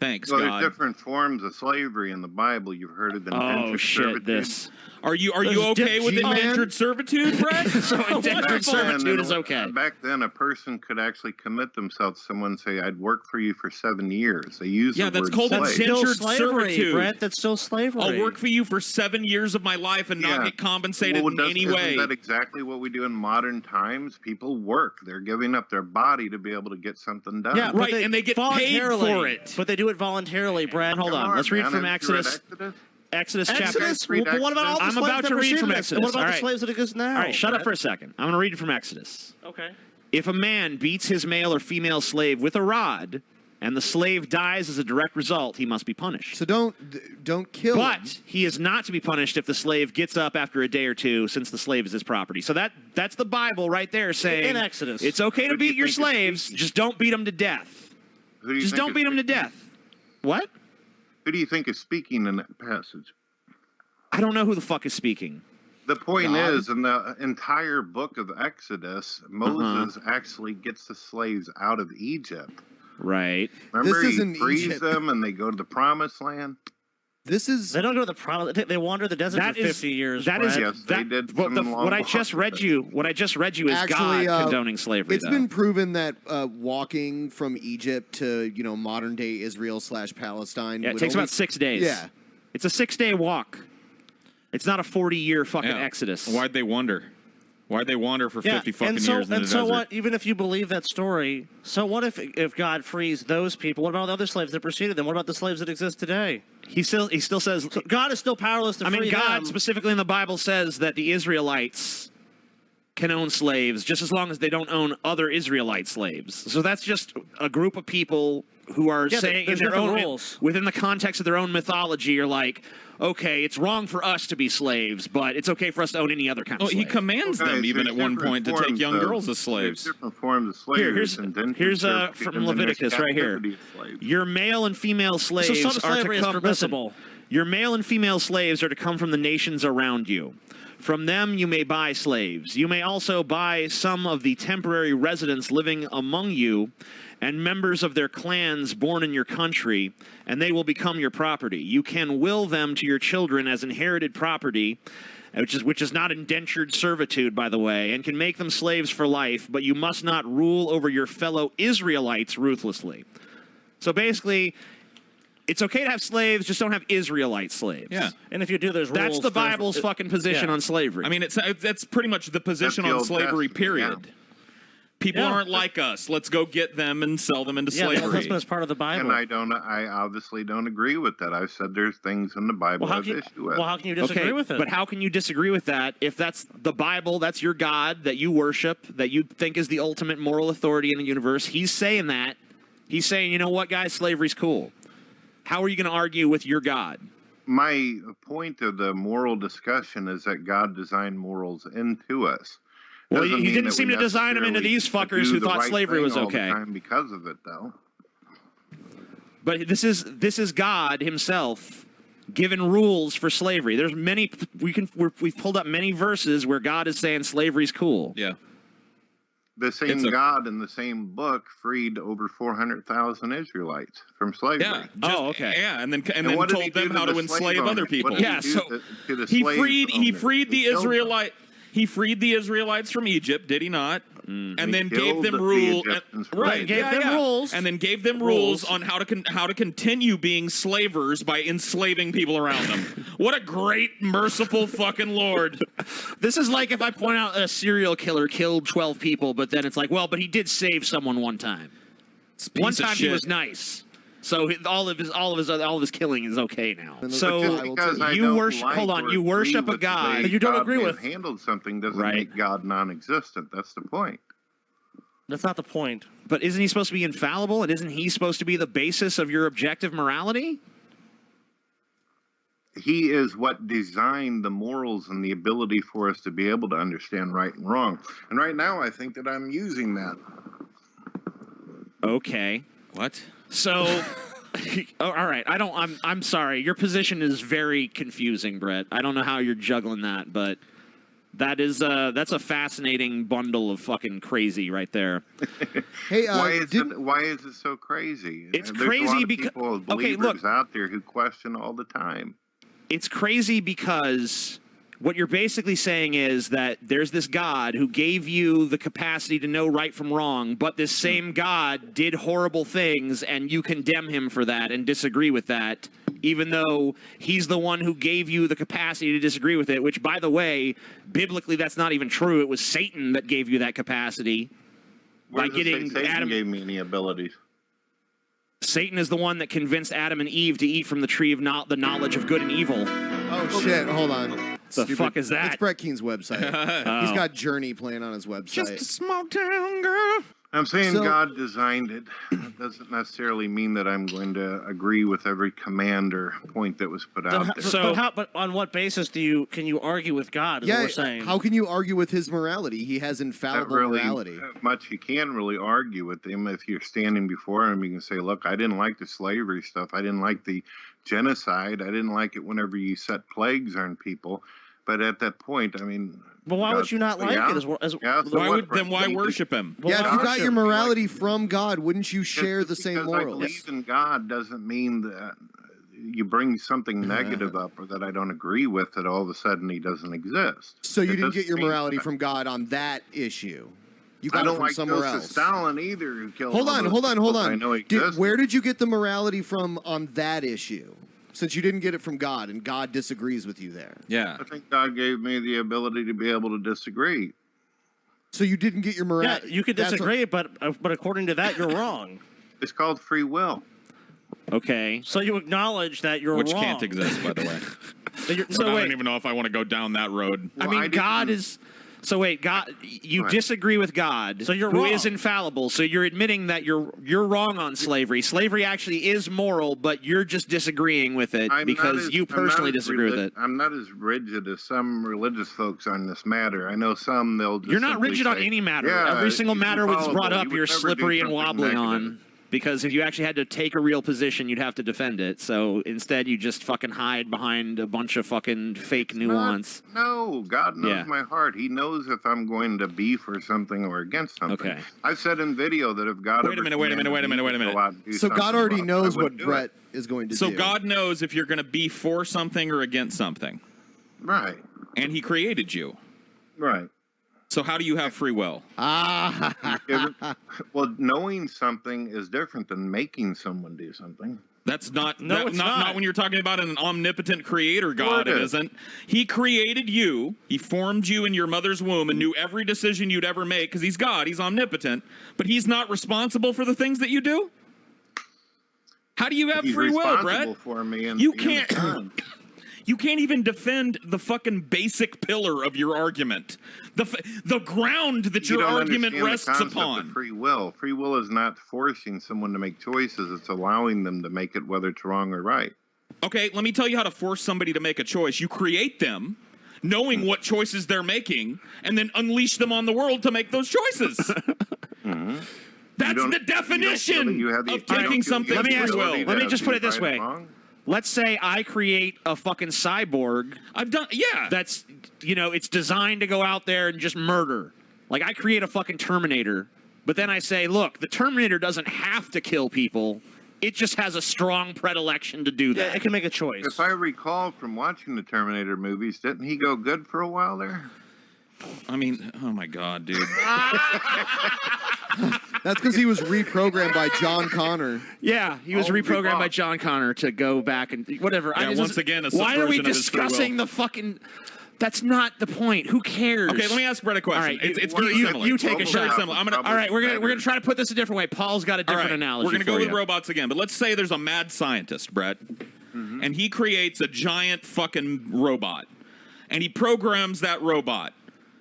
Thanks, Well, God. there's different forms of slavery in the Bible. You've heard of the Oh, indentured shit, servitude. this. Are you okay with indentured servitude, Brett? So indentured servitude is okay. Back then, a person could actually commit themselves to someone and say, I'd work for you for 7 years. They use Yeah, the that's word called slave. indentured slavery, servitude. Brett. That's still slavery. I'll work for you for 7 years of my life and not Yeah. get compensated Well, in any isn't way. that exactly what we do in modern times? People work. They're giving up their body to be able to get something done. Yeah, but and they get paid voluntarily, for it. But they do it voluntarily, Brad. Hold on. Let's read man. from Haven't you read Exodus. Exodus chapter. Exodus? But what about all the I'm slaves about that to read received from it? Exodus. And what about All the right. slaves that exist now? All right, shut up for a second. I'm going to read it from Exodus. Okay. If a man beats his male or female slave with a rod, and the slave dies as a direct result, he must be punished. So don't kill him. But he is not to be punished if the slave gets up after a day or two, since the slave is his property. So that's the Bible right there saying In Exodus. it's okay to beat your slaves, just don't beat them to death. Who do you Just think don't is beat them to speaking? death. What? Who do you think is speaking in that passage? I don't know who the fuck is speaking. The point God. is, in the entire book of Exodus, Moses actually gets the slaves out of Egypt. Right. Remember, This he isn't frees Egypt. them and they go to the promised land? This is They don't go to the promised. They wander the desert That for is 50 years. That Brad. is Yes, they that, did what, some long what I just read walks. you. What I just read you is Actually, God condoning slavery. It's though. been proven that walking from Egypt to modern day Israel / Palestine. Yeah, it would takes only- about 6 days. Yeah. It's a 6-day walk. It's not a 40-year fucking Yeah. exodus. Why'd they wander? Why'd they wander for 50 fucking years in the and so desert? what? Even if you believe that story, so what if God frees those people? What about the other slaves that preceded them? What about the slaves that exist today? He still says So God is still powerless to I free mean, God them. specifically in the Bible says that the Israelites can own slaves just as long as they don't own other Israelite slaves. So that's just a group of people who are saying in there's their different own rules. within the context of their own mythology are like, okay, it's wrong for us to be slaves, but it's okay for us to own any other kind of Well, slave. he commands them even at one point to take young girls as slaves. There's different forms of slavery. Here's from Leviticus right here. Your male and female slaves some are to slavery is come. permissible. Listen, your male and female slaves are to come from the nations around you. From them you may buy slaves. You may also buy some of the temporary residents living among you and members of their clans born in your country, and they will become your property. You can will them to your children as inherited property, which is not indentured servitude, by the way, and can make them slaves for life, but you must not rule over your fellow Israelites ruthlessly. So basically, it's okay to have slaves, just don't have Israelite slaves. Yeah. And if you do, there's rules. That's the Bible's fucking position on slavery. I mean, that's pretty much the position That's the on Old slavery, Testament, period. yeah. People Yeah. aren't like us. Let's go get them and sell them into Yeah, the Old slavery. Testament is part of the Bible. And I obviously don't agree with that. I've said there's things in the Bible Well, how I've can, issue with. well, how can you disagree with it? But how can you disagree with that if that's the Bible, that's your God that you worship, that you think is the ultimate moral authority in the universe? He's saying that. He's saying, you know what, guys, slavery's cool. How are you going to argue with your God? My point of the moral discussion is that God designed morals into us. Well, Doesn't he mean didn't that seem we to design them into necessarily these fuckers do who the thought right slavery thing was all the okay. time because of it, though. But this is God himself given rules for slavery. There's many we've pulled up many verses where God is saying slavery's cool. Yeah. The same God in the same book freed over 400,000 Israelites from slavery. Yeah. Okay. Yeah, and then what did he told do them how the to slave enslave other owners? people. What did Yeah, he do so to the he slave freed owners? the killed them. Israelite. He freed the Israelites from Egypt, did he not? And He then gave killed them the rule, Egyptians for right? it. Gave them rules. and then gave them rules on how to continue being slavers by enslaving people around them. What a great, merciful fucking Lord! This is like if I point out a serial killer killed 12 people, but then it's like, well, but he did save someone one time. One piece of time he shit. was nice. So all of his killing is okay now. But So just because I you don't worship. like Hold on, or you agree worship a with the way God. But you don't agree may with- have handled something doesn't Right. make God non-existent. That's the point. That's not the point. But isn't he supposed to be infallible? And isn't he supposed to be the basis of your objective morality? He is what designed the morals and the ability for us to be able to understand right and wrong. And right now, I think that I'm using that. Okay. What? So, oh, all right. I'm sorry. Your position is very confusing, Brett. I don't know how you're juggling that, but that's a fascinating bundle of fucking crazy right there. Hey, why is it so crazy? It's There's crazy a lot of because people, okay, believers look, out there who question all the time. it's crazy because what you're basically saying is that there's this God who gave you the capacity to know right from wrong, but this same God did horrible things and you condemn him for that and disagree with that, even though he's the one who gave you the capacity to disagree with it, which, by the way, biblically that's not even true. It was Satan that gave you that capacity. Where by does it say getting Satan Adam. gave me any abilities? Satan is the one that convinced Adam and Eve to eat from the tree of the knowledge of good and evil. Oh shit! Hold on. The fuck is that? It's Brett Keen's website. He's got Journey playing on his website. Just a small town girl. I'm saying So- God designed it. That doesn't necessarily mean that I'm going to agree with every command or point that was put out there. But on what basis can you argue with God? Is what Yeah, we're saying. how can you argue with his morality? He has Not infallible really morality. much you can really argue with him if you're standing before him. You can say, look, I didn't like the slavery stuff. I didn't like the genocide. I didn't like it whenever you set plagues on people. But at that point, I mean... Well, why would you not like it? Why worship him? Yeah, if you got your morality from God, wouldn't you share the same Because I morals? believe in God doesn't mean that you bring something negative up or that I don't agree with that all of a sudden he doesn't exist. So you It didn't get doesn't your mean morality that. from God on that issue. You I got it don't from like somewhere Joseph else. Stalin either, who killed Hold all on, those hold on, hold people I on. know existed. Where did you get the morality from on that issue? since you didn't get it from God and God disagrees with you there. Yeah. I think God gave me the ability to be able to disagree. So you didn't get your morality. Yeah, you could disagree, but according to that, you're wrong. It's called free will. Okay. So you acknowledge that you're Which wrong. can't exist, by the way. So I wait. don't even know if I want to go down that road. I mean, God is. So wait, God, you Right. disagree with God, So you're who wrong. is infallible. So you're admitting that you're wrong on slavery. Slavery actually is moral, but you're just disagreeing with it because you personally disagree with it. I'm not as rigid as some religious folks on this matter. I know some they'll just You're not simply rigid on say, any matter. Yeah, Every single it's matter that's brought infallible. up, You would you're never do slippery and something wobbly negative. on. Because if you actually had to take a real position, you'd have to defend it. So instead, you just fucking hide behind a bunch of fucking fake nuance. No, God knows Yeah. my heart. He knows if I'm going to be for something or against something. Okay. I've said in video that if God Wait a minute, wait a minute, wait a minute, wait a minute. go out and do So God something already wrong, knows I what wouldn't do Brett it. is going to So do. God knows if you're going to be for something or against something. Right. And he created you. Right. So how do you have free will? Well, knowing something is different than making someone do something. That's not No, it's not not. when you're talking about an omnipotent creator God. Sure it It is. isn't. He created you. He formed you in your mother's womb and knew every decision you'd ever make because he's God. He's omnipotent, but he's not responsible for the things that you do. How do you have He's free will, responsible Brett? for me and You and can't. the son. You can't even defend the fucking basic pillar of your argument, the ground that You your don't argument understand the rests concept upon. of free will. Free will is not forcing someone to make choices. It's allowing them to make it whether it's wrong or right. Okay, let me tell you how to force somebody to make a choice. You create them, knowing what choices they're making, and then unleash them on the world to make those choices. That's the definition of taking something Let me free ask. will. Let me just put it this way. Let's say I create a fucking cyborg. I've done, yeah. That's, it's designed to go out there and just murder. Like, I create a fucking Terminator, but then I say, look, the Terminator doesn't have to kill people. It just has a strong predilection to do that. Yeah, it can make a choice. If I recall from watching the Terminator movies, didn't he go good for a while there? I mean, oh my God, dude. That's because he was reprogrammed by John Connor. Yeah, he was reprogrammed by John Connor to go back and whatever. Yeah, once again, a why are we subversion of his free will. discussing the fucking? That's not the point. Who cares? Okay, let me ask Brett a question. All right, It's very similar. You take a It's very shot. similar. All right, we're gonna try to put this a different way. Paul's got a different All right, analogy. We're going to go for with you. robots again, but let's say there's a mad scientist, Brett, and he creates a giant fucking robot, and he programs that robot.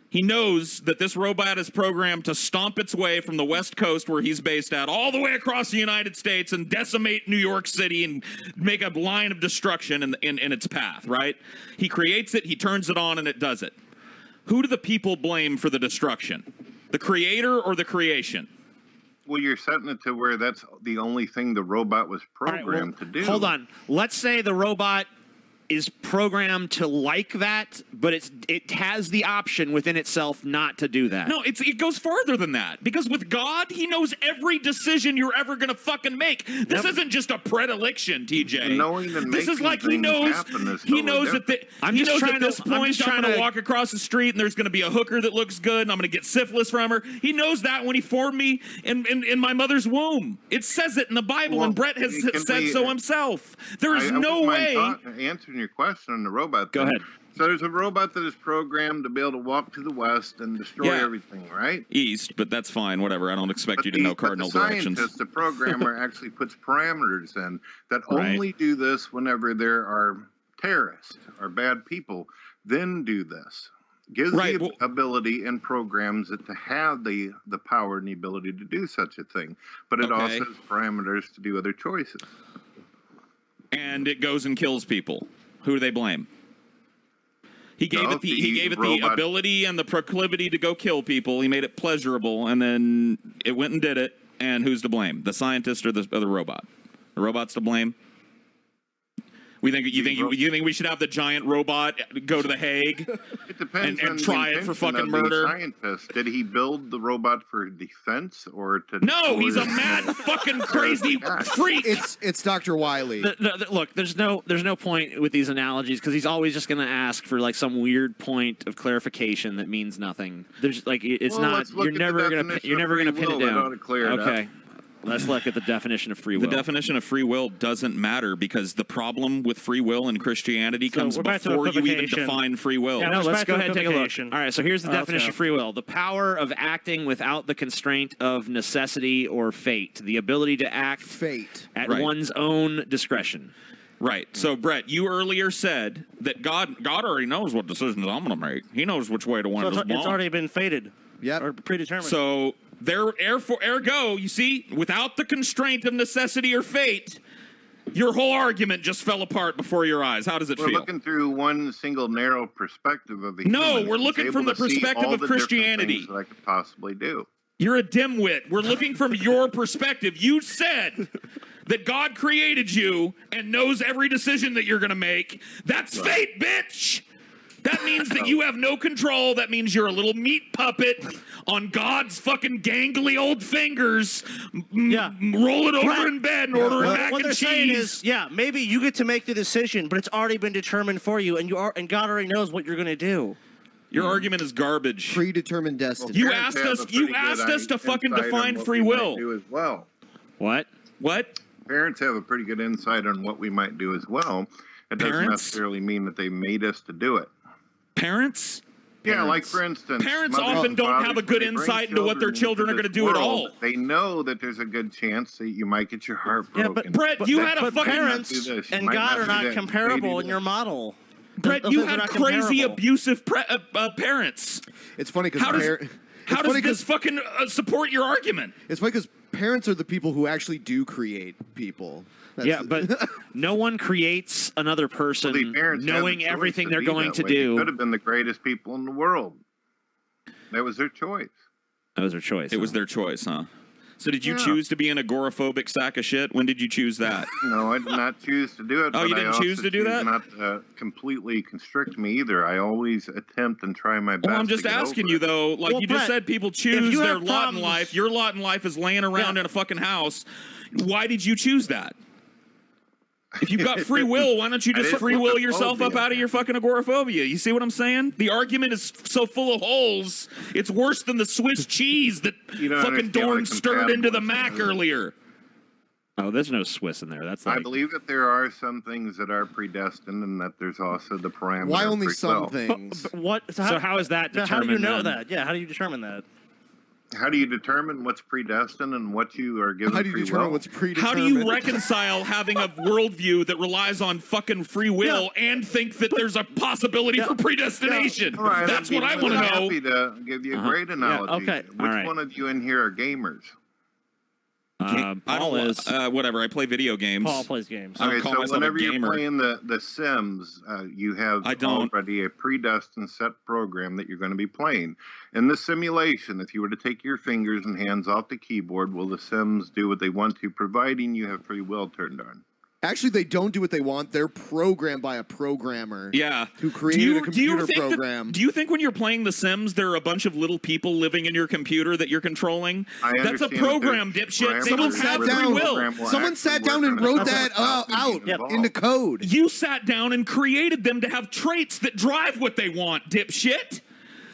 He knows that this robot is programmed to stomp its way from the West Coast, where he's based at, all the way across the United States and decimate New York City and make a line of destruction in its path, right? He creates it, he turns it on, and it does it. Who do the people blame for the destruction? The creator or the creation? Well, you're setting it to where that's the only thing the robot was programmed to do. Hold on. Let's say the robot is programmed to like that, but it has the option within itself not to do that. No, it goes farther than that. Because with God, he knows every decision you're ever going to fucking make. This isn't just a predilection, TJ. Knowing and this is making like he things knows happen is he totally knows that different. he knows at this point I'm going to walk across the street and there's going to be a hooker that looks good and I'm going to get syphilis from her. He knows that when he formed me in my mother's womb. It says it in the Bible, and Brett has said so himself. There is no way. Answering your question on the robot. Go ahead. So there's a robot that is programmed to be able to walk to the west and destroy everything, right? East, but that's fine. Whatever. I don't expect you to know cardinal the directions. Scientist, the programmer, actually puts parameters in that only do this whenever there are terrorists or bad people. Then do this. Gives the ability and programs it to have the power and the ability to do such a thing, but it also has parameters to do other choices. And it goes and kills people. Who do they blame? He gave it the ability and the proclivity to go kill people. He made it pleasurable, and then it went and did it. And who's to blame? The scientist or the robot? The robot's to blame. You think we should have the giant robot go to the Hague It depends and on try the it for intention fucking of the murder? Scientist. Did he build the robot for defense or to? No, he's a mad fucking crazy freak. It's Dr. Wiley. Look, there's no point with these analogies because he's always just going to ask for like some weird point of clarification that means nothing. There's like it's Well, not. let's look You're at never the gonna definition you're of never gonna free pin it will. That down. ought to clear it Okay. up. Let's look at the definition of free will. The definition of free will doesn't matter because the problem with free will in Christianity comes we're back to before you even equivocation. define free will. Yeah, No, let's let's back go to ahead and take a look. equivocation. All right, so here's the Let's definition go. of free will. The power of acting without the constraint of necessity or fate. The ability to act at Right. one's own discretion. Right. So, Brett, you earlier said that God already knows what decisions I'm going to make. He knows which way to wind So his it's ball. already been fated. Yeah. Or predetermined. So, ergo, you see, without the constraint of necessity or fate, your whole argument just fell apart before your eyes. How does it We're feel? looking through one single narrow perspective of the No, human. we're It's looking able from the to see perspective all of the different Christianity. things that I could possibly do. You're a dimwit. We're looking from your perspective. You said that God created you and knows every decision that you're going to make. That's fate, bitch. That means that you have no control. That means you're a little meat puppet on God's fucking gangly old fingers. Roll it over in bed and order mac what and they're saying cheese. is, maybe you get to make the decision, but it's already been determined for you, and God already knows what you're going to do. Your argument is garbage. Predetermined destiny. You asked us to fucking define free will. Do as well. What? What? Parents have a pretty good insight on what we might do as well. It doesn't Parents? necessarily mean that they made us to do it. Parents? Yeah, like for instance, Parents mothers often and don't fathers, have a good when they bring insight into what their children are into going to this do at world, all. They know that there's a good chance that you might get your heart broken. but Brett, you had a fucking parents and God are not comparable in your model. Brett, Those you things are had not crazy comparable. abusive parents. It's funny because How does this fucking support your argument? It's funny because parents are the people who actually do create people. Yeah, but no one creates another person The parents had knowing the choice everything to they're be going that to way. They do. could have been the greatest people in the world. That was their choice. That was their choice. It was their choice, huh? So did you Yeah. choose to be an agoraphobic sack of shit? When did you choose that? No, I did not choose to do it. Oh, but you I didn't also choose to do choose that? Not completely constrict me either. I always attempt and try my best. Well, I'm to just get asking over you it. though. Like Well, you just Brett, said, people if choose you their have lot in problems- life. Your lot in life is laying around in a fucking house. Why did you choose that? If you've got free will, why don't you I just didn't free put will the yourself up phobia. out of your fucking agoraphobia? You see what I'm saying? The argument is so full of holes. It's worse than the Swiss cheese that You don't fucking understand what Dorn a stirred into the compatible Mac is. earlier. Oh, there's no Swiss in there. That's I like believe that there are some things that are predestined, and that there's also the parameter. Why of only free some will. things? But what? So how is that How do you determined know then? that? Yeah, how do you determine that? How do you determine what's predestined and what you are given How do you free determine will? what's How predetermined? do you reconcile having a worldview that relies on fucking free will and think that there's a possibility for predestination? All right, That's I'd be what I more want to than know. happy to give you a great analogy. okay. Which All right. one of you in here are gamers? I Paul don't, is. Whatever. I play video games. Paul plays games. I don't Okay, call so myself a whenever you're gamer. playing the Sims, you have I don't. already a predestined set program that you're going to be playing. In the simulation, if you were to take your fingers and hands off the keyboard, will the Sims do what they want to, providing you have free will turned on? Actually, they don't do what they want. They're programmed by a programmer. Yeah. Who created a computer think program. do you think when you're playing The Sims, there are a bunch of little people living in your computer that you're controlling? I That's a understand that program, there's dipshit. They parameters don't have where the free will. program will Someone actually sat work down and on it. wrote That's that without out being involved. into code. You sat down and created them to have traits that drive what they want, dipshit.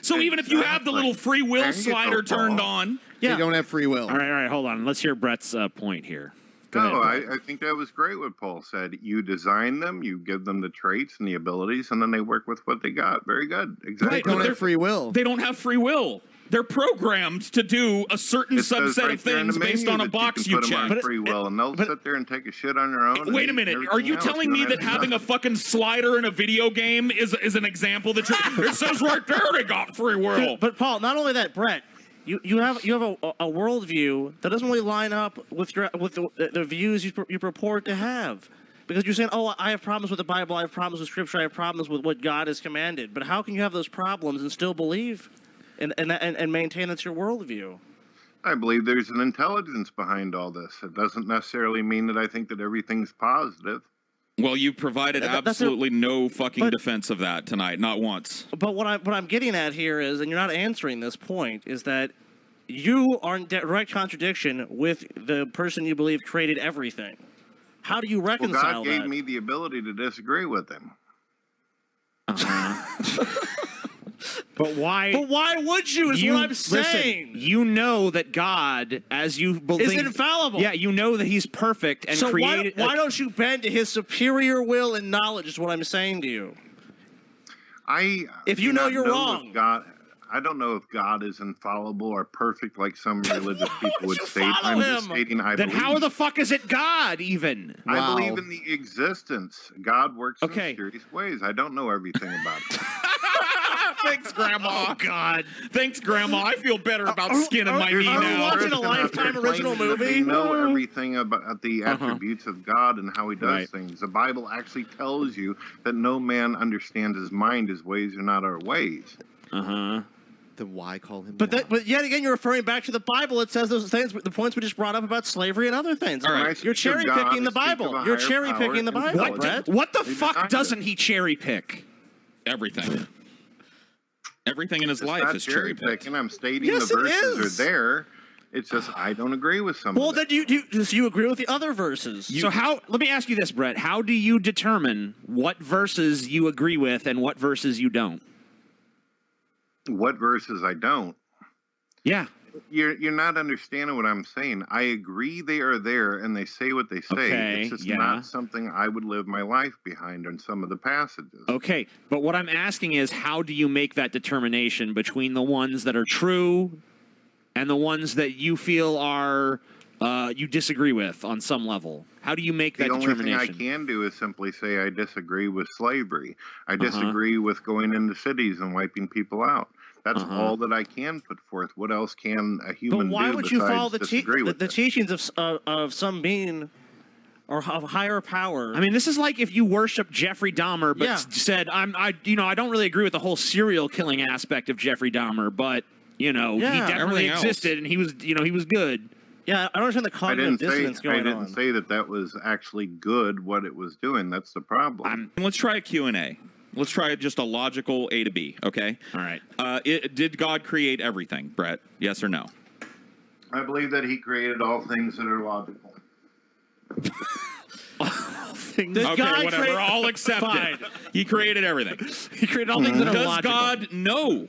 So even if you have the little free will There you go, slider turned Paul. on, They don't have free will. All right, hold on. Let's hear Brett's point here. Go No, ahead, Brett. I think that was great what Paul said. You design them, you give them the traits and the abilities, and then they work with what they got. Very good. Exactly. They don't have free will. they don't have free will. They're programmed to do a certain It says subset right of there in things the based menu on a that box you you can put 'em check. on free will, and they'll sit there and take a shit on their own. and Wait a eat minute. and Are you everything else. telling You me don't that have to having a fucking slider in a video game is an example that you're, it says right there they got free will? But Paul, not only that, Brett, you have a worldview that doesn't really line up with the views you purport to have. Because you're saying, oh, I have problems with the Bible, I have problems with Scripture, I have problems with what God has commanded. But how can you have those problems and still believe and maintain that's your worldview? I believe there's an intelligence behind all this. It doesn't necessarily mean that I think that everything's positive. Well, you provided absolutely no fucking defense of that tonight, not once. But what I'm getting at here is, and you're not answering this point, is that you are in direct contradiction with the person you believe created everything. How do you Well, reconcile God gave that? me the ability to disagree with him. But why? But why would you? Is what I'm saying. Listen, you know that God, as you believe, is infallible. Yeah, you know that He's perfect and so created. why don't you bend to His superior will and knowledge? Is what I'm saying to you. If you know you're wrong. I don't know if God is infallible or perfect like some religious people would state. I'm just stating I then believe. how the fuck is it God even? I believe in the existence. God works in mysterious ways. I don't know everything about it. Thanks, Grandma. Oh, God. Thanks, Grandma. I feel better about skinning my knee Are we now. watching a Lifetime original movie? They know everything about the attributes of God and how He does things. The Bible actually tells you that no man understands His mind. His ways are not our ways. Then why call him? But yet again, you're referring back to the Bible. It says those things, the points we just brought up about slavery and other things. All right. You're cherry picking the Bible. You're cherry picking the Bible, Brett. What the fuck doesn't he cherry pick? Everything. Everything in his life is cherry picked. I'm stating the verses are there. It's just I don't agree with some. Well, of it. then you agree with the other verses. So let me ask you this, Brett. How do you determine what verses you agree with and what verses you don't? What verses I don't? Yeah. You're not understanding what I'm saying. I agree they are there and they say what they say. Okay, it's just not something I would live my life behind on some of the passages. Okay, but what I'm asking is how do you make that determination between the ones that are true and the ones that you feel are you disagree with on some level? How do you make that determination? The only thing I can do is simply say I disagree with slavery. I disagree with going into cities and wiping people out. That's all that I can put forth. What else can a human do? But why would you follow the the teachings of some being or of higher power? I mean, this is like if you worship Jeffrey Dahmer, but said I don't really agree with the whole serial killing aspect of Jeffrey Dahmer, but he definitely existed and he was good. Yeah, I don't understand the cognitive dissonance going on. I didn't say that was actually good what it was doing. That's the problem. Let's try a Q&A. Let's try just a logical A to B, okay? All right. Did God create everything, Brett? Yes or no? I believe that He created all things that are logical. Okay, whatever. I'll accept it. He created everything. He created all things that are logical. Does God know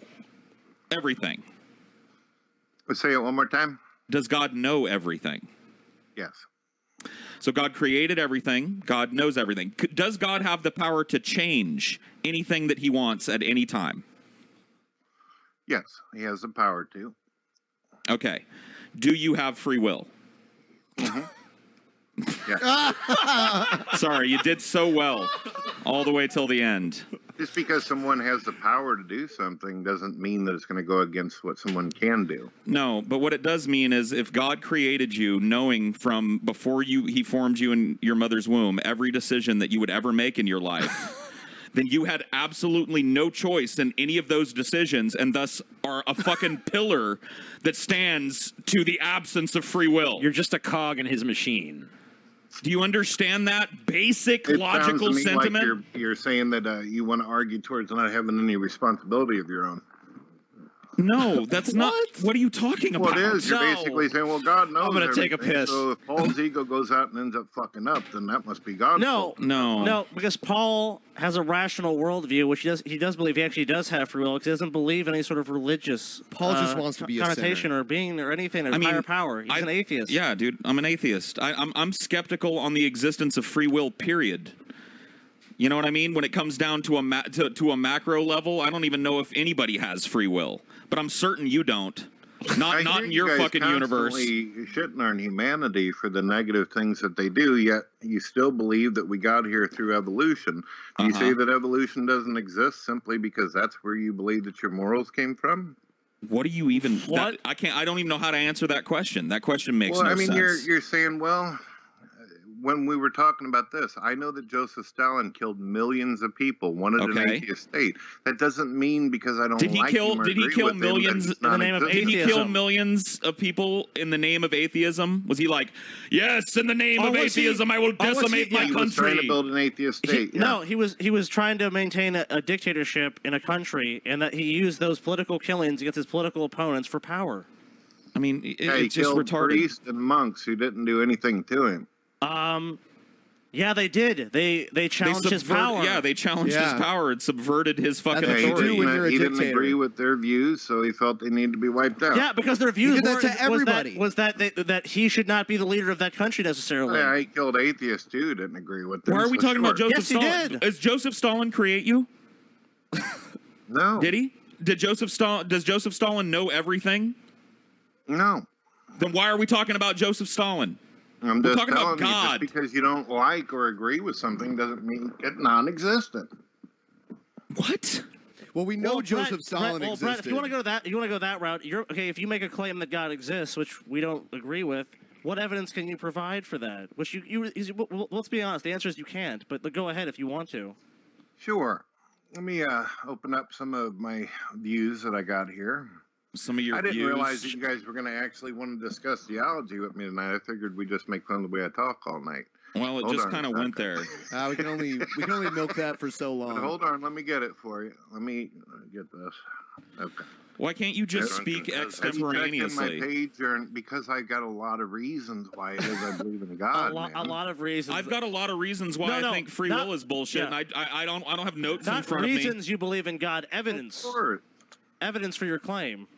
everything? Let's say it one more time. Does God know everything? Yes. So God created everything. God knows everything. Does God have the power to change anything that He wants at any time? Yes, He has the power to. Okay. Do you have free will? Yes. Sorry, you did so well all the way till the end. Just because someone has the power to do something doesn't mean that it's going to go against what someone can do. No, but what it does mean is if God created you knowing from before He formed you in your mother's womb every decision that you would ever make in your life, then you had absolutely no choice in any of those decisions and thus are a fucking pillar that stands to the absence of free will. You're just a cog in His machine. Do you understand that basic It logical sounds to me sentiment? Like you're saying that you want to argue towards not having any responsibility of your own. No, that's not. What are you talking about? Well, it is. You're basically saying, well, God knows. I'm going to take a everything, piss. So if Paul's ego goes out and ends up fucking up, then that must be God's fault. No, because Paul has a rational worldview, which he does believe he actually does have free will, because he doesn't believe in any sort of religious Paul just wants to be a connotation sinner. or being or anything or higher power. He's an atheist. Yeah, dude, I'm an atheist. I'm skeptical on the existence of free will. Period. You know what I mean? When it comes down to a macro level, I don't even know if anybody has free will, but I'm certain you don't. Not in your fucking universe. Shitting on humanity for the negative things that they do, yet you still believe that we got here through evolution. Do you say that evolution doesn't exist simply because that's where you believe that your morals came from? What do you even? What? I don't even know how to answer that question. That question makes no sense. You're saying, well, when we were talking about this, I know that Joseph Stalin killed millions of people, wanted an atheist state. That doesn't mean because I don't like him or Did he kill millions in the name of atheism? Did he kill millions of people in the name of atheism? Was he like, yes, in the name of atheism, I will decimate my country? He was trying to build an atheist state. No, he was trying to maintain a dictatorship in a country, and that he used those political killings against his political opponents for power. I mean, he it's just killed retarded. priests and monks who didn't do anything to him. Yeah, they did. They challenged his power. Yeah, they challenged his power and subverted his fucking That's what you authority. do when you're a He didn't dictator. agree with their views, so he felt they needed to be wiped out. Yeah, because their views did that were, to everybody. was that that he should not be the leader of that country necessarily. Yeah, he killed atheists too. Didn't agree with them. Why are we so talking about sure. Joseph Yes, he Stalin? did. Does Joseph Stalin create you? No. Did he? Does Joseph Stalin know everything? No. Then why are we talking about Joseph Stalin? I'm We're just talking about telling you, God. just because you don't like or agree with something doesn't mean it non-existent. What? Well, we know Joseph Brett, Stalin Brett, existed. if you want to go that route, you're okay. If you make a claim that God exists, which we don't agree with, what evidence can you provide for that? Which let's be honest, the answer is you can't. But go ahead if you want to. Sure. Let me open up some of my views that I got here. Some of your I didn't views. realize that you guys were going to actually want to discuss theology with me tonight. I figured we'd just make fun of the way I talk all night. Well, it Hold just on kind of a went second. there. We can only milk that for so long. But hold on, let me get it for you. Let me get this. Okay. Why can't you just speak extemporaneously? My page, because I got a lot of reasons why it is I believe in God. A lot of reasons. I've got a lot of reasons why I think free will is bullshit, and I don't have notes in front of me. Not reasons you believe in God. Evidence. Evidence for your claim.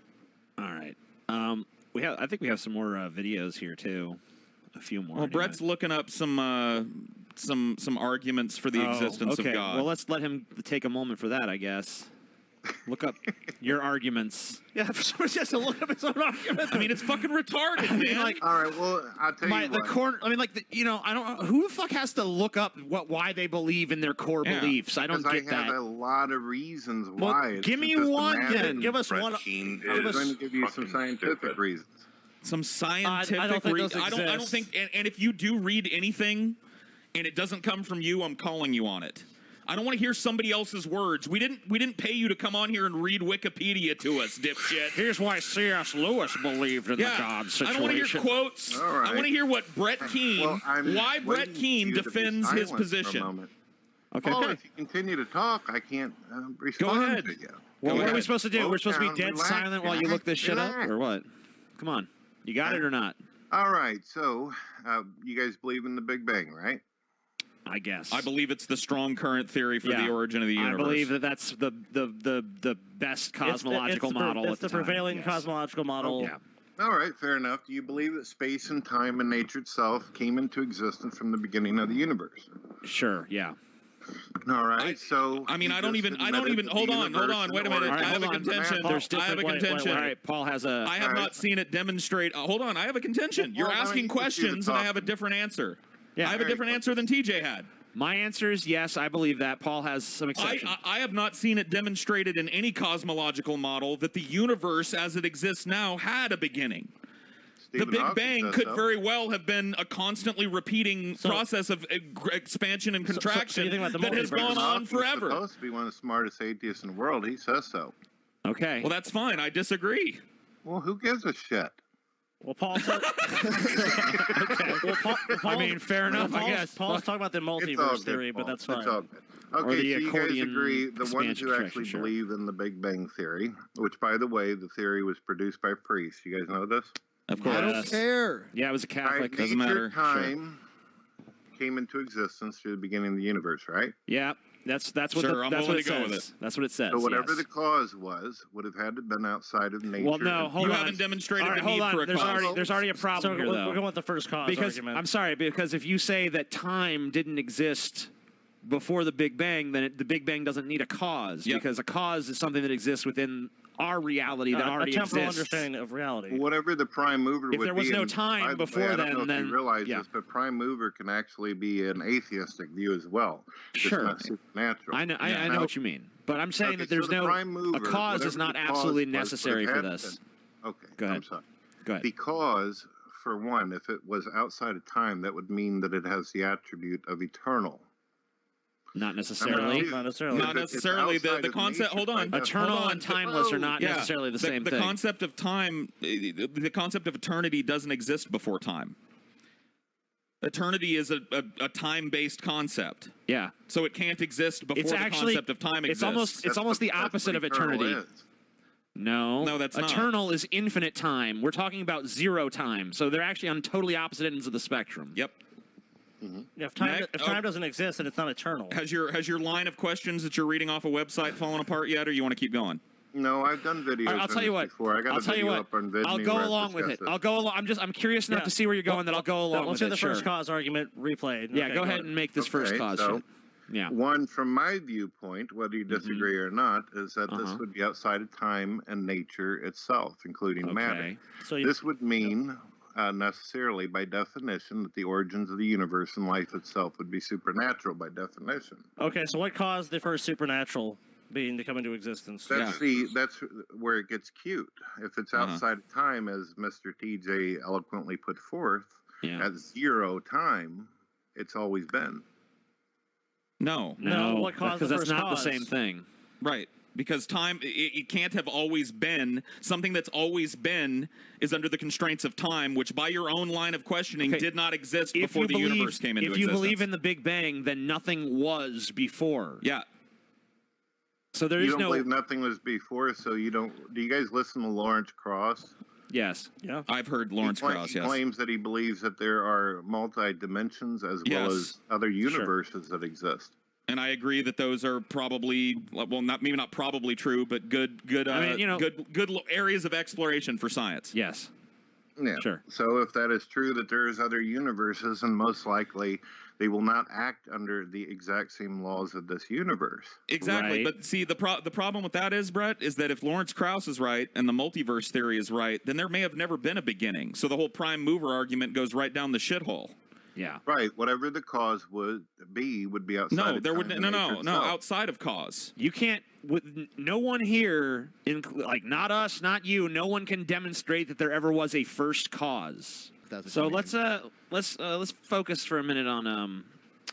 All right. I think we have some more videos here too. A few more. Well, Brett's looking up some arguments for the existence of God. Well, let's let him take a moment for that, I guess. Look up your arguments. Yeah, for someone just to look up his own arguments. I mean, it's fucking retarded, man. Like, all right, well, I'll tell you what. I mean, I don't know who the fuck has to look up why they believe in their core beliefs. I don't get that. I have a lot of reasons Well, why. give me one, then. Give us one. I'm going to give you some scientific reasons. Some scientific I don't think reasons. those I don't exist. think. And if you do read anything, and it doesn't come from you, I'm calling you on it. I don't want to hear somebody else's words. We didn't pay you to come on here and read Wikipedia to us, dipshit. Here's why C.S. Lewis believed in the God situation. I don't want to hear quotes. All right. I want to hear what Brett Keane, why Brett Keane waiting for you to be defends his silent for a position. moment. Okay. Well, if you continue to talk, I can't respond Go ahead. to you. Well, Go what are we ahead. supposed to do? Slow We're supposed to be down, dead relax, silent while you look this shit up, relax. or what? Come on, you got it or not? All right, so you guys believe in the Big Bang, right? I guess. I believe it's the strong current theory for the origin of the universe. I believe that's the best cosmological model. It's the prevailing cosmological model. Yeah. All right, fair enough. Do you believe that space and time and nature itself came into existence from the beginning of the universe? Sure. Yeah. All right, so I mean, I don't even. Hold on. Wait a minute. I have a contention. I have a contention. All right, Paul has a. I have not seen it demonstrate. Hold on. I have a contention. You're asking questions, and I have a different answer. Yeah. I have a different answer than TJ had. My answer is yes. I believe that. Paul has some exceptions. I have not seen it demonstrated in any cosmological model that the universe, as it exists now, had a beginning. The Big Bang could very well have been a constantly repeating process of expansion and contraction that has gone on forever. He's supposed to be one of the smartest atheists in the world. He says so. Okay. Well, that's fine. I disagree. Well, who gives a shit? Well, Paul said. Okay. Well, Paul, I mean, fair enough, I guess. Paul's talking about the multiverse theory, but that's fine. It's all good. Or Okay, the so you guys accordion agree, the ones expansion who traction, actually sure. believe in the Big Bang Theory, which, by the way, the theory was produced by priests. You guys know this? Of course. I don't care. Yeah, it was a Catholic. Right, Doesn't matter. Time came into existence through the beginning of the universe, right? Yeah, that's what Sure, I'm that's willing what it to go with says. That's what it says. So whatever yes. the cause was, would have had to have been outside of nature. Well, no, hold You on. haven't demonstrated All right, the need hold for on. a cause. There's already a problem So here, though. we're going with the first cause Because argument. I'm sorry, because if you say that time didn't exist before the Big Bang, then the Big Bang doesn't need a cause, Yep. because a cause is something that exists within our reality that already a temporal exists. understanding of reality. Whatever the prime mover If would there was be, no and time by the way, before I don't know if then you realize yeah. this, but prime mover can actually be an atheistic view as well. Sure. It's not supernatural. I know what you mean, but I'm saying that there's so the no prime mover, a cause is whatever not the cause absolutely was, would have necessary for had to this. been- Okay, Go ahead. I'm sorry. Go ahead. Because, for one, if it was outside of time, that would mean that it has the attribute of eternal. Not necessarily. Not necessarily. Not necessarily. The concept. Hold on. Eternal and timeless are not necessarily the same the thing. concept of time, the concept of eternity doesn't exist before time. Eternity is a time-based concept. Yeah. So it can't exist before It's the actually concept of time exists. it's almost the opposite of eternity. No, that's not. Eternal is infinite time. We're talking about zero time. So they're actually on totally opposite ends of the spectrum. Yep. If time doesn't exist, then it's not eternal. Has your line of questions that you're reading off a website fallen apart yet, or you want to keep going? No, I've done videos. I'll tell you what. Before. I got I'll a tell you video what. up on Vidme I'll go where I along with it. discuss I'll go along. I'm curious enough to see where you're going that I'll go along Let's with it. the first cause argument replayed. Yeah, Okay, go ahead and make this first Okay, cause so, shit. Yeah. One, from my viewpoint, whether you disagree or not, is that this Uh-huh. would be outside of time and nature itself, including matter. Okay. So This would mean necessarily, by definition, that the origins of the universe and life itself would be supernatural by definition. Okay, so what caused the first supernatural being to come into existence? That's that's where it gets cute. If it's outside of time, as Mr. TJ eloquently put forth, at 0 time, it's always been. No. What caused because the that's first not cause? the same thing. Right. Because time, it can't have always been. Something that's always been is under the constraints of time, which by your own line of questioning did not exist before the universe came into existence. If you existence. believe in the Big Bang, then nothing was before. Yeah. So there You is don't no. believe nothing was before, so you don't. Do you guys listen to Lawrence Krauss? Yes. Yeah. I've heard Lawrence Krauss, He yes. claims that he believes that there are multi-dimensions as well Yes. as other universes that exist. And I agree that those are probably, well, maybe not probably true, but good areas of exploration for science. Yes. Yeah. Sure. So if that is true, that there's other universes, and most likely they will not act under the exact same laws of this universe. Exactly, but see, the problem with that is, Brett, is that if Lawrence Krauss is right and the multiverse theory is right, then there may have never been a beginning. So the whole prime mover argument goes right down the shithole. Yeah. Right. Whatever the cause would be outside. No, of there time would and no nature itself. outside of cause. You can't. With no one here, like not us, not you. No one can demonstrate that there ever was a first cause. So let's focus for a minute on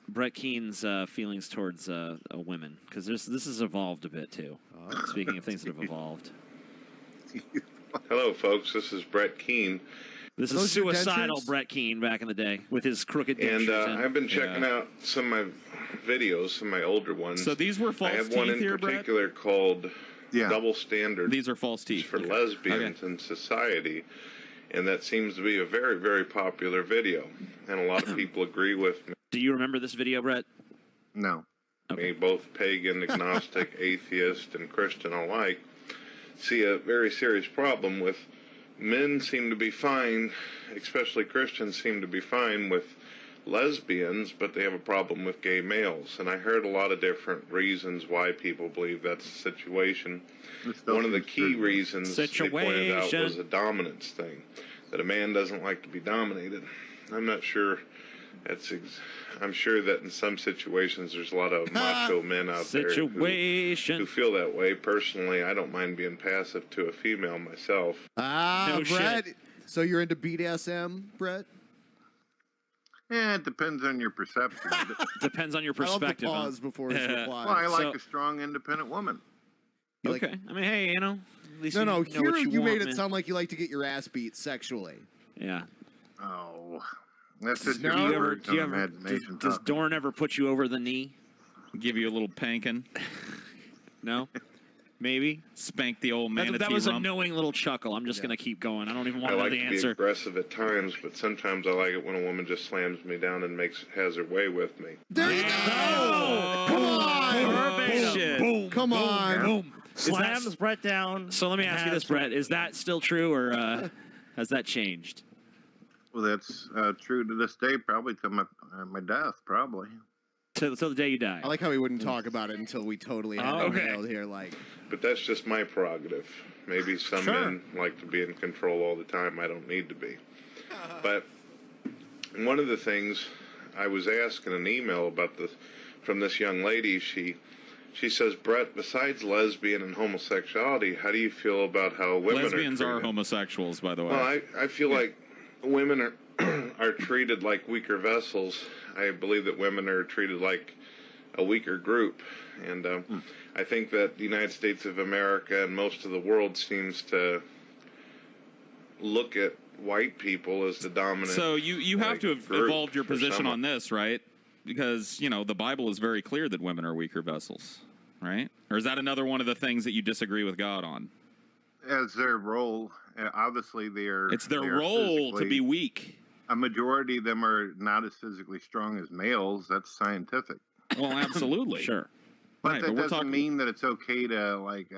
Brett Keen's feelings towards women, because this has evolved a bit too. Speaking of things that have evolved. Hello, folks. This is Brett Keen. This is suicidal Brett Keen back in the day with his crooked And dentures. I've been checking out some of my videos, some of my older ones. So these were false I have one teeth in here, Brett? particular called Double Standard. These are false teeth. For lesbians in society. And that seems to be a very, very popular video. And a lot of people agree with me. Do you remember this video, Brett? No. Me, both pagan, agnostic, atheist, and Christian alike, see a very serious problem with men seem to be fine, especially Christians seem to be fine with lesbians, but they have a problem with gay males. And I heard a lot of different reasons why people believe that's the situation. One of the key reasons they pointed out was a dominance thing, that a man doesn't like to be dominated. I'm not sure. I'm sure that in some situations there's a lot of macho men out there who feel that way. Personally, I don't mind being passive to a female myself. Brett. So you're into BDSM, Brett? Yeah, it depends on your perception. Depends on your I love the perspective. pause before his reply. Well, I like a strong, independent woman. Okay. I mean, hey, at least No, you know here what you want, made it man. sound like you like to get your ass beat sexually. Yeah. Oh, that's just Do your you ever, words do you on ever, imagination. does Dorn ever put you over the knee? Give you a little panking? No? Maybe? Spank the old manatee That was a rump? knowing little chuckle. I'm just going to keep going. I don't even want I to know like the to be answer. aggressive at times, but sometimes I like it when a woman just slams me down and has her way with me. There you go! Come on! Shit. Boom! Come on! Boom! Slams Brett down. So let me ask you this, Brett. Is that still true, or has that changed? Well, that's true to this day, probably to my death, probably. Till the day you die. I like how he wouldn't talk about it until we totally had it nailed here. Like, But that's just my prerogative. Maybe some men like to be in control all the time. I don't need to be. But one of the things I was asked in an email about from this young lady, she says, Brett, besides lesbian and homosexuality, how do you feel about how women Lesbians are are treated? homosexuals, by the way. Well, I feel like women are treated like weaker vessels. I believe that women are treated like a weaker group. And I think that the United States of America and most of the world seems to look at white people as the dominant. So you have to have group evolved your for position some. on this, right? Because, the Bible is very clear that women are weaker vessels, right? Or is that another one of the things that you disagree with God on? As their role, obviously they are. It's their they are role to physically- be weak. a majority of them are not as physically strong as males. That's scientific. Well, absolutely. Sure. But Right, that but we're doesn't talking- mean that it's okay to, like,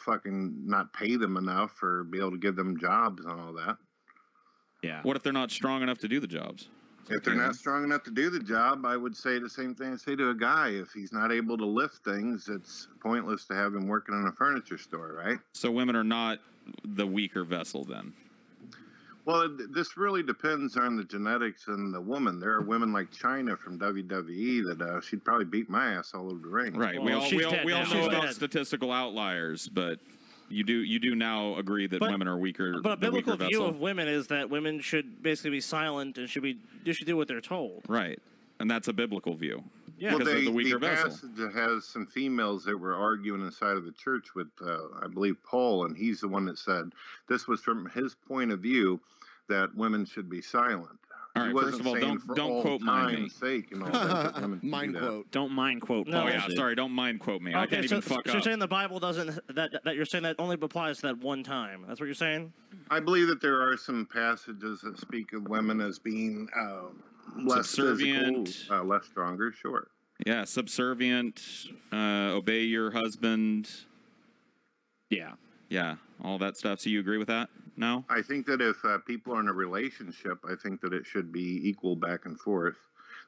fucking not pay them enough or be able to give them jobs and all that. Yeah. What if they're not strong enough to do the jobs? If they're not strong enough to do the job, I would say the same thing I say to a guy. If he's not able to lift things, it's pointless to have him working in a furniture store, right? So women are not the weaker vessel then? Well, this really depends on the genetics and the woman. There are women like China from WWE that she'd probably beat my ass all over the ring. Right. we all know about statistical outliers, but you do now agree that women are weaker. But a the weaker biblical view vessel. of women is that women should basically be silent and they should do what they're told. Right. And that's a biblical view. Yeah. Because they're the weaker vessel. Passage has some females that were arguing inside of the church with, I believe, Paul, and he's the one that said this was from his point of view that women should be silent. All right, He wasn't first of all, saying for don't all quote mind me. time's sake and all that, that women should Mind do that. quote. Don't mind quote. No. Oh yeah, sorry, don't mind quote me. I Okay, can't even fuck so up. you're saying the Bible doesn't that you're saying that only applies to that one time. That's what you're saying? I believe that there are some passages that speak of women as being less Subservient. physical, less stronger, sure. Yeah, subservient, obey your husband. Yeah. Yeah, all that stuff. So you agree with that? No? I think that if people are in a relationship, I think that it should be equal back and forth.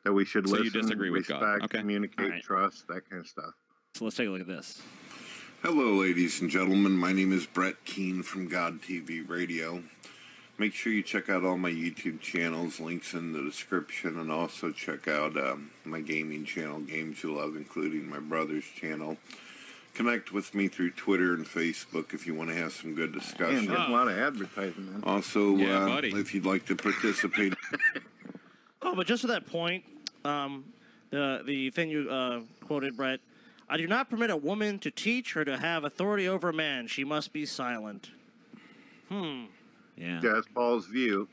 That we should So you listen, disagree with respect, God. Okay. communicate, All right. trust, that kind of stuff. So let's take a look at this. Hello, ladies and gentlemen. My name is Brett Keene from God TV Radio. Make sure you check out all my YouTube channels, links in the description, and also check out my gaming channel, Games You Love, including my brother's channel. Connect with me through Twitter and Facebook if you want to have some good discussion. Man, getting a lot of advertising, man. Also, Yeah, buddy. if you'd like to participate. Oh, but just to that point, the thing you quoted, Brett, I do not permit a woman to teach or to have authority over a man. She must be silent. Yeah. Yeah, that's Paul's view.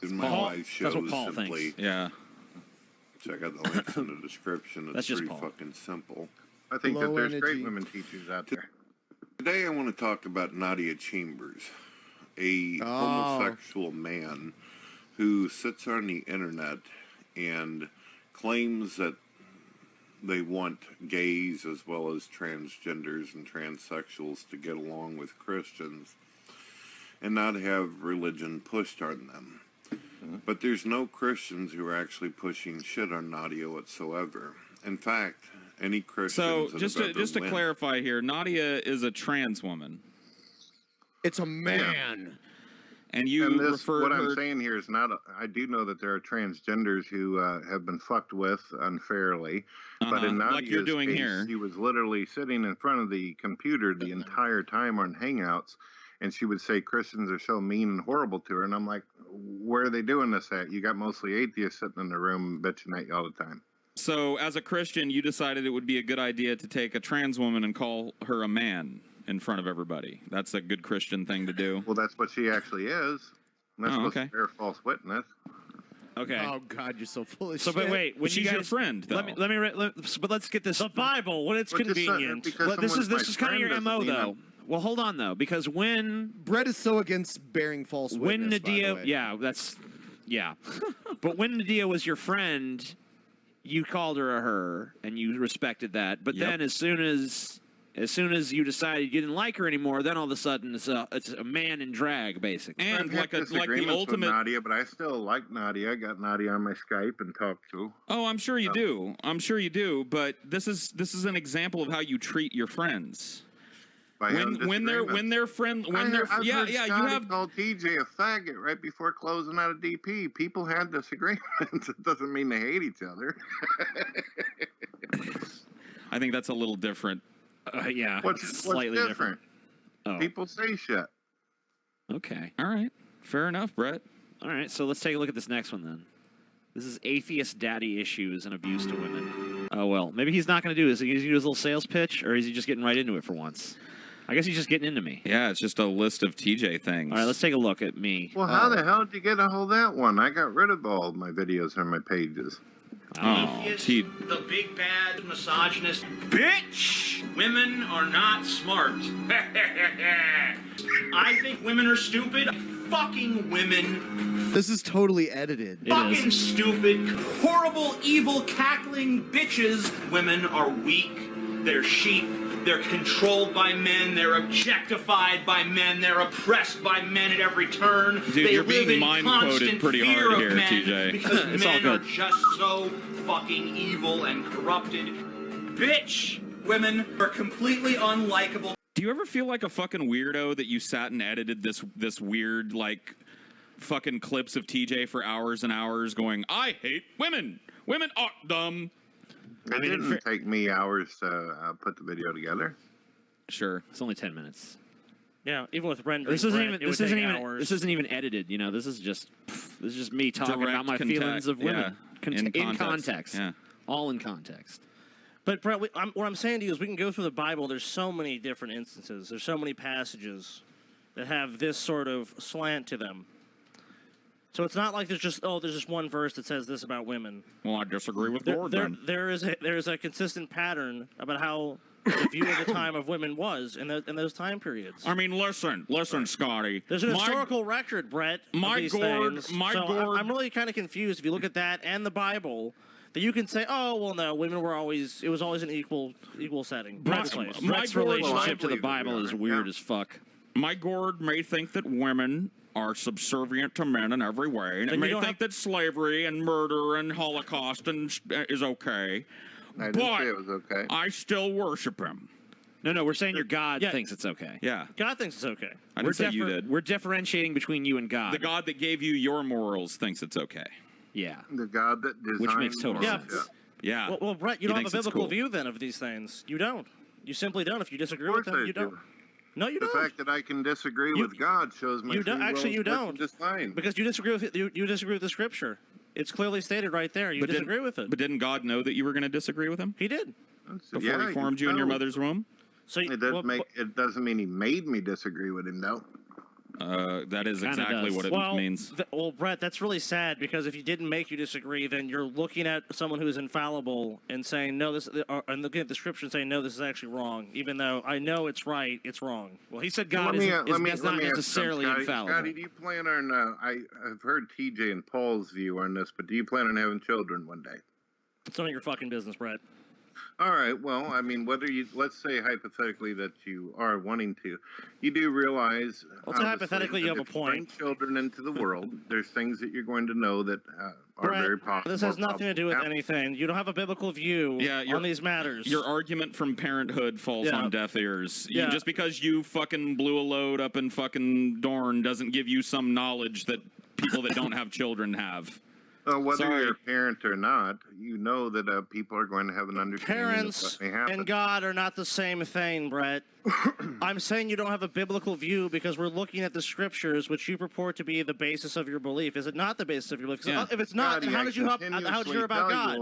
In my Paul- life shows that's what Paul simply thinks. Yeah. check out the links in the description. It's That's just pretty Paul. fucking simple. I think that Low there's energy. great women teachers out there. Today I want to talk about Nadia Chambers, a homosexual man who sits on the internet and claims that they want gays as well as transgenders and transsexuals to get along with Christians and not have religion pushed on them. But there's no Christians who are actually pushing shit on Nadia whatsoever. In fact, any Christians So just to clarify here, Nadia is a trans woman, It's a man. and you And this, referred what her. I'm saying here is not. I do know that there are transgenders who have been fucked with unfairly, but in Nadia's like you're doing case, here. she was literally sitting in front of the computer the entire time on Hangouts, and she would say Christians are so mean and horrible to her, and I'm like, where are they doing this at? You got mostly atheists sitting in the room bitching at you all the time. So as a Christian, you decided it would be a good idea to take a trans woman and call her a man in front of everybody. That's a good Christian thing to do. Well, that's what she actually is. And that's supposed okay. to bear false witness. Okay. Oh God, you're so full of So, shit. but wait, when She's you guys, your friend, though. but let's get this. The Bible, when it's But just, convenient. because This is someone's my kind of your friend MO doesn't mean though. Well, hold on though, because when Brett is so against bearing false when witness. by the Nadia, way. yeah, but when Nadia was your friend, you called her a her, and you respected that. But Yep. then, as soon as you decided you didn't like her anymore, then all of a sudden it's a man in drag, basically. And I've had like the disagreements with ultimate. Nadia, but I still like Nadia. I got Nadia on my Skype and talk to. Oh, I'm sure you do. I'm sure you do. But this is an example of how you treat your friends. By having When they're disagreements. I've heard you Scotty have. called TJ a faggot right before closing out a DP. People had disagreements. It doesn't mean they hate each other. I think that's a little different. Yeah, What's slightly different? Oh. People say shit. Okay. All right. Fair enough, Brett. All right, so let's take a look at this next one then. This is atheist daddy issues and abuse to women. Oh, well, maybe he's not going to do this. Is he going to do his little sales pitch, or is he just getting right into it for once? I guess he's just getting into me. Yeah, it's just a list of TJ things. All right, let's take a look at me. Well, how the hell did you get a hold of that one? I got rid of all of my videos on my pages. Oh, T. The big bad misogynist bitch. Women are not smart. I think women are stupid. fucking women. This is totally edited. Fucking stupid, horrible, evil, cackling bitches. Women are weak. They're sheep. They're controlled by men. They're objectified by men. They're oppressed by men at every turn. Dude, they you're live being in mind constant quoted pretty fear hard of here, men TJ. Because It's all men good. are just so fucking evil and corrupted. Bitch, women are completely unlikable. Do you ever feel like a fucking weirdo that you sat and edited this weird, like, fucking clips of TJ for hours and hours going, I hate women. Women are dumb. It didn't take me hours to put the video together. Sure. It's only 10 minutes. Yeah, even with rendering. This isn't Brett, even. it would This take isn't even. hours. This isn't even edited. You know, this is just me talking Direct about my contact, feelings of women yeah. in context. Yeah. All in context. But Brett, what I'm saying to you is, we can go through the Bible. There's so many different instances. There's so many passages that have this sort of slant to them. So it's not like there's just one verse that says this about women. Well, I disagree with Lord then. There is a consistent pattern about how the view of the time of women was in those time periods. I mean, listen, Scotty. There's an historical record, Brett. My of these gourd, things. my so gourd. I'm really kind of confused if you look at that and the Bible. That you can say, oh well, no, women were always. It was always an equal setting. Brett's relationship to the Bible is weird as fuck. My gourd may think that women are subservient to men in every way, and it Then may you don't think that slavery and murder and Holocaust is okay. I didn't say it was okay. I still worship him. No, we're saying your God thinks it's okay. Yeah. God thinks it's okay. I didn't say you did. We're differentiating between you and God. The God that gave you your morals thinks it's okay. Yeah. The God that designed Which makes total morals, sense. Yeah. Well, Brett, you He don't have a thinks it's biblical cool. view then of these things. You don't. You simply don't. If you disagree with Of course them, I you do. don't. No, you The don't. fact that I can disagree with God shows my You don't. free will Actually, you is working don't. just fine. Because you disagree with you disagree with the scripture. It's clearly stated right there. You disagree with it. But didn't God know that you were going to disagree with him? He did. Before he formed you in your mother's womb? So it doesn't mean he made me disagree with him, though. That is exactly what it means. Well, Brett, that's really sad because if he didn't make you disagree, then you're looking at someone who is infallible and saying no, and looking at the scripture and saying no, this is actually wrong, even though I know it's right, it's wrong. Well, he said God Let me is not ask you necessarily something, infallible. Scotty, do you plan on? I've heard TJ and Paul's view on this, but do you plan on having children one day? It's none of your fucking business, Brett. All right. Well, I mean, let's say hypothetically that you are wanting to, you do realize. Let's say hypothetically you have a if bring point. children into the world. There's things that you're going to know that are Brett, very possible. this has nothing to do with anything. You don't have a biblical view on these matters. Your argument from Parenthood falls Yeah. on deaf ears. Yeah. Just because you fucking blew a load up in fucking Dorne doesn't give you some knowledge that people that don't have children have. Whether Sorry. you're a parent or not, you know that people are going to have an understanding Parents of what may happen. and God are not the same thing, Brett. I'm saying you don't have a biblical view because we're looking at the scriptures, which you purport to be the basis of your belief. Is it not the basis of your belief? 'Cause Yeah. if it's not, Scotty, then how I did you hear about continuously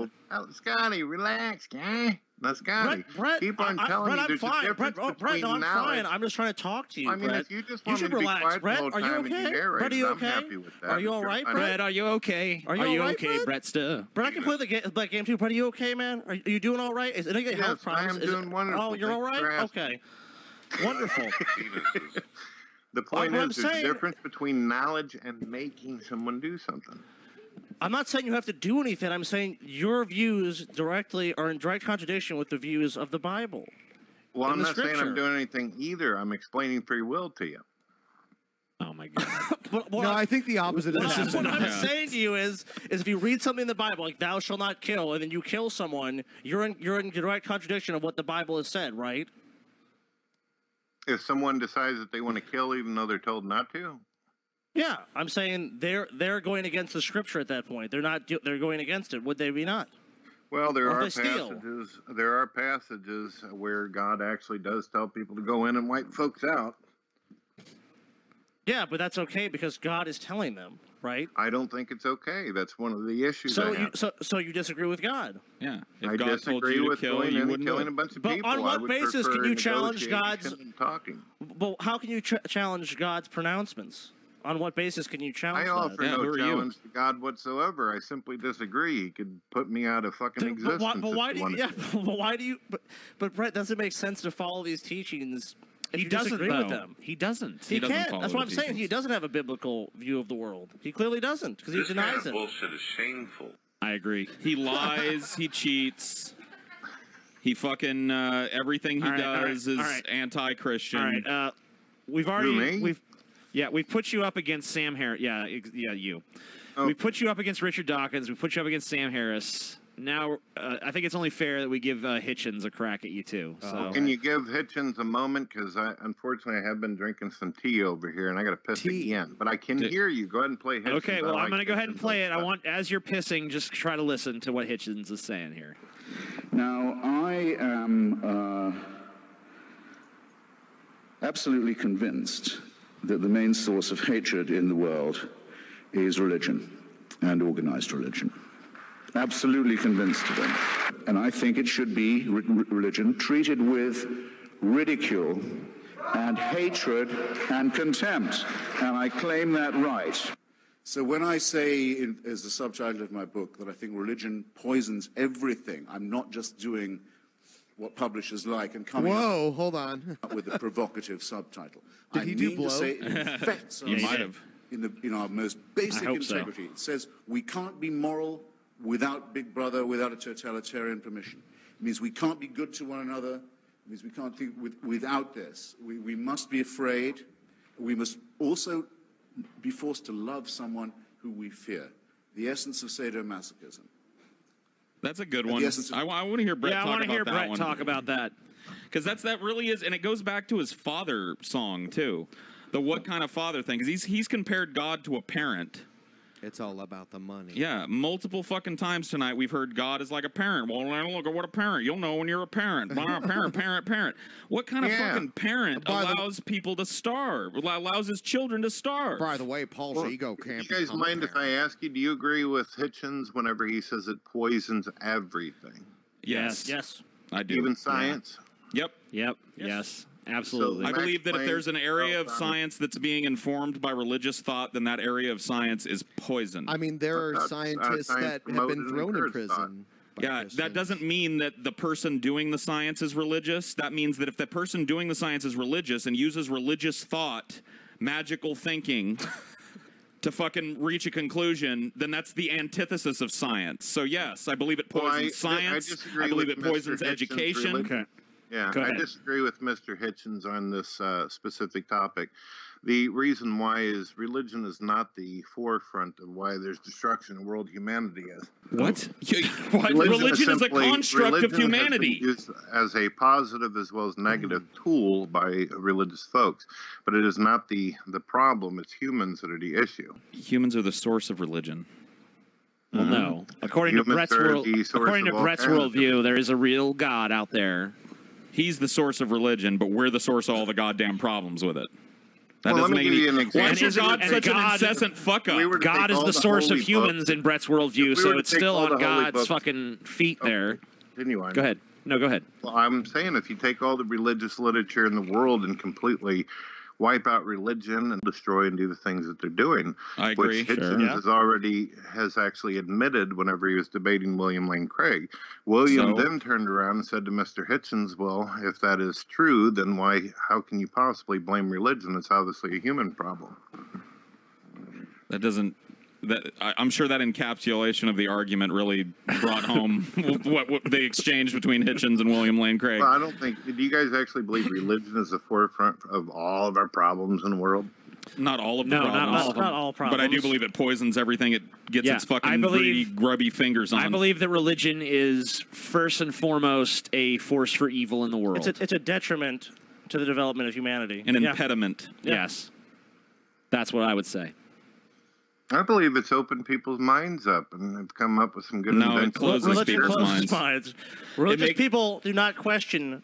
God? tell you, Scotty, relax, guy. Now, Scotty, Brett, keep on telling Brett, you I'm there's fine. a difference Brett, between no, I'm knowledge. fine. I'm just trying to talk to you, I mean, Brett. if you just You want me should to be relax, quiet Brett. the whole Are you time and okay? you narrate, Brett, are you I'm okay? happy with that. Are you all right, Brett? Brett, are you okay? Are you Are you all right, okay, Brett? Brett? Still. Brett, I can play the game too. Brett, are you okay, man? Are you doing all right? Is it any health Yes, I am problems? doing wonderful. Oh, you're all Thanks for right? asking. Okay. Wonderful. The point What I'm is, there's saying- a difference between knowledge and making someone do something. I'm not saying you have to do anything. I'm saying your views are in direct contradiction with the views of the Bible. Well, in I'm the not saying scripture. I'm doing anything either. I'm explaining free will to you. Oh my god. No, I think the opposite is happening. What I'm saying to you is if you read something in the Bible, like "Thou shalt not kill," and then you kill someone, you're in direct contradiction of what the Bible has said, right? If someone decides that they want to kill even though they're told not to, Yeah, I'm saying they're going against the Scripture at that point. They're going against it. Would they be not? well, there Or are if they steal. passages. There are passages where God actually does tell people to go in and wipe folks out. Yeah, but that's okay because God is telling them, right? I don't think it's okay. That's one of the issues. So I you have. so you disagree with God? Yeah. If I God told disagree you to with kill, going you in and wouldn't do killing it. a bunch of But people. on I what would basis prefer can you challenge negotiation God's? and talking? But how can you challenge God's pronouncements? On what basis can you challenge I offer that? no challenge to God whatsoever. I simply disagree. He could put me out of fucking existence. But why if do he you? wanted Yeah, to. but why do you? But Brett, does it make sense to follow these teachings if He you doesn't, disagree with though. them. He doesn't. He doesn't can't. follow That's what the I'm saying. teachings. He doesn't have a biblical view of the world. He clearly doesn't because he This kind denies of it. bullshit is shameful. I agree. He lies. He cheats. He fucking everything he All right, does all is right. anti-Christian. All right. We've Who, already me? we've put you up against Sam Harris. Yeah, you. Oh. We put you up against Richard Dawkins. We put you up against Sam Harris. Now, I think it's only fair that we give Hitchens a crack at you too. So Can you give Hitchens a moment? Because unfortunately, I have been drinking some tea over here, and I got to piss again. But I can hear you. Go ahead and play Hitchens. Okay, well, I'm going to go ahead and play it. I want. want, as you're pissing, just try to listen to what Hitchens is saying here. Now, I am absolutely convinced that the main source of hatred in the world is religion and organized religion. Absolutely convinced of it. And I think it should be religion treated with ridicule and hatred and contempt. And I claim that right. So when I say, as the subtitle of my book, that I think religion poisons everything, I'm not just doing what publishers like and coming Whoa, hold on. up with a provocative subtitle. Did I he do mean blow? to say it infects You us might have. in our most basic I hope so. integrity. It says we can't be moral without Big Brother, without a totalitarian permission. It means we can't be good to one another. It means we can't think without this. We must be afraid. We must also be forced to love someone who we fear. The essence of sadomasochism. That's a good The one. essence of- I want to hear Brett Yeah, I talk want to about hear that Brett one. talk about that. Because that really is, and it goes back to his father song too, the what kind of father thing. Because he's compared God to a parent. It's all about the money. Yeah, multiple fucking times tonight we've heard God is like a parent. Well, look at what a parent. You'll know when you're a parent. Parent. What kind of fucking parent allows people to starve? Allows his children to starve? By the way, Paul's ego Do can't you guys become a mind if I ask you, do you agree with Hitchens whenever he says it poisons everything? Yes. Yes. I do. Even science? Yep. Yes. Absolutely. I believe that if there's an area of science that's being informed by religious thought, then that area of science is poison. I mean, there are scientists that have been thrown in prison. Yeah, that doesn't mean that the person doing the science is religious. That means that if the person doing the science is religious and uses religious thought, magical thinking, to fucking reach a conclusion, then that's the antithesis of science. So yes, I believe it poisons science. disagree I believe with it poisons Mr. Hitchens' education. religion. Yeah, Go I ahead. disagree with Mr. Hitchens on this specific topic. The reason why is religion is not the forefront of why there's destruction in world humanity is. What? Religion is a construct of religion has been humanity. used as a positive as well as negative tool by religious folks, but it is not the problem. It's humans that are the issue. Humans are the source of religion. Well, no. According to Humans Brett's are the source according to of all Brett's kinds of worldview, there is a real God out there. He's the source of religion, but we're the source of all the goddamn problems with it. That Well, let doesn't me make give you an any. Why is your example. God And such an God- incessant fuck up? God is the source of humans in Brett's worldview, If we so were to it's take still all on the holy God's books- fucking feet there. Continue on. Go ahead. No, go ahead. Well, I'm saying if you take all the religious literature in the world and completely wipe out religion and destroy and do the things that they're doing, I agree. which Hitchens has actually admitted whenever he was debating William Lane Craig. William So? then turned around and said to Mr. Hitchens, well, if that is true, then how can you possibly blame religion? It's obviously a human problem. That doesn't. I'm sure that encapsulation of the argument really brought home what the exchange between Hitchens and William Lane Craig. Well, I don't think. Do you guys actually believe religion is the forefront of all of our problems in the world? Not all of the No, not problems. all of them. Not all But I do problems. believe it poisons everything it gets Yeah, its fucking I believe- greedy, grubby fingers on. I believe that religion is first and foremost a force for evil in the world. It's a detriment to the development of humanity. An Yeah. impediment. Yes. That's what I would say. I believe it's opened people's minds up and have come up with some good No, it inventions. closes Religion people's closes minds. Religious make- people do not question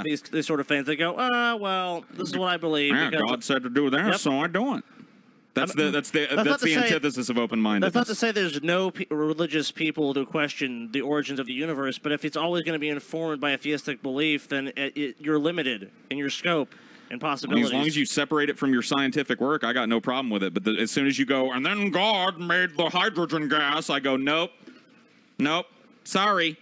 these sort of things. They go, well, this is what I believe. Yeah, because- God said to do that, Yep. so I do it. That's the not to say- antithesis of open-mindedness. That's not to say there's no religious people who question the origins of the universe, but if it's always going to be informed by a theistic belief, then you're limited in your scope and possibilities. As long as you separate it from your scientific work, I got no problem with it. But as soon as you go, and then God made the hydrogen gas, I go, nope, sorry.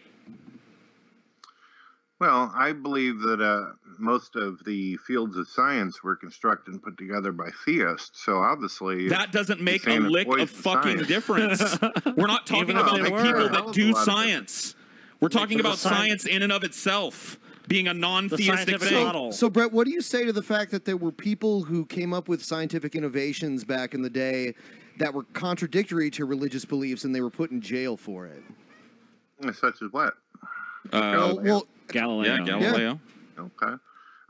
Well, I believe that most of the fields of science were constructed and put together by theists. So obviously, That doesn't make a saying lick avoid of fucking science. difference. We're not talking Even if about they the were, people that that was a do lot of science. We're talking about science in and of itself being a non-theistic thing. So, Brett, what do you say to the fact that there were people who came up with scientific innovations back in the day that were contradictory to religious beliefs and they were put in jail for it? Such as what? Galileo. Yeah, Galileo. Okay.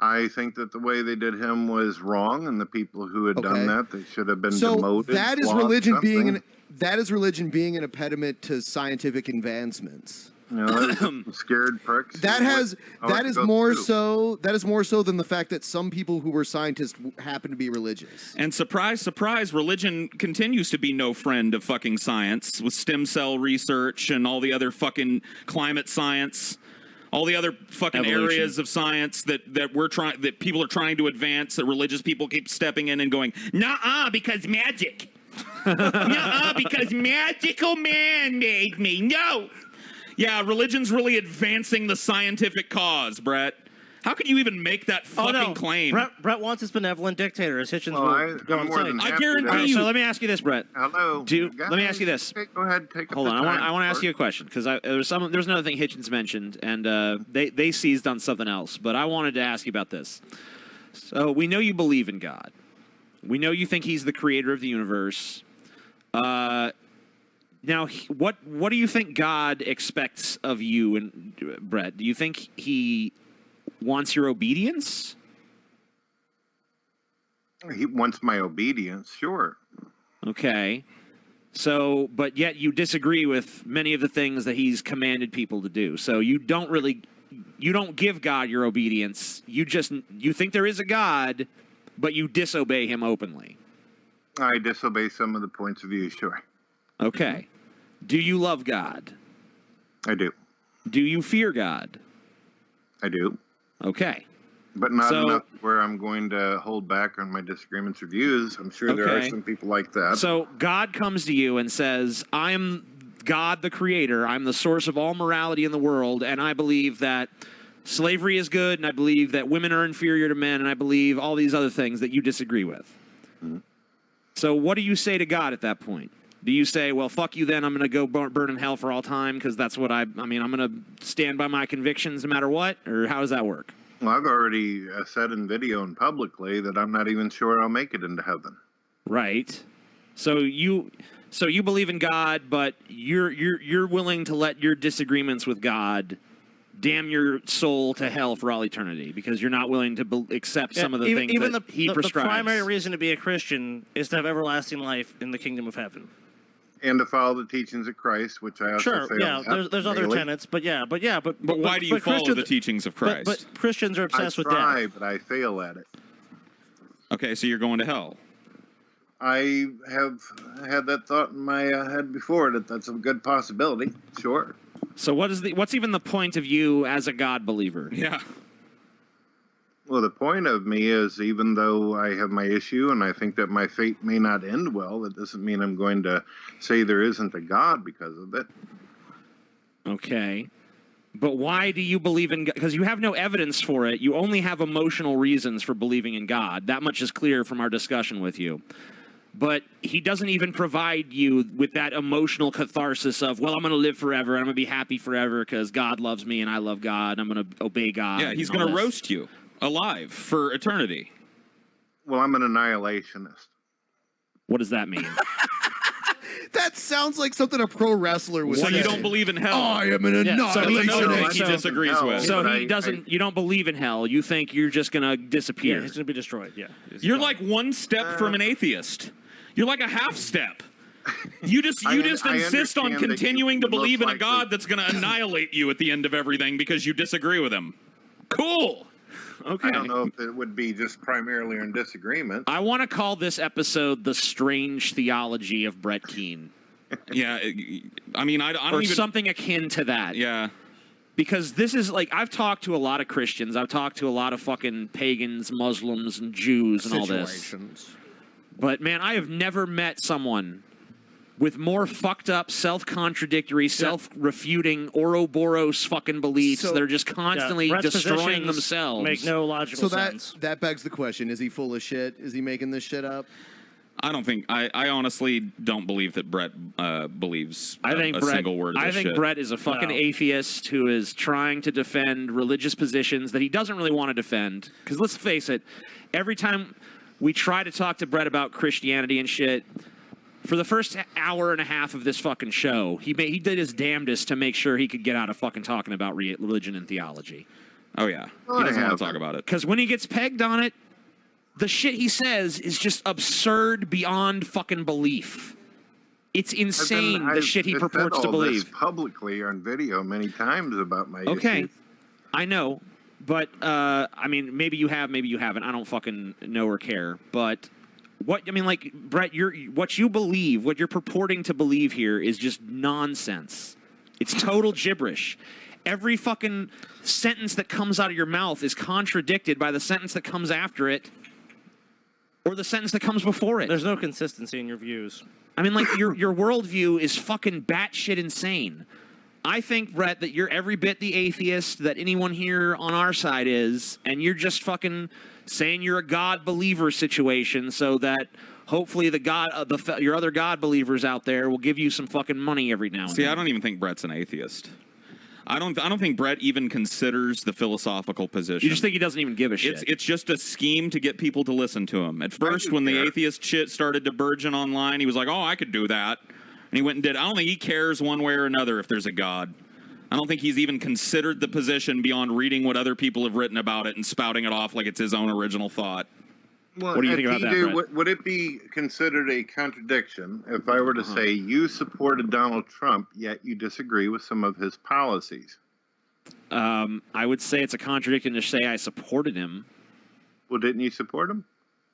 I think that the way they did him was wrong, and the people who had done that, they should have been demoted. That is flogged, religion being something. that is religion being an impediment to scientific advancements. Scared pricks. That has Oh, that it is goes more through. so that is more so than the fact that some people who were scientists happen to be religious. And surprise, surprise, religion continues to be no friend of fucking science with stem cell research and all the other fucking climate science, all the other fucking Evolution. areas of science that people are trying to advance, that religious people keep stepping in and going, "Nuh-uh, because magic." "Nuh-uh, because magical man made me." No. Yeah, religion's really advancing the scientific cause, Brett. How could you even make that fucking claim? Brett wants his benevolent dictator, as Hitchens Well, will go on saying. I guarantee you. So let me ask you this, Brett. Hello. Let me ask you this. Go ahead. Take Hold up on, the I want to time ask you a question because there's another thing Hitchens mentioned, and they seized on something else. But I wanted to ask you about this. So we know you believe in God. We know you think He's the creator of the universe. Now, what do you think God expects of you, and Brett? Do you think He wants your obedience? He wants my obedience, sure. Okay. So, but yet you disagree with many of the things that He's commanded people to do. So you don't give God your obedience. You think there is a God, but you disobey Him openly. I disobey some of the points of view, sure. Okay. Do you love God? I do. Do you fear God? I do. Okay. But not So- enough where I'm going to hold back on my disagreements or views. I'm sure there are Okay. some people like that. So God comes to you and says, I am God the creator. I'm the source of all morality in the world, and I believe that slavery is good, and I believe that women are inferior to men, and I believe all these other things that you disagree with. Mm-hmm. So what do you say to God at that point? Do you say, well, fuck you then, I'm going to go burn in hell for all time because that's what I'm going to stand by my convictions no matter what? Or how does that work? Well, I've already said in video and publicly that I'm not even sure I'll make it into heaven. Right. So you believe in God, but you're willing to let your disagreements with God damn your soul to hell for all eternity because you're not willing to accept some of the things that He prescribes. The primary reason to be a Christian is to have everlasting life in the kingdom of heaven. And to follow the teachings of Christ, which I also Sure, say yeah. There's other daily. tenets, but why do you follow the teachings of Christ? But Christians are obsessed with try, death. but I fail at it. Okay, so you're going to hell. I have had that thought in my head before that that's a good possibility. Sure. So what's even the point of you as a God believer? Yeah. Well, the point of me is even though I have my issue and I think that my fate may not end well, that doesn't mean I'm going to say there isn't a God because of it. Okay. But why do you believe in God? Because you have no evidence for it. You only have emotional reasons for believing in God. That much is clear from our discussion with you. But He doesn't even provide you with that emotional catharsis of, well, I'm going to live forever. I'm going to be happy forever because God loves me and I love God. I'm going to obey God. Yeah, He's and all going to this. roast you alive for eternity. Well, I'm an annihilationist. What does that mean? That sounds like something a pro wrestler would So say. you don't believe in hell? I am an Yeah, so he- annihilationist. He disagrees with. So but he doesn't. You don't believe in hell. You think you're just going to disappear. Yeah, he's going to be destroyed. Yeah. You're like one step from an atheist. You're like a half step. You just I insist on understand that continuing to you would believe in most a God that's going to annihilate you at the end of everything because you disagree with Him. Cool. Okay. I don't know if it would be just primarily in disagreement. I want to call this episode "The Strange Theology of Brett Keane." Yeah, I mean, I don't or even something akin to that. Yeah. Because this is like, I've talked to a lot of Christians. I've talked to a lot of fucking pagans, Muslims, and Jews and all this. But man, I have never met someone with more fucked up, self-contradictory, self-refuting Ouroboros fucking beliefs that are just constantly destroying themselves. Make no logical sense. So that begs the question: is he full of shit? Is he making this shit up? I don't think. I honestly don't believe that Brett believes I think a Brett, single word of I this think shit. Brett is a fucking atheist who is trying to defend religious positions that he doesn't really want to defend. Because let's face it, every time we try to talk to Brett about Christianity and shit, for the first hour and a half of this fucking show, he did his damnedest to make sure he could get out of fucking talking about religion and theology. Oh yeah, he doesn't want to talk about it. Because when he gets pegged on it, the shit he says is just absurd beyond fucking belief. It's insane, the shit he purports to believe. This publicly on video many times about my Okay, issues. I know, but I mean, maybe you have, maybe you haven't. I don't fucking know or care. But what I mean, like Brett, what you believe, what you're purporting to believe here, is just nonsense. It's total gibberish. Every fucking sentence that comes out of your mouth is contradicted by the sentence that comes after it, or the sentence that comes before it. There's no consistency in your views. I mean, like, your worldview is fucking batshit insane. I think, Brett, that you're every bit the atheist that anyone here on our side is, and you're just fucking saying you're a God believer situation so that hopefully your other God believers out there will give you some fucking money every now and See, then. I don't even think Brett's an atheist. I don't think Brett even considers the philosophical position. You just think he doesn't even give a shit. It's just a scheme to get people to listen to him. At first, when the atheist shit started to burgeon online, he was like, "Oh, I could do that," and he went and did. I don't think he cares one way or another if there's a God. I don't think he's even considered the position beyond reading what other people have written about it and spouting it off like it's his own original thought. Well, what do you think about that, Brett? Would it be considered a contradiction if I were to say you supported Donald Trump, yet you disagree with some of his policies? I would say it's a contradiction to say I supported him. Well, didn't you support him?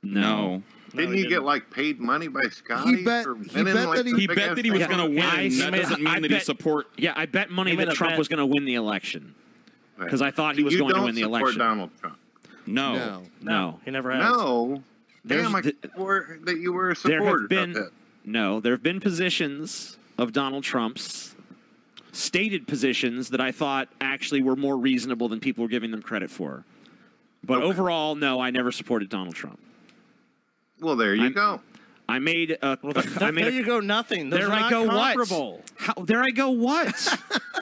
No. Didn't you get like paid money by Scotty? He bet for that winning, like, he- the He big bet that he was ass- going to win. That doesn't mean that he support. Yeah, I bet money He made that a Trump bet. was going to win the election because I thought he was You going to don't win the support election. Donald Trump. No. He never has. No. Damn, I There's swore that you were a There supporter have been of it. there have been positions of Donald Trump's, stated positions that I thought actually were more reasonable than people were giving them credit for. But overall, no, I never supported Donald Trump. Well, there you go. I made a. There you go. Nothing. Those There are I not go. comparable. What? How? There I go. What?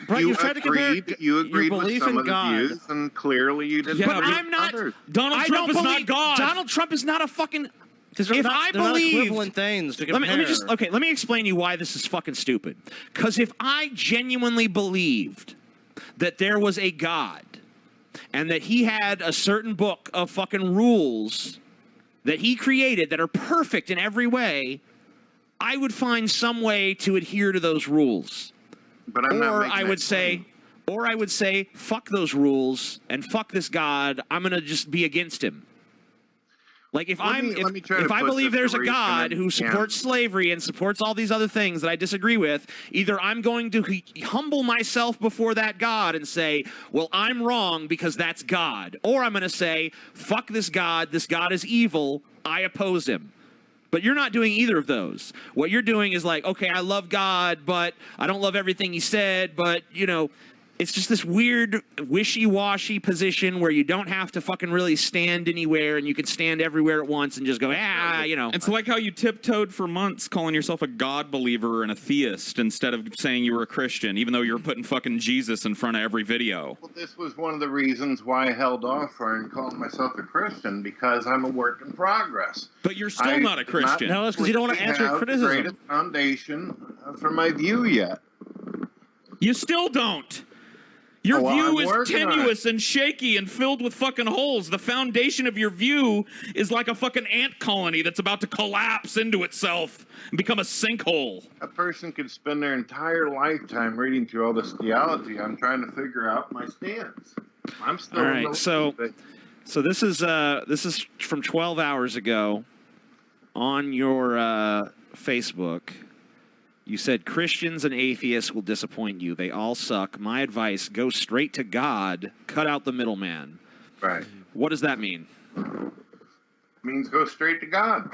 Brett, you you've tried to compare you agreed your with belief some in of the God. views, and clearly you didn't. Yeah, agree but with I'm not. others. Donald I Trump don't is not believe God. Donald Trump is not a fucking. Because If I they're not believed, equivalent things to let me compare. just let me explain to you why this is fucking stupid. Because if I genuinely believed that there was a God and that he had a certain book of fucking rules that he created that are perfect in every way, I would find some way to adhere to those rules. But I'm not Or making I that would say, fuck those rules and fuck this God. I'm gonna just be against him. Like if Let me try to if I put believe this there's to a reason God and- who supports slavery and supports all these other things that I disagree with, either I'm going to humble myself before that God and say, well, I'm wrong because that's God, or I'm going to say, fuck this God is evil, I oppose him. But you're not doing either of those. What you're doing is like, okay, I love God, but I don't love everything he said, but, you know, it's just this weird wishy-washy position where you don't have to fucking really stand anywhere and you can stand everywhere at once and just go, you know. It's like how you tiptoed for months calling yourself a God believer and a theist instead of saying you were a Christian, even though you were putting fucking Jesus in front of every video. Well, this was one of the reasons why I held off on calling myself a Christian, because I'm a work in progress. But you're still not a Christian. No, it's because you don't want to answer have criticism. the greatest foundation for my view yet. You still don't. Your Oh, view I'm is working on tenuous and shaky and filled with fucking holes. The foundation of your view is like a fucking ant colony that's about to collapse into itself and become a sinkhole. A person could spend their entire lifetime reading through all this theology. I'm trying to figure out my stance. I'm still. All right, so this is from 12 hours ago on your Facebook. You said Christians and atheists will disappoint you. They all suck. My advice, go straight to God. Cut out the middleman. Right. What does that mean? Means go straight to God.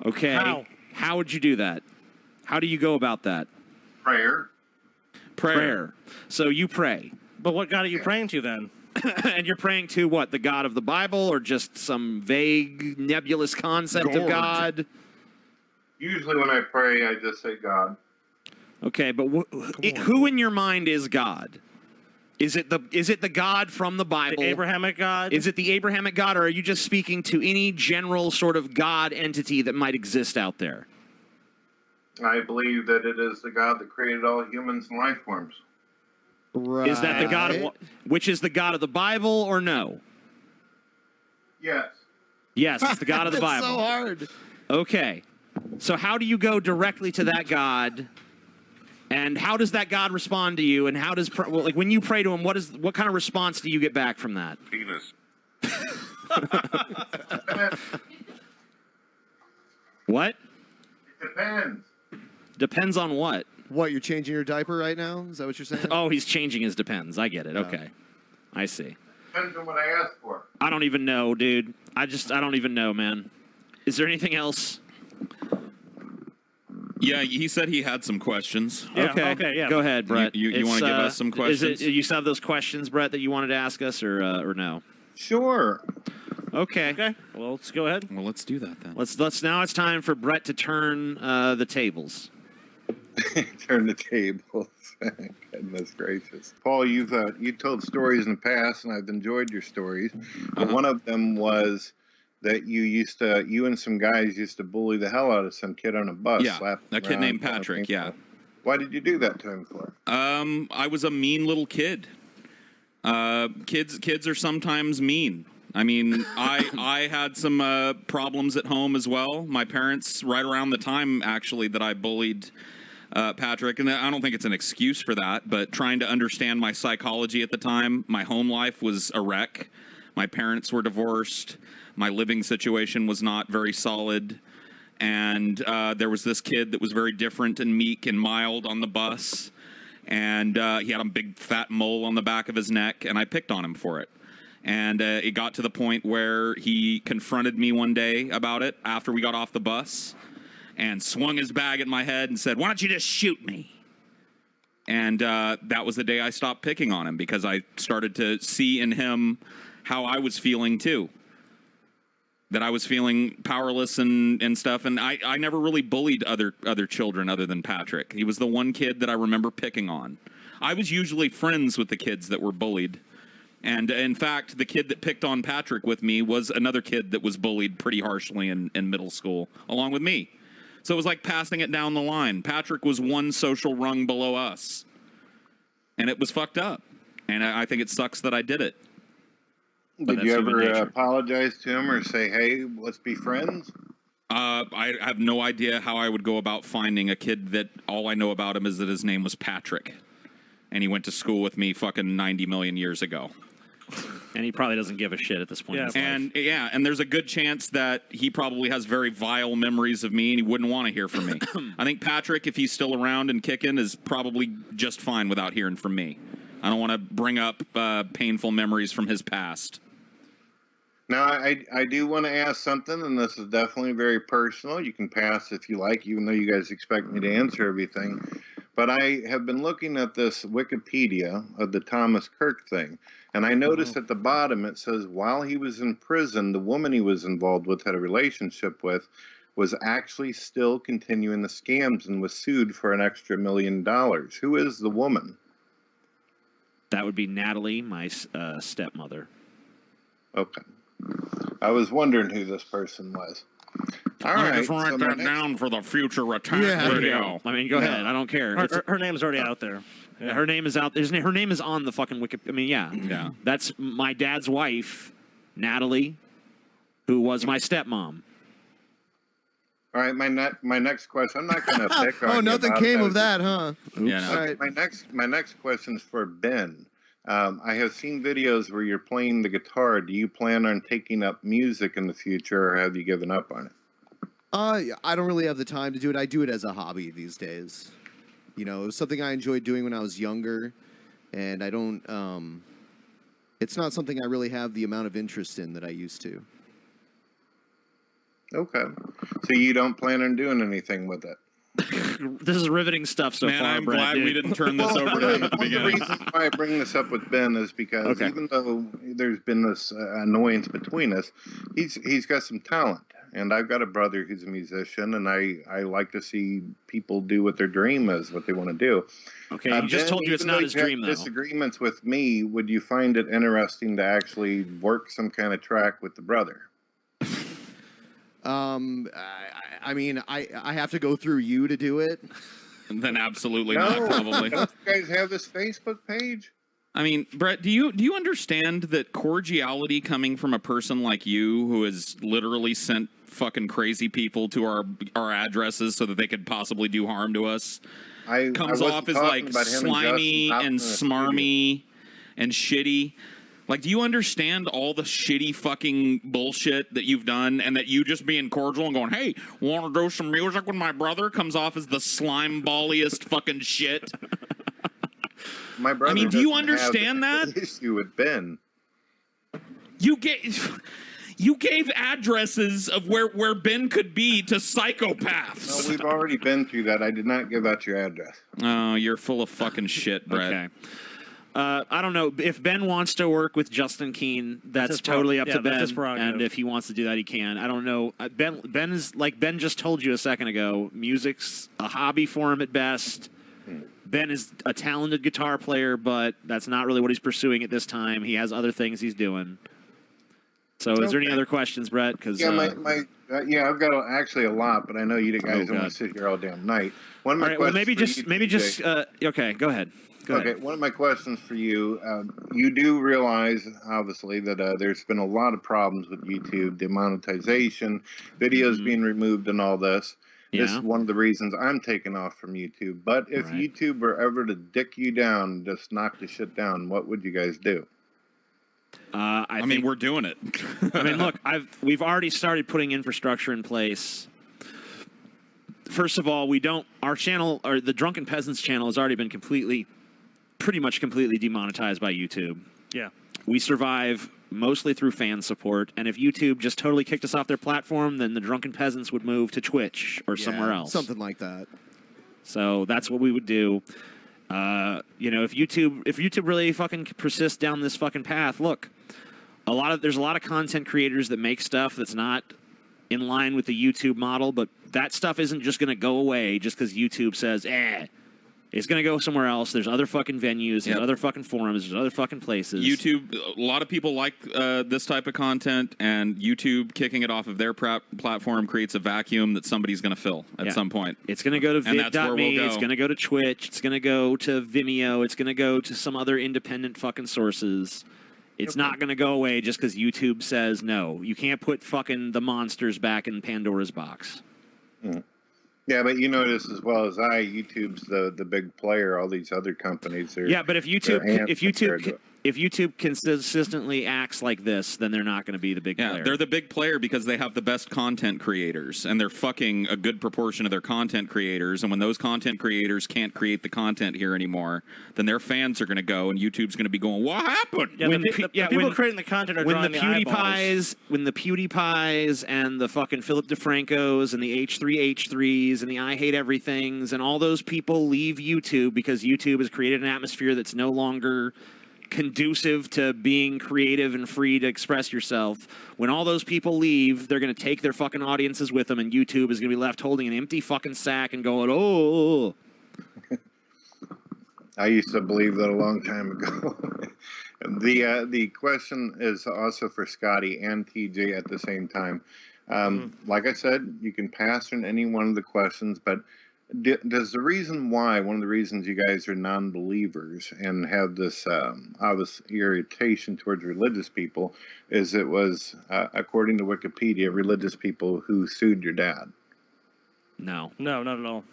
Okay. How would you do that? How do you go about that? Prayer. So you pray. But what God are you praying to then? And you're praying to what? The God of the Bible, or just some vague, nebulous concept of God? Usually when I pray, I just say God. Okay, but who in your mind is God? Is it the God from the Bible? The Abrahamic God? Is it the Abrahamic God, or are you just speaking to any general sort of God entity that might exist out there? I believe that it is the God that created all humans and life forms. Right. Is that the God of which is the God of the Bible, or no? Yes. Yes, it's the God of the That's Bible. so hard. Okay. So how do you go directly to that God? And how does that God respond to you? And how does when you pray to him, what kind of response do you get back from that? Penis. What? It depends. Depends on what? What, you're changing your diaper right now? Is that what you're saying? Oh, he's changing his depends. I get it. Okay. I see. Depends on what I ask for. I don't even know, dude. I don't even know, man. Is there anything else? Yeah, he said he had some questions. Yeah, okay. yeah. Go ahead, Brett. You want to give us some questions? You still have those questions, Brett, that you wanted to ask us, or no? Sure. Okay. Okay. Well, let's go ahead. Well, let's do that then. Let's now it's time for Brett to turn the tables. Turn the tables. Goodness gracious. Paul, you told stories in the past, and I've enjoyed your stories. But one of them was that you and some guys used to bully the hell out of some kid on a bus. Yeah, a kid named Patrick, yeah. Why did you do that to him for? I was a mean little kid. Kids are sometimes mean. I mean, I had some problems at home as well. My parents, right around the time, actually, that I bullied Patrick, and I don't think it's an excuse for that, but trying to understand my psychology at the time, my home life was a wreck. My parents were divorced. My living situation was not very solid. And there was this kid that was very different and meek and mild on the bus. And he had a big fat mole on the back of his neck, and I picked on him for it. And it got to the point where he confronted me one day about it after we got off the bus and swung his bag at my head and said, "Why don't you just shoot me?" And that was the day I stopped picking on him, because I started to see in him how I was feeling too. That I was feeling powerless and stuff. And I never really bullied other children other than Patrick. He was the one kid that I remember picking on. I was usually friends with the kids that were bullied. And in fact, the kid that picked on Patrick with me was another kid that was bullied pretty harshly in middle school, along with me. So it was like passing it down the line. Patrick was one social rung below us. And it was fucked up. And I think it sucks that I did it. Did you ever apologize to him or say, "Hey, let's be friends"? I have no idea how I would go about finding a kid that all I know about him is that his name was Patrick. And he went to school with me fucking 90 million years ago. And he probably doesn't give a shit at this point. And there's a good chance that he probably has very vile memories of me and he wouldn't want to hear from me. I think Patrick, if he's still around and kicking, is probably just fine without hearing from me. I don't want to bring up painful memories from his past. Now, I do want to ask something, and this is definitely very personal. You can pass if you like, even though you guys expect me to answer everything. But I have been looking at this Wikipedia of the Thomas Kirk thing, and I noticed at the bottom it says while he was in prison, the woman he was involved with, had a relationship with, was actually still continuing the scams and was sued for an extra $1 million. Who is the woman? That would be Natalie, my stepmother. Okay. I was wondering who this person was. All right. Just write that down for the future attack video. I mean, go ahead. I don't care. Her name's already out there. Yeah. Her name is out. Her name is on the fucking Wikipedia. I mean, yeah. That's my dad's wife, Natalie, who was my stepmom. All right, my next question. I'm not going to pick on. Oh, nothing came of that, huh? Yeah. All right. My next question is for Ben. I have seen videos where you're playing the guitar. Do you plan on taking up music in the future, or have you given up on it? I don't really have the time to do it. I do it as a hobby these days. You know, it was something I enjoyed doing when I was younger, and I don't. It's not something I really have the amount of interest in that I used to. Okay, so you don't plan on doing anything with it? This is riveting stuff so Man, far, I'm Brett, glad dude. we didn't turn this over to him at the One of the beginning. reasons why I bring this up with Ben is because even though there's been this annoyance between us, he's got some talent, and I've got a brother who's a musician, and I like to see people do what their dream is, what they want to do. Okay, he just Ben, told you it's even not though his you have dream, though. Disagreements with me, would you find it interesting to actually work some kind of track with the brother? I mean, I have to go through you to do it. And then absolutely No, not, probably. Don't you guys have this Facebook page? I mean, Brett, do you understand that cordiality coming from a person like you who has literally sent fucking crazy people to our addresses so that they could possibly do harm to us comes wasn't off as talking like about him and slimy Justin and Hoffman in the smarmy and shitty? Like, do you understand all the shitty fucking bullshit that you've done, and that you just being cordial and going, "Hey, want to do some music with my brother?" comes off as the slime balliest fucking shit? My brother. I mean, do you doesn't understand have that? Issue with Ben. You gave addresses of where Ben could be to psychopaths. No, we've already been through that. I did not give out your address. Oh, you're full of fucking shit, Brett. Okay. I don't know if Ben wants to work with Justin Keene. That's totally up to Ben. that's his prerogative. And if he wants to do that, he can. I don't know. Ben is like Ben just told you a second ago. Music's a hobby for him at best. Ben is a talented guitar player, but that's not really what he's pursuing at this time. He has other things he's doing. So, is there any other questions, Brett? Because Yeah, I've got actually a lot, but I know you guys don't want to sit here all damn night. One of my all right, well, questions maybe just okay. Go ahead. Okay, one of my questions for you, you do realize, obviously, that there's been a lot of problems with YouTube, demonetization, videos being removed and all this. This is one of the reasons I'm taking off from YouTube. But if YouTube were ever to dick you down, just knock the shit down, what would you guys do? I mean, we're doing it. I mean, look, we've already started putting infrastructure in place. First of all, our channel, or the Drunken Peasants channel, has already been pretty much completely demonetized by YouTube. Yeah. We survive mostly through fan support, and if YouTube just totally kicked us off their platform, then the Drunken Peasants would move to Twitch or somewhere else. Something like that. So that's what we would do. If YouTube really fucking persists down this fucking path, look, there's a lot of content creators that make stuff that's not in line with the YouTube model, but that stuff isn't just going to go away just because YouTube says, it's going to go somewhere else. There's other fucking venues, there's other fucking forums, there's other fucking places. YouTube, a lot of people like this type of content, and YouTube kicking it off of their platform creates a vacuum that somebody's going to fill at some point. It's going to go to vid.me, we'll it's going to go to Twitch, it's going to go to Vimeo, it's going to go to some other independent fucking sources. It's not going to go away just because YouTube says no. You can't put fucking the monsters back in Pandora's box. Yeah, but you know this as well as I. YouTube's the big player. All these other companies are. Yeah, but if YouTube consistently acts like this, then they're not going to be the big player. They're the big player because they have the best content creators, and they're fucking a good proportion of their content creators. And when those content creators can't create the content here anymore, then their fans are going to go, and YouTube's going to be going, "What happened?" Yeah, the people creating the content are drawing the eyeballs. When the PewDiePies and the fucking Philip DeFrancos and the H3H3s and the I Hate Everythings and all those people leave YouTube because YouTube has created an atmosphere that's no longer conducive to being creative and free to express yourself. When all those people leave, they're going to take their fucking audiences with them, and YouTube is going to be left holding an empty fucking sack and going, oh. I used to believe that a long time ago. The question is also for Scotty and TJ at the same time. Like I said, you can pass on any one of the questions, but does the reason why, one of the reasons you guys are non-believers and have this obvious irritation towards religious people is it was, according to Wikipedia, religious people who sued your dad? No, not at all.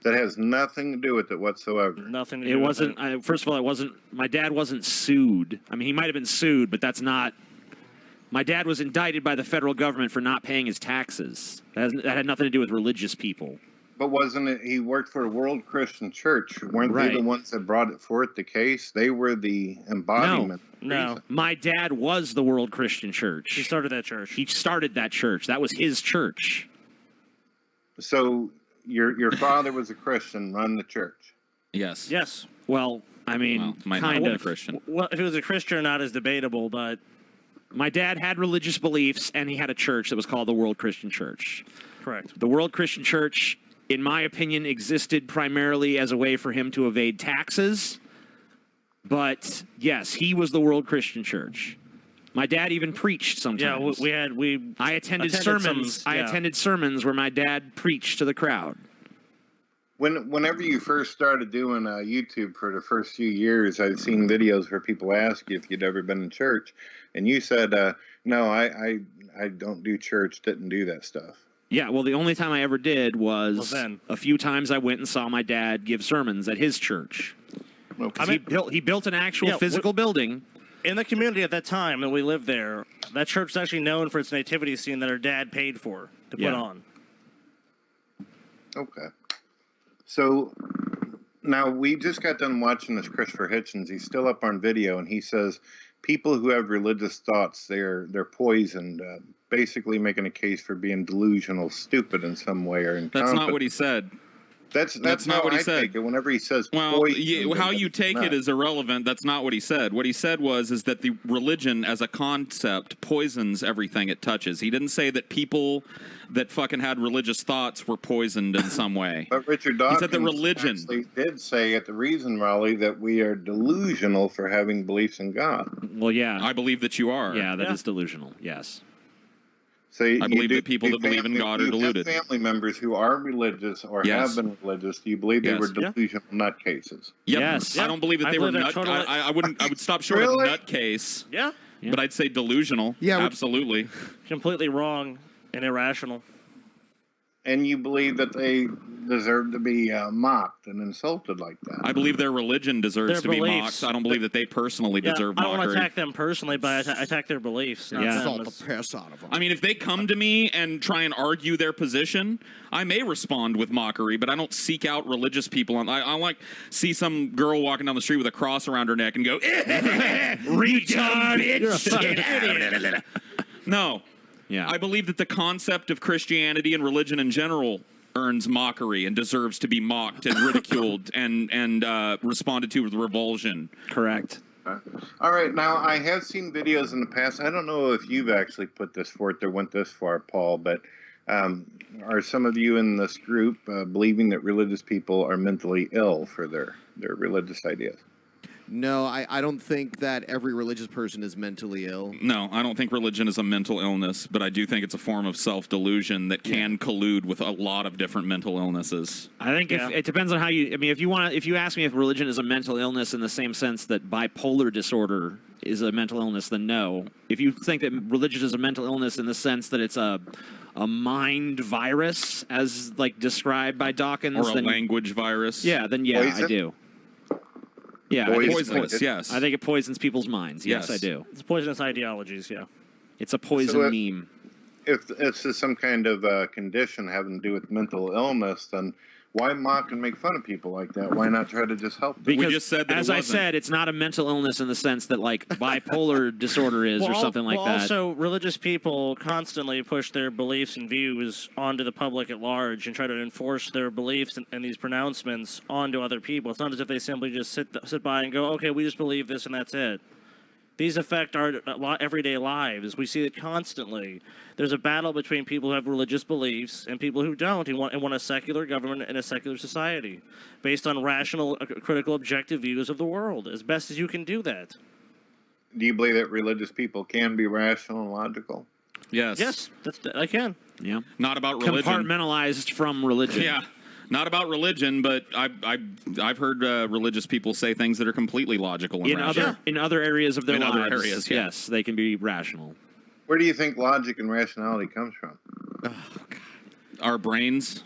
That has nothing to do with it whatsoever. Nothing to do with it. It wasn't, first of all, my dad wasn't sued. I mean, he might have been sued, but that's not. My dad was indicted by the federal government for not paying his taxes. That had nothing to do with religious people. But wasn't it, he worked for a World Christian Church. Weren't they the ones that brought it forth, the case? They were the embodiment. No. My dad was the World Christian Church. He started that church. He started that church. That was his church. So your father was a Christian, run the church. Yes. Yes. Well, I mean, might not kind be a of. Christian. Well, if it was a Christian or not is debatable, but My dad had religious beliefs, and he had a church that was called the World Christian Church. correct. The World Christian Church, in my opinion, existed primarily as a way for him to evade taxes. But yes, he was the World Christian Church. My dad even preached sometimes. Yeah, I attended attended sermons. some, I yeah. attended sermons where my dad preached to the crowd. Whenever you first started doing YouTube for the first few years, I've seen videos where people ask you if you'd ever been in church, and you said, "No, I don't do church. Didn't do that stuff." Yeah, well, the only time I ever did was then. a few times I went and saw my dad give sermons at his church. Okay. He built an actual Yeah, physical building. In the community at that time that we lived there, that church was actually known for its nativity scene that our dad paid for to put on. Okay. So now we just got done watching this Christopher Hitchens. He's still up on video, and he says people who have religious thoughts, they're poisoned, basically making a case for being delusional, stupid in some way, or incompetent. That's not what he said. That's not how what he I said. take it. Whenever he says Well, poison, how you take not. it is irrelevant. That's not what he said. What he said is that the religion as a concept poisons everything it touches. He didn't say that people that fucking had religious thoughts were poisoned in some way. But Richard Dawkins he said the religion actually did say at the Reason Rally that we are delusional for having beliefs in God. Well, yeah. I believe that you are. Yeah, that is delusional. Yes. So I believe that people that believe in God are deluded. You have family members who are religious or Yes. have been religious. Do you believe they Yes. were Yeah. delusional nutcases? Yep. Yes. I don't believe that I they were believe they're nut. totally- I wouldn't. I would stop short Really? of nutcase. Yeah. But I'd say delusional. Yeah, absolutely. Completely wrong and irrational. And you believe that they deserve to be mocked and insulted like that? I believe their religion deserves Their to be beliefs. mocked. I don't believe that they personally Yeah, deserve I don't want to mockery. attack them personally, but I attack their beliefs. not them. Insult the piss out of them. I mean, if they come to me and try and argue their position, I may respond with mockery, but I don't seek out religious people. I like see some girl walking down the street with a cross around her neck and go, retard, You're a fucking bitch. No. Yeah. I believe that the concept of Christianity and religion in general earns mockery and deserves to be mocked and ridiculed and responded to with revulsion. Correct. All right, now I have seen videos in the past. I don't know if you've actually put this forth or went this far, Paul, but are some of you in this group believing that religious people are mentally ill for their religious ideas? No, I don't think that every religious person is mentally ill. No, I don't think religion is a mental illness, but I do think it's a form of self-delusion that can collude with a lot of different mental illnesses. I think if it depends on how you. I mean, if you ask me if religion is a mental illness in the same sense that bipolar disorder is a mental illness, then no. If you think that religion is a mental illness in the sense that it's a mind virus, as like described by Dawkins, Or a then, language virus. yeah, then yeah, Poison? I do. Yeah, I think it's Poisonous, yes. I think it poisons people's minds. Yes, Yes. I do. It's poisonous ideologies, yeah. It's a poison So meme. If this is some kind of condition having to do with mental illness, then why mock and make fun of people like that? Why not try to just help them? Because, just said that it as I wasn't. said, it's not a mental illness in the sense that like bipolar disorder is or something like that. Also, religious people constantly push their beliefs and views onto the public at large and try to enforce their beliefs and these pronouncements onto other people. It's not as if they simply just sit by and go, okay, we just believe this and that's it. These affect our everyday lives. We see it constantly. There's a battle between people who have religious beliefs and people who don't, and want a secular government and a secular society based on rational, critical, objective views of the world, as best as you can do that. Do you believe that religious people can be rational and logical? Yes. Yes, I can. Yeah. Not about religion. Compartmentalized from religion. Yeah. Not about religion, but I've heard religious people say things that are completely logical and rational. In other areas of their In lives. other areas, yeah. Yes, they can be rational. Where do you think logic and rationality comes from? Our brains.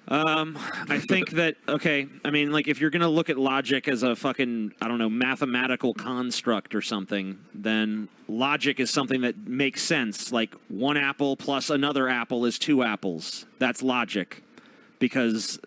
I think that, okay, I mean, like, if you're going to look at logic as a fucking, I don't know, mathematical construct or something, then logic is something that makes sense. Like, one apple plus another apple is two apples. That's logic. Because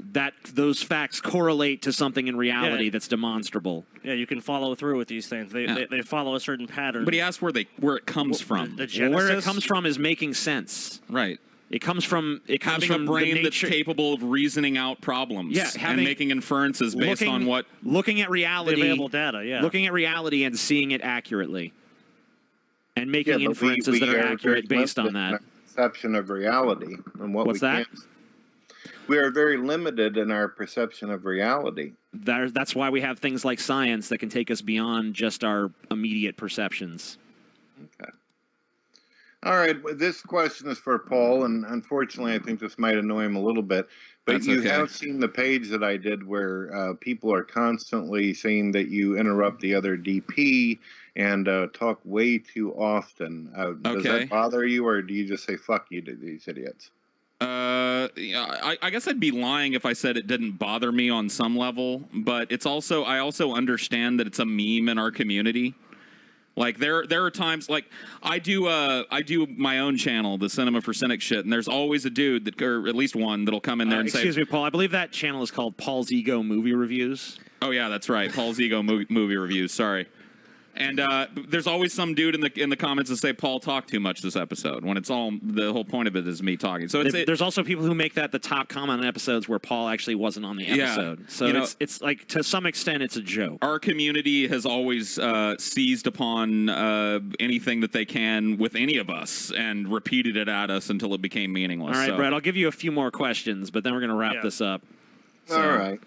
those facts correlate to something in reality that's demonstrable. Yeah, you can follow through with these things. They follow a certain pattern. But he asked where it comes from. The Well, where it genesis? comes from is making sense. Right. It comes from having a brain that's capable of reasoning out problems. Yeah, and making inferences based on what looking at reality, the available data. Yeah, looking at reality and seeing it accurately, and making but inferences that are accurate based on that. Perception of reality and what What's we that? can't. We are very limited in our perception of reality. That's why we have things like science that can take us beyond just our immediate perceptions. Okay. All right. This question is for Paul, and unfortunately, I think this might annoy him a little bit. But That's you okay. have seen the page that I did where people are constantly saying that you interrupt the other DP and talk way too often. Does that bother you, or do you just say "fuck you" to these idiots? Yeah, I guess I'd be lying if I said it didn't bother me on some level, but it's also I also understand that it's a meme in our community. Like there are times like I do my own channel, the Cinema for Cynics shit, and there's always a dude that, or at least one, that'll come in there and say, "Excuse me, Paul. I believe that channel is called Paul's Ego Movie Reviews." Oh yeah, that's right, Paul's Ego Movie Reviews. Sorry. And there's always some dude in the comments that say Paul talked too much this episode, when it's all the whole point of it is me talking. So there's also people who make that the top comment on episodes where Paul actually wasn't on the episode. Yeah, so it's like to some extent it's a joke. Our community has always seized upon anything that they can with any of us and repeated it at us until it became meaningless. All right, Brett, I'll give you a few more questions, but then we're going to wrap this up. So, all right.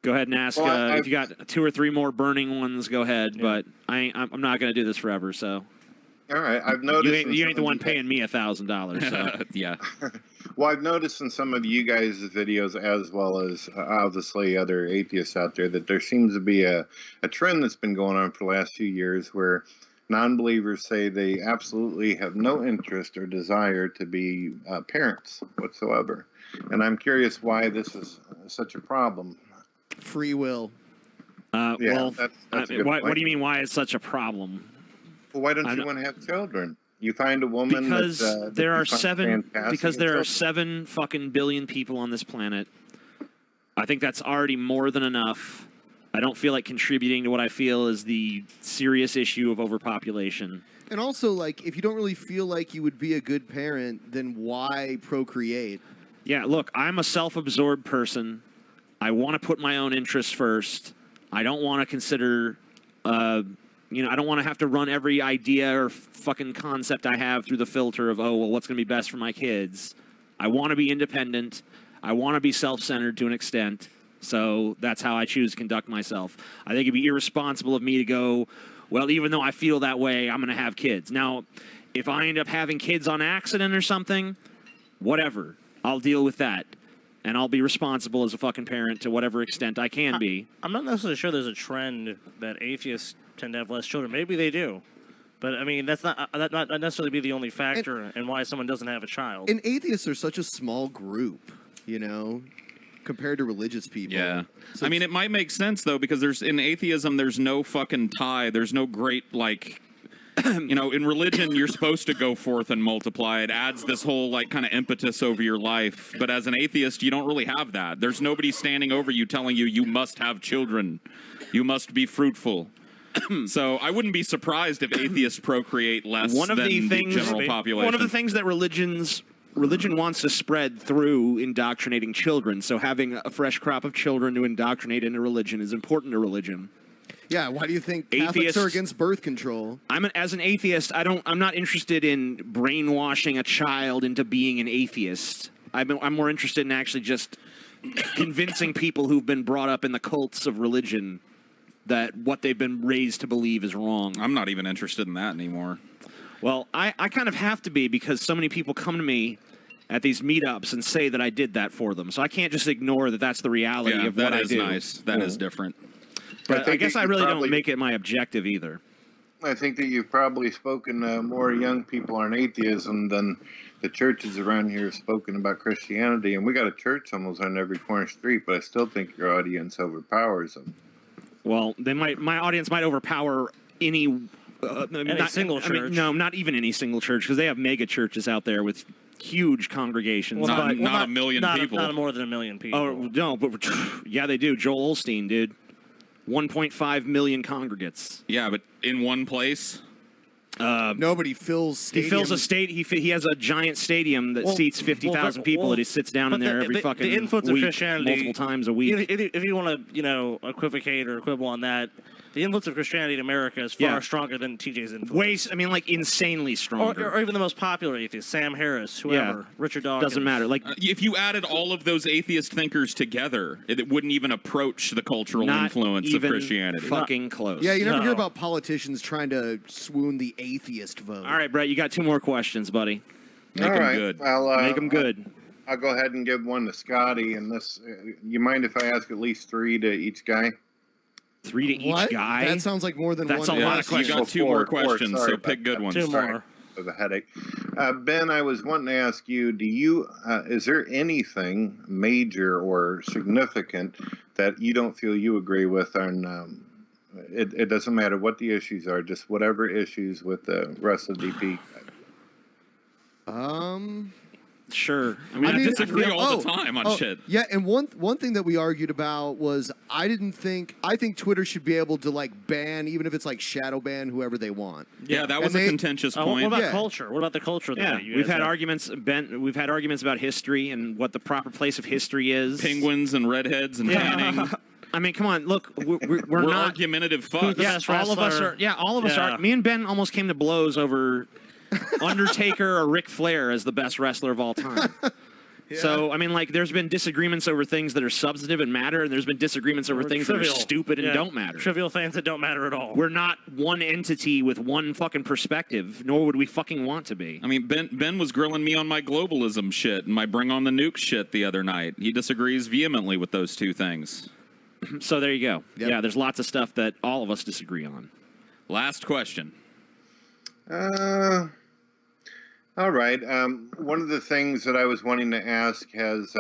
Go ahead and ask if you got 2 or 3 more burning ones. Go ahead, but I'm not going to do this forever. So, all right, I've noticed you ain't the one paying me $1,000. So, yeah. Well, I've noticed in some of you guys' videos, as well as obviously other atheists out there, that there seems to be a trend that's been going on for the last few years where non-believers say they absolutely have no interest or desire to be parents whatsoever. And I'm curious why this is such a problem. Free will. That's what do you mean? Why it's such a problem? Well, why don't you want to have children? You find a woman because there are 7 7 fucking billion people on this planet. I think that's already more than enough. I don't feel like contributing to what I feel is the serious issue of overpopulation. And also, like, if you don't really feel like you would be a good parent, then why procreate? Yeah, look, I'm a self-absorbed person. I want to put my own interests first. I don't want to consider, I don't want to have to run every idea or fucking concept I have through the filter of, what's going to be best for my kids. I want to be independent. I want to be self-centered to an extent. So that's how I choose to conduct myself. I think it'd be irresponsible of me to go, well, even though I feel that way, I'm going to have kids. Now, if I end up having kids on accident or something, whatever. I'll deal with that. And I'll be responsible as a fucking parent to whatever extent I can be. I'm not necessarily sure there's a trend that atheists tend to have less children. Maybe they do. But, I mean, that not necessarily be the only factor in why someone doesn't have a child. And atheists are such a small group, compared to religious people. Yeah. So I mean, it might make sense, though, because in atheism, there's no fucking tie. There's no great, like... in religion, you're supposed to go forth and multiply. It adds this whole, like, kind of impetus over your life. But as an atheist, you don't really have that. There's nobody standing over you telling you must have children. You must be fruitful. So I wouldn't be surprised if atheists procreate less than the general population. One of the things that religion wants to spread through indoctrinating children. So having a fresh crop of children to indoctrinate into religion is important to religion. Yeah, why do you think Catholics are against birth control? As an atheist, I'm not interested in brainwashing a child into being an atheist. I'm more interested in actually just convincing people who've been brought up in the cults of religion that what they've been raised to believe is wrong. I'm not even interested in that anymore. Well, I kind of have to be because so many people come to me at these meetups and say that I did that for them. So I can't just ignore that that's the reality of what I do. That is nice. That is different. But I guess I really don't make it my objective either. I think that you've probably spoken more young people on atheism than the churches around here have spoken about Christianity. And we got a church almost on every corner street, but I still think your audience overpowers them. Well, my audience might overpower any single church. No, not even any single church, because they have mega churches out there with huge congregations. Not a million people. Not more than a million people. Oh, no, but yeah, they do. Joel Osteen, dude. 1.5 million congregates. Yeah, but in one place? Nobody fills stadiums. He fills a state. He has a giant stadium that seats 50,000 people that he sits down in there every fucking the influence week, of Christianity, multiple times a week. If you want to, equivocate or quibble on that, the influence of Christianity in America is far stronger than TJ's influence. Insanely stronger. Or even the most popular atheist, Sam Harris, whoever, Richard Dawkins. Doesn't matter. Like if you added all of those atheist thinkers together, it wouldn't even approach the cultural influence of Christianity. Fucking close. Yeah, you never hear about politicians trying to swoon the atheist vote. All right, Brett, you got 2 more questions, buddy. All right. Well, Make them good. I'll go ahead and give one to Scotty, and this. You mind if I ask at least 3 to each guy? 3 to each What? guy? That sounds like more than That's one. a lot of questions. You got 2 more questions, sorry so pick good ones. 2 more. Of a headache. Ben, I was wanting to ask you, is there anything major or significant that you don't feel you agree with on, it doesn't matter what the issues are, just whatever issues with the rest of DP? Sure. I disagree all the time on shit. Yeah, and one thing that we argued about was I think Twitter should be able to like ban, even if it's like shadow ban whoever they want. Yeah, that was a contentious point. What about culture? What about the culture? Yeah, that you we've guys had have? arguments. We've had arguments about history and what the proper place of history is. Penguins and redheads and tanning. I mean, come on, look, we're not argumentative fucks. Yes, all of us are. Yeah, all of us Yeah. are. Me and Ben almost came to blows over Undertaker or Ric Flair as the best wrestler of all time. So, I mean, like, there's been disagreements over things that are substantive and matter, and there's been disagreements over things that are stupid and don't matter. Trivial things that don't matter at all. We're not one entity with one fucking perspective, nor would we fucking want to be. I mean, Ben was grilling me on my globalism shit and my bring on the nuke shit the other night. He disagrees vehemently with those 2 things. So there you go. Yep. Yeah, there's lots of stuff that all of us disagree on. Last question. All right. One of the things that I was wanting to ask, has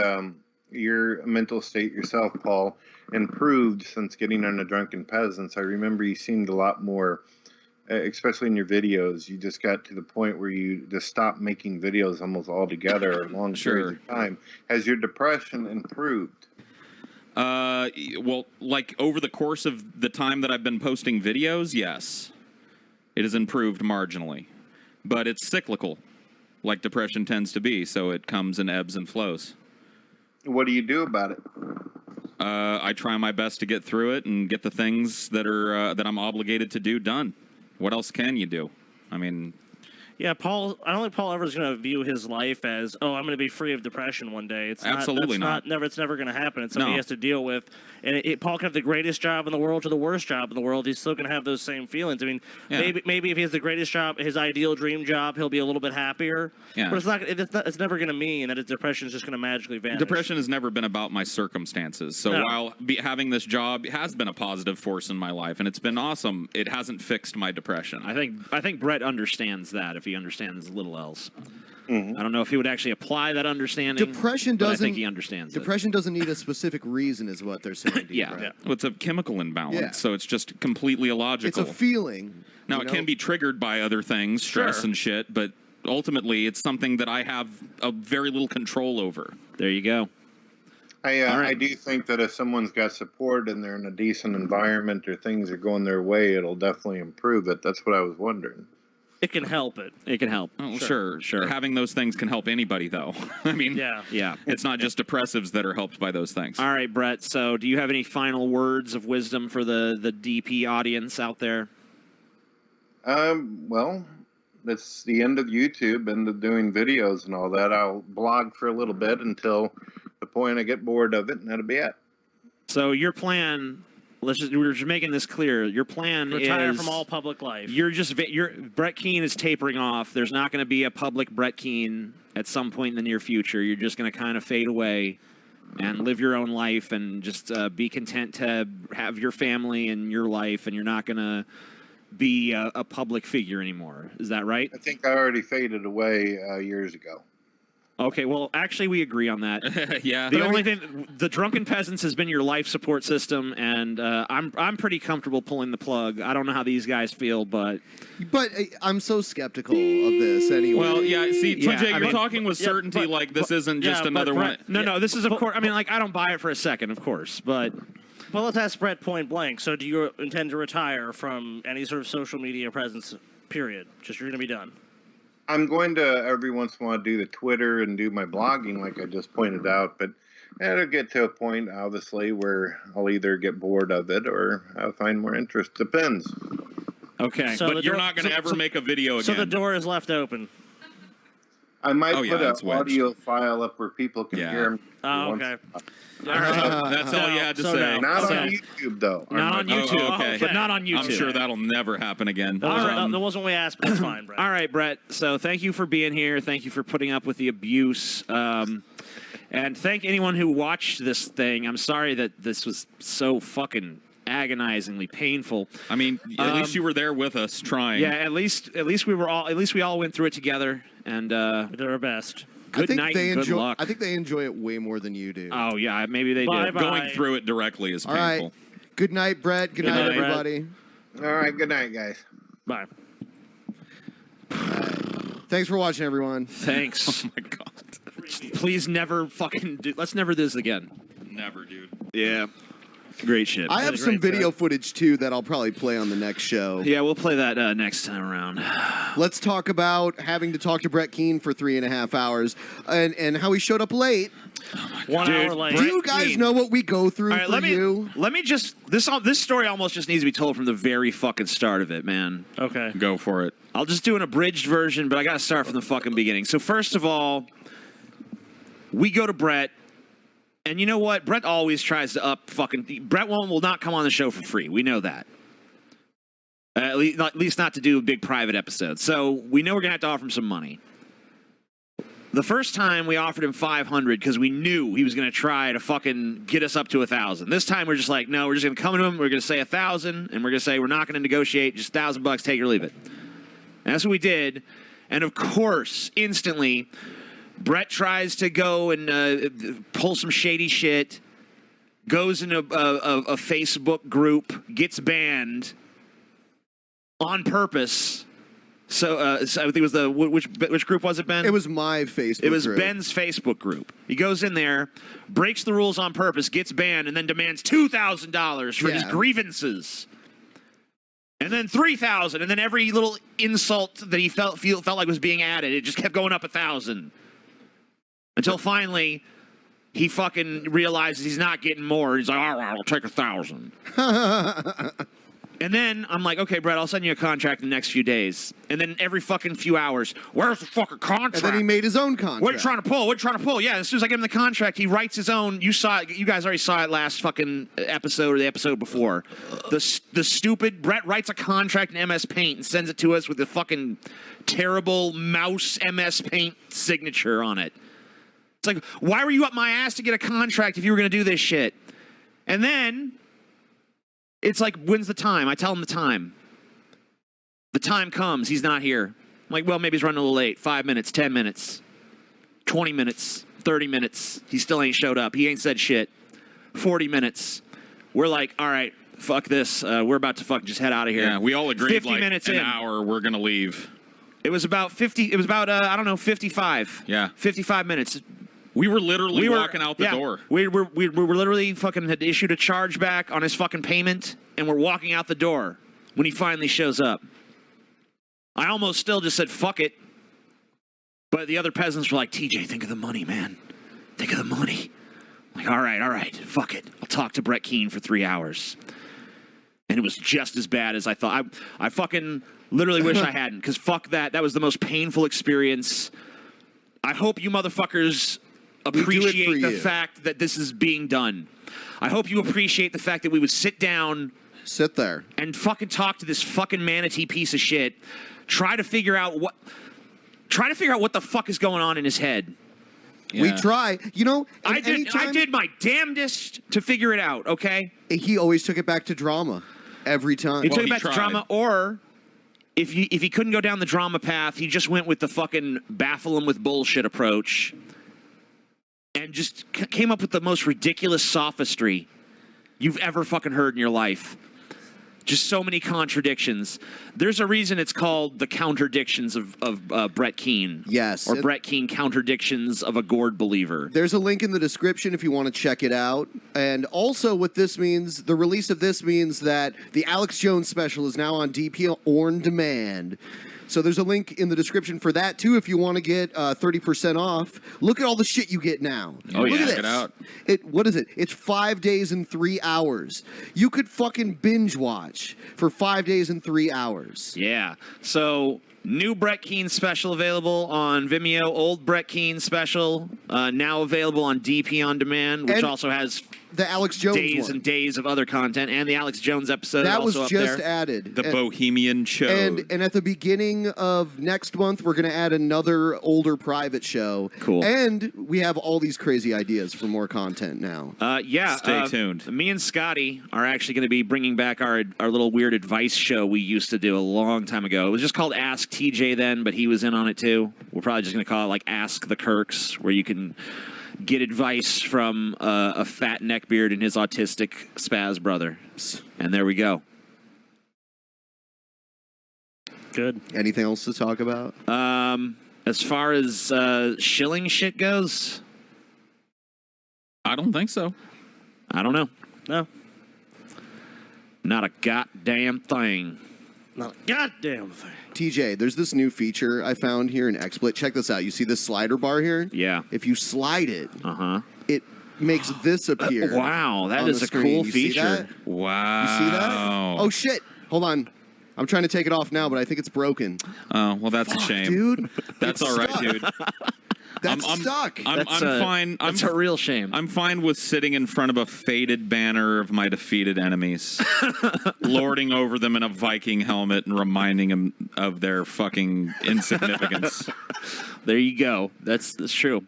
your mental state yourself, Paul, improved since getting on the Drunken Peasants? I remember you seemed a lot more, especially in your videos, you just got to the point where you just stopped making videos almost altogether a long period of time. Has your depression improved? Well, like over the course of the time that I've been posting videos, yes. It has improved marginally. But it's cyclical, like depression tends to be, so it comes in ebbs and flows. What do you do about it? I try my best to get through it and get the things that are that I'm obligated to do done. What else can you do? I mean... Yeah, Paul. I don't think Paul ever is going to view his life as, "Oh, I'm going to be free of depression one day." It's absolutely not. It's never going to happen. It's something he has to deal with. And Paul can have the greatest job in the world to the worst job in the world. He's still going to have those same feelings. I mean, maybe if he has the greatest job, his ideal dream job, he'll be a little bit happier. Yeah. But it's not. It's never going to mean that his depression is just going to magically vanish. Depression has never been about my circumstances. So while having this job has been a positive force in my life, and it's been awesome, it hasn't fixed my depression. I think Brett understands that if he understands little else. I don't know if he would actually apply that understanding. Depression but doesn't. I think he understands it. Depression doesn't need a specific reason, is what they're saying. To you, right? Well, it's a chemical imbalance, Yeah. so it's just completely illogical. It's a feeling. Now, it can be triggered by other things, stress and shit, but ultimately it's something that I have a very little control over. There you go. I do think that if someone's got support and they're in a decent environment or things are going their way, it'll definitely improve it. That's what I was wondering. It can help it. It can help. Oh, sure. Having those things can help anybody, though. I mean, yeah. It's not just depressives that are helped by those things. All right, Brett. So, do you have any final words of wisdom for the DP audience out there? Well, that's the end of YouTube and of doing videos and all that. I'll blog for a little bit until the point I get bored of it, and that'll be it. So, your plan. We're just making this clear. Your plan Retire is from all public life. Brett Keane is tapering off. There's not going to be a public Brett Keane at some point in the near future. You're just going to kind of fade away and live your own life and just be content to have your family and your life, and you're not going to be a public figure anymore. Is that right? I think I already faded away years ago. Okay, well, actually, we agree on that. Yeah. The only thing, the Drunken Peasants has been your life support system, and I'm pretty comfortable pulling the plug. I don't know how these guys feel, but I'm so skeptical of this anyway. Well, yeah. See, TJ, you're talking with certainty, like this isn't just another one. No, this is of course. I mean, like I don't buy it for a second, of course, but. Well, let's ask Brett point blank. So, do you intend to retire from any sort of social media presence Period. Just you're going to be done. I'm going to every once in a while do the Twitter and do my blogging, like I just pointed out, but it'll get to a point, obviously, where I'll either get bored of it or I'll find more interest. Depends. Okay, So but you're not going to ever make a video again. So the door is left open. I might Oh, yeah, put it's an wedged. audio file up where people can hear me. Oh, okay. That's all you had to say. Not on YouTube, though. Not on YouTube, okay. but not on YouTube. I'm sure that'll never happen again. That wasn't what we asked, but that's fine, Brett. All right, Brett. So thank you for being here. Thank you for putting up with the abuse. And thank anyone who watched this thing. I'm sorry that this was so fucking agonizingly painful. I mean, at least you were there with us trying. Yeah, at least we all went through it together, and we did our best. Good night and good luck. I think they enjoy it way more than you do. Oh yeah, maybe they do. Bye-bye. Going through it directly is All painful. right. Good night, Brett. Good night, everybody. All right, good night, guys. Bye. Thanks for watching, everyone. Thanks. Oh my god. Please never fucking do. Let's never do this again. Never, dude. Yeah. Great shit. I have some video footage too that I'll probably play on the next show. Yeah, we'll play that next time around. Let's talk about having to talk to Brett Keane for 3.5 hours and how he showed up late. 1 hour late. Do you guys know what we go through All right, for you? let me just this story almost just needs to be told from the very fucking start of it, man. Okay. Go for it. I'll just do an abridged version, but I got to start from the fucking beginning. So first of all, we go to Brett. And you know what? Brett always tries to Brett will not come on the show for free. We know that. At least not to do a big private episode. So we know we're going to have to offer him some money. The first time we offered him $500 because we knew he was going to try to fucking get us up to $1,000. This time we're just like, no, we're just going to come to him. We're going to say $1,000, and we're going to say we're not going to negotiate. Just $1,000, take it or leave it. And that's what we did. And of course, instantly, Brett tries to go and pull some shady shit, goes in a Facebook group, gets banned on purpose. So, so I think it was which group was it, Ben? It was my Facebook It was group. Ben's Facebook group. He goes in there, breaks the rules on purpose, gets banned, and then demands $2,000 for his grievances. And then $3,000, and then every little insult that he felt like was being added, it just kept going up 1,000. Until finally, he fucking realizes he's not getting more. He's like, all right, I'll take 1,000. And then I'm like, okay, Brett, I'll send you a contract in the next few days. And then every fucking few hours, where's the fucking contract? And then he made his own contract. What are you trying to pull? What are you trying to pull? Yeah, as soon as I give him the contract, he writes his own. You guys already saw it last fucking episode or the episode before. The stupid Brett writes a contract in MS Paint and sends it to us with the fucking terrible mouse MS Paint signature on it. It's like, why were you up my ass to get a contract if you were going to do this shit? And then it's like, when's the time? I tell him the time. The time comes. He's not here. I'm like, well, maybe he's running a little late. 5 minutes, 10 minutes, 20 minutes, 30 minutes. He still ain't showed up. He ain't said shit. 40 minutes. We're like, all right, fuck this. We're about to fucking just head out of here. Yeah, we all agreed 50 like minutes an in. hour we're going to leave. It was about 50. It was about, I don't know, 55. Yeah. 55 minutes. We were literally walking out the door. We were literally fucking had issued a chargeback on his fucking payment, and we're walking out the door when he finally shows up. I almost still just said, fuck it. But the other peasants were like, TJ, think of the money, man. Think of the money. I'm like, all right, fuck it. I'll talk to Brett Keane for 3 hours. And it was just as bad as I thought. I fucking literally wish I hadn't, because fuck that. That was the most painful experience. I hope you motherfuckers appreciate the fact that this is being done. I hope you appreciate the fact that we would sit there, and fucking talk to this fucking manatee piece of shit. Try to figure out what the fuck is going on in his head. Yeah. We try. You know, I did my damnedest to figure it out, okay? He always took it back to drama every time. He took it back to drama, or if he couldn't go down the drama path, he just went with the fucking baffle him with bullshit approach. And just came up with the most ridiculous sophistry you've ever fucking heard in your life. Just so many contradictions. There's a reason it's called the Counterdictions of Brett Keane. Yes. Or Brett Keane Counterdictions of a Gourd Believer. There's a link in the description if you want to check it out. And also what this means, the release of this means that the Alex Jones special is now on DP on demand. So there's a link in the description for that, too, if you want to get 30% off. Look at all the shit you get now. Oh, Look yeah, at this. check it out. What is it? It's 5 days and 3 hours. You could fucking binge watch for 5 days and 3 hours. Yeah. So, new Brett Keane special available on Vimeo. Old Brett Keane special now available on DP On Demand, which And also has the Alex Jones days one. and days of other content, and the Alex Jones episode That was also up just there. added. The Bohemian Show. And at the beginning of next month, we're going to add another older private show. Cool. And we have all these crazy ideas for more content now. Stay tuned. Me and Scotty are actually going to be bringing back our little weird advice show we used to do a long time ago. It was just called Ask TJ then, but he was in on it too. We're probably just going to call it like Ask the Kirks, where you can get advice from a fat neckbeard and his autistic spaz brother. And there we go. Good. Anything else to talk about? As far as shilling shit goes, I don't think so. I don't know. No. Not a goddamn thing. Not a goddamn thing. TJ, there's this new feature I found here in XSplit. Check this out. You see this slider bar here? Yeah. If you slide it, Uh-huh. it makes this appear. Wow, that on is the a screen. cool You see feature. that? Wow. You see that? Oh, shit. Hold on. I'm trying to take it off now, but I think it's broken. Oh, well, that's a shame. Dude. That's It's all right, stuck. dude. That's I'm stuck. I'm fine. That's a real shame. I'm fine with sitting in front of a faded banner of my defeated enemies, lording over them in a Viking helmet and reminding them of their fucking insignificance. There you go. That's true.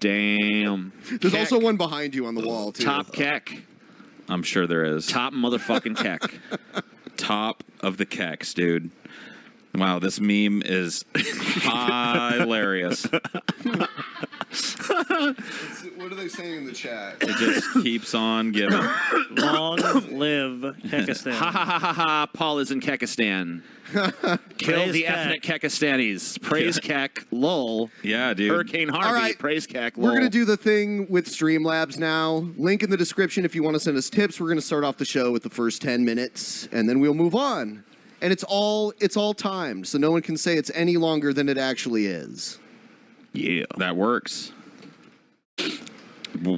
Damn. There's Keck. also one behind you on the wall, too. Top Keck. I'm sure there is. Top motherfucking Keck. Top of the kecks, dude. Wow, this meme is hilarious. What are they saying in the chat? It just keeps on giving. Long live Kekistan. Ha ha ha ha ha. Paul is in Kekistan. Kill Praise the Kek. ethnic Kekistanis. Praise Kek. Lol. Yeah, dude. Hurricane Harvey. All right. Praise Kek. Lol. We're going to do the thing with Streamlabs now. Link in the description if you want to send us tips. We're going to start off the show with the first 10 minutes, and then we'll move on. And it's all timed, so no one can say it's any longer than it actually is. Yeah, that works. You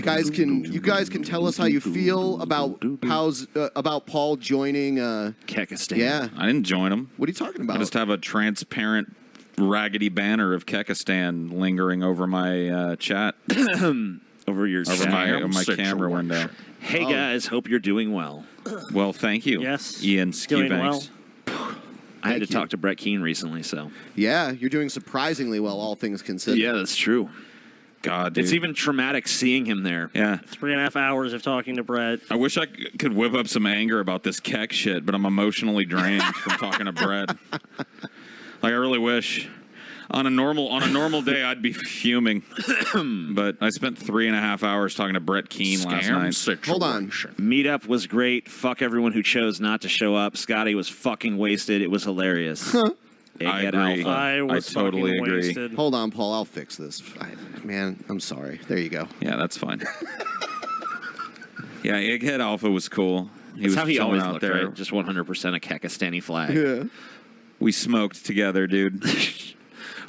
guys can tell us how you feel about Paul joining Kekistan. Yeah. I didn't join him. What are you talking about? I just have a transparent, raggedy banner of Kekistan lingering over my chat. Over your over my situation. camera window. Hey guys, hope you're doing well. Well, thank you. Yes. Ian Doing Skibanks. I had to you. talk to Brett Keane recently, so Yeah, you're doing surprisingly well, all things considered. yeah, that's true. God, dude. It's even traumatic seeing him there. Yeah. 3.5 hours of talking to Brett. I wish I could whip up some anger about this Keck shit, but I'm emotionally drained from talking to Brett. Like, I really wish. On a normal day, I'd be fuming. But I spent 3.5 hours talking to Brett Keane last night. Hold on. Meetup was great. Fuck everyone who chose not to show up. Scotty was fucking wasted. It was hilarious. I Egghead agree. Alpha. I was totally fucking agree. wasted. Hold on, Paul. I'll fix this. Man, I'm sorry. There you go. Yeah, that's fine. Yeah, Egghead Alpha was cool. That's how he chilling always out looked, there. right? Just 100% a Kekistani flag. Yeah. We smoked together, dude.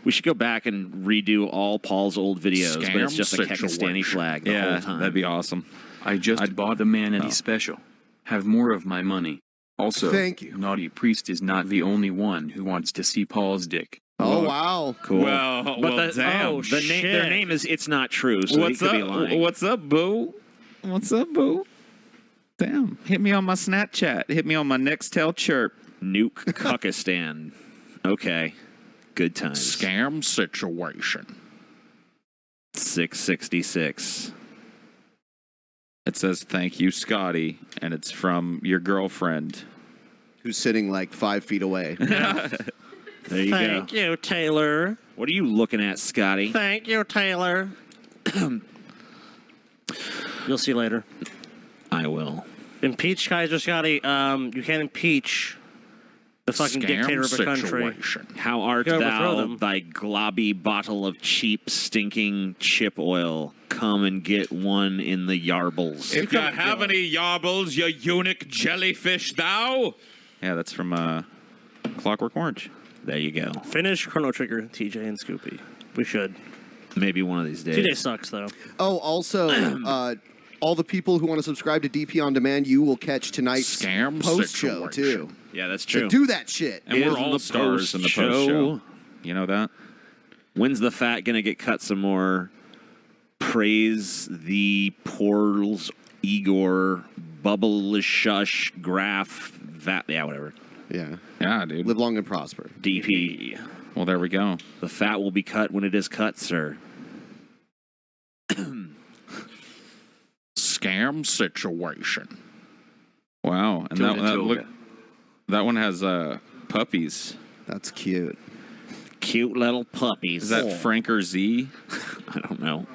We should go back and redo all Paul's old videos, but it's just a Kekistani flag the whole time. That'd be awesome. I just bought the Manatee special. Have more of my money. Also, Thank you. Naughty Priest is not the only one who wants to see Paul's dick. Oh, wow. Cool. Well, But damn. their name is It's Not True, so What's he could be up? lying. What's up, boo? What's up, boo? Damn. Hit me on my Snapchat. Hit me on my Nextel chirp. Nuke Kekistan. Okay. Good times. Scam situation. 666. It says, thank you, Scotty. And it's from your girlfriend. Who's sitting like 5 feet away. There you Thank go. you, Taylor. What are you looking at, Scotty? Thank you, Taylor. You'll see later. I will. Impeach Kaiser Scotty. You can't impeach the fucking dictator of a country. How art You gotta overthrow thou, them. thy globby bottle of cheap, stinking chip oil? Come and get one in the yarbles. If you have any yarbles, you eunuch jellyfish, thou. Yeah, that's from Clockwork Orange. There you go. Finish Chrono Trigger, TJ and Scoopy. We should. Maybe one of these days. TJ sucks, though. Oh, also, all the people who want to subscribe to DP On Demand, you will catch tonight's post-show, too. Yeah, that's So true. do that shit. And we're all stars in the post show. You know that? When's the fat gonna get cut some more? Praise the Porls, Igor, Bubble Shush, Graph, that, yeah, whatever. Yeah. Yeah, dude. Live long and prosper. DP. Well, there we go. The fat will be cut when it is cut, sir. Scam situation. Wow. And Tilda, that Tilda. look, that one has puppies. That's cute. Cute little puppies. Is that Frank or Z? I don't know.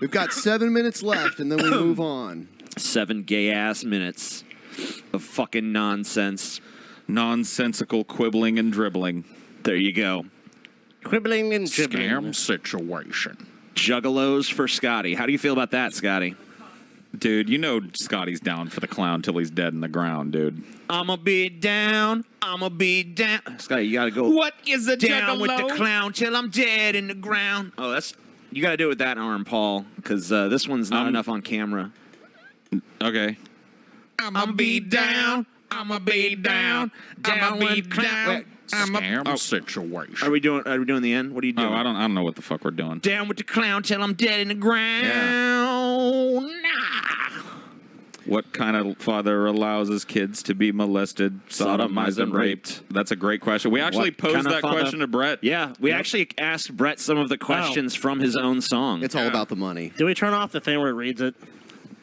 We've got 7 minutes left, and then we move on. 7 gay-ass minutes of fucking nonsense. Nonsensical quibbling and dribbling. There you go. Quibbling and dribbling. Scam situation. Juggalos for Scotty. How do you feel about that, Scotty? Dude, you know Scotty's down for the clown till he's dead in the ground, dude. I'ma be down. I'ma be down. Scotty, you gotta go. What is a down juggalo? with the clown till I'm dead in the ground? Oh, that's you gotta do it with that arm, Paul, because this one's not enough on camera. Okay. I'ma be down. I'ma be down. Down with clown. Scam situation. Are we doing the end? What are you doing? Oh, I don't know what the fuck we're doing. Down with the clown till I'm dead in the ground. What kind of father allows his kids to be molested, sodomized, and raped? That's a great question. We actually What posed kind of that father- question to Brett. Yeah, we actually asked Brett some of the questions from his own song. It's all about the money. Do we turn off the thing where it reads it?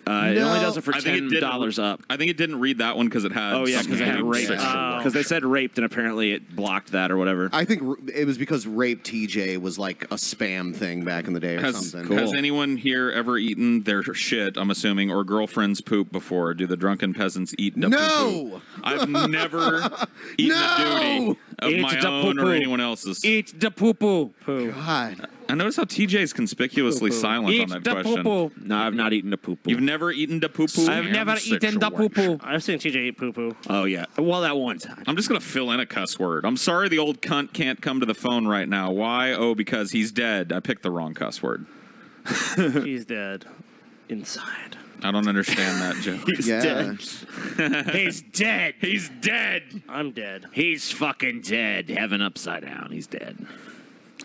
It only does it for I think it $10 up. I think it didn't read that one because it had. Oh yeah, because it had scam raped. situation. Because they said raped, and apparently it blocked that or whatever. I think it was because Rape TJ was like a spam thing back in the day or something. Has anyone here ever eaten their shit, I'm assuming, or girlfriend's poop before? Do the drunken peasants eat the No! poo? I've never eaten a duty of Eat my the own or poo-poo. anyone else's. Eat the poo-poo. God. I notice how TJ is conspicuously silent Eat on that the question. poo-poo. No, I've not eaten the poo-poo. You've never eaten the poo-poo? I've never eaten the poo-poo. I've seen TJ eat poo-poo. Oh, yeah. Well, that one time. I'm just going to fill in a cuss word. I'm sorry the old cunt can't come to the phone right now. Why? Oh, because he's dead. I picked the wrong cuss word. He's dead. Inside. I don't understand that joke. He's dead. He's dead. He's dead. I'm dead. He's fucking dead. Heaven upside down. He's dead.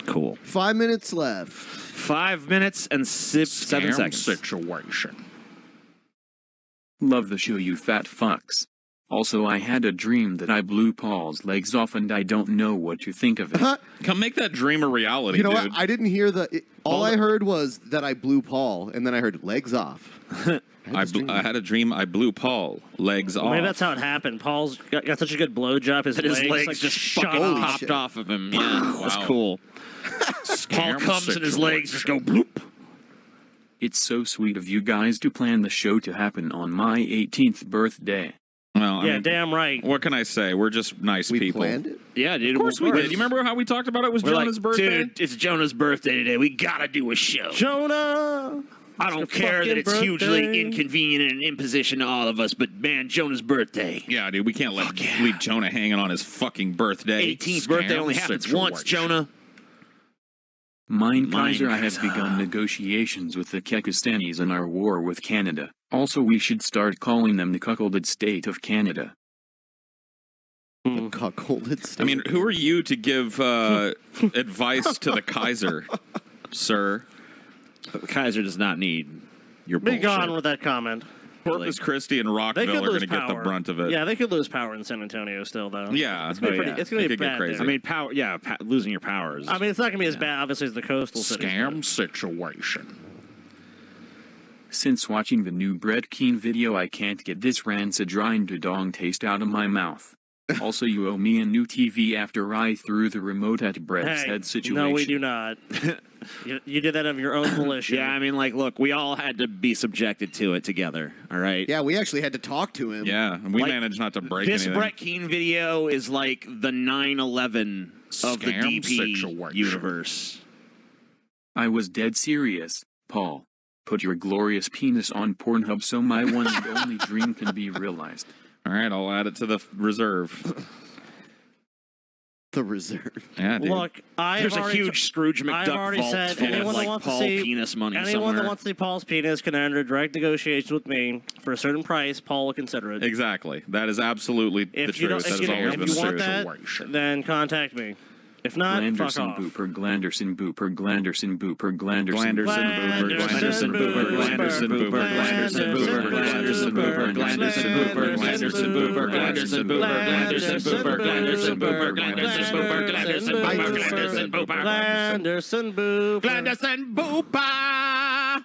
Cool. 5 minutes left. 5 minutes and 7 Scam seconds. situation. Love the show, you fat fucks. Also, I had a dream that I blew Paul's legs off, and I don't know what to think of it. Come make that dream a reality, You know dude. what? I didn't hear all I heard was that I blew Paul, and then I heard legs off. I had a dream I blew Paul. Legs off. Maybe that's how it happened. Paul's got such a good blowjob, his legs like, just shot fucking off. popped off of him. Yeah, that's Wow. cool. Paul Scam comes and his legs just go bloop. It's so sweet of you guys to plan the show to happen on my 18th birthday. Well, I Yeah, mean, damn right. what can I say? We're just nice people. Planned it? Yeah, dude. Of course we did. You remember how we talked about it was We're Jonah's like, birthday? dude, it's Jonah's birthday today. We gotta do a show. Jonah! I don't your care that fucking it's hugely birthday. inconvenient and an imposition to all of us, but man, Jonah's birthday. Yeah, dude, we can't leave Jonah hanging on his fucking birthday. 18th birthday Scam only happens once, situation. Jonah. Mine Kaiser, I have Kaiser. begun negotiations with the Kekistanis in our war with Canada. Also, we should start calling them the cuckolded state of Canada. The cuckolded state. I mean, who are you to give advice to the Kaiser, sir? Kaiser does not need your Be bullshit. gone with that comment. Corpus Christi and They Rockville could are going lose to get the power. brunt of it. Yeah, they could lose power in San Antonio still, though. Yeah, It's gonna be pretty. It's gonna it be could get bad. crazy. there. I mean, power. Yeah, losing your powers. I mean, it's not gonna be as bad, obviously, as the coastal cities. Scam situation. Since watching the new Brett Keane video, I can't get this rancid rind to dong taste out of my mouth. Also, you owe me a new TV after I threw the remote at Brett's Hey, head situation. no, we do not. you did that of your own volition. Yeah, I mean, like, look, we all had to be subjected to it together, all right? Yeah, we actually had to talk to him. Yeah, and we managed not to break This anything. Brett Keane video is like the 9/11 of the Scam DP situation. universe. I was dead serious, Paul. Put your glorious penis on Pornhub so my one and only dream can be realized. All right, I'll add it to the reserve. The reserve. Yeah, dude. Look, There's a huge Scrooge I've McDuck already vault said full of anyone that like wants Paul to see penis money anyone somewhere. that wants to see Paul's penis can enter direct negotiations with me for a certain price. Paul will consider it. Exactly. That is absolutely the If you truth. don't, That has always if been you the want truth. that, then contact me. If not, fuck Glanderson off. Booper, Glanderson Booper, Glanderson Booper, Glanderson Glanderson Booper, Glanderson Booper, Glanderson Booper, Glanderson Booper, Glanderson Booper, Glanderson Booper, Glanderson Booper, Glanderson Booper, Glanderson Booper, Glanderson Booper, Glanderson Booper, Glanderson Booper, Glanderson Booper. Glanderson Booper.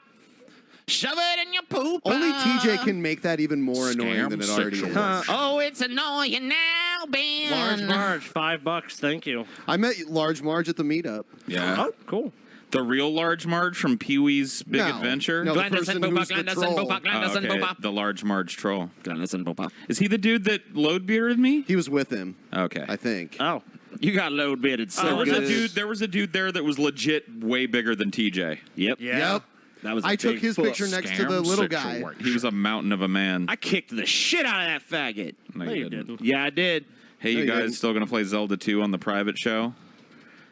Shove it in your poop. Only TJ can make that even more annoying than it already is. Oh, it's annoying now, Ben. Large Marge, $5. Thank you. I met Large Marge at the meetup. Yeah. Oh, cool. The real Large Marge from Pee-wee's Big No. Adventure? No, the person who's the troll. Okay, the Large Marge troll. Glanderson Booper. Is he the dude that load bearded me? He was with him, Okay. I think. Oh. You got load bearded so There was a good. dude. There was a dude there that was legit way bigger than TJ. Yep. Yeah. Yep. That was. I took his picture next to the little guy. He was a mountain of a man. I kicked the shit out of that faggot. No, you didn't. Yeah, I did. Hey, you No, you guys didn't. still gonna play Zelda 2 on the private show?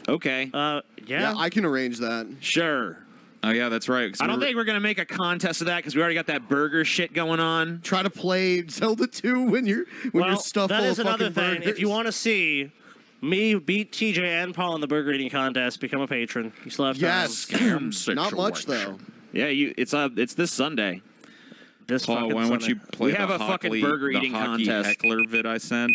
Okay. Yeah, I can arrange that. Sure. Oh yeah, that's right. 'cause I don't we're- think we're gonna make a contest of that because we already got that burger shit going on. Try to play Zelda 2 when you're stuffed that full is of another fucking thing. burgers. If you want to see me beat TJ and Paul in the burger eating contest, become a patron. You still have time. Yes. Not much though. Yeah, it's this Sunday. This Paul, fucking why don't you Sunday. play We the have a fucking burger eating the hockey contest. heckler vid I sent?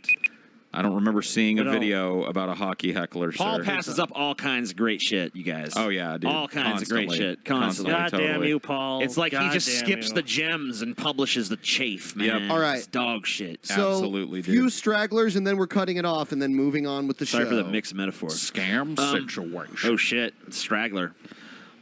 I don't remember seeing a No. video about a hockey heckler. Paul sir. passes up all kinds of great shit, you guys. Oh yeah, dude. All kinds of great Constantly. shit. Constantly. God damn totally. you, Paul. It's like he God just damn skips you. the gems and publishes the chafe, man. Yep. All right. It's dog shit. So, Absolutely, dude. few stragglers, and then we're cutting it off, and then moving on with the Sorry show. for the mixed metaphor. Scam situation. Oh shit, straggler.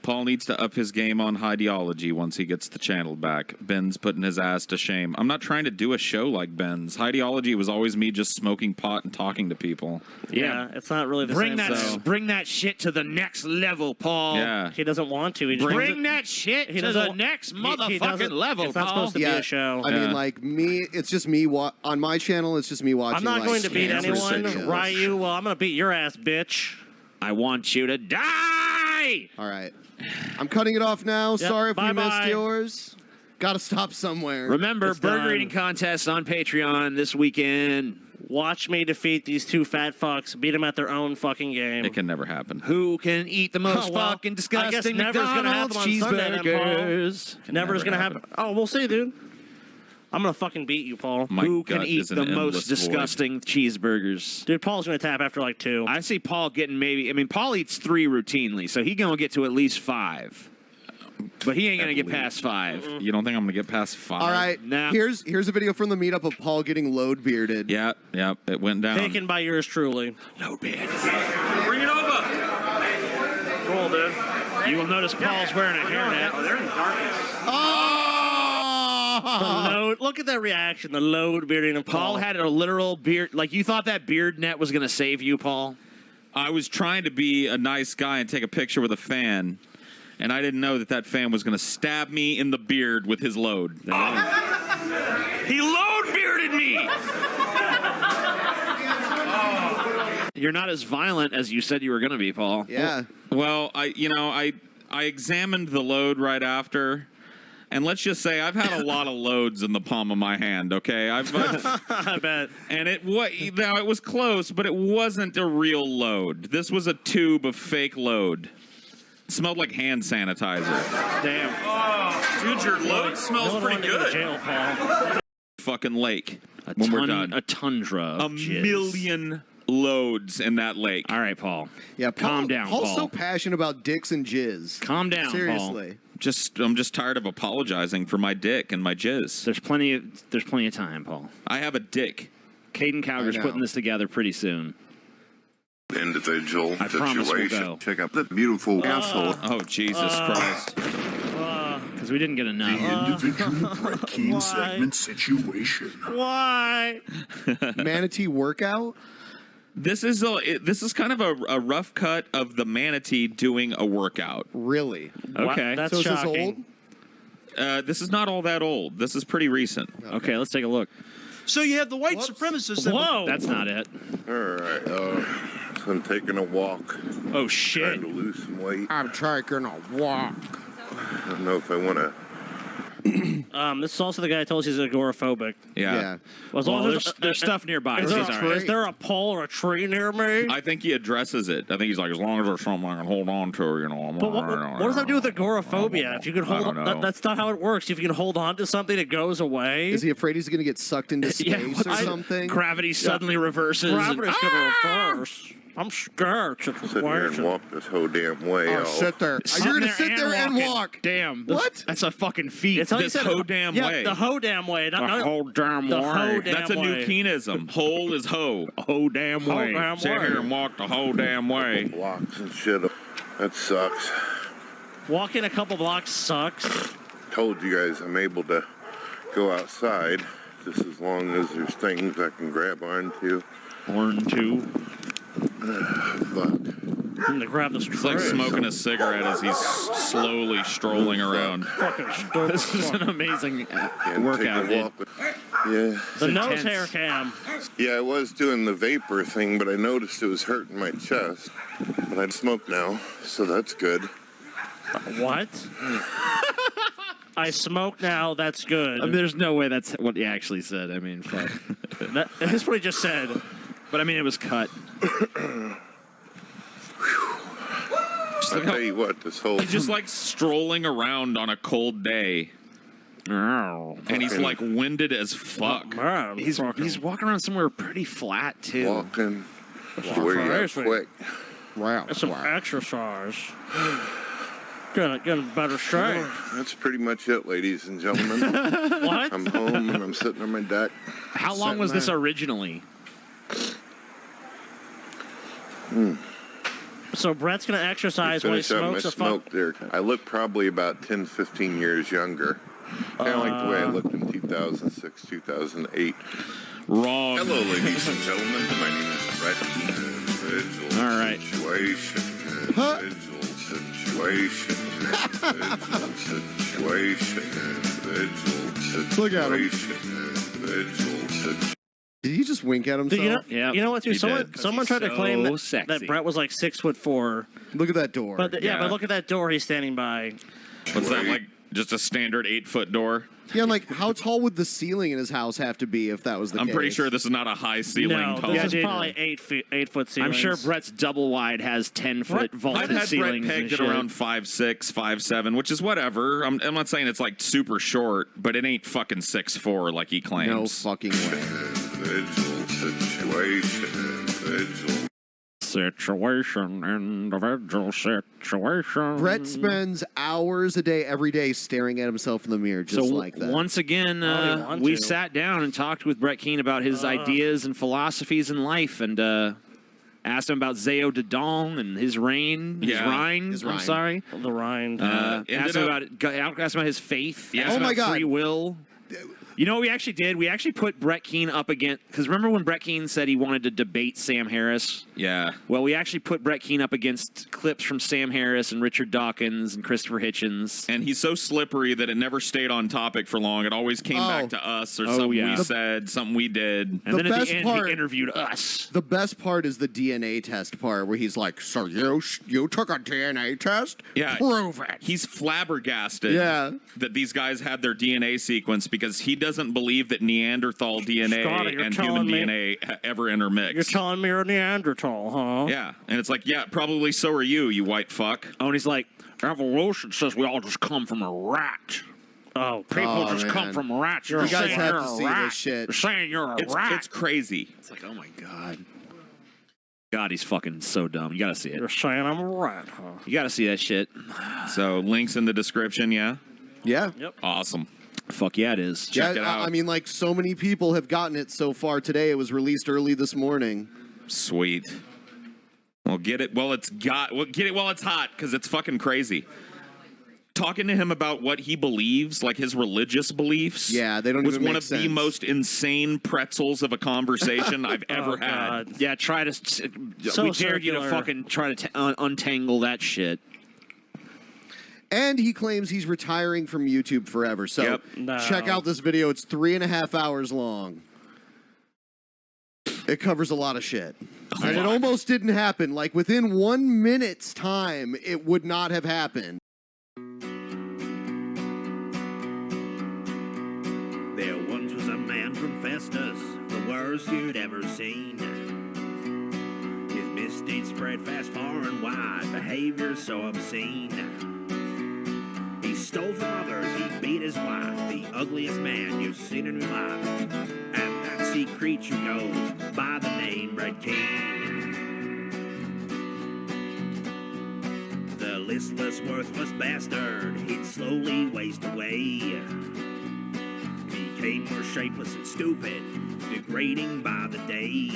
Paul needs to up his game on ideology once he gets the channel back. Ben's putting his ass to shame. I'm not trying to do a show like Ben's. Ideology was always me just smoking pot and talking to people. Yeah, it's not really the Bring same. that, So. bring that shit to the next level, Paul. Yeah. He doesn't want to. He just Bring that shit he to doesn't the wa- next he motherfucking doesn't- level, It's not Paul. supposed to be a show. I mean, like me, it's just me. On my channel, it's just me watching. I'm not like, going to beat cancer anyone. videos. Ryu, well, I'm going to beat your ass, bitch. I want you to die. All right, I'm cutting it off now. Yep, Sorry if we missed bye-bye. yours. Got to stop somewhere. Remember, It's burger done. eating contest on Patreon this weekend. Watch me defeat these two fat fucks, beat them at their own fucking game. It can never happen. Who can eat the most Oh, well, fucking I guess disgusting never's gonna McDonald's happen on Sunday, then, Paul. cheeseburgers? Never's never going to happen. Oh, we'll see, dude. I'm going to fucking beat you, Paul. My Who can gut eat is an the endless most void. disgusting cheeseburgers? Dude, Paul's going to tap after like 2. I see Paul getting maybe. I mean, Paul eats 3 routinely, so he gonna get to at least 5. But he ain't gonna get past 5. You don't think I'm gonna get past 5? All right, Nah. here's a video from the meetup of Paul getting load bearded. Yeah, it went down. Taken by yours truly. No bad. Bring it over. Cool, dude. You will notice Paul's wearing a hairnet. Oh, they're in darkness. Oh! The load. Look at that reaction. The load bearding of Paul had a literal beard. Like you thought that beard net was gonna save you, Paul. I was trying to be a nice guy and take a picture with a fan, and I didn't know that fan was gonna stab me in the beard with his load. He load bearded me. You're not as violent as you said you were gonna be, Paul. Yeah. Well, I examined the load right after, and let's just say I've had a lot of loads in the palm of my hand. Okay, I've I bet. and it was close, but it wasn't a real load. This was a tube of fake load. It smelled like hand sanitizer. Damn. Oh, dude, your load smells pretty good. Jail, Paul. Fucking lake when we're done. A tundra. A Of jizz. million loads in that lake. All right, Paul. Yeah, Paul, Calm down, Paul's Paul. so passionate about dicks and jizz. Calm down, Seriously. I'm just tired of apologizing for my dick and my jizz. There's plenty of time, Paul. I have a dick. Caden Cowger's putting this together pretty soon. Individual I promise we'll situation. go. Check out the beautiful asshole. Oh, Jesus Christ. Because we didn't get enough. Individual Brett Keane segment situation. Why? Manatee workout? This is kind of a rough cut of the manatee doing a workout. Really? Okay. That's so is shocking. this old? This is not all that old. This is pretty recent. Okay, let's take a look. So you have the white supremacists. Whoa. That's not it. All right. So I'm taking a walk. Oh, shit. Trying to lose some weight. I'm taking a walk. I don't know if I want to. This is also the guy who told us he's agoraphobic. Yeah. Well, as long as there's stuff nearby. Is so there, he's all right. is there a pole or a tree near me? I think he addresses it. I think he's like, as long as there's something I can hold on to, I'm But what, all right. what does that have to do with agoraphobia? If you can hold don't on, know. that's not how it works. If you can hold on to something, it goes away. Is he afraid he's going to get sucked into space or something? Gravity suddenly reverses. Gravity's going to reverse. I'm scared. Sit here and walk this whole damn way. Oh, sit there. You're going to sit there and walk. Damn. What? That's a fucking feat. It's how you This said whole it. damn Yeah, way. the whole damn way. Not, The whole damn the way. whole damn That's a new way. Keenism. Whole is hoe. Oh, damn Whole way. damn Sit way. here and walk the whole damn way. Blocks and shit. That sucks. Walking a couple blocks sucks. Told you guys I'm able to go outside just as long as there's things I can grab onto. Fuck. I'm gonna grab this. It's like smoking a cigarette as he's slowly strolling around. Fucking This is an amazing Can't workout, take a dude. walk. Yeah. The nose intense. hair cam. Yeah, I was doing the vapor thing, but I noticed it was hurting my chest. But I smoke now, so that's good. What? I smoke now. That's good. I mean, there's no way that's what he actually said. I mean, fuck. That's what he just said. But I mean, it was cut. I'll tell you what, this whole He's just like strolling around on a cold day. And he's like winded as fuck. He's walking around somewhere pretty flat too. walking, swearing out quick. Wow. That's some exercise. Getting better shape. That's pretty much it, ladies and gentlemen. What? I'm home and I'm sitting on my deck. How long was this originally? So Brett's gonna exercise while he Finish up my smokes a smoke there. I look probably about 10, 15 years younger. Kind of like the way I looked in 2006, 2008. Wrong. Hello, ladies and gentlemen. My name is Brett. Individual All right. situation. Individual situation. Individual situation. Individual Look at him. Individual situation. Did he just wink at Dude, himself? you know what, dude? Someone tried to claim that Brett was like 6'4". Look at that door. But but look at that door he's standing by. What's that, like just a standard 8-foot door? Yeah, like how tall would the ceiling in his house have to be if that was the I'm case? pretty sure this is not a high ceiling No, tall. this is probably 8 foot ceiling. I'm sure Brett's double wide has 10-foot vaulted I've had Brett ceilings. pegged and at shit. around 5'6", 5'7", which is whatever. I'm not saying it's like super short, but it ain't fucking 6'4" like he claims. No fucking way. Individual situation. Individual. Individual situation. Brett spends hours a day, every day, staring at himself in the mirror, just So like that. once again, we sat down and talked with Brett Keane about his ideas and philosophies in life, and asked him about Zeo de Dong and his reign, his Yeah. Rhine. His I'm Rhine. sorry. The Rhine. Asked him about his faith. Yeah. Asked Oh him my about God. free will. You know what we actually did? We actually put Brett Keane up against, because remember when Brett Keane said he wanted to debate Sam Harris? Yeah. Well, we actually put Brett Keane up against clips from Sam Harris and Richard Dawkins and Christopher Hitchens. And he's so slippery that it never stayed on topic for long. It always came back to us or something we said, something we did. And then at best the end, part- he interviewed us. The best part is the DNA test part, where he's like, "So you took a DNA test? Yeah. Prove it." He's flabbergasted Yeah. that these guys had their DNA sequence because he doesn't believe that Neanderthal DNA Scotty, you're and human telling me- DNA ever intermix. You're telling me you're a Neanderthal, huh? Yeah, and it's like, yeah, probably so are you white fuck. Oh, and he's like, evolution says we all just come from a rat. Oh, People Oh, just come man. from rats. You You're guys saying have you're to a see rat. this shit. You're saying you're a rat. It's crazy. It's like, oh my God. God, he's fucking so dumb. You gotta see it. You're saying I'm a rat, huh? You gotta see that shit. So links in the description, yeah? Yeah. Yep. Awesome. Fuck yeah, it is. Check it out. I mean, like, so many people have gotten it so far today. It was released early this morning. Sweet. Well, get it while it's hot, because it's fucking crazy. Talking to him about what he believes, like his religious beliefs. Yeah, they don't was even one make of sense. the most insane pretzels of a conversation I've ever had. Yeah, try to. So we dared you to circular. fucking try to untangle that shit. And he claims he's retiring from YouTube forever. So Yep. No. check out this video. It's 3.5 hours long. It covers a lot of shit. And it almost didn't happen. Like, within 1 minute's time, it would not have happened. There once was a man from Festus, the worst you'd ever seen. His misdeeds spread fast, far and wide, behavior so obscene. He stole from others, he beat his wife, the ugliest man you've seen in your life. And that sea creature goes by the name Red King. The listless, worthless bastard, he'd slowly waste away. Became more shapeless and stupid, degrading by the day.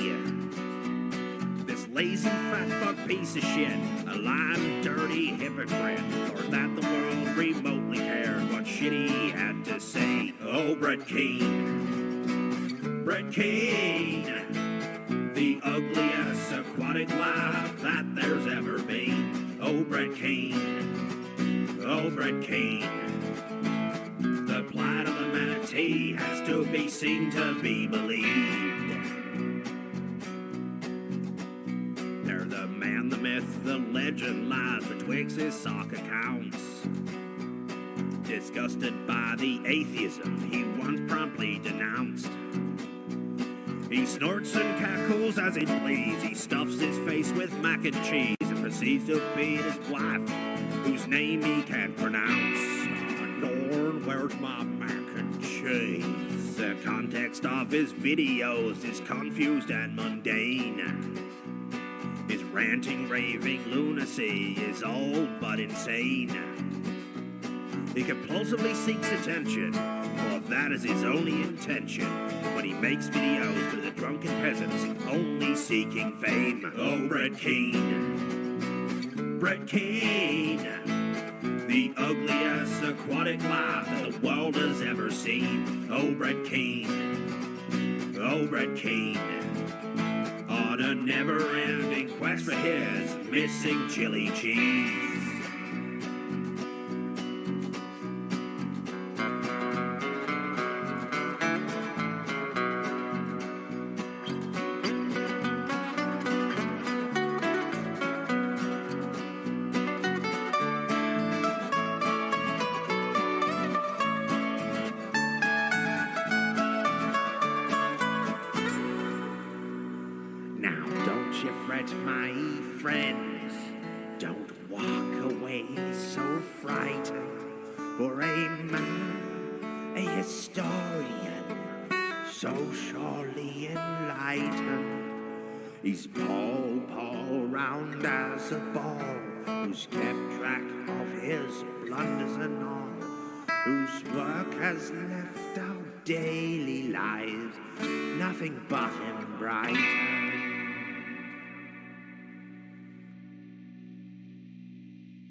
This lazy, fat fuck piece of shit, a lying, dirty hypocrite, thought that the world remotely cared what shit he had to say. Oh, Brett Keane, Brett Keane, the ugliest aquatic life that there's ever been. Oh, Brett Keane, oh, Brett Keane. The plight of the manatee has to be seen to be believed. They're the man, the myth, the legend lies betwixt his sock accounts. Disgusted by the atheism he once promptly denounced. He snorts and cackles as he please. He stuffs his face with mac and cheese and proceeds to beat his wife, whose name he can't pronounce. Lord, where's my mac and cheese? The context of his videos is confused and mundane. His ranting, raving lunacy is all but insane. He compulsively seeks attention, for that is his only intention. When he makes videos to the drunken peasants, only seeking fame. Oh, Brett Keane, Brett Keane, the ugliest aquatic life that the world has ever seen. Oh, Brett Keane, oh, Brett Keane, on a never-ending quest for his missing chili cheese. Now don't you fret, my friends, don't walk away so frightened, for a man, a historian, so surely enlightened. He's Paul round as a ball, who's kept track of his blunders and all, whose work has left our daily lives nothing but him brighter.